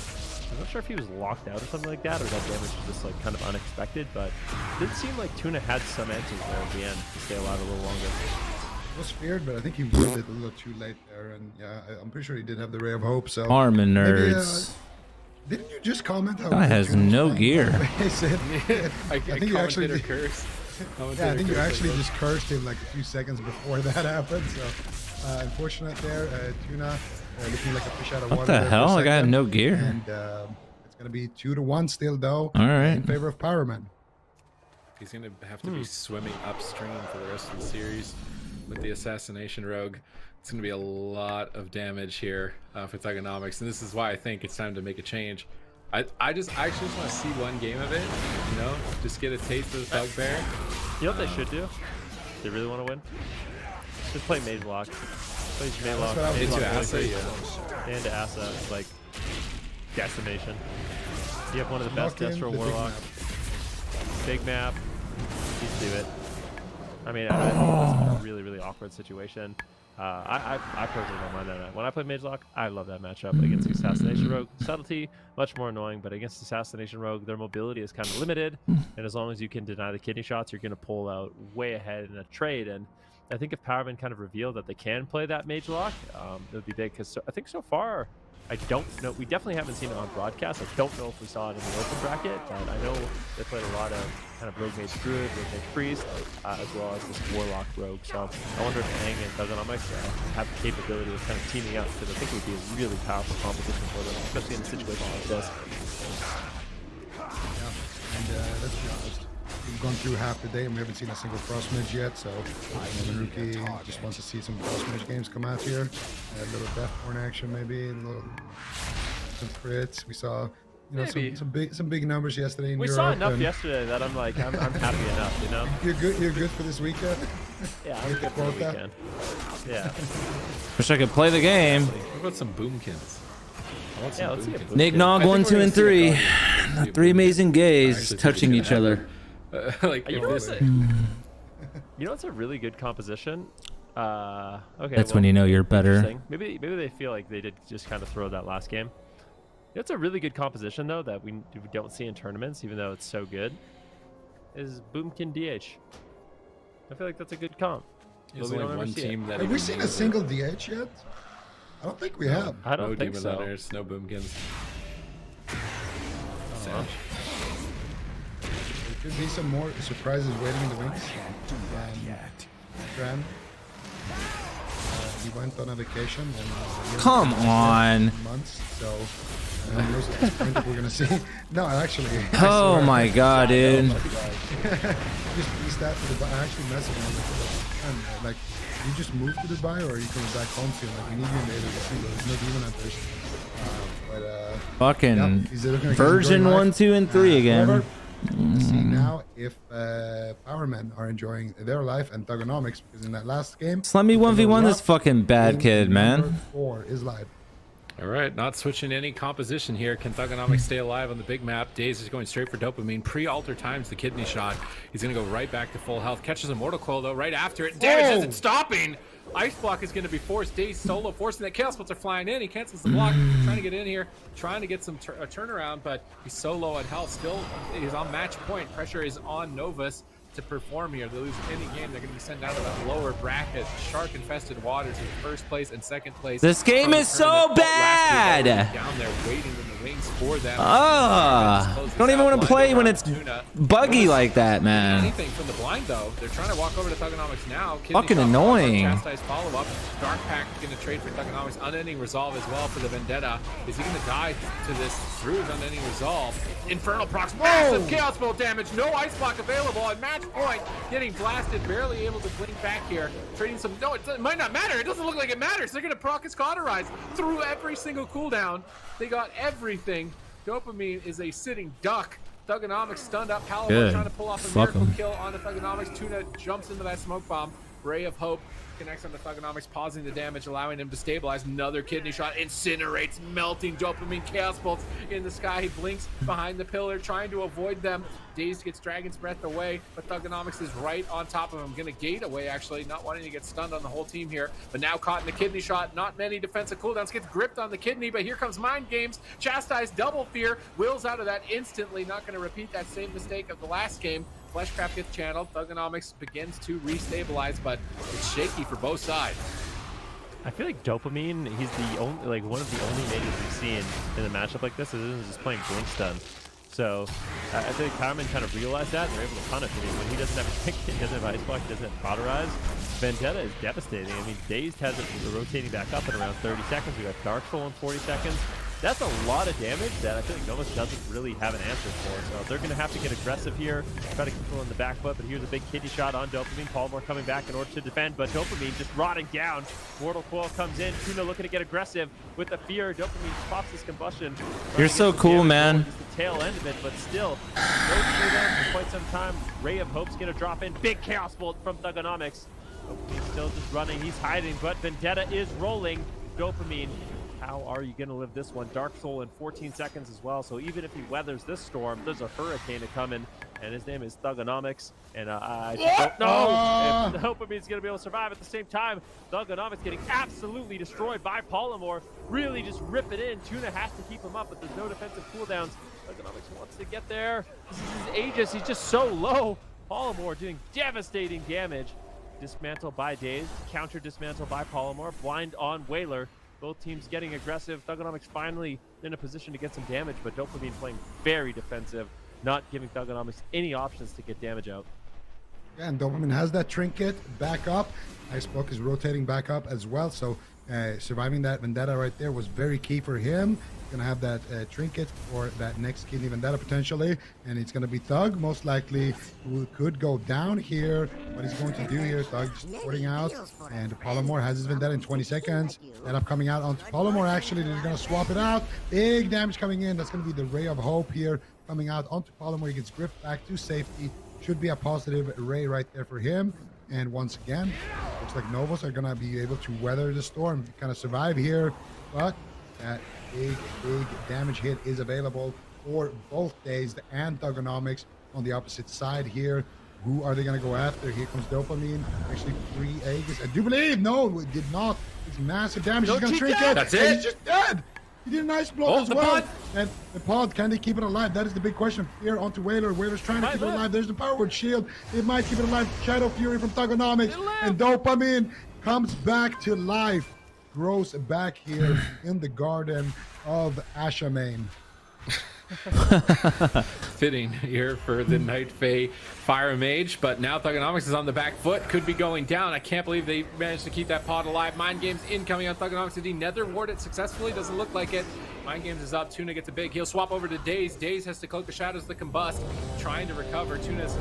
I'm not sure if he was locked out or something like that, or that damage was just like kind of unexpected, but it did seem like Tuna had some answers there at the end to stay alive a little longer. Was feared, but I think he wielded it a little too late there, and yeah, I'm pretty sure he did have the Ray of Hope. So Armin maybe, nerds. didn't you just comment how Guy has no gear? I said, I think you actually did. Curse. Yeah, I think you actually just cursed him like a few seconds before that happened. So unfortunate there, Tuna looking like a fish out of water. What the hell? Like I had no gear. And it's gonna be 2-1 still though. All right. In favor of Powerman. He's gonna have to be swimming upstream for the rest of the series. With the assassination rogue, it's going to be a lot of damage here for Thugonomics, and this is why I think it's time to make a change. I actually just want to see one game of it, you know, just get a taste of the Thugbear. You know what they should do? They really want to win? Just play Mage Lock. Play Mage Lock into Asa, into Asa, like decimation. You have one of the best Destro Warlocks. Big map. Just do it. I mean, I think it's a really, really awkward situation. I personally don't mind that. When I play Mage Lock, I love that matchup against the Assassination Rogue. Subtlety, much more annoying, but against Assassination Rogue, their mobility is kind of limited, and as long as you can deny the kidney shots, you're going to pull out way ahead in a trade. And I think if Powerman kind of revealed that they can play that Mage Lock, it would be big, because I think so far, I don't know. We definitely haven't seen it on broadcast. I don't know if we saw it in the open bracket, but I know they played a lot of kind of Rogue Mage Druid, Rogue Mage Priest, as well as this Warlock Rogue. So I wonder if Aang and Thugonomics have the capability of kind of teaming up, because I think it would be a really powerful competition for them, especially in a situation like this. Yeah, and let's be honest. we've gone through half the day and we haven't seen a single Frost Mage yet, so the rookie just wants to see some Frost Mage games come out here. A little Deathborn action maybe, some crits. We saw, you know, some big numbers yesterday in We Europe. saw enough yesterday that I'm like, I'm happy enough, you know? You're good for this weekend? Yeah, I'm good for the weekend. Yeah. Wish I could play the game. What about some boomkins? Yeah, let's see a Nick Nog 1, 2, and 3. The 3 amazing gays touching each other. Like, You know if this- what's a really good composition? Okay. That's when you know you're better. interesting. Maybe they feel like they did just kind of throw that last game. It's a really good composition though that we don't see in tournaments, even though it's so good. Is Boomkin DH? I feel like that's a good comp. There's but we only don't ever one see it. team that Have we seen a single DH yet? I don't think we have. I don't no think Demon so. Hunters, no boomkins. There could be some more surprises waiting in the wings. Graham, he went on a vacation. And, he Come hasn't been on. there for months, so who knows at this point if we're gonna see. No, actually. Oh my god, dude. Just eased out to Dubai. I actually messaged him like, you just moved to Dubai or are you coming back home soon? Like, we need you in the AWC, but there's no Demon Hunters. Fucking yeah, he's looking like he's version enjoying 1, life. 2, and 3 again. However, see now if Powermen are enjoying their life and Thugonomics, because in that last game, Just let me 1v1 this fucking bad game kid, man. number 4 is live. All right, not switching any composition here. Can Thugonomics stay alive on the big map? Daze is going straight for Dopamine. Pre-alter times the kidney shot. He's going to go right back to full health. Catches a Mortal Coil, though, right after it. Damage isn't stopping. Ice Block is going to be forced. Daze solo, forcing that Chaos Bolts are flying in. He cancels the block, trying to get in here, trying to get some a turnaround, but he's so low on health. Still, he's on match point. Pressure is on Novus to perform here. They lose any game, they're going to be sent down to that lower bracket. Shark-infested waters in first place and second place. This game from the is so tournament. bad. Down there waiting in the wings for them. Don't even want to play when it's buggy like that, man. Anything from the blind though. They're trying to walk over to Thugonomics now. Kidney Fucking shot, annoying. Chastise follow up. Dark Pact going to trade for Thugonomics. Unending Resolve as well for the Vendetta. Is he going to die to this through his Unending Resolve? Infernal Procs, massive Chaos Bolt damage. No Ice Block available on match point. Getting blasted, barely able to blink back here. Trading some. No, it might not matter. It doesn't look like it matters. They're going to proc his Cauterize through every single cooldown. They got everything. Dopamine is a sitting duck. Thugonomics stunned up. Palamon Good. trying to pull off a Fuck miracle 'em. kill onto Thugonomics. Tuna jumps into that smoke bomb. Ray of Hope connects on the Thugonomics, pausing the damage, allowing him to stabilize. Another kidney shot, incinerates, melting Dopamine Chaos Bolts in the sky. He blinks behind the pillar, trying to avoid them. Dazed gets Dragon's Breath away, but Thugonomics is right on top of him. Gonna gate away, actually, not wanting to get stunned on the whole team here, but now caught in the kidney shot. Not many defensive cooldowns, gets gripped on the kidney, but here comes Mind Games. Chastise, Double Fear, wills out of that instantly. Not gonna repeat that same mistake of the last game. Fleshcraft gets channeled. Thugonomics begins to restabilize, but it's shaky for both sides. I feel like Dopamine, he's the only, like one of the only mages we've seen in a matchup like this that isn't just playing Blink Stun. So I think Powerman kind of realized that and they're able to punish him. When he doesn't have a pick, he doesn't have Ice Block, he doesn't have Cauterize. Vendetta is devastating. I mean, Dazed has it rotating back up at around 30 seconds. We got Dark Soul in 40 seconds. That's a lot of damage that I feel like Novus doesn't really have an answer for. So they're going to have to get aggressive here, try to control in the back foot. But here's a big kidney shot on Dopamine. Polymorph coming back in order to defend, but Dopamine just rotting down. Mortal Coil comes in. Tuna looking to get aggressive with the fear. Dopamine pops his combustion. You're so cool, man. Just the tail end of it, but still, no cooldown for quite some time. Ray of Hope's going to drop in. Big Chaos Bolt from Thugonomics. Dopamine's still just running. He's hiding, but Vendetta is rolling. Dopamine, how are you going to live this one? Dark Soul in 14 seconds as well. So even if he weathers this storm, there's a hurricane to come in, and his name is Thugonomics. And I just don't know if Dopamine's going to be able to survive at the same time. Thugonomics getting absolutely destroyed by Polymorph. Really just rip it in. Tuna has to keep him up, but there's no defensive cooldowns. Thugonomics wants to get there. This is his Aegis. He's just so low. Polymorph doing devastating damage. Dismantled by Daze. Counter dismantled by Polymorph. Blind on Whaler. Both teams getting aggressive. Thugonomics finally in a position to get some damage, but Dopamine playing very defensive, not giving Thugonomics any options to get damage out. Yeah, and Dopamine has that trinket back up. Ice Block is rotating back up as well. So surviving that Vendetta right there was very key for him. Gonna have that trinket for that next Kidney Vendetta potentially, and it's gonna be Thug most likely, who could go down here. What he's going to do here, Thug just porting out, and Polymore has his Vendetta in 20 seconds. Setup coming out onto Polymore. Actually, they're gonna swap it out. Big damage coming in. That's gonna be the Ray of Hope here coming out onto Polymore. He gets gripped back to safety. Should be a positive Ray right there for him. And once again, looks like Novos are gonna be able to weather the storm, kind of survive here, but that big damage hit is available for both Dazed and Thugonomics on the opposite side here. Who are they going to go after? Here comes Dopamine. Actually, 3 Aegis. I do believe. No, it did not. It's massive damage. He's going to shrink it. That's and it. He's just dead. He did a nice block as well. And the pod, can they keep it alive? That is the big question. Fear onto Whaler. Whaler's trying to keep it alive. There's the Power Word Shield. It might keep it alive. Shadow Fury from Thugonomics. And Dopamine comes back to life. Grows back here in the garden of Ashamain. Fitting here for the Night Fae Fire Mage, but now Thugonomics is on the back foot, could be going down. I can't believe they managed to keep that pod alive. Mind Games incoming on Thugonomics. Did he nether ward it successfully? Doesn't look like it. Mind Games is up. Tuna gets a big heal. Swap over to Daze. Daze has to cloak the shadows that combust, trying to recover. Tuna's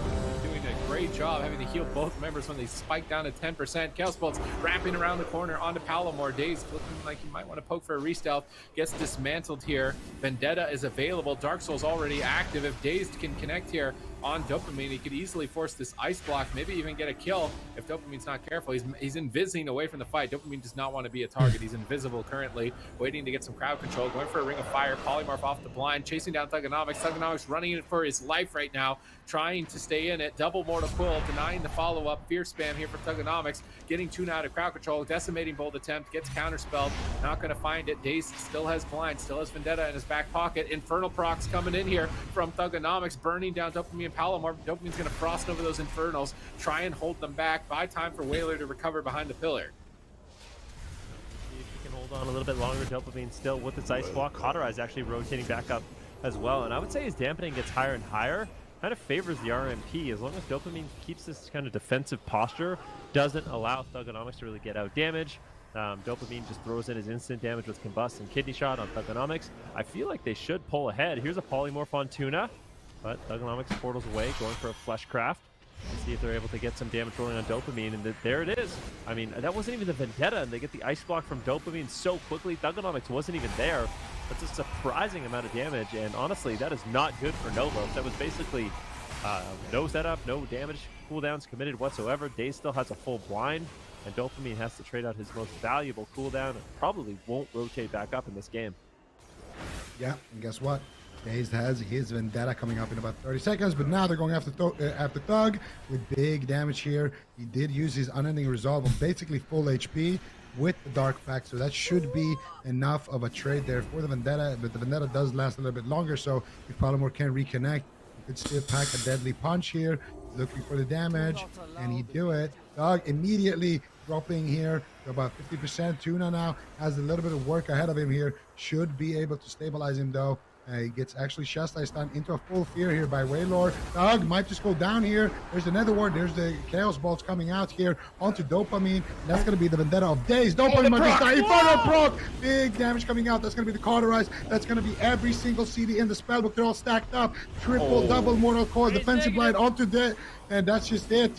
doing a great job having to heal both members when they spike down to 10%. Chaos Bolt's wrapping around the corner onto Palomore. Daze looking like he might want to poke for a re-stealth. Gets dismantled here. Vendetta is available. Dark Soul's already active. If Dazed can connect here on Dopamine, he could easily force this ice block, maybe even get a kill if Dopamine's not careful. He's invising away from the fight. Dopamine does not want to be a target. He's invisible currently, waiting to get some crowd control, going for a Ring of Fire. Polymorph off the blind, chasing down Thugonomics. Thugonomics running in for his life right now, trying to stay in it. Double Mortal Quill, denying the follow-up. Fear spam here for Thugonomics, getting Tuna out of crowd control. Decimating Bolt attempt, gets counterspelled, not going to find it. Daze still has blind, still has Vendetta in his back pocket. Infernal procs coming in here from Thugonomics, burning down Dopamine and Palomar. Dopamine's going to frost over those Infernals, try and hold them back. Buy time for Whaler to recover behind the pillar. See if he can hold on a little bit longer. Dopamine still with its ice block. Cauterize actually rotating back up as well. And I would say his dampening gets higher and higher. Kind of favors the RMP as long as Dopamine keeps this kind of defensive posture, doesn't allow Thugonomics to really get out damage. Dopamine just throws in his instant damage with Combust and Kidney Shot on Thugonomics. I feel like they should pull ahead. Here's a Polymorph on Tuna, but Thugonomics portals away, going for a Fleshcraft. And see if they're able to get some damage rolling on Dopamine, and there it is. I mean, that wasn't even the Vendetta, and they get the ice block from Dopamine so quickly. Thugonomics wasn't even there. That's a surprising amount of damage, and honestly, that is not good for Novos. That was basically no setup, no damage cooldowns committed whatsoever. Daze still has a full blind, and Dopamine has to trade out his most valuable cooldown and probably won't rotate back up in this game. Yeah, and guess what? Dazed has his Vendetta coming up in about 30 seconds, but now they're going after Thug with big damage here. He did use his Unending Resolve on basically full HP with the Dark Pact, so that should be enough of a trade there for the Vendetta, but the Vendetta does last a little bit longer, so if Polymorph can reconnect, he could still pack a deadly punch here, looking for the damage, and he do it. Thug immediately dropping here to about 50%. Tuna now has a little bit of work ahead of him here, should be able to stabilize him though. He gets actually chastised down into a full fear here by Waylor. Thug might just go down here. There's the Nether Ward. There's the Chaos Bolts coming out here onto Dopamine. That's going to be the Vendetta of Daze. Dopamine might just die. Infernal proc. Big damage coming out. That's going to be the Cauterize. That's going to be every single CD in the spellbook. They're all stacked up. Triple, double Mortal Core. Defensive Blind onto that. And that's just it.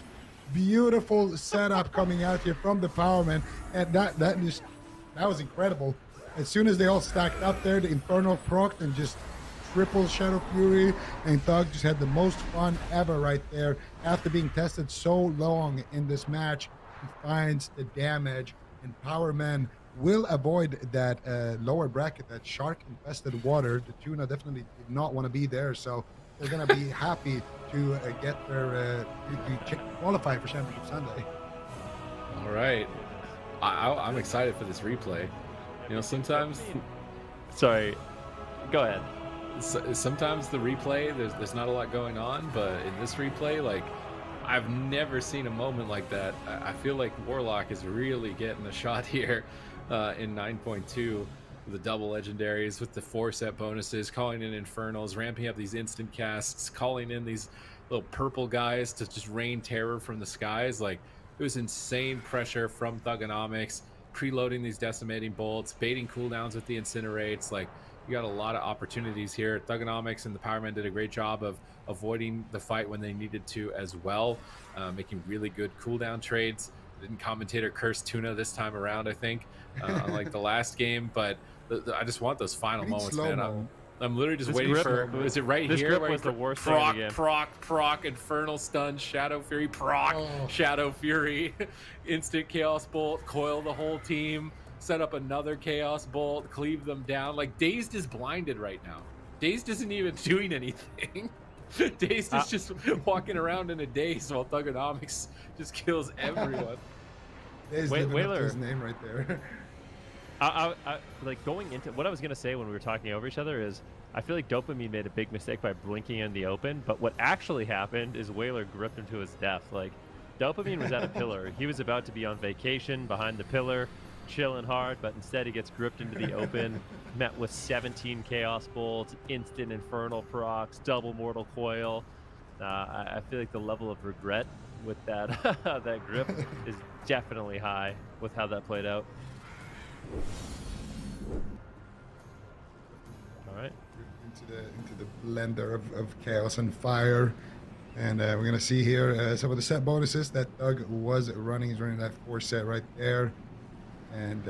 Beautiful setup coming out here from the Powerman. And that was incredible. As soon as they all stacked up there, the Infernal proc and just triple Shadow Fury, and Thug just had the most fun ever right there. After being tested so long in this match, he finds the damage, and Powerman will avoid that lower bracket, that shark-infested water. The Tuna definitely did not want to be there, so they're going to be happy to get their to qualify for Championship Sunday. All right. I'm excited for this replay. You know, sometimes... Sorry, go ahead. Sometimes the replay, there's not a lot going on, but in this replay, like, I've never seen a moment like that. I feel like Warlock is really getting a shot here in 9.2. The double legendaries with the 4 set bonuses, calling in Infernals, ramping up these instant casts, calling in these little purple guys to just rain terror from the skies. Like, it was insane pressure from Thugonomics, preloading these decimating bolts, baiting cooldowns with the incinerates. Like, you got a lot of opportunities here. Thugonomics and the Powerman did a great job of avoiding the fight when they needed to as well, making really good cooldown trades. Didn't commentator curse Tuna this time around, I think, unlike the last game. But I just want those final moments, man. I'm literally just waiting for. Is it right this here? grip Where was you the worst proc, thing in the game. proc, Infernal Stun, Shadow Fury, proc, Shadow Fury, instant Chaos Bolt, coil the whole team, set up another Chaos Bolt, cleave them down. Like, Dazed is blinded right now. Dazed isn't even doing anything. Dazed is just walking around in a daze while Thugonomics just kills everyone. Dazed living up to Whaler. his name right there. I like going into what I was gonna say when we were talking over each other is I feel like Dopamine made a big mistake by blinking in the open, but what actually happened is Whaler gripped him to his death. Like, Dopamine was at a pillar. He was about to be on vacation behind the pillar, chilling hard, but instead he gets gripped into the open, met with 17 Chaos Bolts, instant Infernal procs, double Mortal Coil. I feel like the level of regret with that that grip is definitely high with how that played out. All right. Into the blender of chaos and fire, and we're gonna see here some of the set bonuses that Doug was running. He's running that 4 set right there, and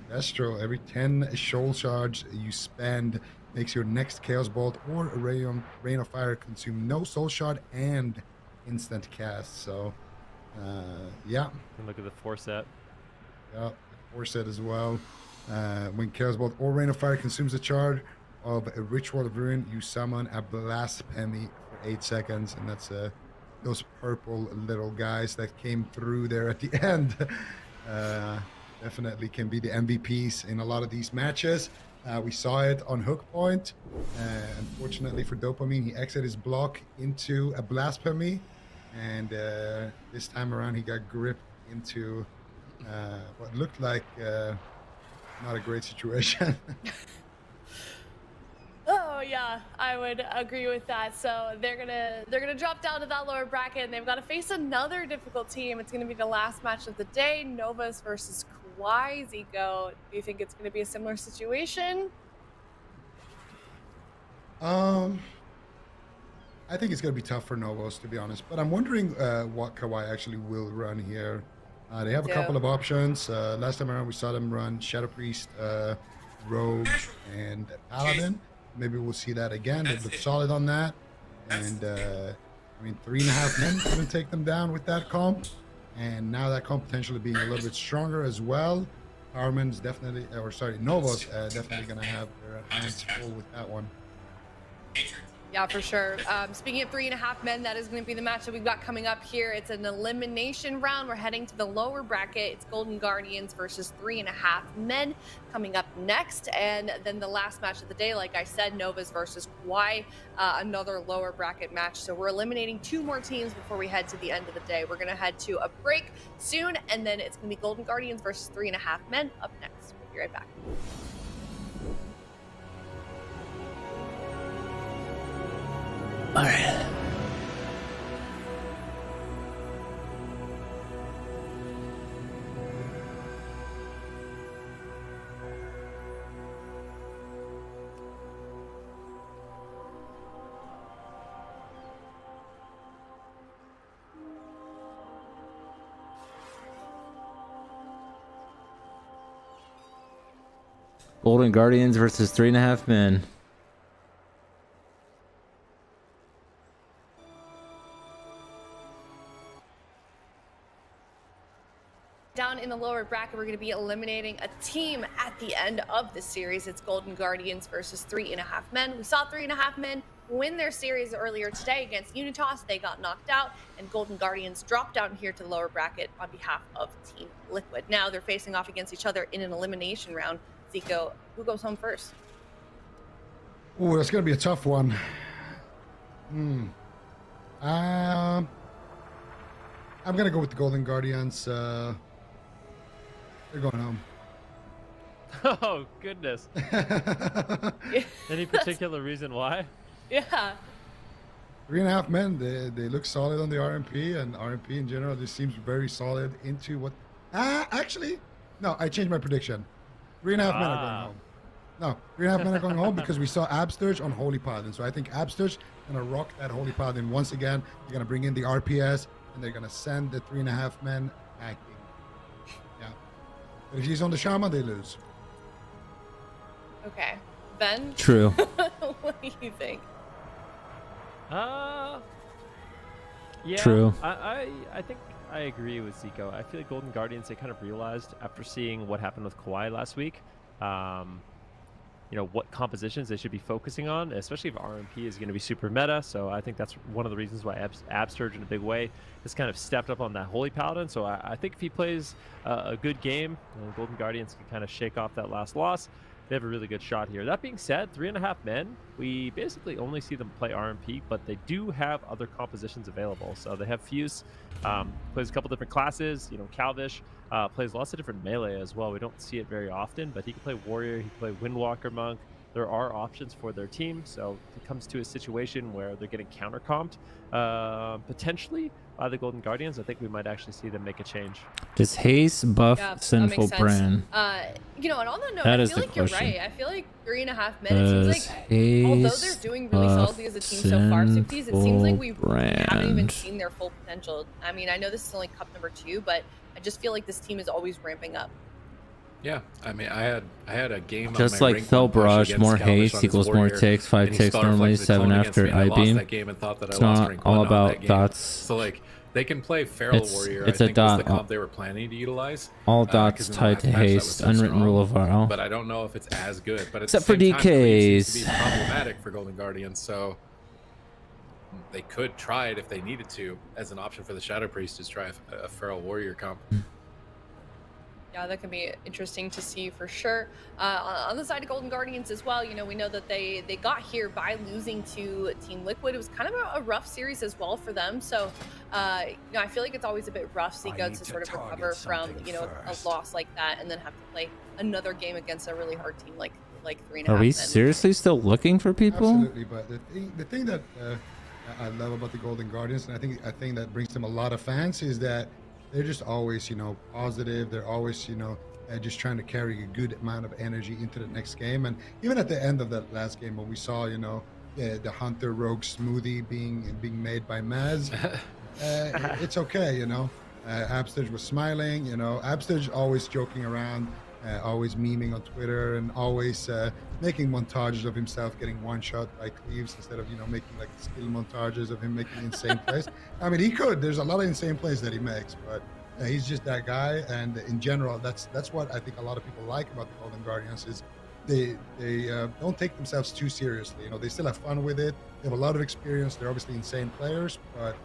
Destro, every 10 shoal charge you spend makes your next Chaos Bolt or a Rain of Fire consume no soul shard and instant cast. So yeah, And look at the 4 set. yeah, 4 set as well. When Chaos Bolt or Rain of Fire consumes a charge of a Ritual of Ruin, you summon a Blasphemy for 8 seconds, and that's those purple little guys that came through there at the end. Definitely can be the MVPs in a lot of these matches. We saw it on Hook Point. Unfortunately for Dopamine, he exited his block into a Blasphemy, and this time around he got gripped into what looked like not a great situation. Oh yeah, I would agree with that. So they're gonna drop down to that lower bracket, and they've got to face another difficult team. It's gonna be the last match of the day, Novus versus Kwai. Zico, do you think it's gonna be a similar situation? I think it's gonna be tough for Novos, to be honest. But I'm wondering what Kawhi actually will run here. They have a couple of options. Last time around, we saw them run Shadow Priest, Rogue, and Paladin. Maybe we'll see that again. They look solid on that. And I mean, 3.5 men couldn't take them down with that comp. And now that comp potentially being a little bit stronger as well. Powerman's definitely, or sorry, Novos definitely gonna have their hands full with that one. Yeah, for sure. Speaking of 3.5 men, that is going to be the match that we've got coming up here. It's an elimination round. We're heading to the lower bracket. It's Golden Guardians versus 3.5 men coming up next. And then the last match of the day, like I said, Novus versus Kwai, another lower bracket match. So we're eliminating 2 more teams before we head to the end of the day. We're going to head to a break soon, and then it's going to be Golden Guardians versus 3.5 men up next. We'll be right back. All right. Golden Guardians versus 3.5 men. Down in the lower bracket, we're going to be eliminating a team at the end of the series. It's Golden Guardians versus 3.5 men. We saw 3.5 men win their series earlier today against Unitas. They got knocked out, and Golden Guardians dropped down here to the lower bracket on behalf of Team Liquid. Now they're facing off against each other in an elimination round. Zico, who goes home first? Oh, that's going to be a tough one. I'm going to go with the Golden Guardians. They're going home. Oh, goodness. Any particular reason why? Yeah. 3.5 men, they look solid on the RMP, and RMP in general just seems very solid into what. Actually, no, I changed my prediction. 3.5 men are going home. No, 3.5 men are going home because we saw Absturge on Holy Paladin. So I think Absturge gonna rock that Holy Paladin once again. They're gonna bring in the RPS, and they're gonna send the 3.5 men packing. Yeah. But if he's on the Shaman, they lose. Okay. Ben? True. What do you think? Yeah. True. I think I agree with Zico. I feel like Golden Guardians, they kind of realized after seeing what happened with Kawhi last week, what compositions they should be focusing on, especially if RMP is going to be super meta. So I think that's one of the reasons why Absturge in a big way has kind of stepped up on that Holy Paladin. So I think if he plays a good game, Golden Guardians can kind of shake off that last loss. They have a really good shot here. That being said, 3.5 men, we basically only see them play RMP, but they do have other compositions available. So they have Fuse, plays a couple different classes. Calvish plays lots of different melee as well. We don't see it very often, but he can play Warrior, he can play Windwalker Monk. There are options for their team. So if it comes to a situation where they're getting counter-comped, potentially by the Golden Guardians, I think we might actually see them make a change. Does Haze buff Sinful Brand? And on that note, That I is feel the like you're question. right. I feel like 3.5 men, it seems like, although they're doing really solidly as a team so far, 60s, it seems like we haven't even seen their full potential. I mean, I know this is only cup number 2, but I just feel like this team is always ramping up. Yeah, I mean, I had a game Just on my like rank Fel one push Barrage, against more Calvish on haste his equals more Warrior, takes, 5 and he takes started normally, reflecting the 7 clone after against me, and I lost I-beam. that game and thought that It's I lost not rank all 1 on about that game. dots. So like they can play Feral It's- Warrior. it's I a think was the dot. comp they were planning to utilize. All 'cause dots in the tied last to patch that was haste, so unwritten strong. rule of Varl. But I don't know if it's as good. But at Except the for same time, Three seems to DKs. be problematic for Golden Guardians. So they could try it if they needed to as an option for the Shadow Priest to try a Feral Warrior comp. Yeah, that can be interesting to see for sure. On the side of Golden Guardians as well, we know that they got here by losing to Team Liquid. It was kind of a rough series as well for them. So, I feel like it's always a bit rough, Zico, to sort of recover from, a loss like that and then have to play another game against a really hard team like 3.5 Are we men. seriously still looking for people? Absolutely, but the thing that I love about the Golden Guardians, and I think that brings them a lot of fans, is that they're just always, positive. They're always, just trying to carry a good amount of energy into the next game. And even at the end of that last game, when we saw, the Hunter Rogue smoothie being made by Maz, it's okay, Absturge was smiling, Absturge always joking around, always memeing on Twitter, and always making montages of himself getting one shot by Cleaves instead of making like skill montages of him making insane plays. I mean, he could. There's a lot of insane plays that he makes, but he's just that guy. And in general, that's what I think a lot of people like about the Golden Guardians is they don't take themselves too seriously. They still have fun with it. They have a lot of experience. They're obviously insane players, but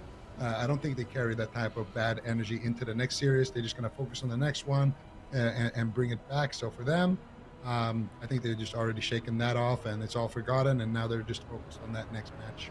I don't think they carry that type of bad energy into the next series. They're just going to focus on the next one and bring it back. So for them, I think they're just already shaken that off and it's all forgotten, and now they're just focused on that next match.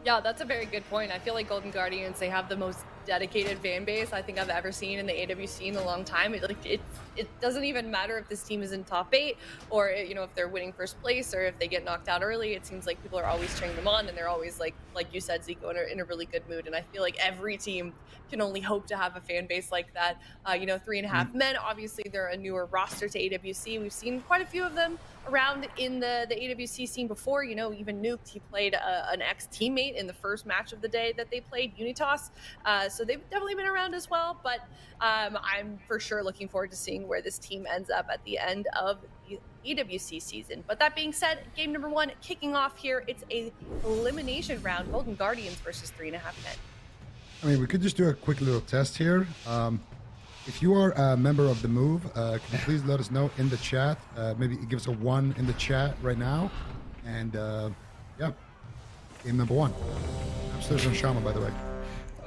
Yeah, that's a very good point. I feel like Golden Guardians, they have the most dedicated fan base I think I've ever seen in the AWC in a long time. It doesn't even matter if this team is in top 8 or if they're winning first place or if they get knocked out early. It seems like people are always cheering them on, and they're always like you said, Zico, in a really good mood. And I feel like every team can only hope to have a fan base like that. 3.5 men, obviously they're a newer roster to AWC. We've seen quite a few of them around in the AWC scene before. Even Nuked, he played an ex-teammate in the first match of the day that they played, Unitas. So they've definitely been around as well, but I'm for sure looking forward to seeing where this team ends up at the end of the AWC season. But that being said, game number 1 kicking off here. It's a elimination round, Golden Guardians versus 3.5 men. I mean, we could just do a quick little test here. If you are a member of the Move, can you please let us know in the chat? Maybe give us a 1 in the chat right now. And yeah, game number 1. I'm still on Shaman, by the way.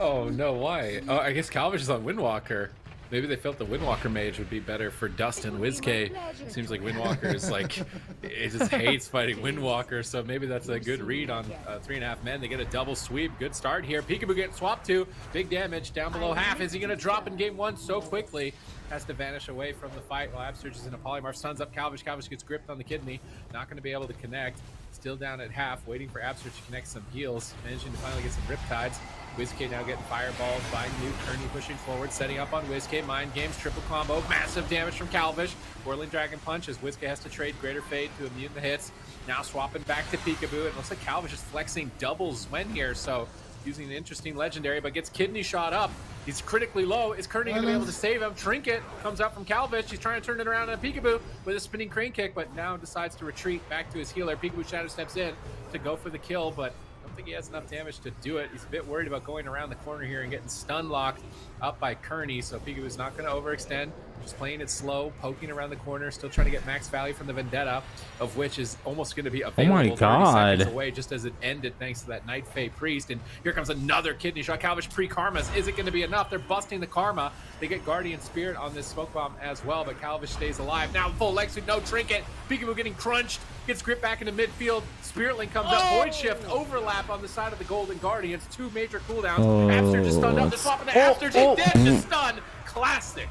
Oh no, why? Oh, I guess Calvish is on Windwalker. Maybe they felt the Windwalker mage would be better for Dustin WizK. Seems like Windwalker is like, it just hates fighting Windwalker, so maybe that's a good read on 3.5 men. They get a double sweep. Good start here. Peekaboo getting swapped to. Big damage down below half. Is he going to drop in game 1 so quickly? Has to vanish away from the fight while Absurge is in a polymorph. Stuns up Calvish. Calvish gets gripped on the kidney. Not going to be able to connect. Still down at half, waiting for Absurge to connect some heals. Managing to finally get some Riptides. WizK now getting fireballed by Nuke. Kearney pushing forward, setting up on WizK. Mind games, triple combo, massive damage from Calvish. Whirling Dragon Punch as WizK has to trade Greater Fade to immune the hits. Now swapping back to Peekaboo. It looks like Calvish is flexing doubles when here, so using an interesting legendary, but gets kidney shot up. He's critically low. Is Kearney going to be able to save him? Trinket comes out from Calvish. He's trying to turn it around on Peekaboo with a spinning crane kick, but now decides to retreat back to his healer. Peekaboo Shadow steps in to go for the kill, but I don't think he has enough damage to do it. He's a bit worried about going around the corner here and getting stun locked up by Kearney, so Peekaboo's not going to overextend. Just playing it slow, poking around the corner, still trying to get max value from the Vendetta, of which is almost going to be available 30 seconds away, just as it ended thanks to that Night Fae Priest. And here comes another kidney shot. Calvish pre-karmas. Is it going to be enough? They're busting the karma. They get Guardian Spirit on this smoke bomb as well, but Calvish stays alive. Now full leg sweep, no trinket. Peekaboo getting crunched, gets gripped back into midfield. Spirit Link comes up, Void Shift, overlap on the side of the Golden Guardians. 2 major cooldowns. Abster just stunned up. They're swapping the Abster. He's dead. Just stun. Classic.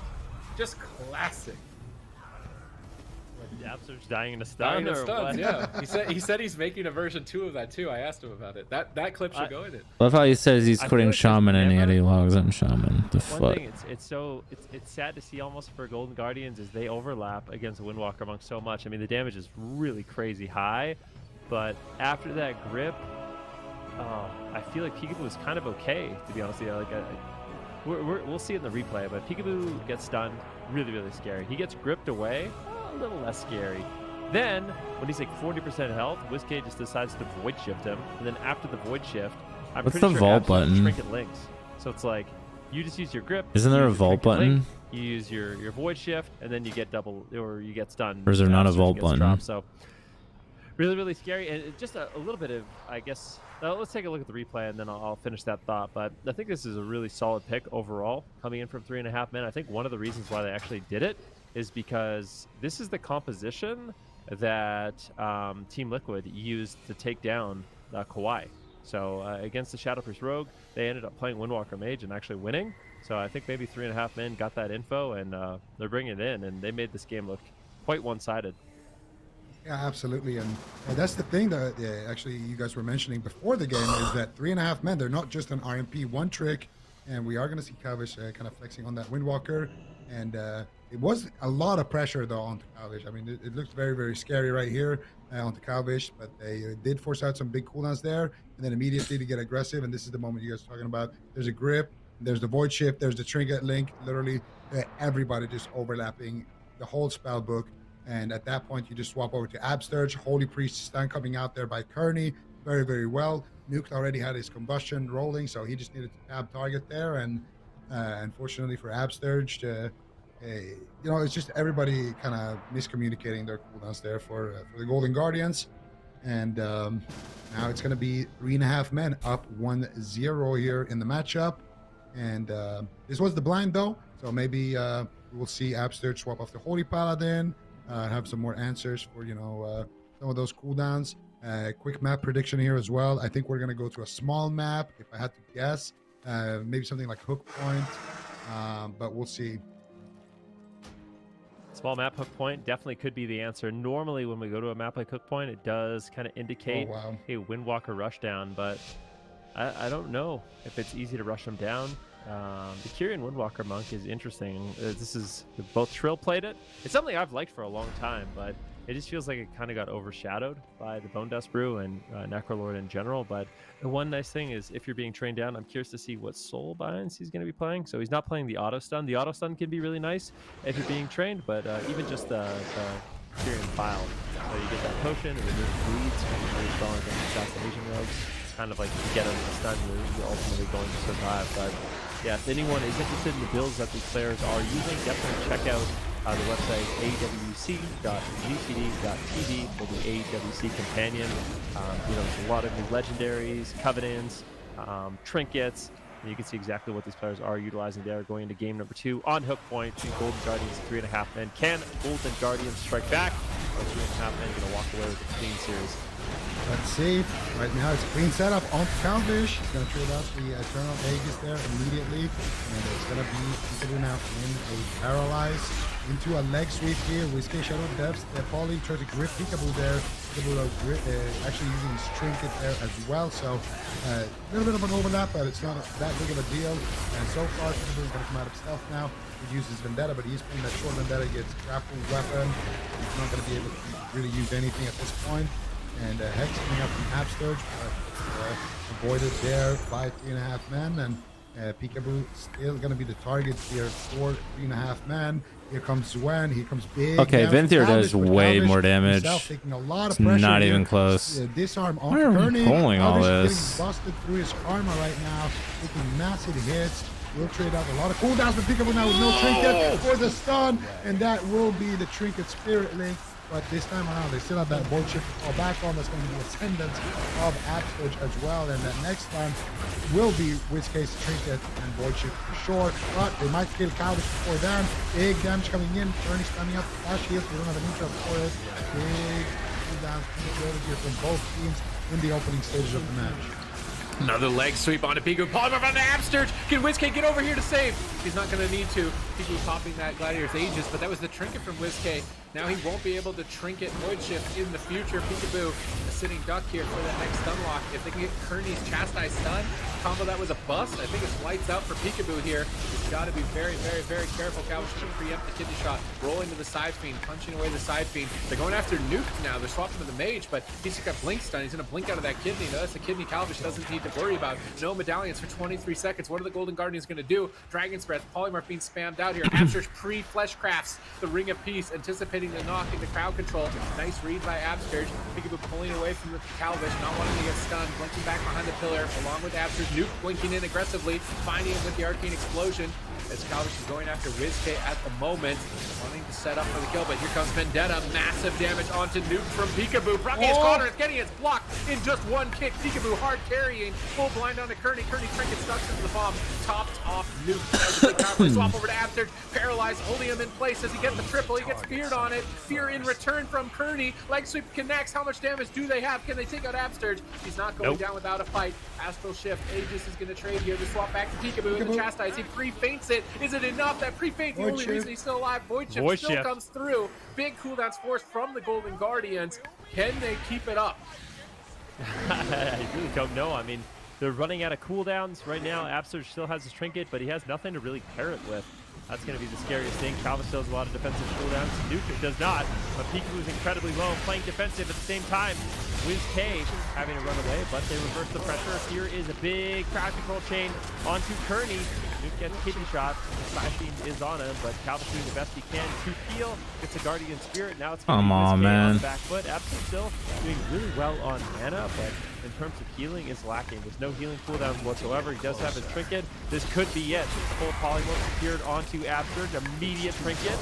Just classic. Absurge dying in a stun. Dying in stuns, yeah. He said he's making a version 2 of that too. I asked him about it. That clip should go in it. Love how he says he's quitting Shaman and yet he logs on Shaman. The One fuck. thing, it's sad to see almost for Golden Guardians is they overlap against Windwalker Monk so much. I mean, the damage is really crazy high, but after that grip, I feel like Peekaboo is kind of okay, to be honest with you. Like, we'll see it in the replay, but Peekaboo gets stunned, really, really scary. He gets gripped away, a little less scary. Then, when he's like 40% health, WizK just decides to Void Shift him, and then after the Void Shift, I'm What's pretty the sure vault Absolute button? Trinket links. So it's like, you just use your grip. Isn't there you a use your vault Trinket link, button? you use your Void Shift, and then you get double, or you get stunned. Or is there not a Absolute vault gets button? dropped. So, really, really scary, and just a little bit of, I guess. Let's take a look at the replay, and then I'll finish that thought. But I think this is a really solid pick overall, coming in from 3.5 men. I think one of the reasons why they actually did it is because this is the composition that Team Liquid used to take down Kawhi. So against the Shadow Priest Rogue, they ended up playing Windwalker Mage and actually winning. So I think maybe 3.5 men got that info, and they're bringing it in, and they made this game look quite one-sided. Yeah, absolutely, and that's the thing that actually you guys were mentioning before the game is that 3.5 men, they're not just an RMP one trick, and we are going to see Calvish kind of flexing on that Windwalker, and it was a lot of pressure though onto Calvish. I mean, it looks very, very scary right here onto Calvish, but they did force out some big cooldowns there, and then immediately to get aggressive, and this is the moment you guys are talking about. There's a grip, there's the Void Shift, there's the Trinket Link, literally everybody just overlapping the whole spell book. And at that point, you just swap over to Absturge. Holy Priest stun coming out there by Kearney. Very, very well. Nuke already had his combustion rolling, so he just needed to tab target there. And unfortunately for Absturge, you know, it's just everybody kind of miscommunicating their cooldowns there for the Golden Guardians. And now it's going to be 3.5 men up 1-0 here in the matchup. And this was the blind, though. So maybe we'll see Absturge swap off the Holy Paladin. Have some more answers for, you know, some of those cooldowns. Quick map prediction here as well. I think we're going to go to a small map, if I had to guess. Maybe something like Hook Point, but we'll see. Small map Hook Point definitely could be the answer. Normally, when we go to a map like Hook Point, it does kind of indicate a Windwalker rush down, but I don't know if it's easy to rush them down. The Kyrian Windwalker Monk is interesting. This is both Trill played it. It's something I've liked for a long time, but it just feels like it kind of got overshadowed by the Bone Dust Brew and Necrolord in general. But the one nice thing is, if you're being trained down, I'm curious to see what soul binds he's going to be playing. So he's not playing the auto stun. The auto stun can be really nice if you're being trained, but even just the Kyrian file. So you get that potion and remove bleeds from really strong against assassination rogues. It's kind of like if you get under the stun, you're ultimately going to survive. But yeah, if anyone is interested in the builds that these players are using, definitely check out the website awc.gcd.tv for the AWC companion. You know, there's a lot of new legendaries, covenants, trinkets, And you can see exactly what these players are utilizing there going into game number 2 on hook point between Golden Guardians and 3.5 men. Can Golden Guardians strike back? Or 3.5 men going to walk away with the clean series? Let's see. Right now it's a clean setup on Calvish. He's going to trade out the Eternal Aegis there immediately. And it's going to be Peekaboo now in a paralyze into a leg sweep here. Whiskey Shadow Depths. Paulie tries to grip Peekaboo there. Peekaboo actually using his trinket there as well. So a little bit of an overlap, but it's not that big of a deal. And so far, Peekaboo is going to come out of stealth now. He uses Vendetta, but he's playing that short Vendetta. He gets grapple weapon. He's not going to be able to really use anything at this point. And Hex coming up from Absturge, but avoided there by 3.5 men. And Peekaboo still going to be the target here for 3.5 men. Here comes Zwen. Here comes big. Okay, Venthyr does way more damage. Taking a lot of It's pressure not here. even close. Disarm on Why are we Kearney. pulling all Calvish this? Getting busted through his armor right now, taking massive hits. Will trade out a lot of cooldowns, but Peekaboo now with no trinket for the stun, and that will be the trinket Spirit Link. But this time around, they still have that Void Shift to fall back on. That's going to be the Ascendance of Absturge as well. And that next time will be Whiskey's Trinket and Void Shift for sure. But they might kill Calvish before then. Big damage coming in. Ernie standing up. Flash heals. We don't have an intro for it. Big cooldowns here from both teams in the opening stages of the match. Another leg sweep onto Peekaboo. Polymorph onto Absturge. Can Whiskey get over here to save? He's not going to need to. Peekaboo popping that Gladiator's Aegis, but that was the trinket from Whiskey. Now he won't be able to trinket Void Shift in the future. Peekaboo, a sitting duck here for that next stun lock. If they can get Kearney's Chastise stun, combo that was a bust. I think it's lights out for Peekaboo here. He's got to be very, very, very careful. Calvish to preempt the kidney shot. Rolling to the side fiend, punching away the side fiend. They're going after Nuke now. They're swapping to the mage, but he's just got blink stun. He's going to blink out of that kidney. That's the kidney Calvish doesn't need to worry about. No medallions for 23 seconds. What are the Golden Guardians going to do? Dragon's Breath, Polymorph being spammed out here. Absturge pre-flesh crafts the Ring of Peace, anticipating the knock into crowd control. Nice read by Absturge. Peekaboo pulling away from the Calvish, not wanting to get stunned, blinking back behind the pillar, along with Absturge. Nuke blinking in aggressively, finding him with the Arcane Explosion. As Calvish is going after Whiskey at the moment, wanting to set up for the kill, but here comes Vendetta. Massive damage onto Nuke from Peekaboo. Prometheus Connor is getting his block in just one kick. Peekaboo hard carrying, full blind onto Kearney. Kearney trinket stuck into the bomb, topped off Nuke. As a big power swap over to Absturge, paralyzed, holding him in place. Does he get the triple? He gets feared on it. Fear in return from Kearney. Leg sweep connects. How much damage do they have? Can they take out Absturge? He's not going down without a fight. Astral Shift. Aegis is going to trade here. The swap back to Peekaboo in the Chastise. He pre-faints it. Is it enough? That pre-faint, the only reason he's still alive. Void Shift still comes through. Big cooldowns forced from the Golden Guardians. Can they keep it up? I really don't know. I mean, they're running out of cooldowns right now. Absturge still has his trinket, but he has nothing to really pair it with. That's going to be the scariest thing. Calvish still has a lot of defensive cooldowns. Nuke does not, but Peekaboo is incredibly low, playing defensive at the same time. Whiskey having to run away, but they reverse the pressure. Here is a big crowd control chain onto Kearney. Nuke gets kidney shot. Side Fiend is on him, but Calvish doing the best he can to heal. Gets a Guardian Spirit. Now it's going to be Whiskey on the back foot. Absturge still doing really well on mana, but in terms of healing is lacking. There's no healing cooldown whatsoever. He does have his trinket. This could be it. Full polymorph secured onto Absturge. Immediate trinket.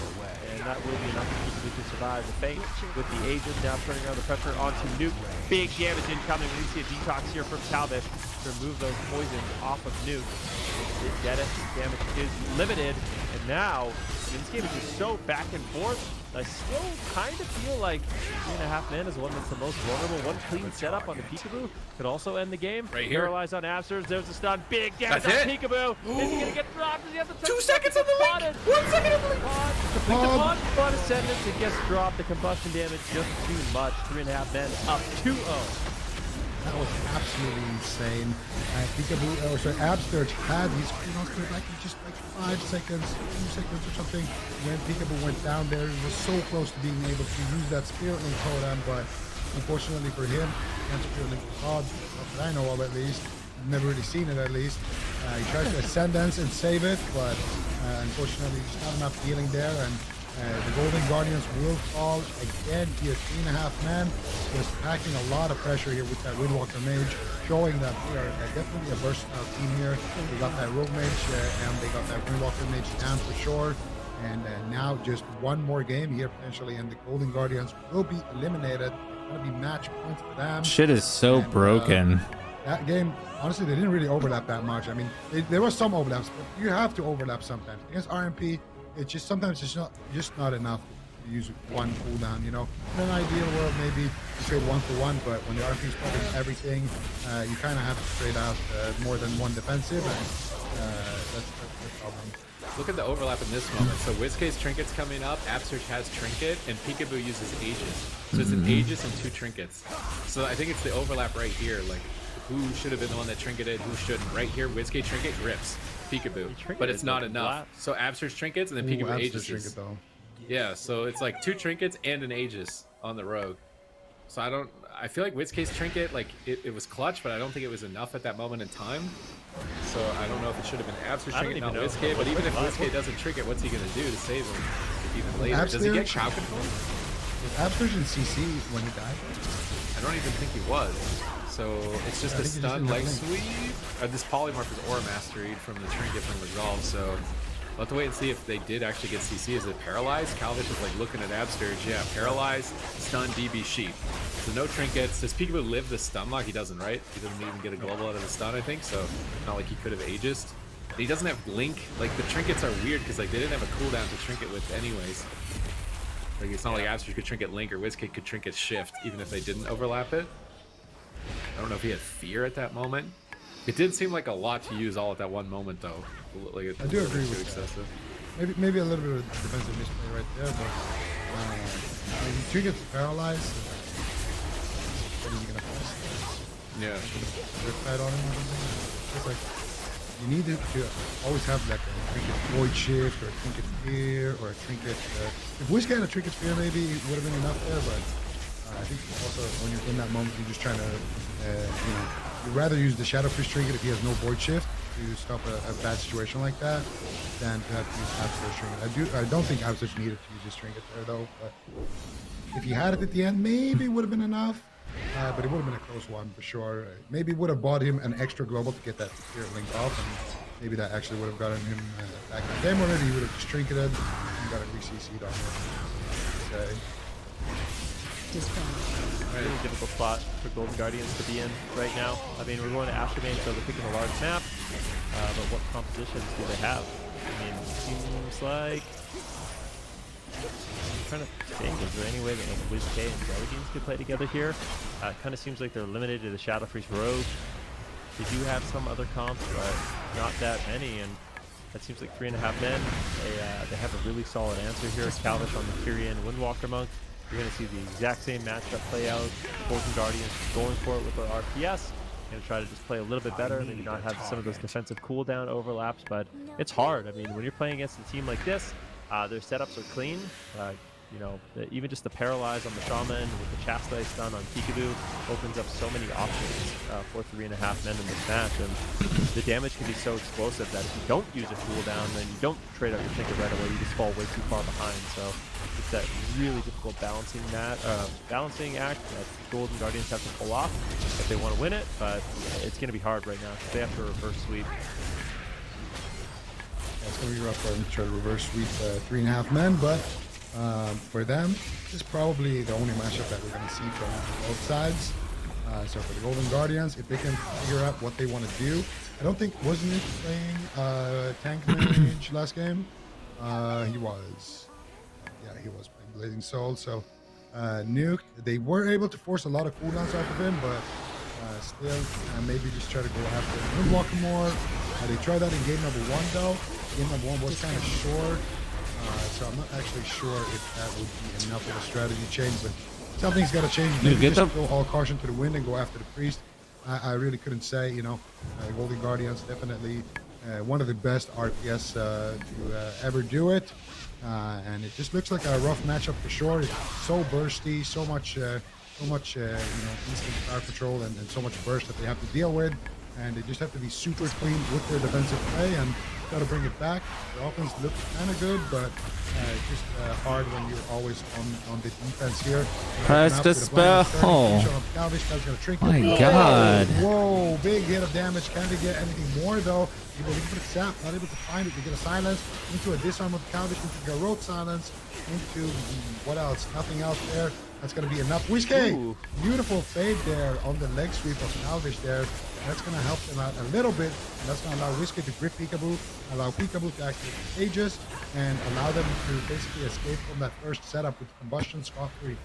And that will be enough for Peekaboo to survive the fate with the Aegis now turning around the pressure onto Nuke. Big damage incoming. We see a detox here from Calvish to remove those poisons off of Nuke. Did get it. Damage is limited. And now, this game is just so back and forth. I still kind of feel like 3.5 men is the one that's the most vulnerable. One clean setup on the Peekaboo could also end the game. Right here. Paralyzed on Absturge. There's a stun. Big damage That's on it. Peekaboo. Is he going to get dropped? Does he have the 2 seconds on the link. 1 second on the link. The pod spot Ascendance, it gets dropped. The combustion damage just too much. 3.5 men up 2-0. That was absolutely insane. Absturge had his screen on screen like just like 5 seconds, 2 seconds or something. When Peekaboo went down there, he was so close to being able to use that Spirit Link totem, but unfortunately for him, can't Spirit Link pod, not that I know of at least. I've never really seen it at least. He tries to Ascendance and save it, but unfortunately there's not enough healing there, and the Golden Guardians will fall again here. 3.5 men, just packing a lot of pressure here with that Windwalker Mage, showing that they are definitely a versatile team here. They got that Rogue Mage and they got that Windwalker Mage down for sure. And now just one more game here potentially, and the Golden Guardians will be eliminated. It's going to be match points for them. Shit is so broken. that game, honestly, they didn't really overlap that much. I mean, there was some overlaps, but you have to overlap sometimes. Against RMP, it's just sometimes it's not enough to use one cooldown, you know. In an ideal world, maybe you trade 1-for-1, but when the RMP is covering everything, you kind of have to trade out more than one defensive, and that's the problem. Look at the overlap in this moment. So Whiskey's Trinket's coming up, Absurge has Trinket, and Peekaboo uses Aegis. So it's an Aegis and 2 Trinkets. So I think it's the overlap right here, like who should have been the one that Trinketed, who shouldn't. Right here, Whiskey Trinket grips Peekaboo, but it's not enough. So Absurge Trinkets and then Peekaboo Aegis. Yeah, so it's like 2 Trinkets and an Aegis on the Rogue. So I feel like Whiskey's Trinket, like it was clutch, but I don't think it was enough at that moment in time. So I don't know if it should have been Absurge Trinket, not Whiskey, but even if Whiskey doesn't Trinket, what's he going to do to save him even later? Does he get crowd control? Was Absurge in CC when he died? I don't even think he was. So it's just a stun leg sweep. This polymorph is Aura Mastery from the Trinket from Resolve, so we'll have to wait and see if they did actually get CC. Is it Paralyzed? Calvish is like looking at Absurge. Yeah, Paralyzed, Stun, DB, Sheep. So no Trinkets. Does Peekaboo live the stun lock? He doesn't, right? He doesn't even get a global out of the stun, I think, so not like he could have Aegised. He doesn't have Link. Like, the Trinkets are weird because like they didn't have a cooldown to Trinket with anyways. Like, it's not like Absurge could Trinket Link or Whiskey could Trinket Shift, even if they didn't overlap it. I don't know if he had Fear at that moment. It did seem like a lot to use all at that one moment, though. Like, I do agree with excessive. Maybe a little bit of defensive misplay right there, but he Trinket's paralyzed. What is he gonna press? Yeah. Fight on him or something. It's like you need to always have like a Trinket Void Shift or a Trinket Fear or a Trinket. If Whiskey had a Trinket Fear, maybe it would have been enough there, but I think also when you're in that moment, you're just trying to, you know, you'd rather use the Shadow Priest Trinket if he has no Void Shift to stop a bad situation like that than to have to use Absurge Trinket. I don't think Absurge needed to use his Trinket there though, but if he had it at the end, maybe it would have been enough. But it would have been a close one for sure. Maybe would have bought him an extra global to get that Spirit Link off, and maybe that actually would have gotten him back in the game already. He would have just trinketed and got a re-CC'd on him. Okay. Really difficult spot for Golden Guardians to be in right now. I mean, we're going to Afterbane, so they're picking a large map. But what compositions do they have? I mean, it seems like... I'm trying to think, is there any way that like WizK and Guardians could play together here? It kind of seems like they're limited to the Shadow Priest Rogue. They do have some other comps, but not that many, and that seems like 3.5 men. They have a really solid answer here. Calvish on the Kyrian Windwalker Monk. You're going to see the exact same matchup play out. Golden Guardians going for it with their RPS. Going to try to just play a little bit better, maybe not have some of those defensive cooldown overlaps, but it's hard. I mean, when you're playing against a team like this, their setups are clean. You know, even just the Paralyze on the Shaman with the Chastise stun on Peekaboo opens up so many options for 3.5 men in this match, and the damage can be so explosive that if you don't use a cooldown, then you don't trade out your Trinket right away, you just fall way too far behind. So it's that really difficult balancing act that Golden Guardians have to pull off if they want to win it, but it's going to be hard right now because they have to reverse sweep. It's going to be rough for them to try to reverse sweep 3.5 men, but for them, this is probably the only matchup that we're going to see from both sides. So for the Golden Guardians, if they can figure out what they want to do, I don't think, wasn't it playing Tank Mage last game? He was. Yeah, he was playing Blazing Soul. So Nuke, they were able to force a lot of cooldowns off of him, but still maybe just try to go after Windwalker more. They tried that in game number 1 though. Game number 1 was kind of short. So I'm not actually sure if that would be enough of a strategy change, but something's got to change. Maybe just go all caution to the wind and go after the priest. I really couldn't say, you know. Golden Guardians definitely one of the best RPS to ever do it, and it just looks like a rough matchup for sure. It's so bursty, so much you know, instant power control and so much burst that they have to deal with, and they just have to be super clean with their defensive play and got to bring it back. The offense looks kind of good, but it's just hard when you're always on the defense here. Press the spell. My God. Whoa, big hit of damage. Can they get anything more though? People looking for the sap, not able to find it. They get a silence into a disarm with Calvish, into the road silence, into what else? Nothing else there. That's going to be enough. Whiskey, beautiful fade there on the leg sweep of Calvish there. That's going to help them out a little bit. That's going to allow Whiskey to grip Peekaboo, allow Peekaboo to activate the cages, and allow them to basically escape from that first setup with combustion scot-free.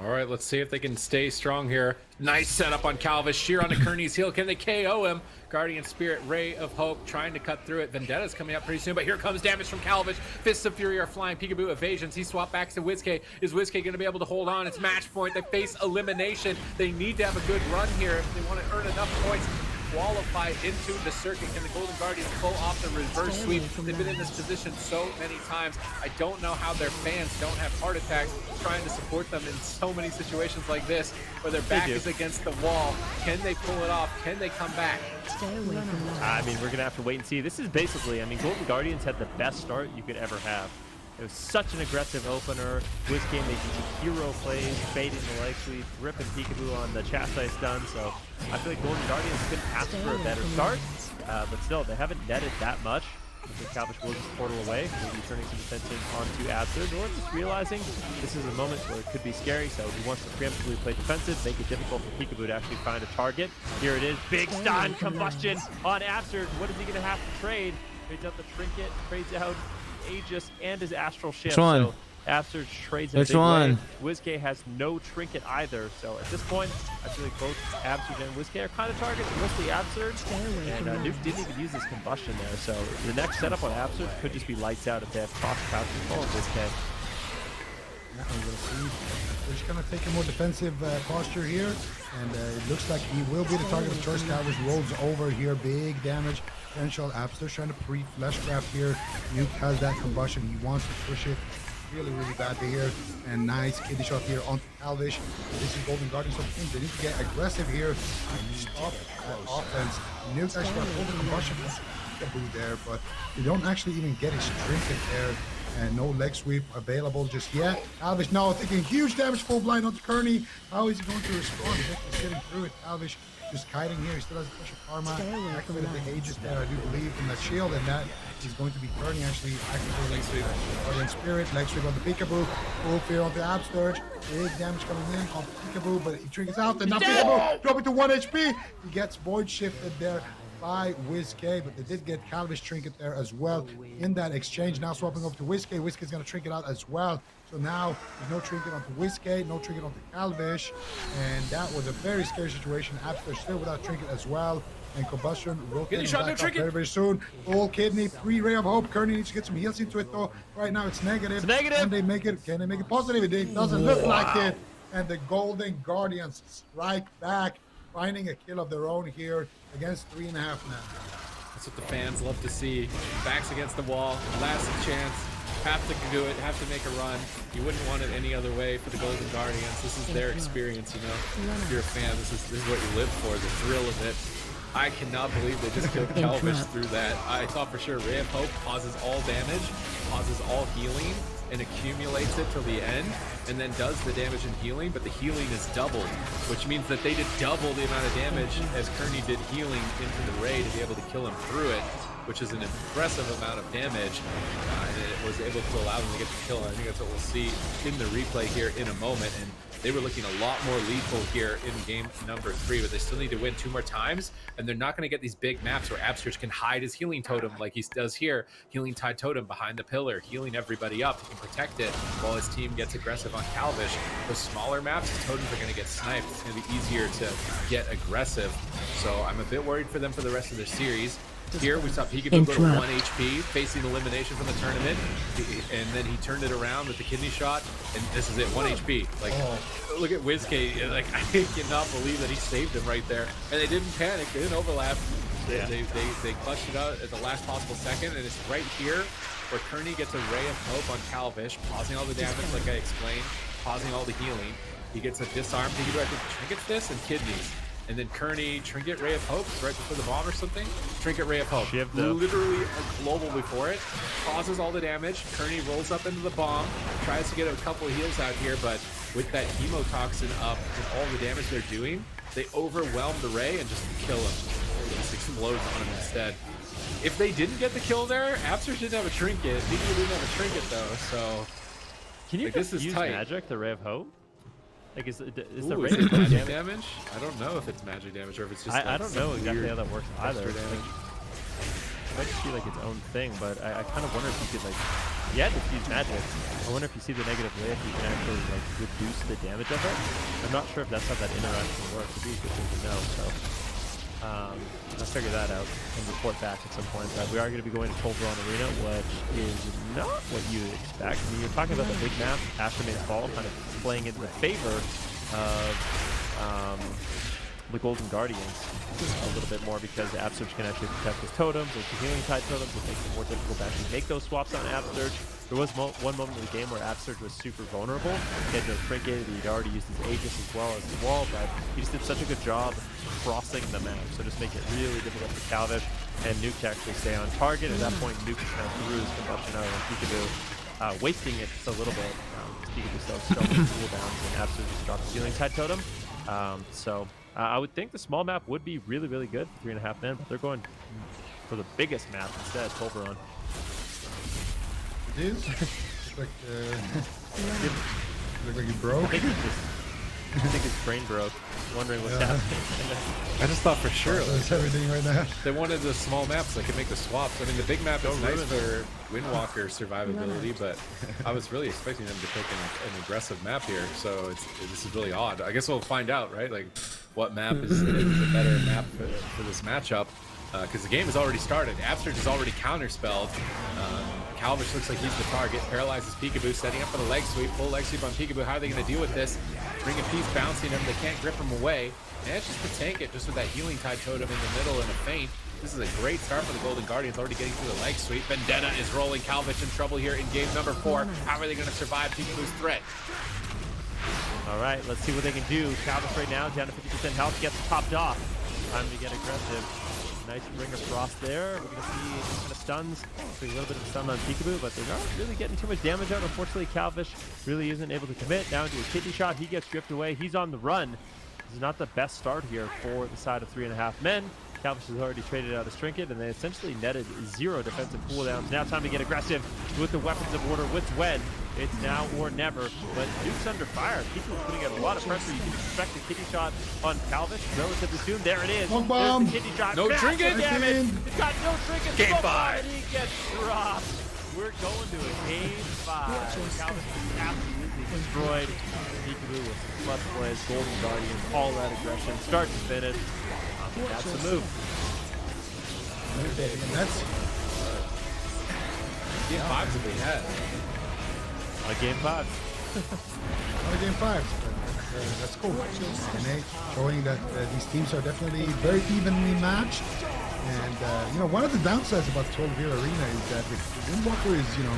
All right, let's see if they can stay strong here. Nice setup on Calvish. Sheer onto Kearney's heel. Can they KO him? Guardian Spirit, Ray of Hope trying to cut through it. Vendetta's coming up pretty soon, but here comes damage from Calvish. Fists of Fury are flying. Peekaboo evasions. He swapped back to Whiskey. Is Whiskey going to be able to hold on? It's match point. They face elimination. They need to have a good run here if they want to earn enough points to qualify into the circuit. Can the Golden Guardians pull off the reverse sweep? They've been in this position so many times. I don't know how their fans don't have heart attacks trying to support them in so many situations like this where their back is against the wall. Can they pull it off? Can they come back? I mean, we're going to have to wait and see. This is basically, I mean, Golden Guardians had the best start you could ever have. It was such an aggressive opener. Whiskey making hero plays, baiting the leg sweep, ripping Peekaboo on the chastise stun. So I feel like Golden Guardians couldn't ask for a better start, but still, they haven't netted that much. I think Calvish will just portal away, maybe turning some attention onto Absurd, or just realizing this is a moment where it could be scary, so he wants to preemptively play defensive, make it difficult for Peekaboo to actually find a target. Here it is, big stun, combustion on Absurd. What is he going to have to trade? Trades out the trinket, trades out Aegis and his astral shift. Which one? So Absurd trades in Which big one? way. Whiskey has no trinket either, so at this point, I feel like both Absurd and Whiskey are kind of targets, mostly Absurd. And Nuke didn't even use this combustion there, so the next setup on Absurd could just be lights out if they have cross pouch control of Whiskey. Yeah, we're going to see. They're just going to take a more defensive posture here, and it looks like he will be the target of choice. Calvish rolls over here, big damage potential. Absurd trying to pre-flesh grab here. Nuke has that combustion. He wants to push it really badly here, and nice kidney shot here onto Calvish. This is Golden Guardians of the team. They need to get aggressive here and stop that offense. Nuke's actually going to hold the combustion there, but they don't actually even get his trinket there. And no leg sweep available just yet. Calvish now taking huge damage, full blind onto Kearney. How is he going to respond? He's getting through it. Calvish just kiting here. He still has a push of karma. Activated the Aegis there, I do believe, in that shield, and that is going to be Kearney actually activating Guardian Spirit. Leg sweep on the Peekaboo. Full fear on the Absurge. Big damage coming in on Peekaboo, but he triggers out. And now Peekaboo dropping to 1 HP. He gets void shifted there by Whiskey, but they did get Calvish trinket there as well in that exchange. Now swapping over to Whiskey. Whiskey's going to trinket out as well. So now there's no trinket onto Whiskey, no trinket onto Calvish, and that was a very scary situation. Absurd still without trinket as well, and combustion rotating back up very soon. Full kidney, pre-ray of hope. Kearney needs to get some heals into it though. Right now it's negative. It's negative. Can they make it positive? It doesn't look like it. And the Golden Guardians strike back, finding a kill of their own here against 3.5 now. That's what the fans love to see. Backs against the wall, last chance, have to do it, have to make a run. You wouldn't want it any other way for the Golden Guardians. This is their experience, you know. If you're a fan, this is what you live for, the thrill of it. I cannot believe they just killed Calvish through that. I thought for sure Ray of Hope pauses all damage, pauses all healing, and accumulates it till the end, and then does the damage and healing, but the healing is doubled, which means that they did double the amount of damage as Kearney did healing into the Ray to be able to kill him through it, which is an impressive amount of damage, and it was able to allow them to get the kill. And I think that's what we'll see in the replay here in a moment. And they were looking a lot more lethal here in game number 3, but they still need to win 2 more times, and they're not going to get these big maps where Absurge can hide his healing totem like he does here. Healing Tide Totem behind the pillar, healing everybody up. He can protect it while his team gets aggressive on Calvish. Those smaller maps, the totems are going to get sniped. It's going to be easier to get aggressive. So I'm a bit worried for them for the rest of their series. Here we saw Peekaboo go to 1 HP, facing elimination from the tournament, and then he turned it around with the kidney shot, and this is it, 1 HP. Like, look at Whiskey, like, I cannot believe that he saved him right there. And they didn't panic, they didn't overlap. Yeah. They clutched it out at the last possible second, and it's right here where Kearney gets a Ray of Hope on Calvish, pausing all the damage like I explained, pausing all the healing. He gets a disarm, Peekaboo, I think, trinkets this, and kidneys. And then Kearney, Trinket Ray of Hope, right before the bomb or something. Trinket Ray of Hope, literally a global before it. Pauses all the damage. Kearney rolls up into the bomb, tries to get a couple of heals out here, but with that hemotoxin up and all the damage they're doing, they overwhelm the Ray and just kill him. It just explodes on him instead. If they didn't get the kill there, Absurge didn't have a trinket. Peekaboo didn't have a trinket though, so can you like, this is use tight. magic, the Ray of Hope? Like, is the Ooh, is rating it magic damage? damage? I don't know if it's magic damage or if it's just. I like, don't know some exactly weird how that works either. extra Like, damage. it might just be like its own thing, but I kind of wonder if you could like, yeah, diffuse magic. I wonder if you see the negative lift, you can actually like reduce the damage of it. I'm not sure if that's how that interaction works. It'd be a good thing to know. So I'll figure that out and report back at some point. But we are going to be going to Tolveron Arena, which is not what you expect. I mean, you're talking about the big map, Astromain Fall, kind of playing in the favor of the Golden Guardians a little bit more because Absurge can actually protect his totems, like the Healing Tide totems, which makes it more difficult to actually make those swaps on Absurge. There was one moment in the game where Absurge was super vulnerable. He had no trinket, he'd already used his Aegis as well as the wall, but he just did such a good job crossing the map, so just make it really difficult for Calvish and Nuke to actually stay on target. At that point, Nuke just kind of threw his combustion out on Peekaboo, wasting it just a little bit. Peekaboo still has so many cooldowns, and Absurge just dropped the Healing Tide totem. I would think the small map would be really, really good for 3.5 men, but they're going for the biggest map instead, Tolveron. It is. Looks like look like you broke. I think his brain broke, wondering what's happening. I just thought for sure. That's everything right now. They wanted the small maps so they could make the swaps. I mean, the big map is nice for Windwalker survivability, but I was really expecting them to pick an aggressive map here. So this is really odd. I guess we'll find out, right? Like, what map is the better map for this matchup? Because the game has already started. Absurge is already counterspelled. Calvish looks like he's the target. Paralyzes Peekaboo, setting up for the leg sweep. Full leg sweep on Peekaboo. How are they going to deal with this? Ring of Peace bouncing him. They can't grip him away. And it's just to tank it, just with that Healing Tide totem in the middle and a feint. This is a great start for the Golden Guardians, already getting through the leg sweep. Vendetta is rolling Calvish in trouble here in game number 4. How are they going to survive Peekaboo's threat? All right, let's see what they can do. Calvish right now down to 50% health, gets topped off. Time to get aggressive. Nice Ring of Frost there. We're going to see some kind of stuns. A little bit of stun on Peekaboo, but they're not really getting too much damage out. Unfortunately, Calvish really isn't able to commit. Now into a kidney shot. He gets dripped away. He's on the run. This is not the best start here for the side of 3.5 men. Calvish has already traded out his trinket, and they essentially netted 0 defensive cooldowns. Now time to get aggressive with the weapons of order with Wed. It's now or never, but Duke's under fire. People are putting out a lot of pressure. You can expect a kidney shot on Calvish relatively soon. There it is. Smoke bomb. There's the kidney shot. No trinket. Damage. It's got no trinket. Game Smoke 5. bomb, and he gets dropped. We're going to a game 5. Calvish is absolutely destroyed. Peekaboo with some clutch plays, Golden Guardians, all that aggression, start to finish. That's the move. That's Game 5's a big head. Game 5. not a game 5. But, that's cool. And they showing that these teams are definitely very evenly matched. And you know, one of the downsides about Tolveron Arena is that the Windwalker is, you know,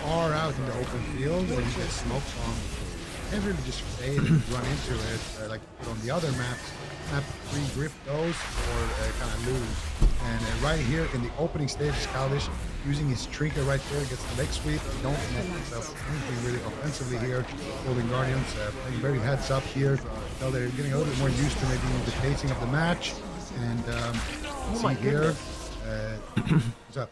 far out in the open field where you get smoked on. You can't really just fade and run into it like on the other maps. Have to grip those or kind of lose. And right here in the opening stages, Calvish using his trinket right there, gets the leg sweep. Don't connect himself anything really offensively here. Golden Guardians playing very heads up here. So they're getting a little bit more used to maybe the pacing of the match. And see here. What's up?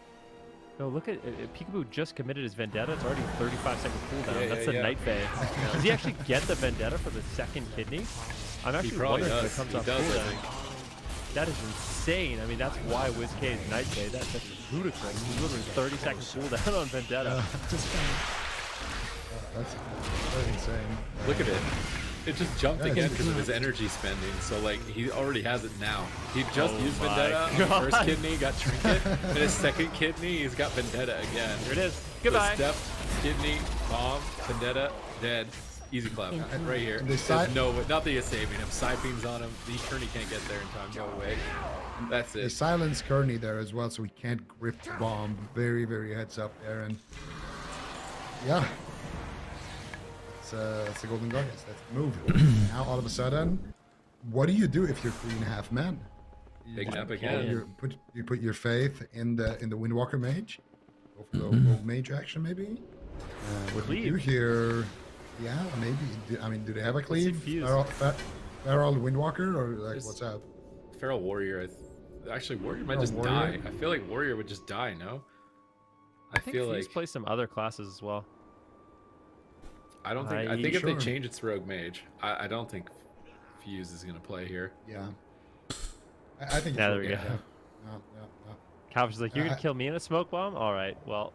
No, look at Peekaboo just committed his Vendetta. It's already 35-second cooldown. That's the yeah. Night Fae. Does he actually get the Vendetta for the second kidney? I'm actually wondering if it comes off cooldown. That is insane. I mean, that's why WizK's Night Fae. That's ludicrous. He's literally 30-second cooldown on Vendetta. That's insane. Look at it. It just jumped again because of his energy spending. So, like, he already has it now. He just used Vendetta on the first kidney, got Trinket. And his second kidney, he's got Vendetta again. Here it is. Goodbye. So step, kidney, bomb, Vendetta, dead. Easy clap. Right here. There's no way. Not that you're saving him. Side beams on him. The Kearney can't get there in time. No way. That's it. They silence Kearney there as well, so he can't grip the bomb. Very, very heads up there. And yeah. It's the Golden Guardians. That's the move. Now all of a sudden, what do you do if you're 3.5 men? Big nap again. You put your faith in the Windwalker mage. Go for the old mage action maybe. What do you do here? Yeah, maybe. I mean, do they have a cleave? Feral Windwalker or like what's up? Feral Warrior. Actually, Warrior might just die. I feel like Warrior would just die. No. I think Fuse plays some other classes as well. I don't think. I think if Sure. they change it to Rogue Mage, I don't think Fuse is going to play here. Yeah. I think. Yeah, it's there we okay. go. No. Calvish is like, you're gonna kill me in a smoke bomb? All right, well.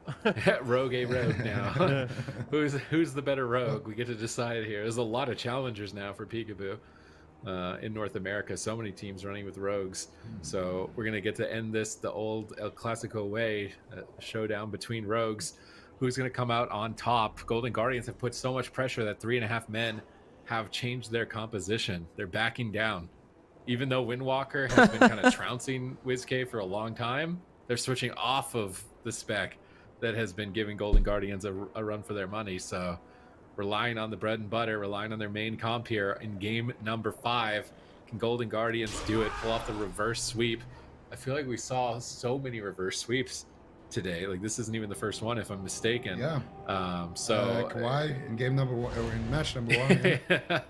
Rogue now. who's the better rogue? We get to decide here. There's a lot of challengers now for Peekaboo in North America. So many teams running with rogues. So we're gonna get to end this the old El Clasico way, showdown between rogues. Who's gonna come out on top? Golden Guardians have put so much pressure that 3.5 men have changed their composition. They're backing down. Even though Windwalker has been kind of trouncing WizK for a long time, they're switching off of the spec that has been giving Golden Guardians a run for their money. So relying on the bread and butter, relying on their main comp here in game number 5. Can Golden Guardians do it? Pull off the reverse sweep? I feel like we saw so many reverse sweeps today. Like, this isn't even the first one, if I'm mistaken. Yeah. Kawhi in game number 1, or in match number 1. Yeah.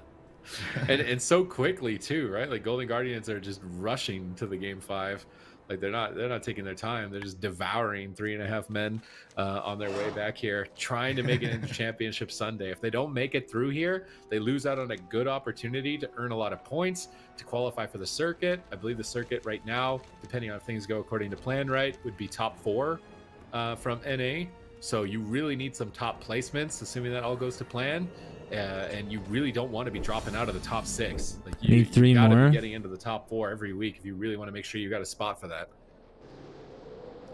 and so quickly too, right? Like, Golden Guardians are just rushing to the game 5. Like, they're not taking their time. They're just devouring 3.5 men on their way back here, trying to make it into Championship Sunday. If they don't make it through here, they lose out on a good opportunity to earn a lot of points to qualify for the circuit. I believe the circuit right now, depending on if things go according to plan, right, would be top 4 from NA. So you really need some top placements, assuming that all goes to plan. And you really don't want to be dropping out of the top 6. Like, you Need 3 gotta more. be getting into the top 4 every week if you really want to make sure you got a spot for that.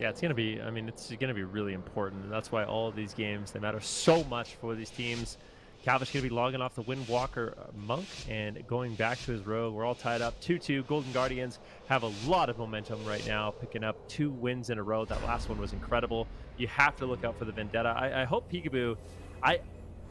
Yeah, it's gonna be. I mean, it's gonna be really important, and that's why all of these games, they matter so much for these teams. Calvish gonna be logging off the Windwalker Monk and going back to his rogue. We're all tied up 2-2. Golden Guardians have a lot of momentum right now, picking up 2 wins in a row. That last one was incredible. You have to look out for the Vendetta. I hope Peekaboo.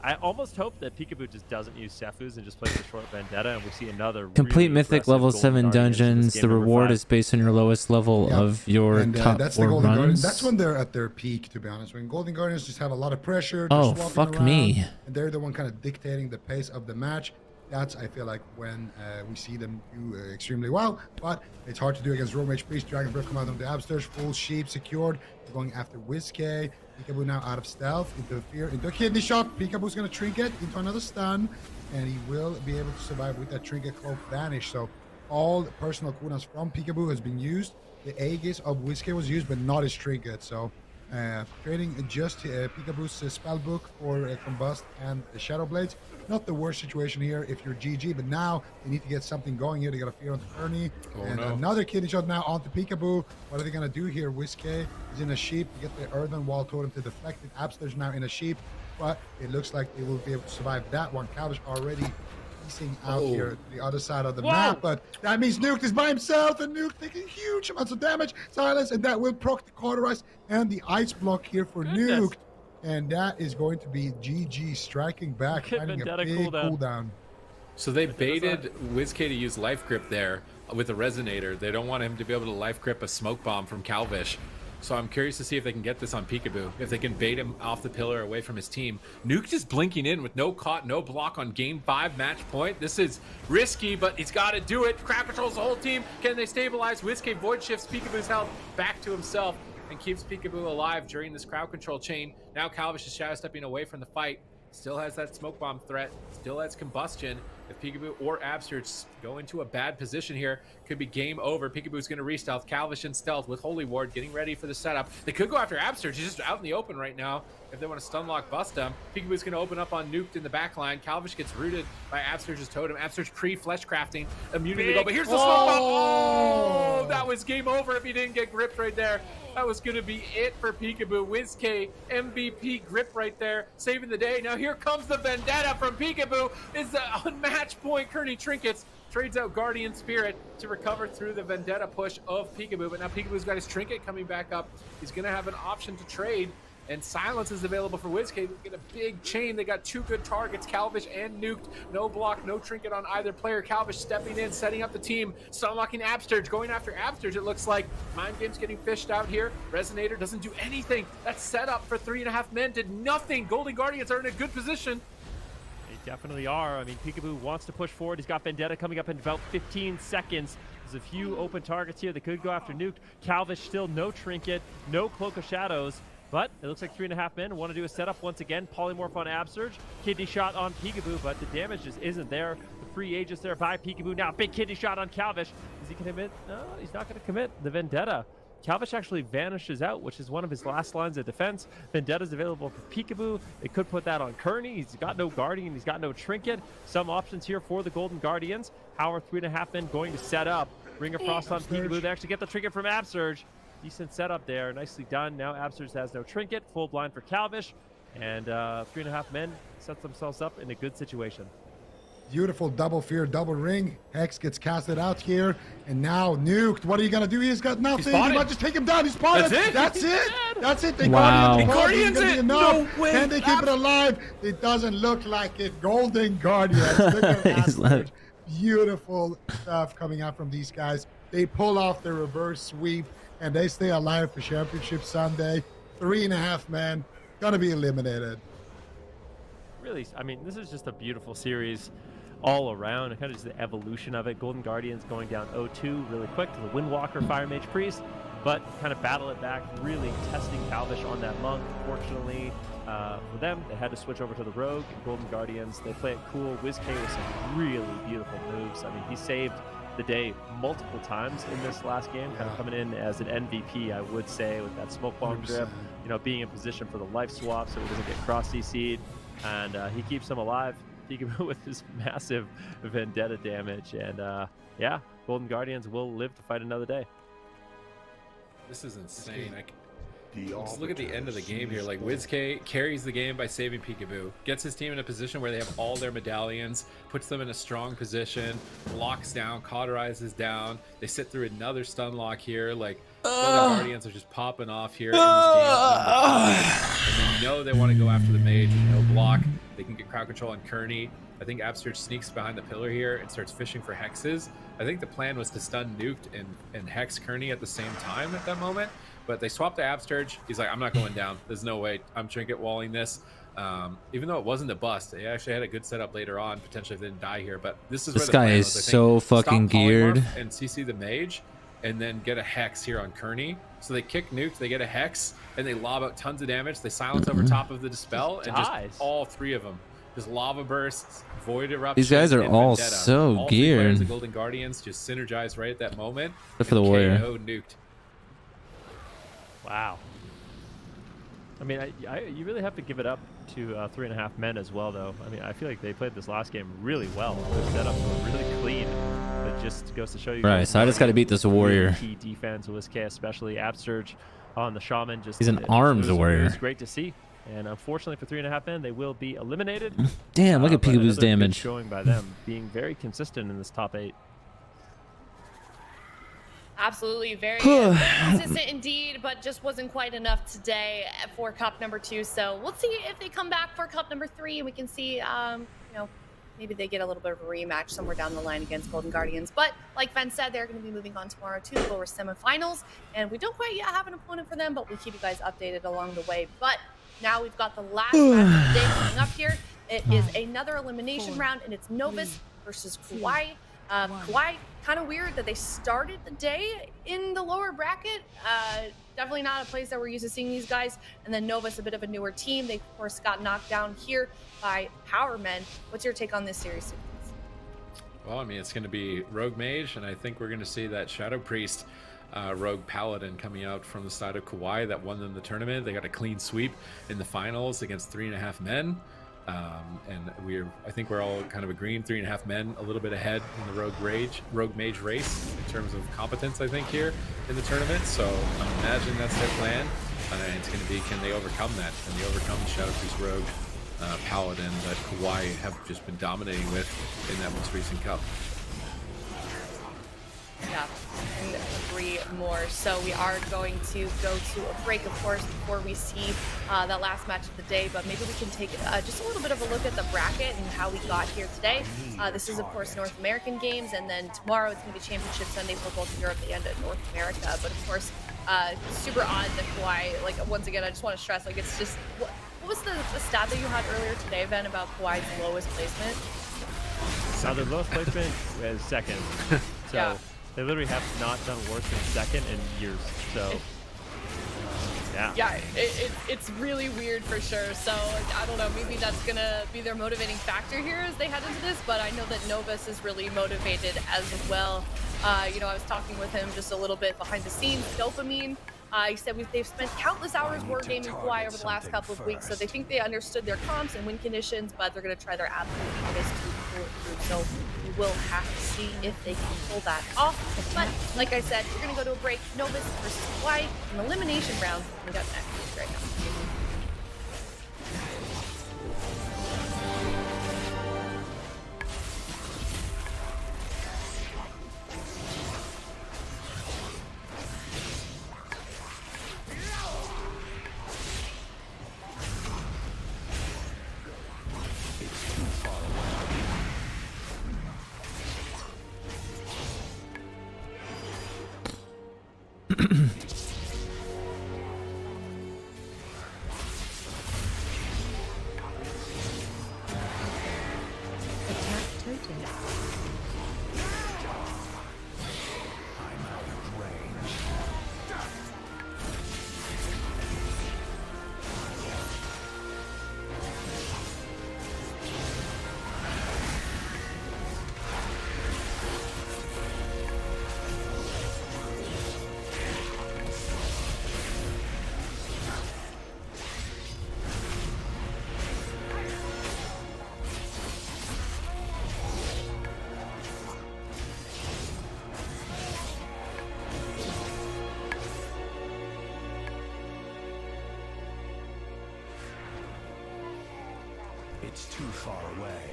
I almost hope that Peekaboo just doesn't use Sefus and just plays the short Vendetta, and we see another Complete really Mythic aggressive level Golden 7 Guardians in this dungeons. game The number reward 5. is based on your lowest level Yeah. of your And top that's 4 the Golden Guardians. runs. That's when they're at their peak, to be honest. When Golden Guardians just have a lot of pressure. They're Oh, swapping fuck around, me. And they're the one kind of dictating the pace of the match. That's, I feel like, when we see them do extremely well. But it's hard to do against Rogue Mage Priest. Dragon Breath come out on the Absters. Full sheep secured. They're going after WizK. Peekaboo now out of stealth. Into a kidney shot. Peekaboo's going to trinket into another stun. And he will be able to survive with that trinket cloak vanish. So all the personal cooldowns from Peekaboo has been used. The Aegis of WizK was used, but not his trinket. So trading just Peekaboo's spell book for Combust and Shadow Blades. Not the worst situation here if you're GG, but now they need to get something going here. They got a fear onto Kearney. Another kidney shot now onto Peekaboo. What are they going to do here? WizK is in a sheep to get the Earthen Wall Totem to deflect it. Abster's now in a sheep, but it looks like they will be able to survive that one. Calvish already piecing out here to the other side of the map, but that means Nuke is by himself, and Nuke taking huge amounts of damage. Silence, and that will proc the Cauterize and the Ice Block here for Nuke. And that is going to be GG striking back, finding a big cooldown. So they baited WizK to use Life Grip there with a Resonator. They don't want him to be able to Life Grip a Smoke Bomb from Calvish. So I'm curious to see if they can get this on Peekaboo, if they can bait him off the pillar away from his team. Nuke just blinking in with no caught, no block on game 5 match point. This is risky, but he's got to do it. Crowd controls the whole team. Can they stabilize? WizK void shifts Peekaboo's health back to himself and keeps Peekaboo alive during this crowd control chain. Now Calvish is shadow stepping away from the fight. Still has that smoke bomb threat. Still has combustion. If Peekaboo or Abster go into a bad position here, could be game over. Peekaboo's going to re-stealth. Calvish in stealth with Holy Ward getting ready for the setup. They could go after Abster. He's just out in the open right now if they want to stun lock bust him. Peekaboo's going to open up on Nuked in the back line. Calvish gets rooted by Abster's totem. Abster's pre-flesh crafting immunity to go, but here's the smoke bomb. Oh, that was game over if he didn't get gripped right there. That was going to be it for Peekaboo. WizK MVP grip right there, saving the day. Now here comes the Vendetta from Peekaboo. Is on match point. Kearney Trinkets trades out Guardian Spirit to recover through the Vendetta push of Peekaboo. But now Peekaboo's got his Trinket coming back up. He's going to have an option to trade. And Silence is available for WizK. Get a big chain. They got 2 good targets, Calvish and Nuked. No block, no trinket on either player. Calvish stepping in, setting up the team. Stunlocking Absterge, going after Absterge, it looks like. Mind Game's getting fished out here. Resonator doesn't do anything. That setup for 3.5 men did nothing. Golden Guardians are in a good position. They definitely are. I mean, Peekaboo wants to push forward. He's got Vendetta coming up in about 15 seconds. There's a few open targets here. They could go after Nuke. Calvish still no trinket, no Cloak of Shadows. But it looks like 3.5 men want to do a setup once again. Polymorph on Absurge. Kidney shot on Peekaboo, but the damage just isn't there. The free Aegis there by Peekaboo. Now big kidney shot on Calvish. Is he going to commit? No, he's not going to commit. The Vendetta. Calvish actually vanishes out, which is one of his last lines of defense. Vendetta's available for Peekaboo. They could put that on Kearney. He's got no Guardian. He's got no Trinket. Some options here for the Golden Guardians. How are 3.5 men going to set up? Ring of Frost on Peekaboo. They actually get the Trinket from Absurge. Decent setup there. Nicely done. Now Absurge has no Trinket. Full blind for Calvish. And 3.5 men sets themselves up in a good situation. Beautiful double fear, double ring. Hex gets casted out here, and now nuked. What are you gonna do? He's got nothing. You might just take him down. He's spotted. That's it. That's it. They Wow. Guardians it. Enough. No way. Can they keep it alive? It doesn't look like it. Golden Guardians. Look at that. Beautiful stuff coming out from these guys. They pull off the reverse sweep, and they stay alive for Championship Sunday. 3.5 men gonna be eliminated. Really, I mean, this is just a beautiful series all around. Kind of just the evolution of it. Golden Guardians going down 0-2 really quick to the Windwalker Fire Mage Priest, but kind of battle it back, really testing Calvish on that monk. Fortunately for them, they had to switch over to the Rogue. Golden Guardians, they play it cool. WizK with some really beautiful moves. I mean, he saved the day multiple times in this last game, kind of coming in as an MVP, I would say, with that smoke bomb drip, you know, being in position for the life swap so he doesn't get cross CC'd, and he keeps them alive. Peekaboo with his massive Vendetta damage, and yeah, Golden Guardians will live to fight another day. This is insane. Just look at the end of the game here. Like, WizK carries the game by saving Peekaboo, gets his team in a position where they have all their medallions, puts them in a strong position, locks down, cauterizes down. They sit through another stun lock here. Like, Golden Guardians are just popping off here in this game. And they know they want to go after the mage with no block. They can get crowd control on Kearney. I think Absurge sneaks behind the pillar here and starts fishing for hexes. I think the plan was to stun Nuked and hex Kearney at the same time at that moment. But they swapped to Absurge. He's like, I'm not going down. There's no way. I'm trinket walling this. Even though it wasn't a bust, they actually had a good setup later on. Potentially, if they didn't die here. But this is This where the guy plan is was, I think. so fucking Stop Polymorph geared. and CC the mage, and then get a hex here on Kearney. So they kick Nuke, they get a hex, and they lob out tons of damage. They silence over top of the dispel, and just all three of them. Just lava bursts, void eruption. These guys are and all Vendetta. so All three players, geared. the Golden Guardians just synergize right at that moment. Good for the and warrior. KO Nuked. Wow. I mean, you really have to give it up to 3.5 men as well, though. I mean, I feel like they played this last game really well. Their setups were really clean. It just goes to show you. Right, so I just got to beat this warrior. Key defense, WizK especially. Absurge on the Shaman. Just He's an arms warrior. It's great to see. And unfortunately for 3.5 men, they will be eliminated. Damn, look at but Peekaboo's another good damage. showing by them, being very consistent in this top 8. Absolutely, very consistent indeed, but just wasn't quite enough today for cup number 2. So we'll see if they come back for cup number 3, and we can see, you know, maybe they get a little bit of a rematch somewhere down the line against Golden Guardians. But like Ben said, they're going to be moving on tomorrow to the lower semifinals, and we don't quite yet have an opponent for them, but we'll keep you guys updated along the way. But now we've got the last match of the day coming up here. It is another elimination round, and it's Novus versus Kauai. Kauai, kind of weird that they started the day in the lower bracket. Definitely not a place that we're used to seeing these guys. And then Novus, a bit of a newer team. They, of course, got knocked down here by Power Men. What's your take on this series? Well, I mean, it's going to be Rogue Mage, and I think we're going to see that Shadow Priest Rogue Paladin coming out from the side of Kauai that won them the tournament. They got a clean sweep in the finals against 3.5 men. And I think we're all kind of agreeing 3.5 men a little bit ahead in the Rogue Mage race in terms of competence, I think, here in the tournament. So I imagine that's their plan. And it's going to be, can they overcome that? Can they overcome the Shadow Priest Rogue Paladin that Kauai have just been dominating with in that most recent cup? Yeah, and 3 more. So we are going to go to a break, of course, before we see that last match of the day. But maybe we can take just a little bit of a look at the bracket and how we got here today. This is, of course, North American games, and then tomorrow it's going to be Championship Sunday for both Europe and North America. But of course, super odd that Kauai, like, once again, I just want to stress, like, it's just, what was the stat that you had earlier today, Ben, about Kauai's lowest placement? Now, the lowest placement is second. So. Yeah. They literally have not done worse than second in years. So Yeah, it's really weird for sure. So I don't know, maybe that's gonna be their motivating factor here as they head into this, but I know that Novus is really motivated as well. You know, I was talking with him just a little bit behind the scenes. Dopamine, he said they've spent countless hours wargaming Kauai over the last couple of weeks, so they think they understood their comps and win conditions, but they're going to try their absolute hardest to pull it through. So we will have to see if they can pull that off. But like I said, we're going to go to a break. Novus versus Kauai, an elimination round coming up next right now. It's too far away.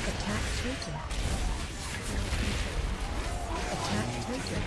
Attack totem. Attack totem.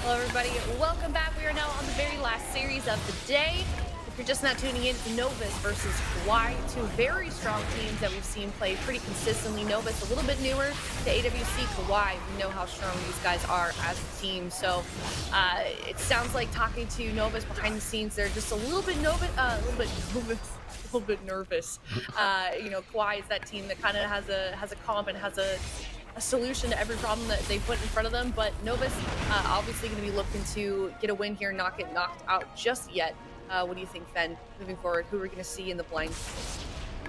Hello everybody, welcome back. We are now on the very last series of the day. If you're just not tuning in, Novus versus Kauai, two very strong teams that we've seen play pretty consistently. Novus a little bit newer to AWC. Kauai, we know how strong these guys are as a team. So it sounds like talking to Novus behind the scenes, they're just a little bit nervous. You know, Kauai is that team that kind of has a comp and has a solution to every problem that they put in front of them, but Novus obviously going to be looking to get a win here, not get knocked out just yet. What do you think, Fen, moving forward? Who are we going to see in the blind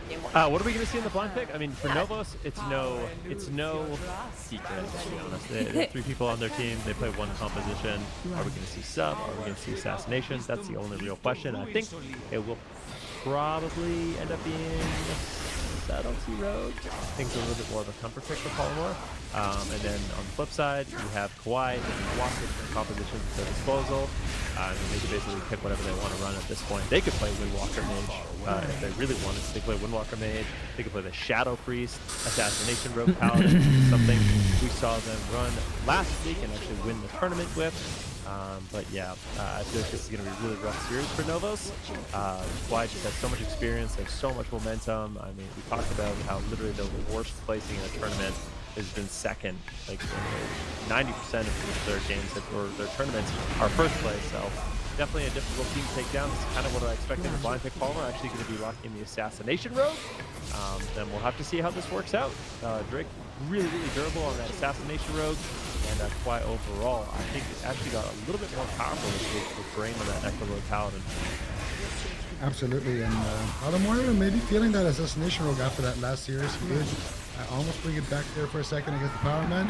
game one? What are we going to see in the blind pick? I mean, for Novus, it's no secret, to be honest. There are three people on their team. They play one composition. Are we going to see sub? Are we going to see assassination? That's the only real question. I think it will probably end up being I don't see Rogue. I think it's a little bit more of a comfort pick for Polymore. And then on the flip side, you have Kawhi and lots of different compositions at their disposal. I mean, they could basically pick whatever they want to run at this point. They could play Windwalker Mage if they really wanted to. They could play Windwalker Mage. They could play the Shadow Priest, Assassination Rogue Paladin, something we saw them run last week and actually win the tournament with. But yeah, I feel like this is going to be a really rough series for Novos. Kawhi just has so much experience, there's so much momentum. I mean, we talked about how literally the worst placing in a tournament has been second. Like 90% of their games or their tournaments are first place. So definitely a difficult team to take down. This is kind of what I expected with Blind Pick Palmer. Actually going to be locking the Assassination Rogue. Then we'll have to see how this works out. Drake really durable on that Assassination Rogue. And Kawhi overall, I think it actually got a little bit more powerful with Brain on that Necro Rogue Paladin. Absolutely, and Polymore maybe feeling that Assassination Rogue after that last series. He did almost bring it back there for a second against the Power Man.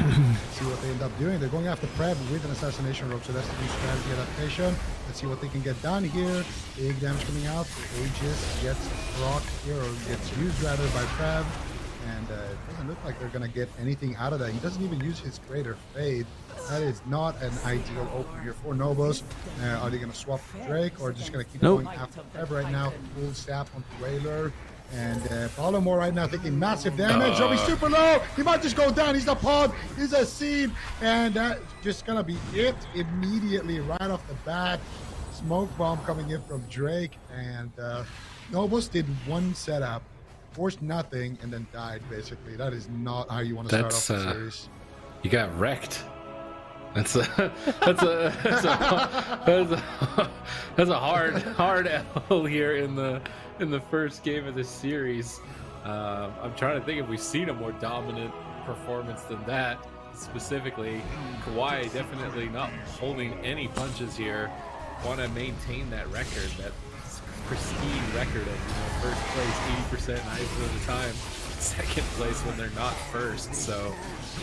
See what they end up doing. They're going after Preb with an Assassination Rogue, so that's the new strategy adaptation. Let's see what they can get done here. Big damage coming out. Aegis gets rocked here, or gets used rather by Preb. And it doesn't look like they're going to get anything out of that. He doesn't even use his Greater Fade. That is not an ideal open here for Novos. Are they going to swap for Drake or just going to keep going after Preb right now? Full sap onto Whaler. And Polymore right now taking massive damage. He'll be super low. He might just go down. He's a pod. He's a seed. And that's just going to be it immediately right off the bat. Smoke bomb coming in from Drake. And Novos did one setup, forced nothing, and then died, basically. That is not how you want to start off the series. You got wrecked. That's a hard L here in the first game of this series. I'm trying to think if we've seen a more dominant performance than that. Specifically, Kawhi definitely not holding any punches here. Want to maintain that record, that pristine record of first place 80% 90% of the time, second place when they're not first. So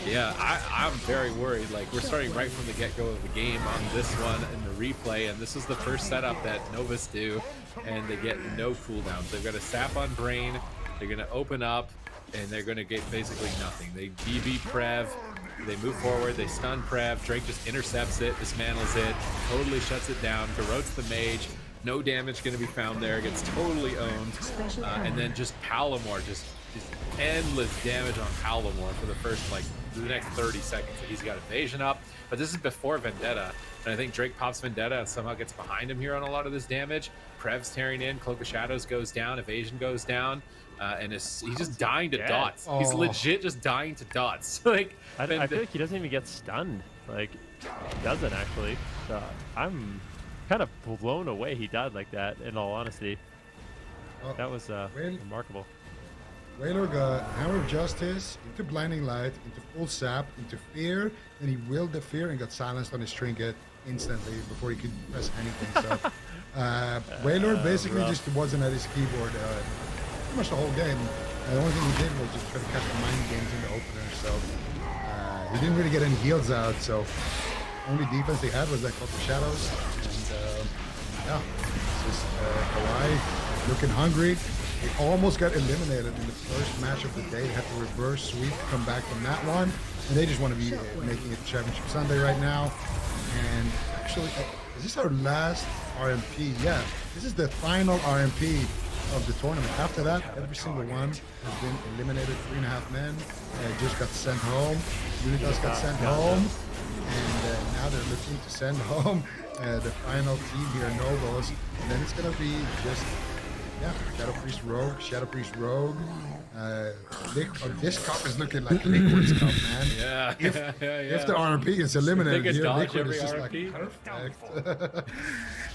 yeah, I'm very worried. Like, we're starting right from the get-go of the game on this one in the replay, and this is the first setup that Novus do, and they get no cooldowns. They've got a sap on Brain, they're going to open up, and they're going to get basically nothing. They DB Prev, they move forward, they stun Prev, Drake just intercepts it, dismantles it, totally shuts it down, corrodes the mage. No damage going to be found there. Gets totally owned. And then just Palomar, just endless damage on Palomar for the first, like, the next 30 seconds. He's got evasion up. But this is before Vendetta. And I think Drake pops Vendetta and somehow gets behind him here on a lot of this damage. Prev's tearing in. Cloak of Shadows goes down. Evasion goes down. And he's just dying to dots. Oh. He's legit just dying to dots. Like, I feel like he doesn't even get stunned. Like, he doesn't, actually. I'm kind of blown away he died like that, in all honesty. That was remarkable. Whaler got Hammer of Justice into Blinding Light, into full sap, into Fear, then he willed the Fear and got silenced on his trinket instantly before he could press anything. So Whaler basically just wasn't at his keyboard pretty much the whole game. The only thing he did was just try to catch the mind games in the opener. So he didn't really get any heals out. So only defense they had was that Cloak of Shadows. Yeah, it's just Kawhi looking hungry. They almost got eliminated in the first match of the day. They had to reverse sweep, come back from that one. And they just want to be making it Championship Sunday right now. And actually, is this our last RMP? Yeah, this is the final RMP of the tournament. After that, every single one has been eliminated. 3.5 men just got sent home. Unitas got sent home. And now they're looking to send home the final team here, Novos. And then it's going to be just, Shadow Priest Rogue. This cup is looking like Liquid's cup, man. Yeah. If the RMP gets eliminated here, Liquid is just RMP? like perfect.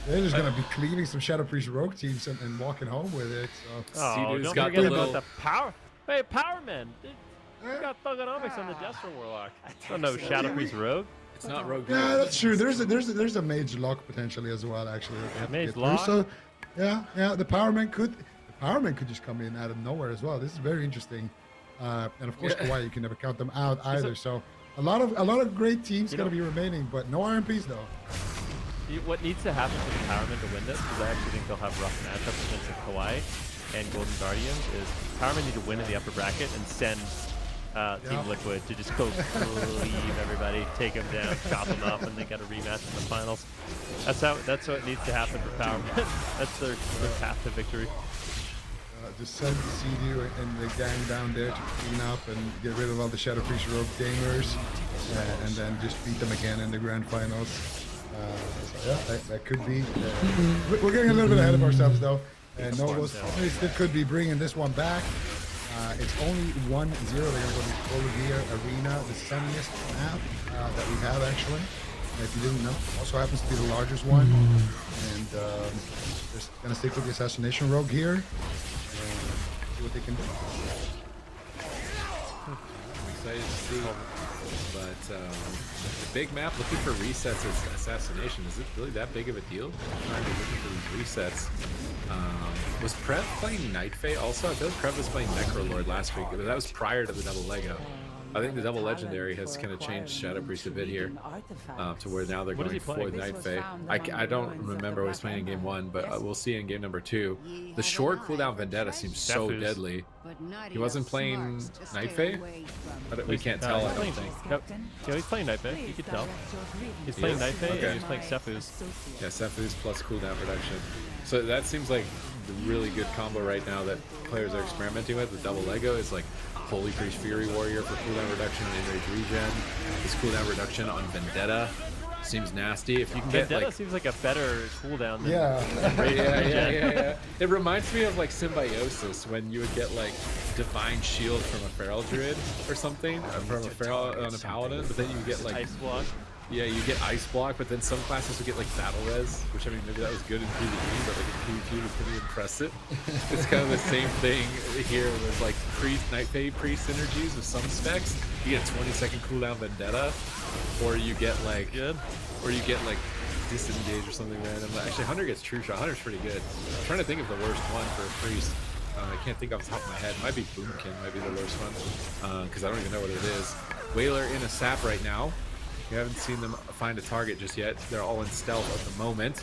They're just going to be cleaning some Shadow Priest Rogue teams and walking home with it. So. Oh, don't forget about the power. Hey, Power Man. We got Thugonomics on the Jester Warlock. Oh no, Shadow Priest Rogue. It's not Rogue. Yeah, that's true. There's a Mage Lock potentially as well, actually. Mage Lock. So, yeah. The Power Man could just come in out of nowhere as well. This is very interesting. And of course, Kawhi, you can never count them out either. So a lot of great teams going to be remaining, but no RMPs though. What needs to happen for the Power Man to win this, because I actually think they'll have rough matchups against the Kawhi, and Golden Guardians is Power Man need to win in the upper bracket and send Team Liquid to just go leave everybody, take them down, chop them up, and they got a rematch in the finals. That's what needs to happen for Power Man. That's their path to victory. Just send CD and the gang down there to clean up and get rid of all the Shadow Priest Rogue gamers, and then just beat them again in the grand finals. So yeah, that could be. We're getting a little bit ahead of ourselves though. Novos still could be bringing this one back. It's only 1-0. They're going to go to Bolivia Arena, the sunniest map that we have actually. If you didn't know, also happens to be the largest one. And they're going to stick with the Assassination Rogue here. See what they can do. I'm excited to see. But the big map looking for resets is Assassination. Is it really that big of a deal? Trying to looking for these resets. Was Prev playing Night Fae also? I feel like Prev was playing Necrolord last week, but that was prior to the double Lego. I think the double legendary has kind of changed Shadow Priest a bit here, to where now they're going for Night Fae. I don't remember what he was playing in game 1, but we'll see in game number 2. The short cooldown Vendetta seems so deadly. He wasn't playing Night Fae? We can't tell, I don't think. Yeah, he's playing Night Fae, you can tell. He's playing Night Fae and he's playing Sephuz. Yeah, Sephuz plus cooldown reduction. So that seems like the really good combo right now that players are experimenting with. The double Lego is like Holy Priest Fury Warrior for cooldown reduction and enrage regen. This cooldown reduction on Vendetta seems nasty. If you can get Vendetta like, seems like a better cooldown than yeah. It reminds me of like Symbiosis when you would get like Divine Shield from a Feral Druid or something from a Feral on a Paladin, but then you get like Ice Block. Yeah, you get Ice Block, but then some classes would get like Battle Res, which I mean maybe that was good in PvE, but like in PvP was pretty impressive. It's kind of the same thing here with like Night Fae Priest synergies with some specs. You get a 20-second cooldown Vendetta, or you get like Disengage or something random. Actually, Hunter gets True Shot. Hunter's pretty good. I'm trying to think of the worst one for a Priest. I can't think off the top of my head. It might be Boomkin, might be the worst one, because I don't even know what it is. Whaler in a sap right now. You haven't seen them find a target just yet. They're all in stealth at the moment.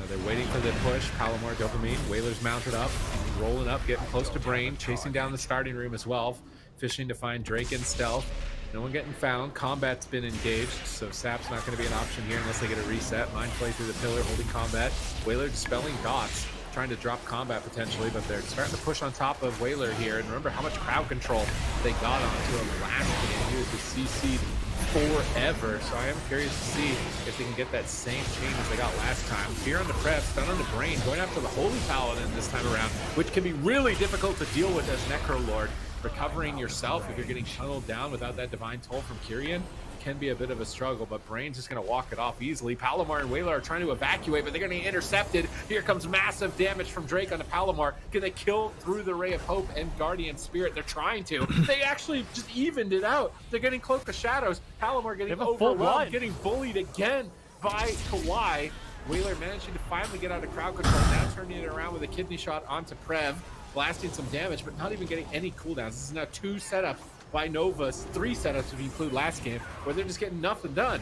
They're waiting for the push. Palomar, Dopamine. Whaler's mounted up, rolling up, getting close to Brain, chasing down the starting room as well, fishing to find Drake in stealth. No one getting found. Combat's been engaged, so Sap's not going to be an option here unless they get a reset. Mind play through the pillar, holding combat. Whaler dispelling dots, trying to drop combat potentially, but they're starting to push on top of Whaler here. And remember how much crowd control they got onto him last game. He was the CC'd forever, so I am curious to see if they can get that same chain as they got last time. Fear on the prep, stun on the Brain, going after the Holy Paladin this time around, which can be really difficult to deal with as Necrolord. Recovering yourself if you're getting tunneled down without that Divine Toll from Kyrian can be a bit of a struggle, but Brain's just going to walk it off easily. Palomar and Whaler are trying to evacuate, but they're going to get intercepted. Here comes massive damage from Drake on the Palomar. Can they kill through the Ray of Hope and Guardian Spirit? They're trying to. They actually just evened it out. They're getting Cloak of Shadows. Palomar getting overwhelmed, getting bullied again by Kawhi. Whaler managing to finally get out of crowd control, now turning it around with a kidney shot onto Prev, blasting some damage, but not even getting any cooldowns. This is now 2 setups by Novus, 3 setups if you include last game, where they're just getting nothing done.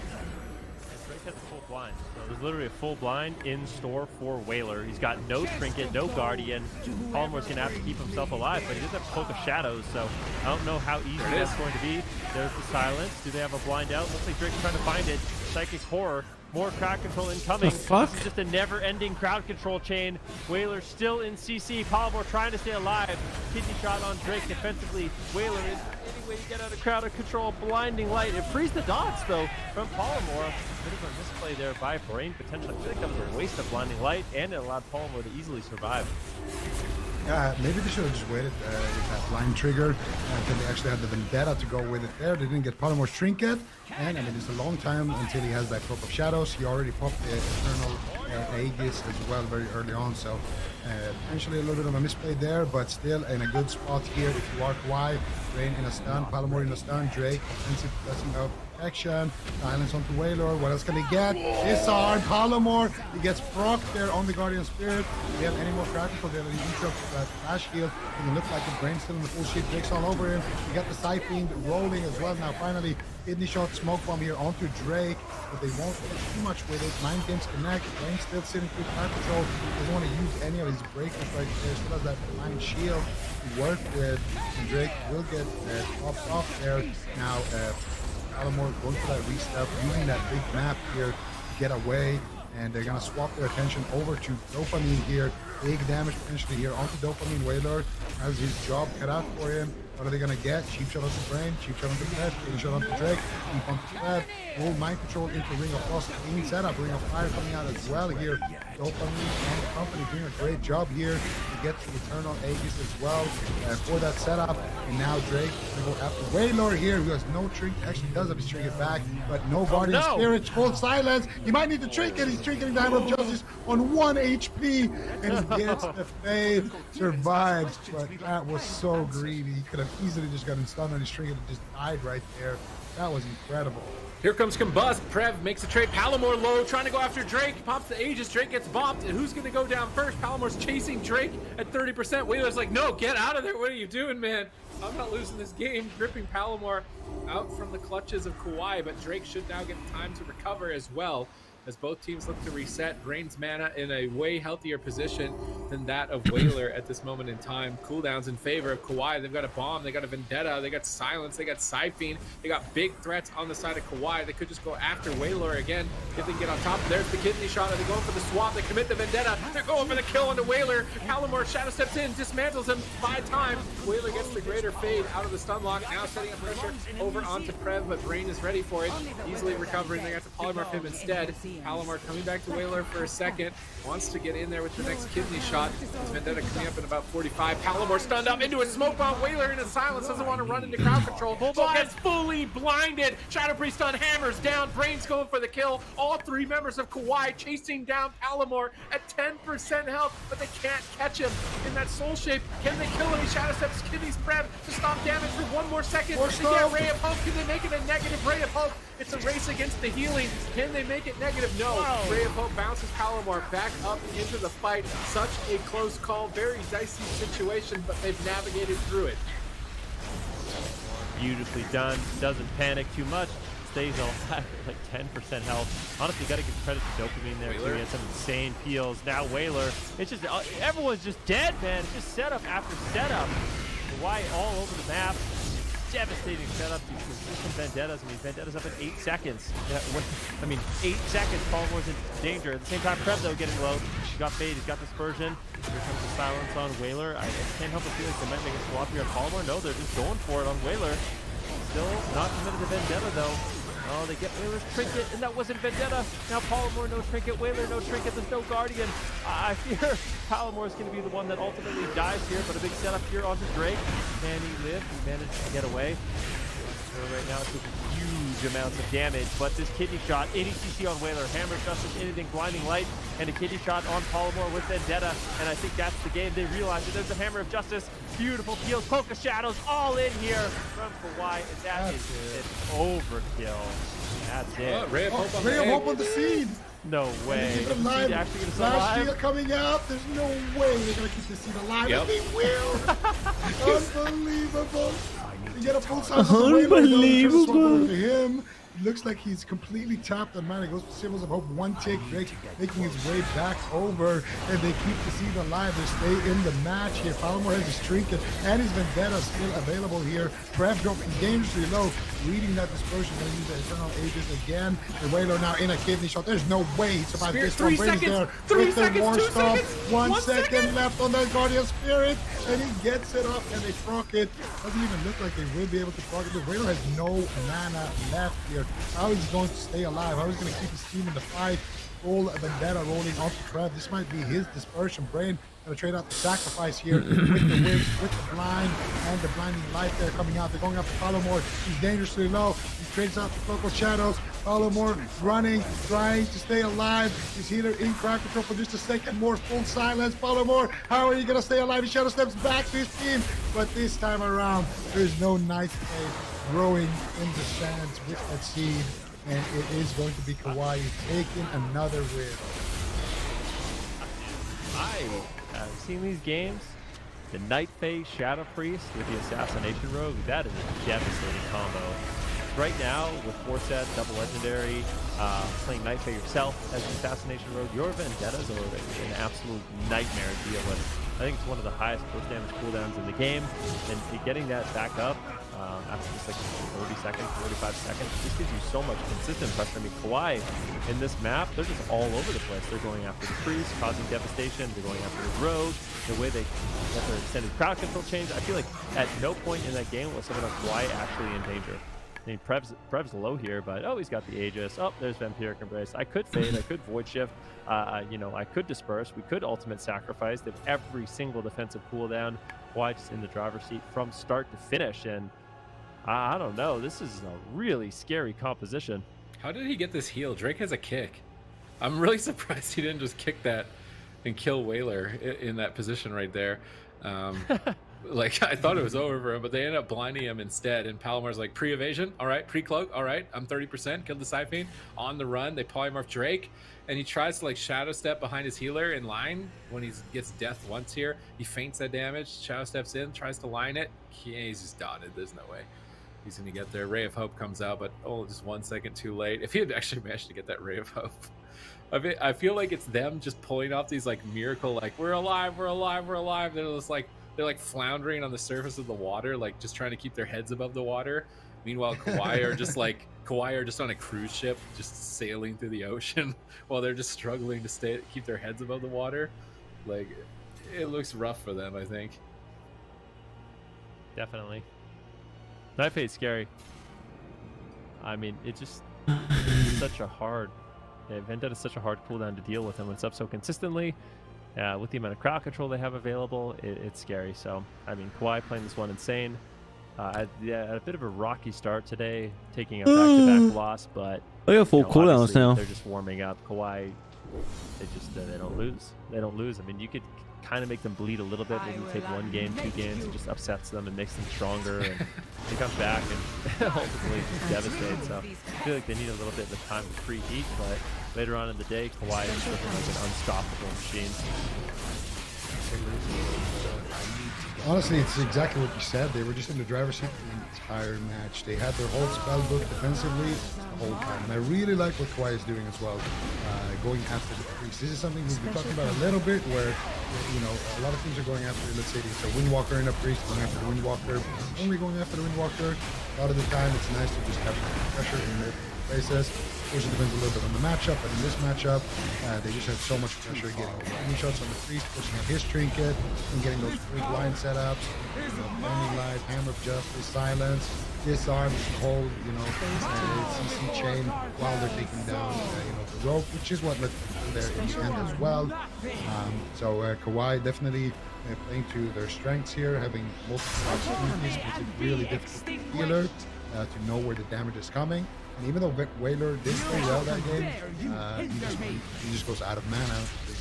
Drake has a full blind. So there's literally a full blind in store for Whaler. He's got no trinket, no guardian. Palomar's going to have to keep himself alive, but he does have Cloak of Shadows, so I don't know how easy that's going to be. There's the silence. Do they have a blind out? Looks like Drake's trying to find it. Psychic Horror. More crowd control incoming. The fuck? This is just a never-ending crowd control chain. Whaler still in CC. Palomar trying to stay alive. Kidney shot on Drake defensively. Whaler is any way to get out of crowd control. Blinding light. It frees the dots though from Palomar. Bit of a misplay there by Brain potentially. I feel like that was a waste of blinding light, and it allowed Palomar to easily survive. Maybe they should have just waited with that blind trigger until they actually had the Vendetta to go with it there. They didn't get Palomar's Trinket, and I mean, it's a long time until he has that Cloak of Shadows. He already popped the Eternal Aegis as well very early on, so potentially a little bit of a misplay there, but still in a good spot here if you are Kawhi. Brain in a stun, Palomar in a stun, Drake offensive pressing up protection. Silence onto Wailor. What else can he get? Disarm. Palomar. He gets procced there on the Guardian Spirit. Do we have any more practical there? He eats up that flash shield. It can look like the brain still in the full sheet. Drake's all over him. We got the Scythe Fiend rolling as well. Now finally, Kidney Shot, Smoke Bomb here onto Drake, but they won't get too much with it. Mind Games connect. Brain still sitting through Fire Patrol. Doesn't want to use any of his breakers right there. Still has that blind shield to work with. And Drake will get popped off there. Now, Palomar going for that restep, using that big map here to get away. And they're going to swap their attention over to Dopamine here. Big damage potentially here onto Dopamine. Wailor has his job cut out for him. What are they going to get? Cheap shot onto Brain, cheap shot onto Fred, cheap shot onto Drake, deep onto Fred. Roll Mind Control into Ring of Frost. Clean setup. Ring of Fire coming out as well here. Dopamine and the company doing a great job here to get to Eternal Aegis as well for that setup. And now Drake is going to go after Wailor here, who has no trinket. Actually does have his trinket back, but no Guardian Spirit. Full silence. He might need to trinket. He's trinketing the Hammer of Justice on 1 HP. And he gets the fade. Survives. But that was so greedy. He could have easily just gotten stunned on his trinket and just died right there. That was incredible. Here comes Combust. Prev makes a trade. Palomar low, trying to go after Drake. Pops the Aegis. Drake gets bopped. And who's going to go down first? Palomar's chasing Drake at 30%. Wailor's like, no, get out of there. What are you doing, man? I'm not losing this game. Gripping Palomar out from the clutches of Kawhi. But Drake should now get time to recover as well, as both teams look to reset. Brain's mana in a way healthier position than that of Wailor at this moment in time. Cooldowns in favor of Kawhi. They've got a Bomb, they got a Vendetta, they got Silence, they got Scythe Fiend, they got big threats on the side of Kawhi. They could just go after Wailor again if they can get on top. There's the Kidney Shot. Are they going for the swap? They commit the Vendetta. They're going for the kill onto Wailor. Palomar shadow steps in, dismantles him 5 times. Wailor gets the greater fade out of the stun lock. Now setting up pressure over onto Prev, but Brain is ready for it. Easily recovering. They got to polymorph him instead. Palomar coming back to Wailor for a second. Wants to get in there with the next Kidney Shot. His Vendetta coming up in about 45. Palomar stunned up into a Smoke Bomb. Wailor in a Silence. Doesn't want to run into crowd control. So gets fully blinded. Shadow Priest stun, hammers down. Brain's going for the kill. All 3 members of Kawhi chasing down Palomar at 10% health, but they can't catch him in that soul shape. Can they kill him? He Shadow Steps Kidney's Prev to stop damage for 1 more second. They get Ray of Hope. Can they make it a negative Ray of Hope? It's a race against the healing. Can they make it negative? No. Whoa. Ray of Hope bounces Palomar back up into the fight. Such a close call. Very dicey situation, but they've navigated through it. Beautifully done. Doesn't panic too much. Stays alive at like 10% health. Honestly, got to give credit to Dopamine there too. He had some insane peels. Now Wailor. It's just everyone's just dead, man. It's just setup after setup. Kawhi all over the map. Devastating setup. These consistent Vendettas. I mean, Vendettas up in 8 seconds. Yeah, 8 seconds. Palomar's in danger. At the same time, Prev though getting low. He's got fade. He's got dispersion. Here comes the silence on Wailor. I can't help but feel like they might make a swap here on Palomar. No, they're just going for it on Wailor. Still not committed to Vendetta though. Oh, they get Wailor's trinket, and that wasn't Vendetta. Now Palomar, no trinket. Wailor, no trinket. There's no Guardian. I fear Palomar is going to be the one that ultimately dies here, but a big setup here onto Drake. Can he live? He managed to get away. So right now, it's huge amounts of damage, but this Kidney Shot, any CC on Wailor, Hammer of Justice, anything, Blinding Light, and a Kidney Shot on Palomar with Vendetta, and I think that's the game. They realize that there's a Hammer of Justice, beautiful peels, Cloak of Shadows, all in here from Kawhi, and that is an overkill. That's it. Ray of Hope on the seed. No way. Keep it alive. Actually gonna Flash shield coming out. There's no way they're gonna keep the seed alive. Yep. They will. Unbelievable. You get a full size Unbelievable. To him. It looks like he's completely tapped on mana. Goes for Symbols of Hope. 1 tick. Drake making his way back over. And they keep the seed alive. They stay in the match here. Palomar has his trinket and his Vendetta still available here. Prev dropping dangerously low. Reading that dispersion. Going to use the Eternal Aegis again. The Wailor now in a Kidney Shot. There's no way he survived this one. 3 seconds. There 3 seconds. 2 seconds. 1 second left on that Guardian Spirit. And he gets it off and they proc it. Doesn't even look like they will be able to proc it. The Wailor has no mana left here. How is he going to stay alive? How is he going to keep his team in the fight? Full Vendetta rolling off the Prev. This might be his dispersion. Brain going to trade out the sacrifice here with the whips, with the blind, and the blinding light there coming out. They're going after Palomar. He's dangerously low. He trades out the Cloak of Shadows. Palomar running, trying to stay alive. He's healer in crowd control for just a second more. Full silence. Palomar, how are you going to stay alive? He shadow steps back to his team, but this time around, there is no nice play. growing in the sands with that seed, and it is going to be Kawhi taking another win. I have seen these games. The Night Phase Shadow Priest with the Assassination Rogue, that is a devastating combo. Right now, with 4 sets, double legendary, playing Night Phase yourself as the Assassination Rogue, your vendettas are an absolute nightmare to deal with. I think it's one of the highest burst damage cooldowns in the game, and getting that back up after just like 30 seconds, 45 seconds, just gives you so much consistent pressure. I mean, Kawhi in this map, they're just all over the place. They're going after the priest, causing devastation. They're going after the rogue. The way they get their extended crowd control change, I feel like at no point in that game was someone like Kawhi actually in danger. I mean, Prev's low here, but oh, he's got the Aegis. Oh, there's Vampiric Embrace. I could fade, I could Void Shift, you know, I could disperse. We could Ultimate Sacrifice. They have every single defensive cooldown. Kawhi just in the driver's seat from start to finish, and I don't know. This is a really scary composition. How did he get this heal? Drake has a kick. I'm really surprised he didn't just kick that and kill Whaler in that position right there. Like, I thought it was over for him, but they ended up blinding him instead. And Palomar's like, pre-evasion, all right, pre-cloak, all right, I'm 30%, killed the Siphene. On the run, they polymorph Drake, and he tries to like shadow step behind his healer in line when he gets death once here. He feints that damage, shadow steps in, tries to line it. He's just dotted, there's no way he's gonna get there. Ray of Hope comes out, but oh, just 1 second too late. If he had actually managed to get that Ray of Hope, I feel like it's them just pulling off these like miracle, like we're alive, we're alive, we're alive. They're like floundering on the surface of the water, like just trying to keep their heads above the water. Meanwhile, Kawhi are just on a cruise ship, just sailing through the ocean while they're just struggling to keep their heads above the water. Like, it looks rough for them, I think. Definitely. Night Phase scary. I mean, it's such a hard. Vendetta is such a hard cooldown to deal with, and when it's up so consistently, with the amount of crowd control they have available, it's scary. So, I mean, Kawhi playing this one insane. Had a bit of a rocky start today, taking a back-to-back loss, but they got full cooldowns obviously now. They're just warming up. Kawhi, they don't lose. They don't lose. I mean, you could kind of make them bleed a little bit, maybe take 1 game, 2 games, and just upsets them and makes them stronger, and he comes back and ultimately just devastates. So I feel like they need a little bit of time to preheat, but later on in the day, Kawhi is looking like an unstoppable machine. Honestly, it's exactly what you said. They were just in the driver's seat the entire match. They had their whole spell book defensively the whole time. And I really like what Kawhi is doing as well, going after the priest. This is something we've been talking about a little bit, where, you know, a lot of teams are going after, let's say, it's a Windwalker and a priest, going after the Windwalker, only going after the Windwalker. A lot of the time, it's nice to just have pressure in their faces. Of course, it depends a little bit on the matchup, but in this matchup, they just had so much pressure getting any shots on the priest, pushing out his trinket, and getting those freak line setups, you know, Blinding Light, Hammer of Justice, Silence, Disarm, hold, you know, CC chain while they're taking down, you know, the rope, which is what led them there in the end as well. So Kawhi definitely playing to their strengths here, having multiple opportunities, makes it really difficult for the healer to know where the damage is coming. And even though Whaler did play well that game, he just goes out of mana. He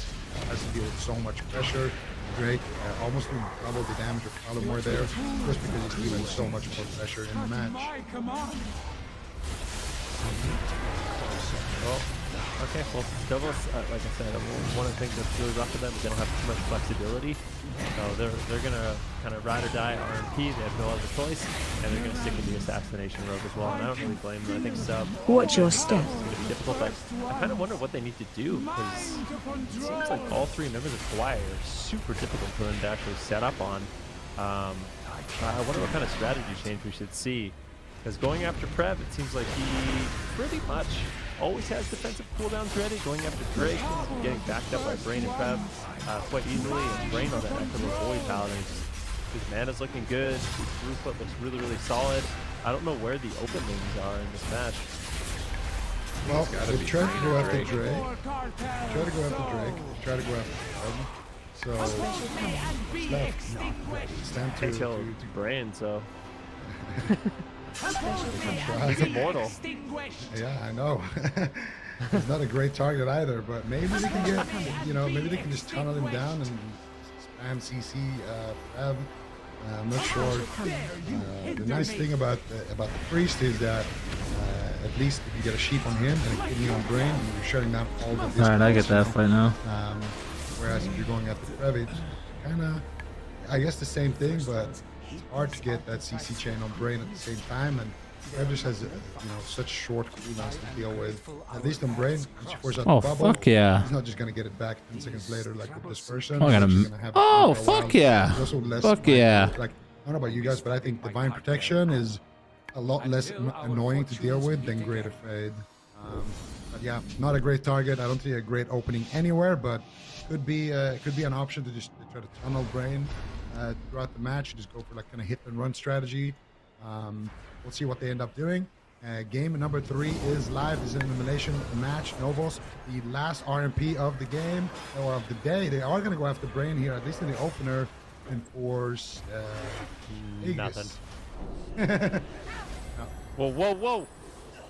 has to deal with so much pressure. Drake almost doing double the damage of Palomar there, just because he's given so much more pressure in the match. Well, okay, well, Devils, like I said, one of the things that's really rough for them is they don't have too much flexibility. So they're going to kind of ride or die RMP. They have no other choice, and they're going to stick with the Assassination Rogue as well. And I don't really blame them. I think sub. Watch your step. It's going to be difficult, but I kind of wonder what they need to do, because it seems like all 3 members of Kawhi are super difficult for them to actually set up on. I wonder what kind of strategy change we should see. Because going after Prev, it seems like he pretty much always has defensive cooldowns ready. Going after Drake, and getting backed up by Brain and Prev quite easily. And Brain on that Echo Void Paladin. His mana's looking good. His throughput looks really, really solid. I don't know where the openings are in this match. Well, they tried to go after Drake. Try to go after Drake. Try to go after Prev. So, what's left? Stand to Brain, so. He's immortal. Yeah, I know. He's not a great target either, but maybe they can get, you know, maybe they can just tunnel him down and spam CC Prev. I'm not sure. The nice thing about the priest is that at least if you get a sheep on him and a kidney on Brain, you're shutting down all the. All right, I get that fight now. Whereas if you're going after Previch, kind of, I guess the same thing, but it's hard to get that CC chain on Brain at the same time, and Previch has such short cooldowns to deal with. At least on Brain, once you force out Oh, the bubble, fuck yeah. he's not just gonna get it back 10 seconds later like with this person. Oh, I gotta He's just gonna have it oh, for a while. fuck yeah. There's also less Fuck divine yeah. like, I don't know about you guys, but I think Divine Protection is a lot less annoying to deal with than Greater Fade. But yeah, not a great target. I don't see a great opening anywhere, but could be an option to just try to tunnel Brain throughout the match. Just go for like kind of hit and run strategy. We'll see what they end up doing. Game number 3 is live. Is an elimination match. Novos, the last RMP of the game or of the day. They are going to go after Brain here, at least in the opener, and force Nothing. no. Whoa, whoa, whoa!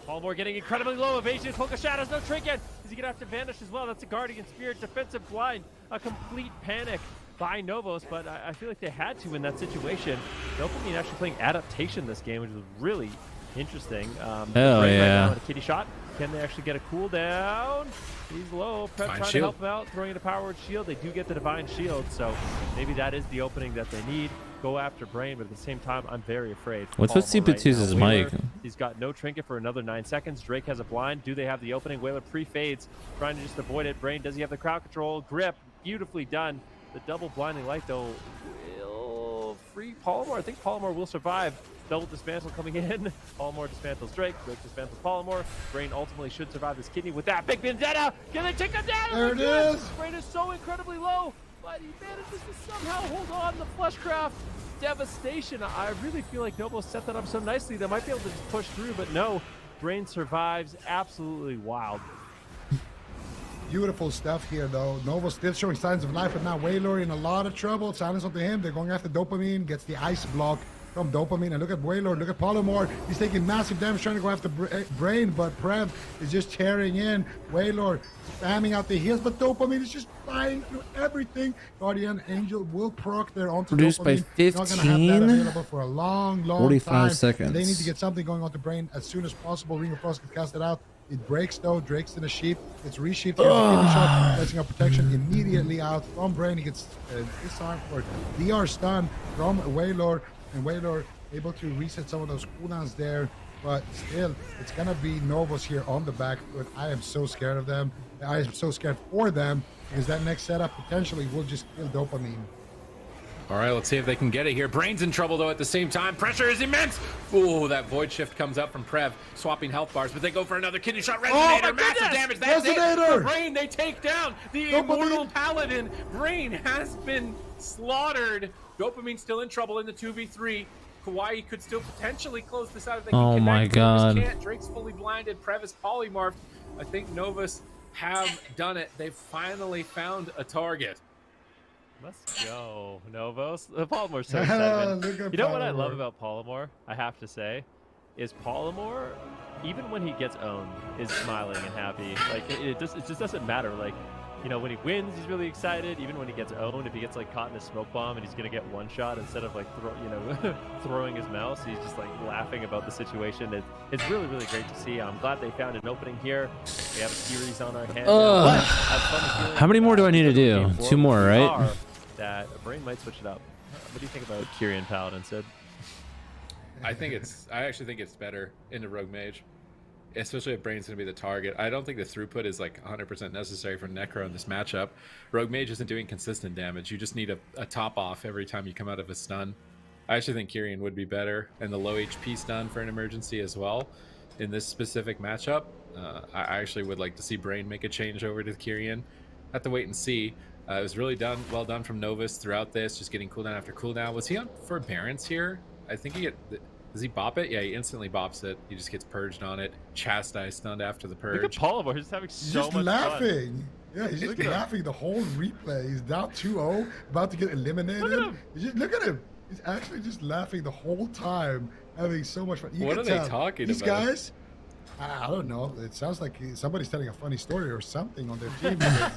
Polymore getting incredibly low. Evasion, Cloak of Shadows, no trinket. Is he gonna have to vanish as well? That's a Guardian Spirit, defensive blind, a complete panic by Novos, but I feel like they had to in that situation. Dopamine actually playing adaptation this game, which was really interesting. Hell Brain right yeah. now with a kitty shot. Can they actually get a cooldown? He's low. Prep trying to help him out, throwing in a powered shield. They do get the Divine Shield, so maybe that is the opening that they need. Go after Brain, but at the same time, I'm very afraid. What's with Polymore right CP2's now. mic? Whaler, he's got no trinket for another 9 seconds. Drake has a blind. Do they have the opening? Whaler pre-fades, trying to just avoid it. Brain, does he have the crowd control? Grip, beautifully done. The double blinding light, though, will free Polymore. I think Polymore will survive. Double dismantle coming in. Polymore dismantles Drake. Drake dismantles Polymore. Brain ultimately should survive this kidney with that big vendetta. Can they take him down? There it is. Brain is so incredibly low, but he manages to somehow hold on the Fleshcraft. Devastation. I really feel like Novo set that up so nicely. They might be able to just push through, but no. Brain survives. Absolutely wild. Beautiful stuff here, though. Novo still showing signs of life, but now Wailor in a lot of trouble. Silence onto him. They're going after Dopamine. Gets the ice block from Dopamine. And look at Wailor. Look at Polymore. He's taking massive damage trying to go after Brain, but Prev is just tearing in. Wailor spamming out the heals, but Dopamine is just flying through everything. Guardian Angel will proc there onto Reduced by Dopamine. Not going to have that 15? available for a long 45 time. seconds. They need to get something going on to Brain as soon as possible. Ring of Frost gets casted out. It breaks though. Drake's in a sheep. It's resheeped. Placing up protection immediately out from Brain. He gets disarmed or DR stun from Wailor, and Wailor able to reset some of those cooldowns there. But still, it's gonna be Novos here on the back foot. I am so scared of them. I am so scared for them because that next setup potentially will just kill Dopamine. All right, let's see if they can get it here. Brain's in trouble, though, at the same time. Pressure is immense. Ooh, that Void Shift comes up from Prev, swapping health bars, but they go for another kidney shot. Resonator, massive damage. That's it for Brain. They take down the Immortal Paladin. Brain has been slaughtered. Dopamine still in trouble in the 2v3. Kawaii could still potentially close this out if they can Oh connect. my Novus God. can't. Drake's fully blinded. Prev is polymorphed. I think Novus have done it. They've finally found a target. Let's go, Novos. The Polymore's so excited. Look at You know what I Polymore. love about Polymore, I have to say, is Polymore, even when he gets owned, is smiling and happy. Like, it just doesn't matter. Like, you know, when he wins, he's really excited. Even when he gets owned, if he gets, like, caught in a smoke bomb and he's going to get one shot instead of, like, throwing his mouse, he's just, like, laughing about the situation. It's really, really great to see. I'm glad they found an opening here. We have a series on our hands. now, but I have a funny feeling How many more do I need to do? game 2 more, right? are that Brain might switch it up. What do you think about Kyrian Paladin, Sid? I actually think it's better in the Rogue Mage, especially if Brain's going to be the target. I don't think the throughput is like 100% necessary for Necro in this matchup. Rogue Mage isn't doing consistent damage. You just need a top off every time you come out of a stun. I actually think Kyrian would be better, and the low HP stun for an emergency as well in this specific matchup. I actually would like to see Brain make a change over to Kyrian. Have to wait and see. It was really well done from Novus throughout this, just getting cooldown after cooldown. Was he on for Barons here? I think does he bop it? Yeah, he instantly bops it. He just gets purged on it. Chastise stunned after the purge. Look at Polymore, he's having He's so just much laughing. fun. Yeah, he's just Look at him. laughing the whole replay. He's down 2-0, about to get eliminated. Look at him. Look at him. He's actually just laughing the whole time, having so much fun. You What can are they tell talking these about? guys, I don't know. It sounds like somebody's telling a funny story or something on their team. Because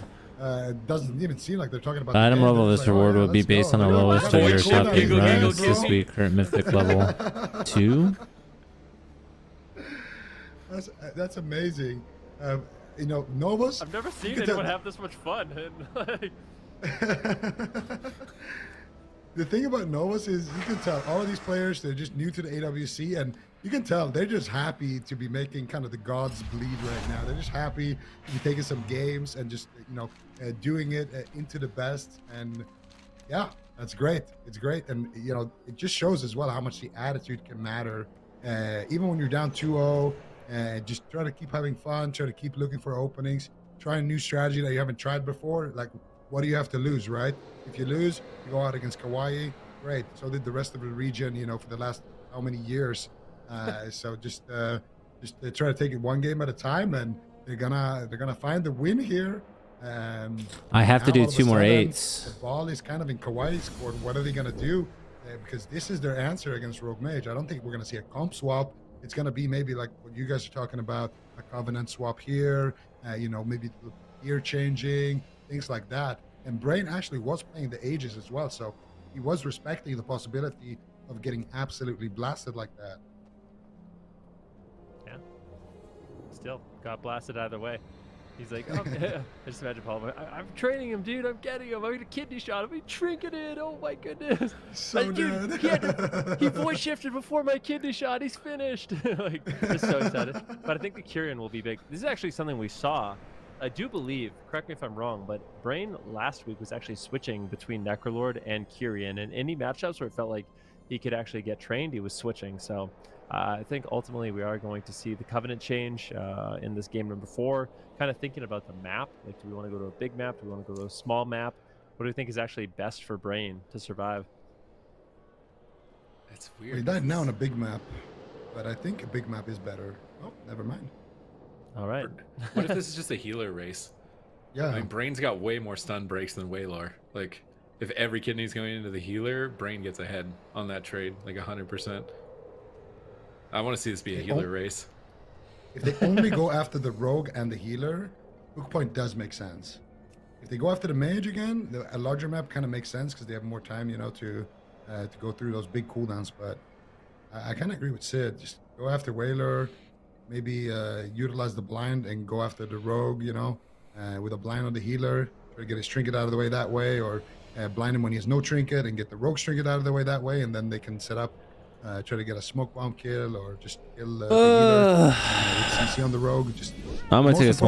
Doesn't even seem like they're talking about The item end. level of They're this just like, reward "Oh, yeah, would be let's go." based on the They're like, lowest "Oh, of your cool, shop cool, league cool, runs cool." this week. Current mythic level 2. That's amazing. You know, Novus. I've never you seen can anyone tell- have this much fun. And, like, The thing about Novus is you can tell all of these players, they're just new to the AWC, and you can tell they're just happy to be making kind of the gods bleed right now. They're just happy to be taking some games and just, you know, doing it into the best. And yeah, that's great. It's great. And, you know, it just shows as well how much the attitude can matter. Even when you're down 2-0, just try to keep having fun, try to keep looking for openings, try a new strategy that you haven't tried before. Like, what do you have to lose, right? If you lose, you go out against Kauai. Great. So did the rest of the region, you know, for the last how many years. So just try to take it one game at a time, and they're gonna find the win here. I have to Now, do all of a 2 more sudden, 8s. The ball is kind of in Kauai's court. What are they gonna do? Because this is their answer against Rogue Mage. I don't think we're gonna see a comp swap. It's gonna be maybe like what you guys are talking about, a Covenant swap here. You know, maybe gear changing, things like that. And Brain actually was playing the Aegis as well, so he was respecting the possibility of getting absolutely blasted like that. yeah. Still got blasted either way. He's like, oh, I just imagine Paul. I'm training him, dude. I'm getting him. I'm gonna kidney shot him. He trinketed. Oh my goodness. So Like, dude, he voice shifted before my kidney shot. He's finished. Like, just so excited. But I think the Kyrian will be big. This is actually something we saw. I do believe, correct me if I'm wrong, but Brain last week was actually switching between Necrolord and Kyrian. And any matchups where it felt like he could actually get trained, he was switching. So I think ultimately we are going to see the Covenant change in this game number 4. Kind of thinking about the map. Like, do we want to go to a big map? Do we want to go to a small map? What do we think is actually best for Brain to survive? It's We weird. died now on a big map, but I think a big map is better. Oh, never mind. All right. What if this is just a healer race? Yeah. I mean, Brain's got way more stun breaks than Waylor. Like, if every kidney's going into the healer, Brain gets ahead on that trade, like 100%. I want to see this be a healer race. If they only go after the rogue and the healer, Hook Point does make sense. If they go after the mage again, a larger map kind of makes sense because they have more time, you know, to go through those big cooldowns. But I kind of agree with Sid. Just go after Whaler, maybe utilize the blind and go after the rogue, you know, with a blind on the healer. Try to get his trinket out of the way that way, or blind him when he has no trinket and get the rogue's trinket out of the way that way, and then they can set up. Try to get a smoke bomb kill or just kill the healer with CC on the rogue. Just I'm gonna most take a small